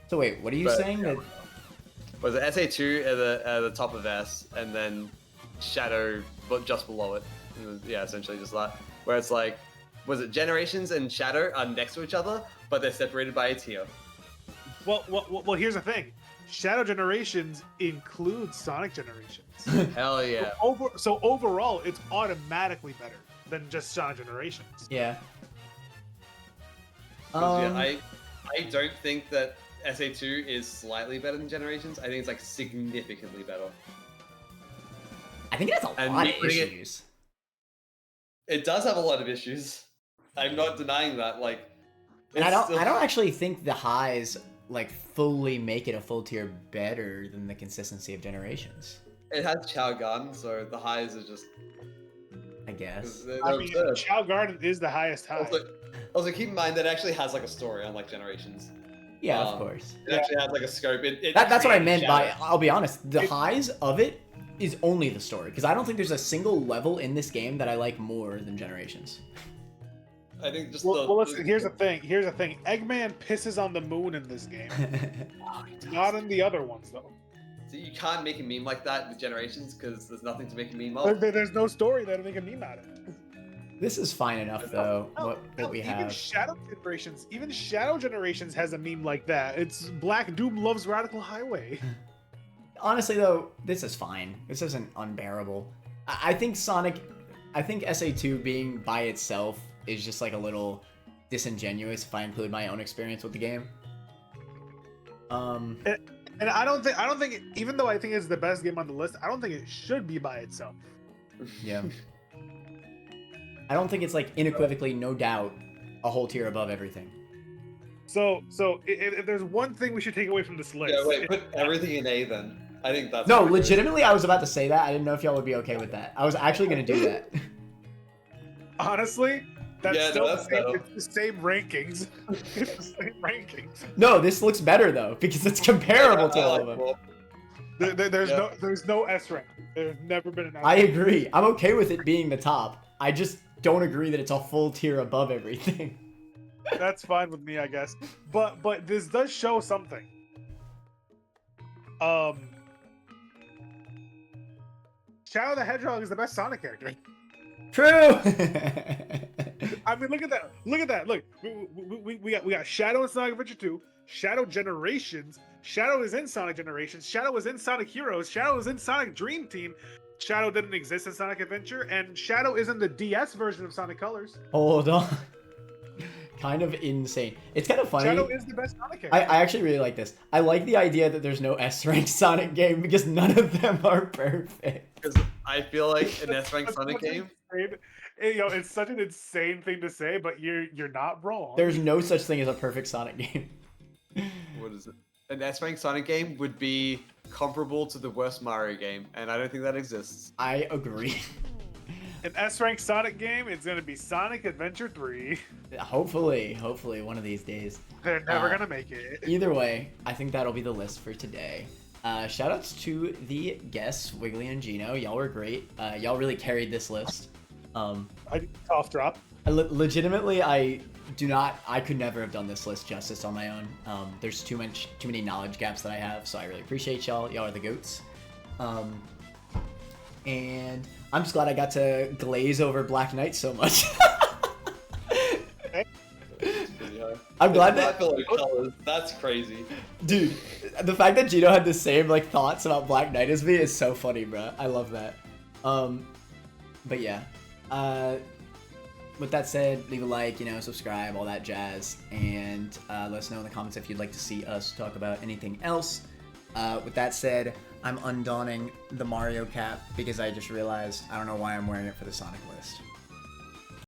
So wait, what are you But, saying? yeah. That Was it SA2 at the top of S, and then Shadow but just below it? Yeah, essentially just that. Where it's like, was it Generations and Shadow are next to each other, but they're separated by a tier? Well, here's the thing. Shadow Generations includes Sonic Generations. Hell yeah. So overall, it's automatically better than just Sonic Generations. yeah. 'Cause, yeah, I don't think that SA2 is slightly better than Generations. I think it's like significantly better. I think it has a And lot me of putting it- issues. It does have a lot of issues. I'm not denying that. Like, And it's I still- don't actually think the highs like fully make it a full tier better than the consistency of Generations. It has Chow Gun, so the highs are just. I guess. They're I mean, absurd. Chow Garden is the highest high. Also, keep in mind that it actually has like a story, unlike Generations. Yeah, of course. It actually has like a scope. That's what I meant by. Shadow. I'll be honest. The highs of it is only the story because I don't think there's a single level in this game that I like more than Generations. I think just Well, listen. Here's the thing. Eggman pisses on the moon in this game. Not in the other ones, though. So you can't make a meme like that with Generations because there's nothing to make a meme of. There's no story that'll make a meme out of it. This is fine enough though. What we Even have. even Shadow Generations has a meme like that. It's Black Doom loves Radical Highway. Honestly though, this is fine. This isn't unbearable. I think SA2 being by itself is just like a little disingenuous if I include my own experience with the game. And I don't think even though I think it's the best game on the list, I don't think it should be by itself. Yeah. I don't think it's like unequivocally, no doubt, a whole tier above everything. So if there's one thing we should take away from this list, Yeah, wait, put everything in A then. I think that's No, legitimately, I was about to say that. I didn't know if y'all would be okay with that. I was actually gonna do that. Honestly, that's Yeah, still no, that's better. it's the same rankings. It's the same rankings. No, this looks better though because it's comparable to all of them. There's no S rank. There's never been an S I rank. agree. I'm okay with it being the top. I just don't agree that it's a full tier above everything. That's fine with me, I guess. But this does show something. Shadow the Hedgehog is the best Sonic character. True. I mean, look at that. Look at that. Look, we got Shadow in Sonic Adventure 2, Shadow Generations, Shadow is in Sonic Generations, Shadow is in Sonic Heroes, Shadow is in Sonic Dream Team, Shadow didn't exist in Sonic Adventure, and Shadow is in the DS version of Sonic Colors. Hold on. Kind of insane. It's kind of funny. Shadow is the best Sonic character. I actually really like this. I like the idea that there's no S-rank Sonic game because none of them are perfect. Because I feel like an S-rank Sonic game. It's such an insane thing to say, but you're not wrong. There's no such thing as a perfect Sonic game. What is it? An S-rank Sonic game would be comparable to the worst Mario game, and I don't think that exists. I agree. An S-rank Sonic game, it's gonna be Sonic Adventure 3. Hopefully one of these days. They're never gonna make it. Either way, I think that'll be the list for today. Shoutouts to the guests, Wiggly and Gino. Y'all were great. Y'all really carried this list. Cough drop. Legitimately, I could never have done this list justice on my own. There's too many knowledge gaps that I have, so I really appreciate y'all. Y'all are the goats. And I'm just glad I got to glaze over Black Knight so much. I'm glad that colors. That's crazy, dude. The fact that Gino had the same like thoughts about Black Knight as me is so funny, bro. I love that. But yeah. With that said, leave a like, subscribe, all that jazz, and let us know in the comments if you'd like to see us talk about anything else. With that said, I'm undonning the Mario cap because I just realized I don't know why I'm wearing it for the Sonic list.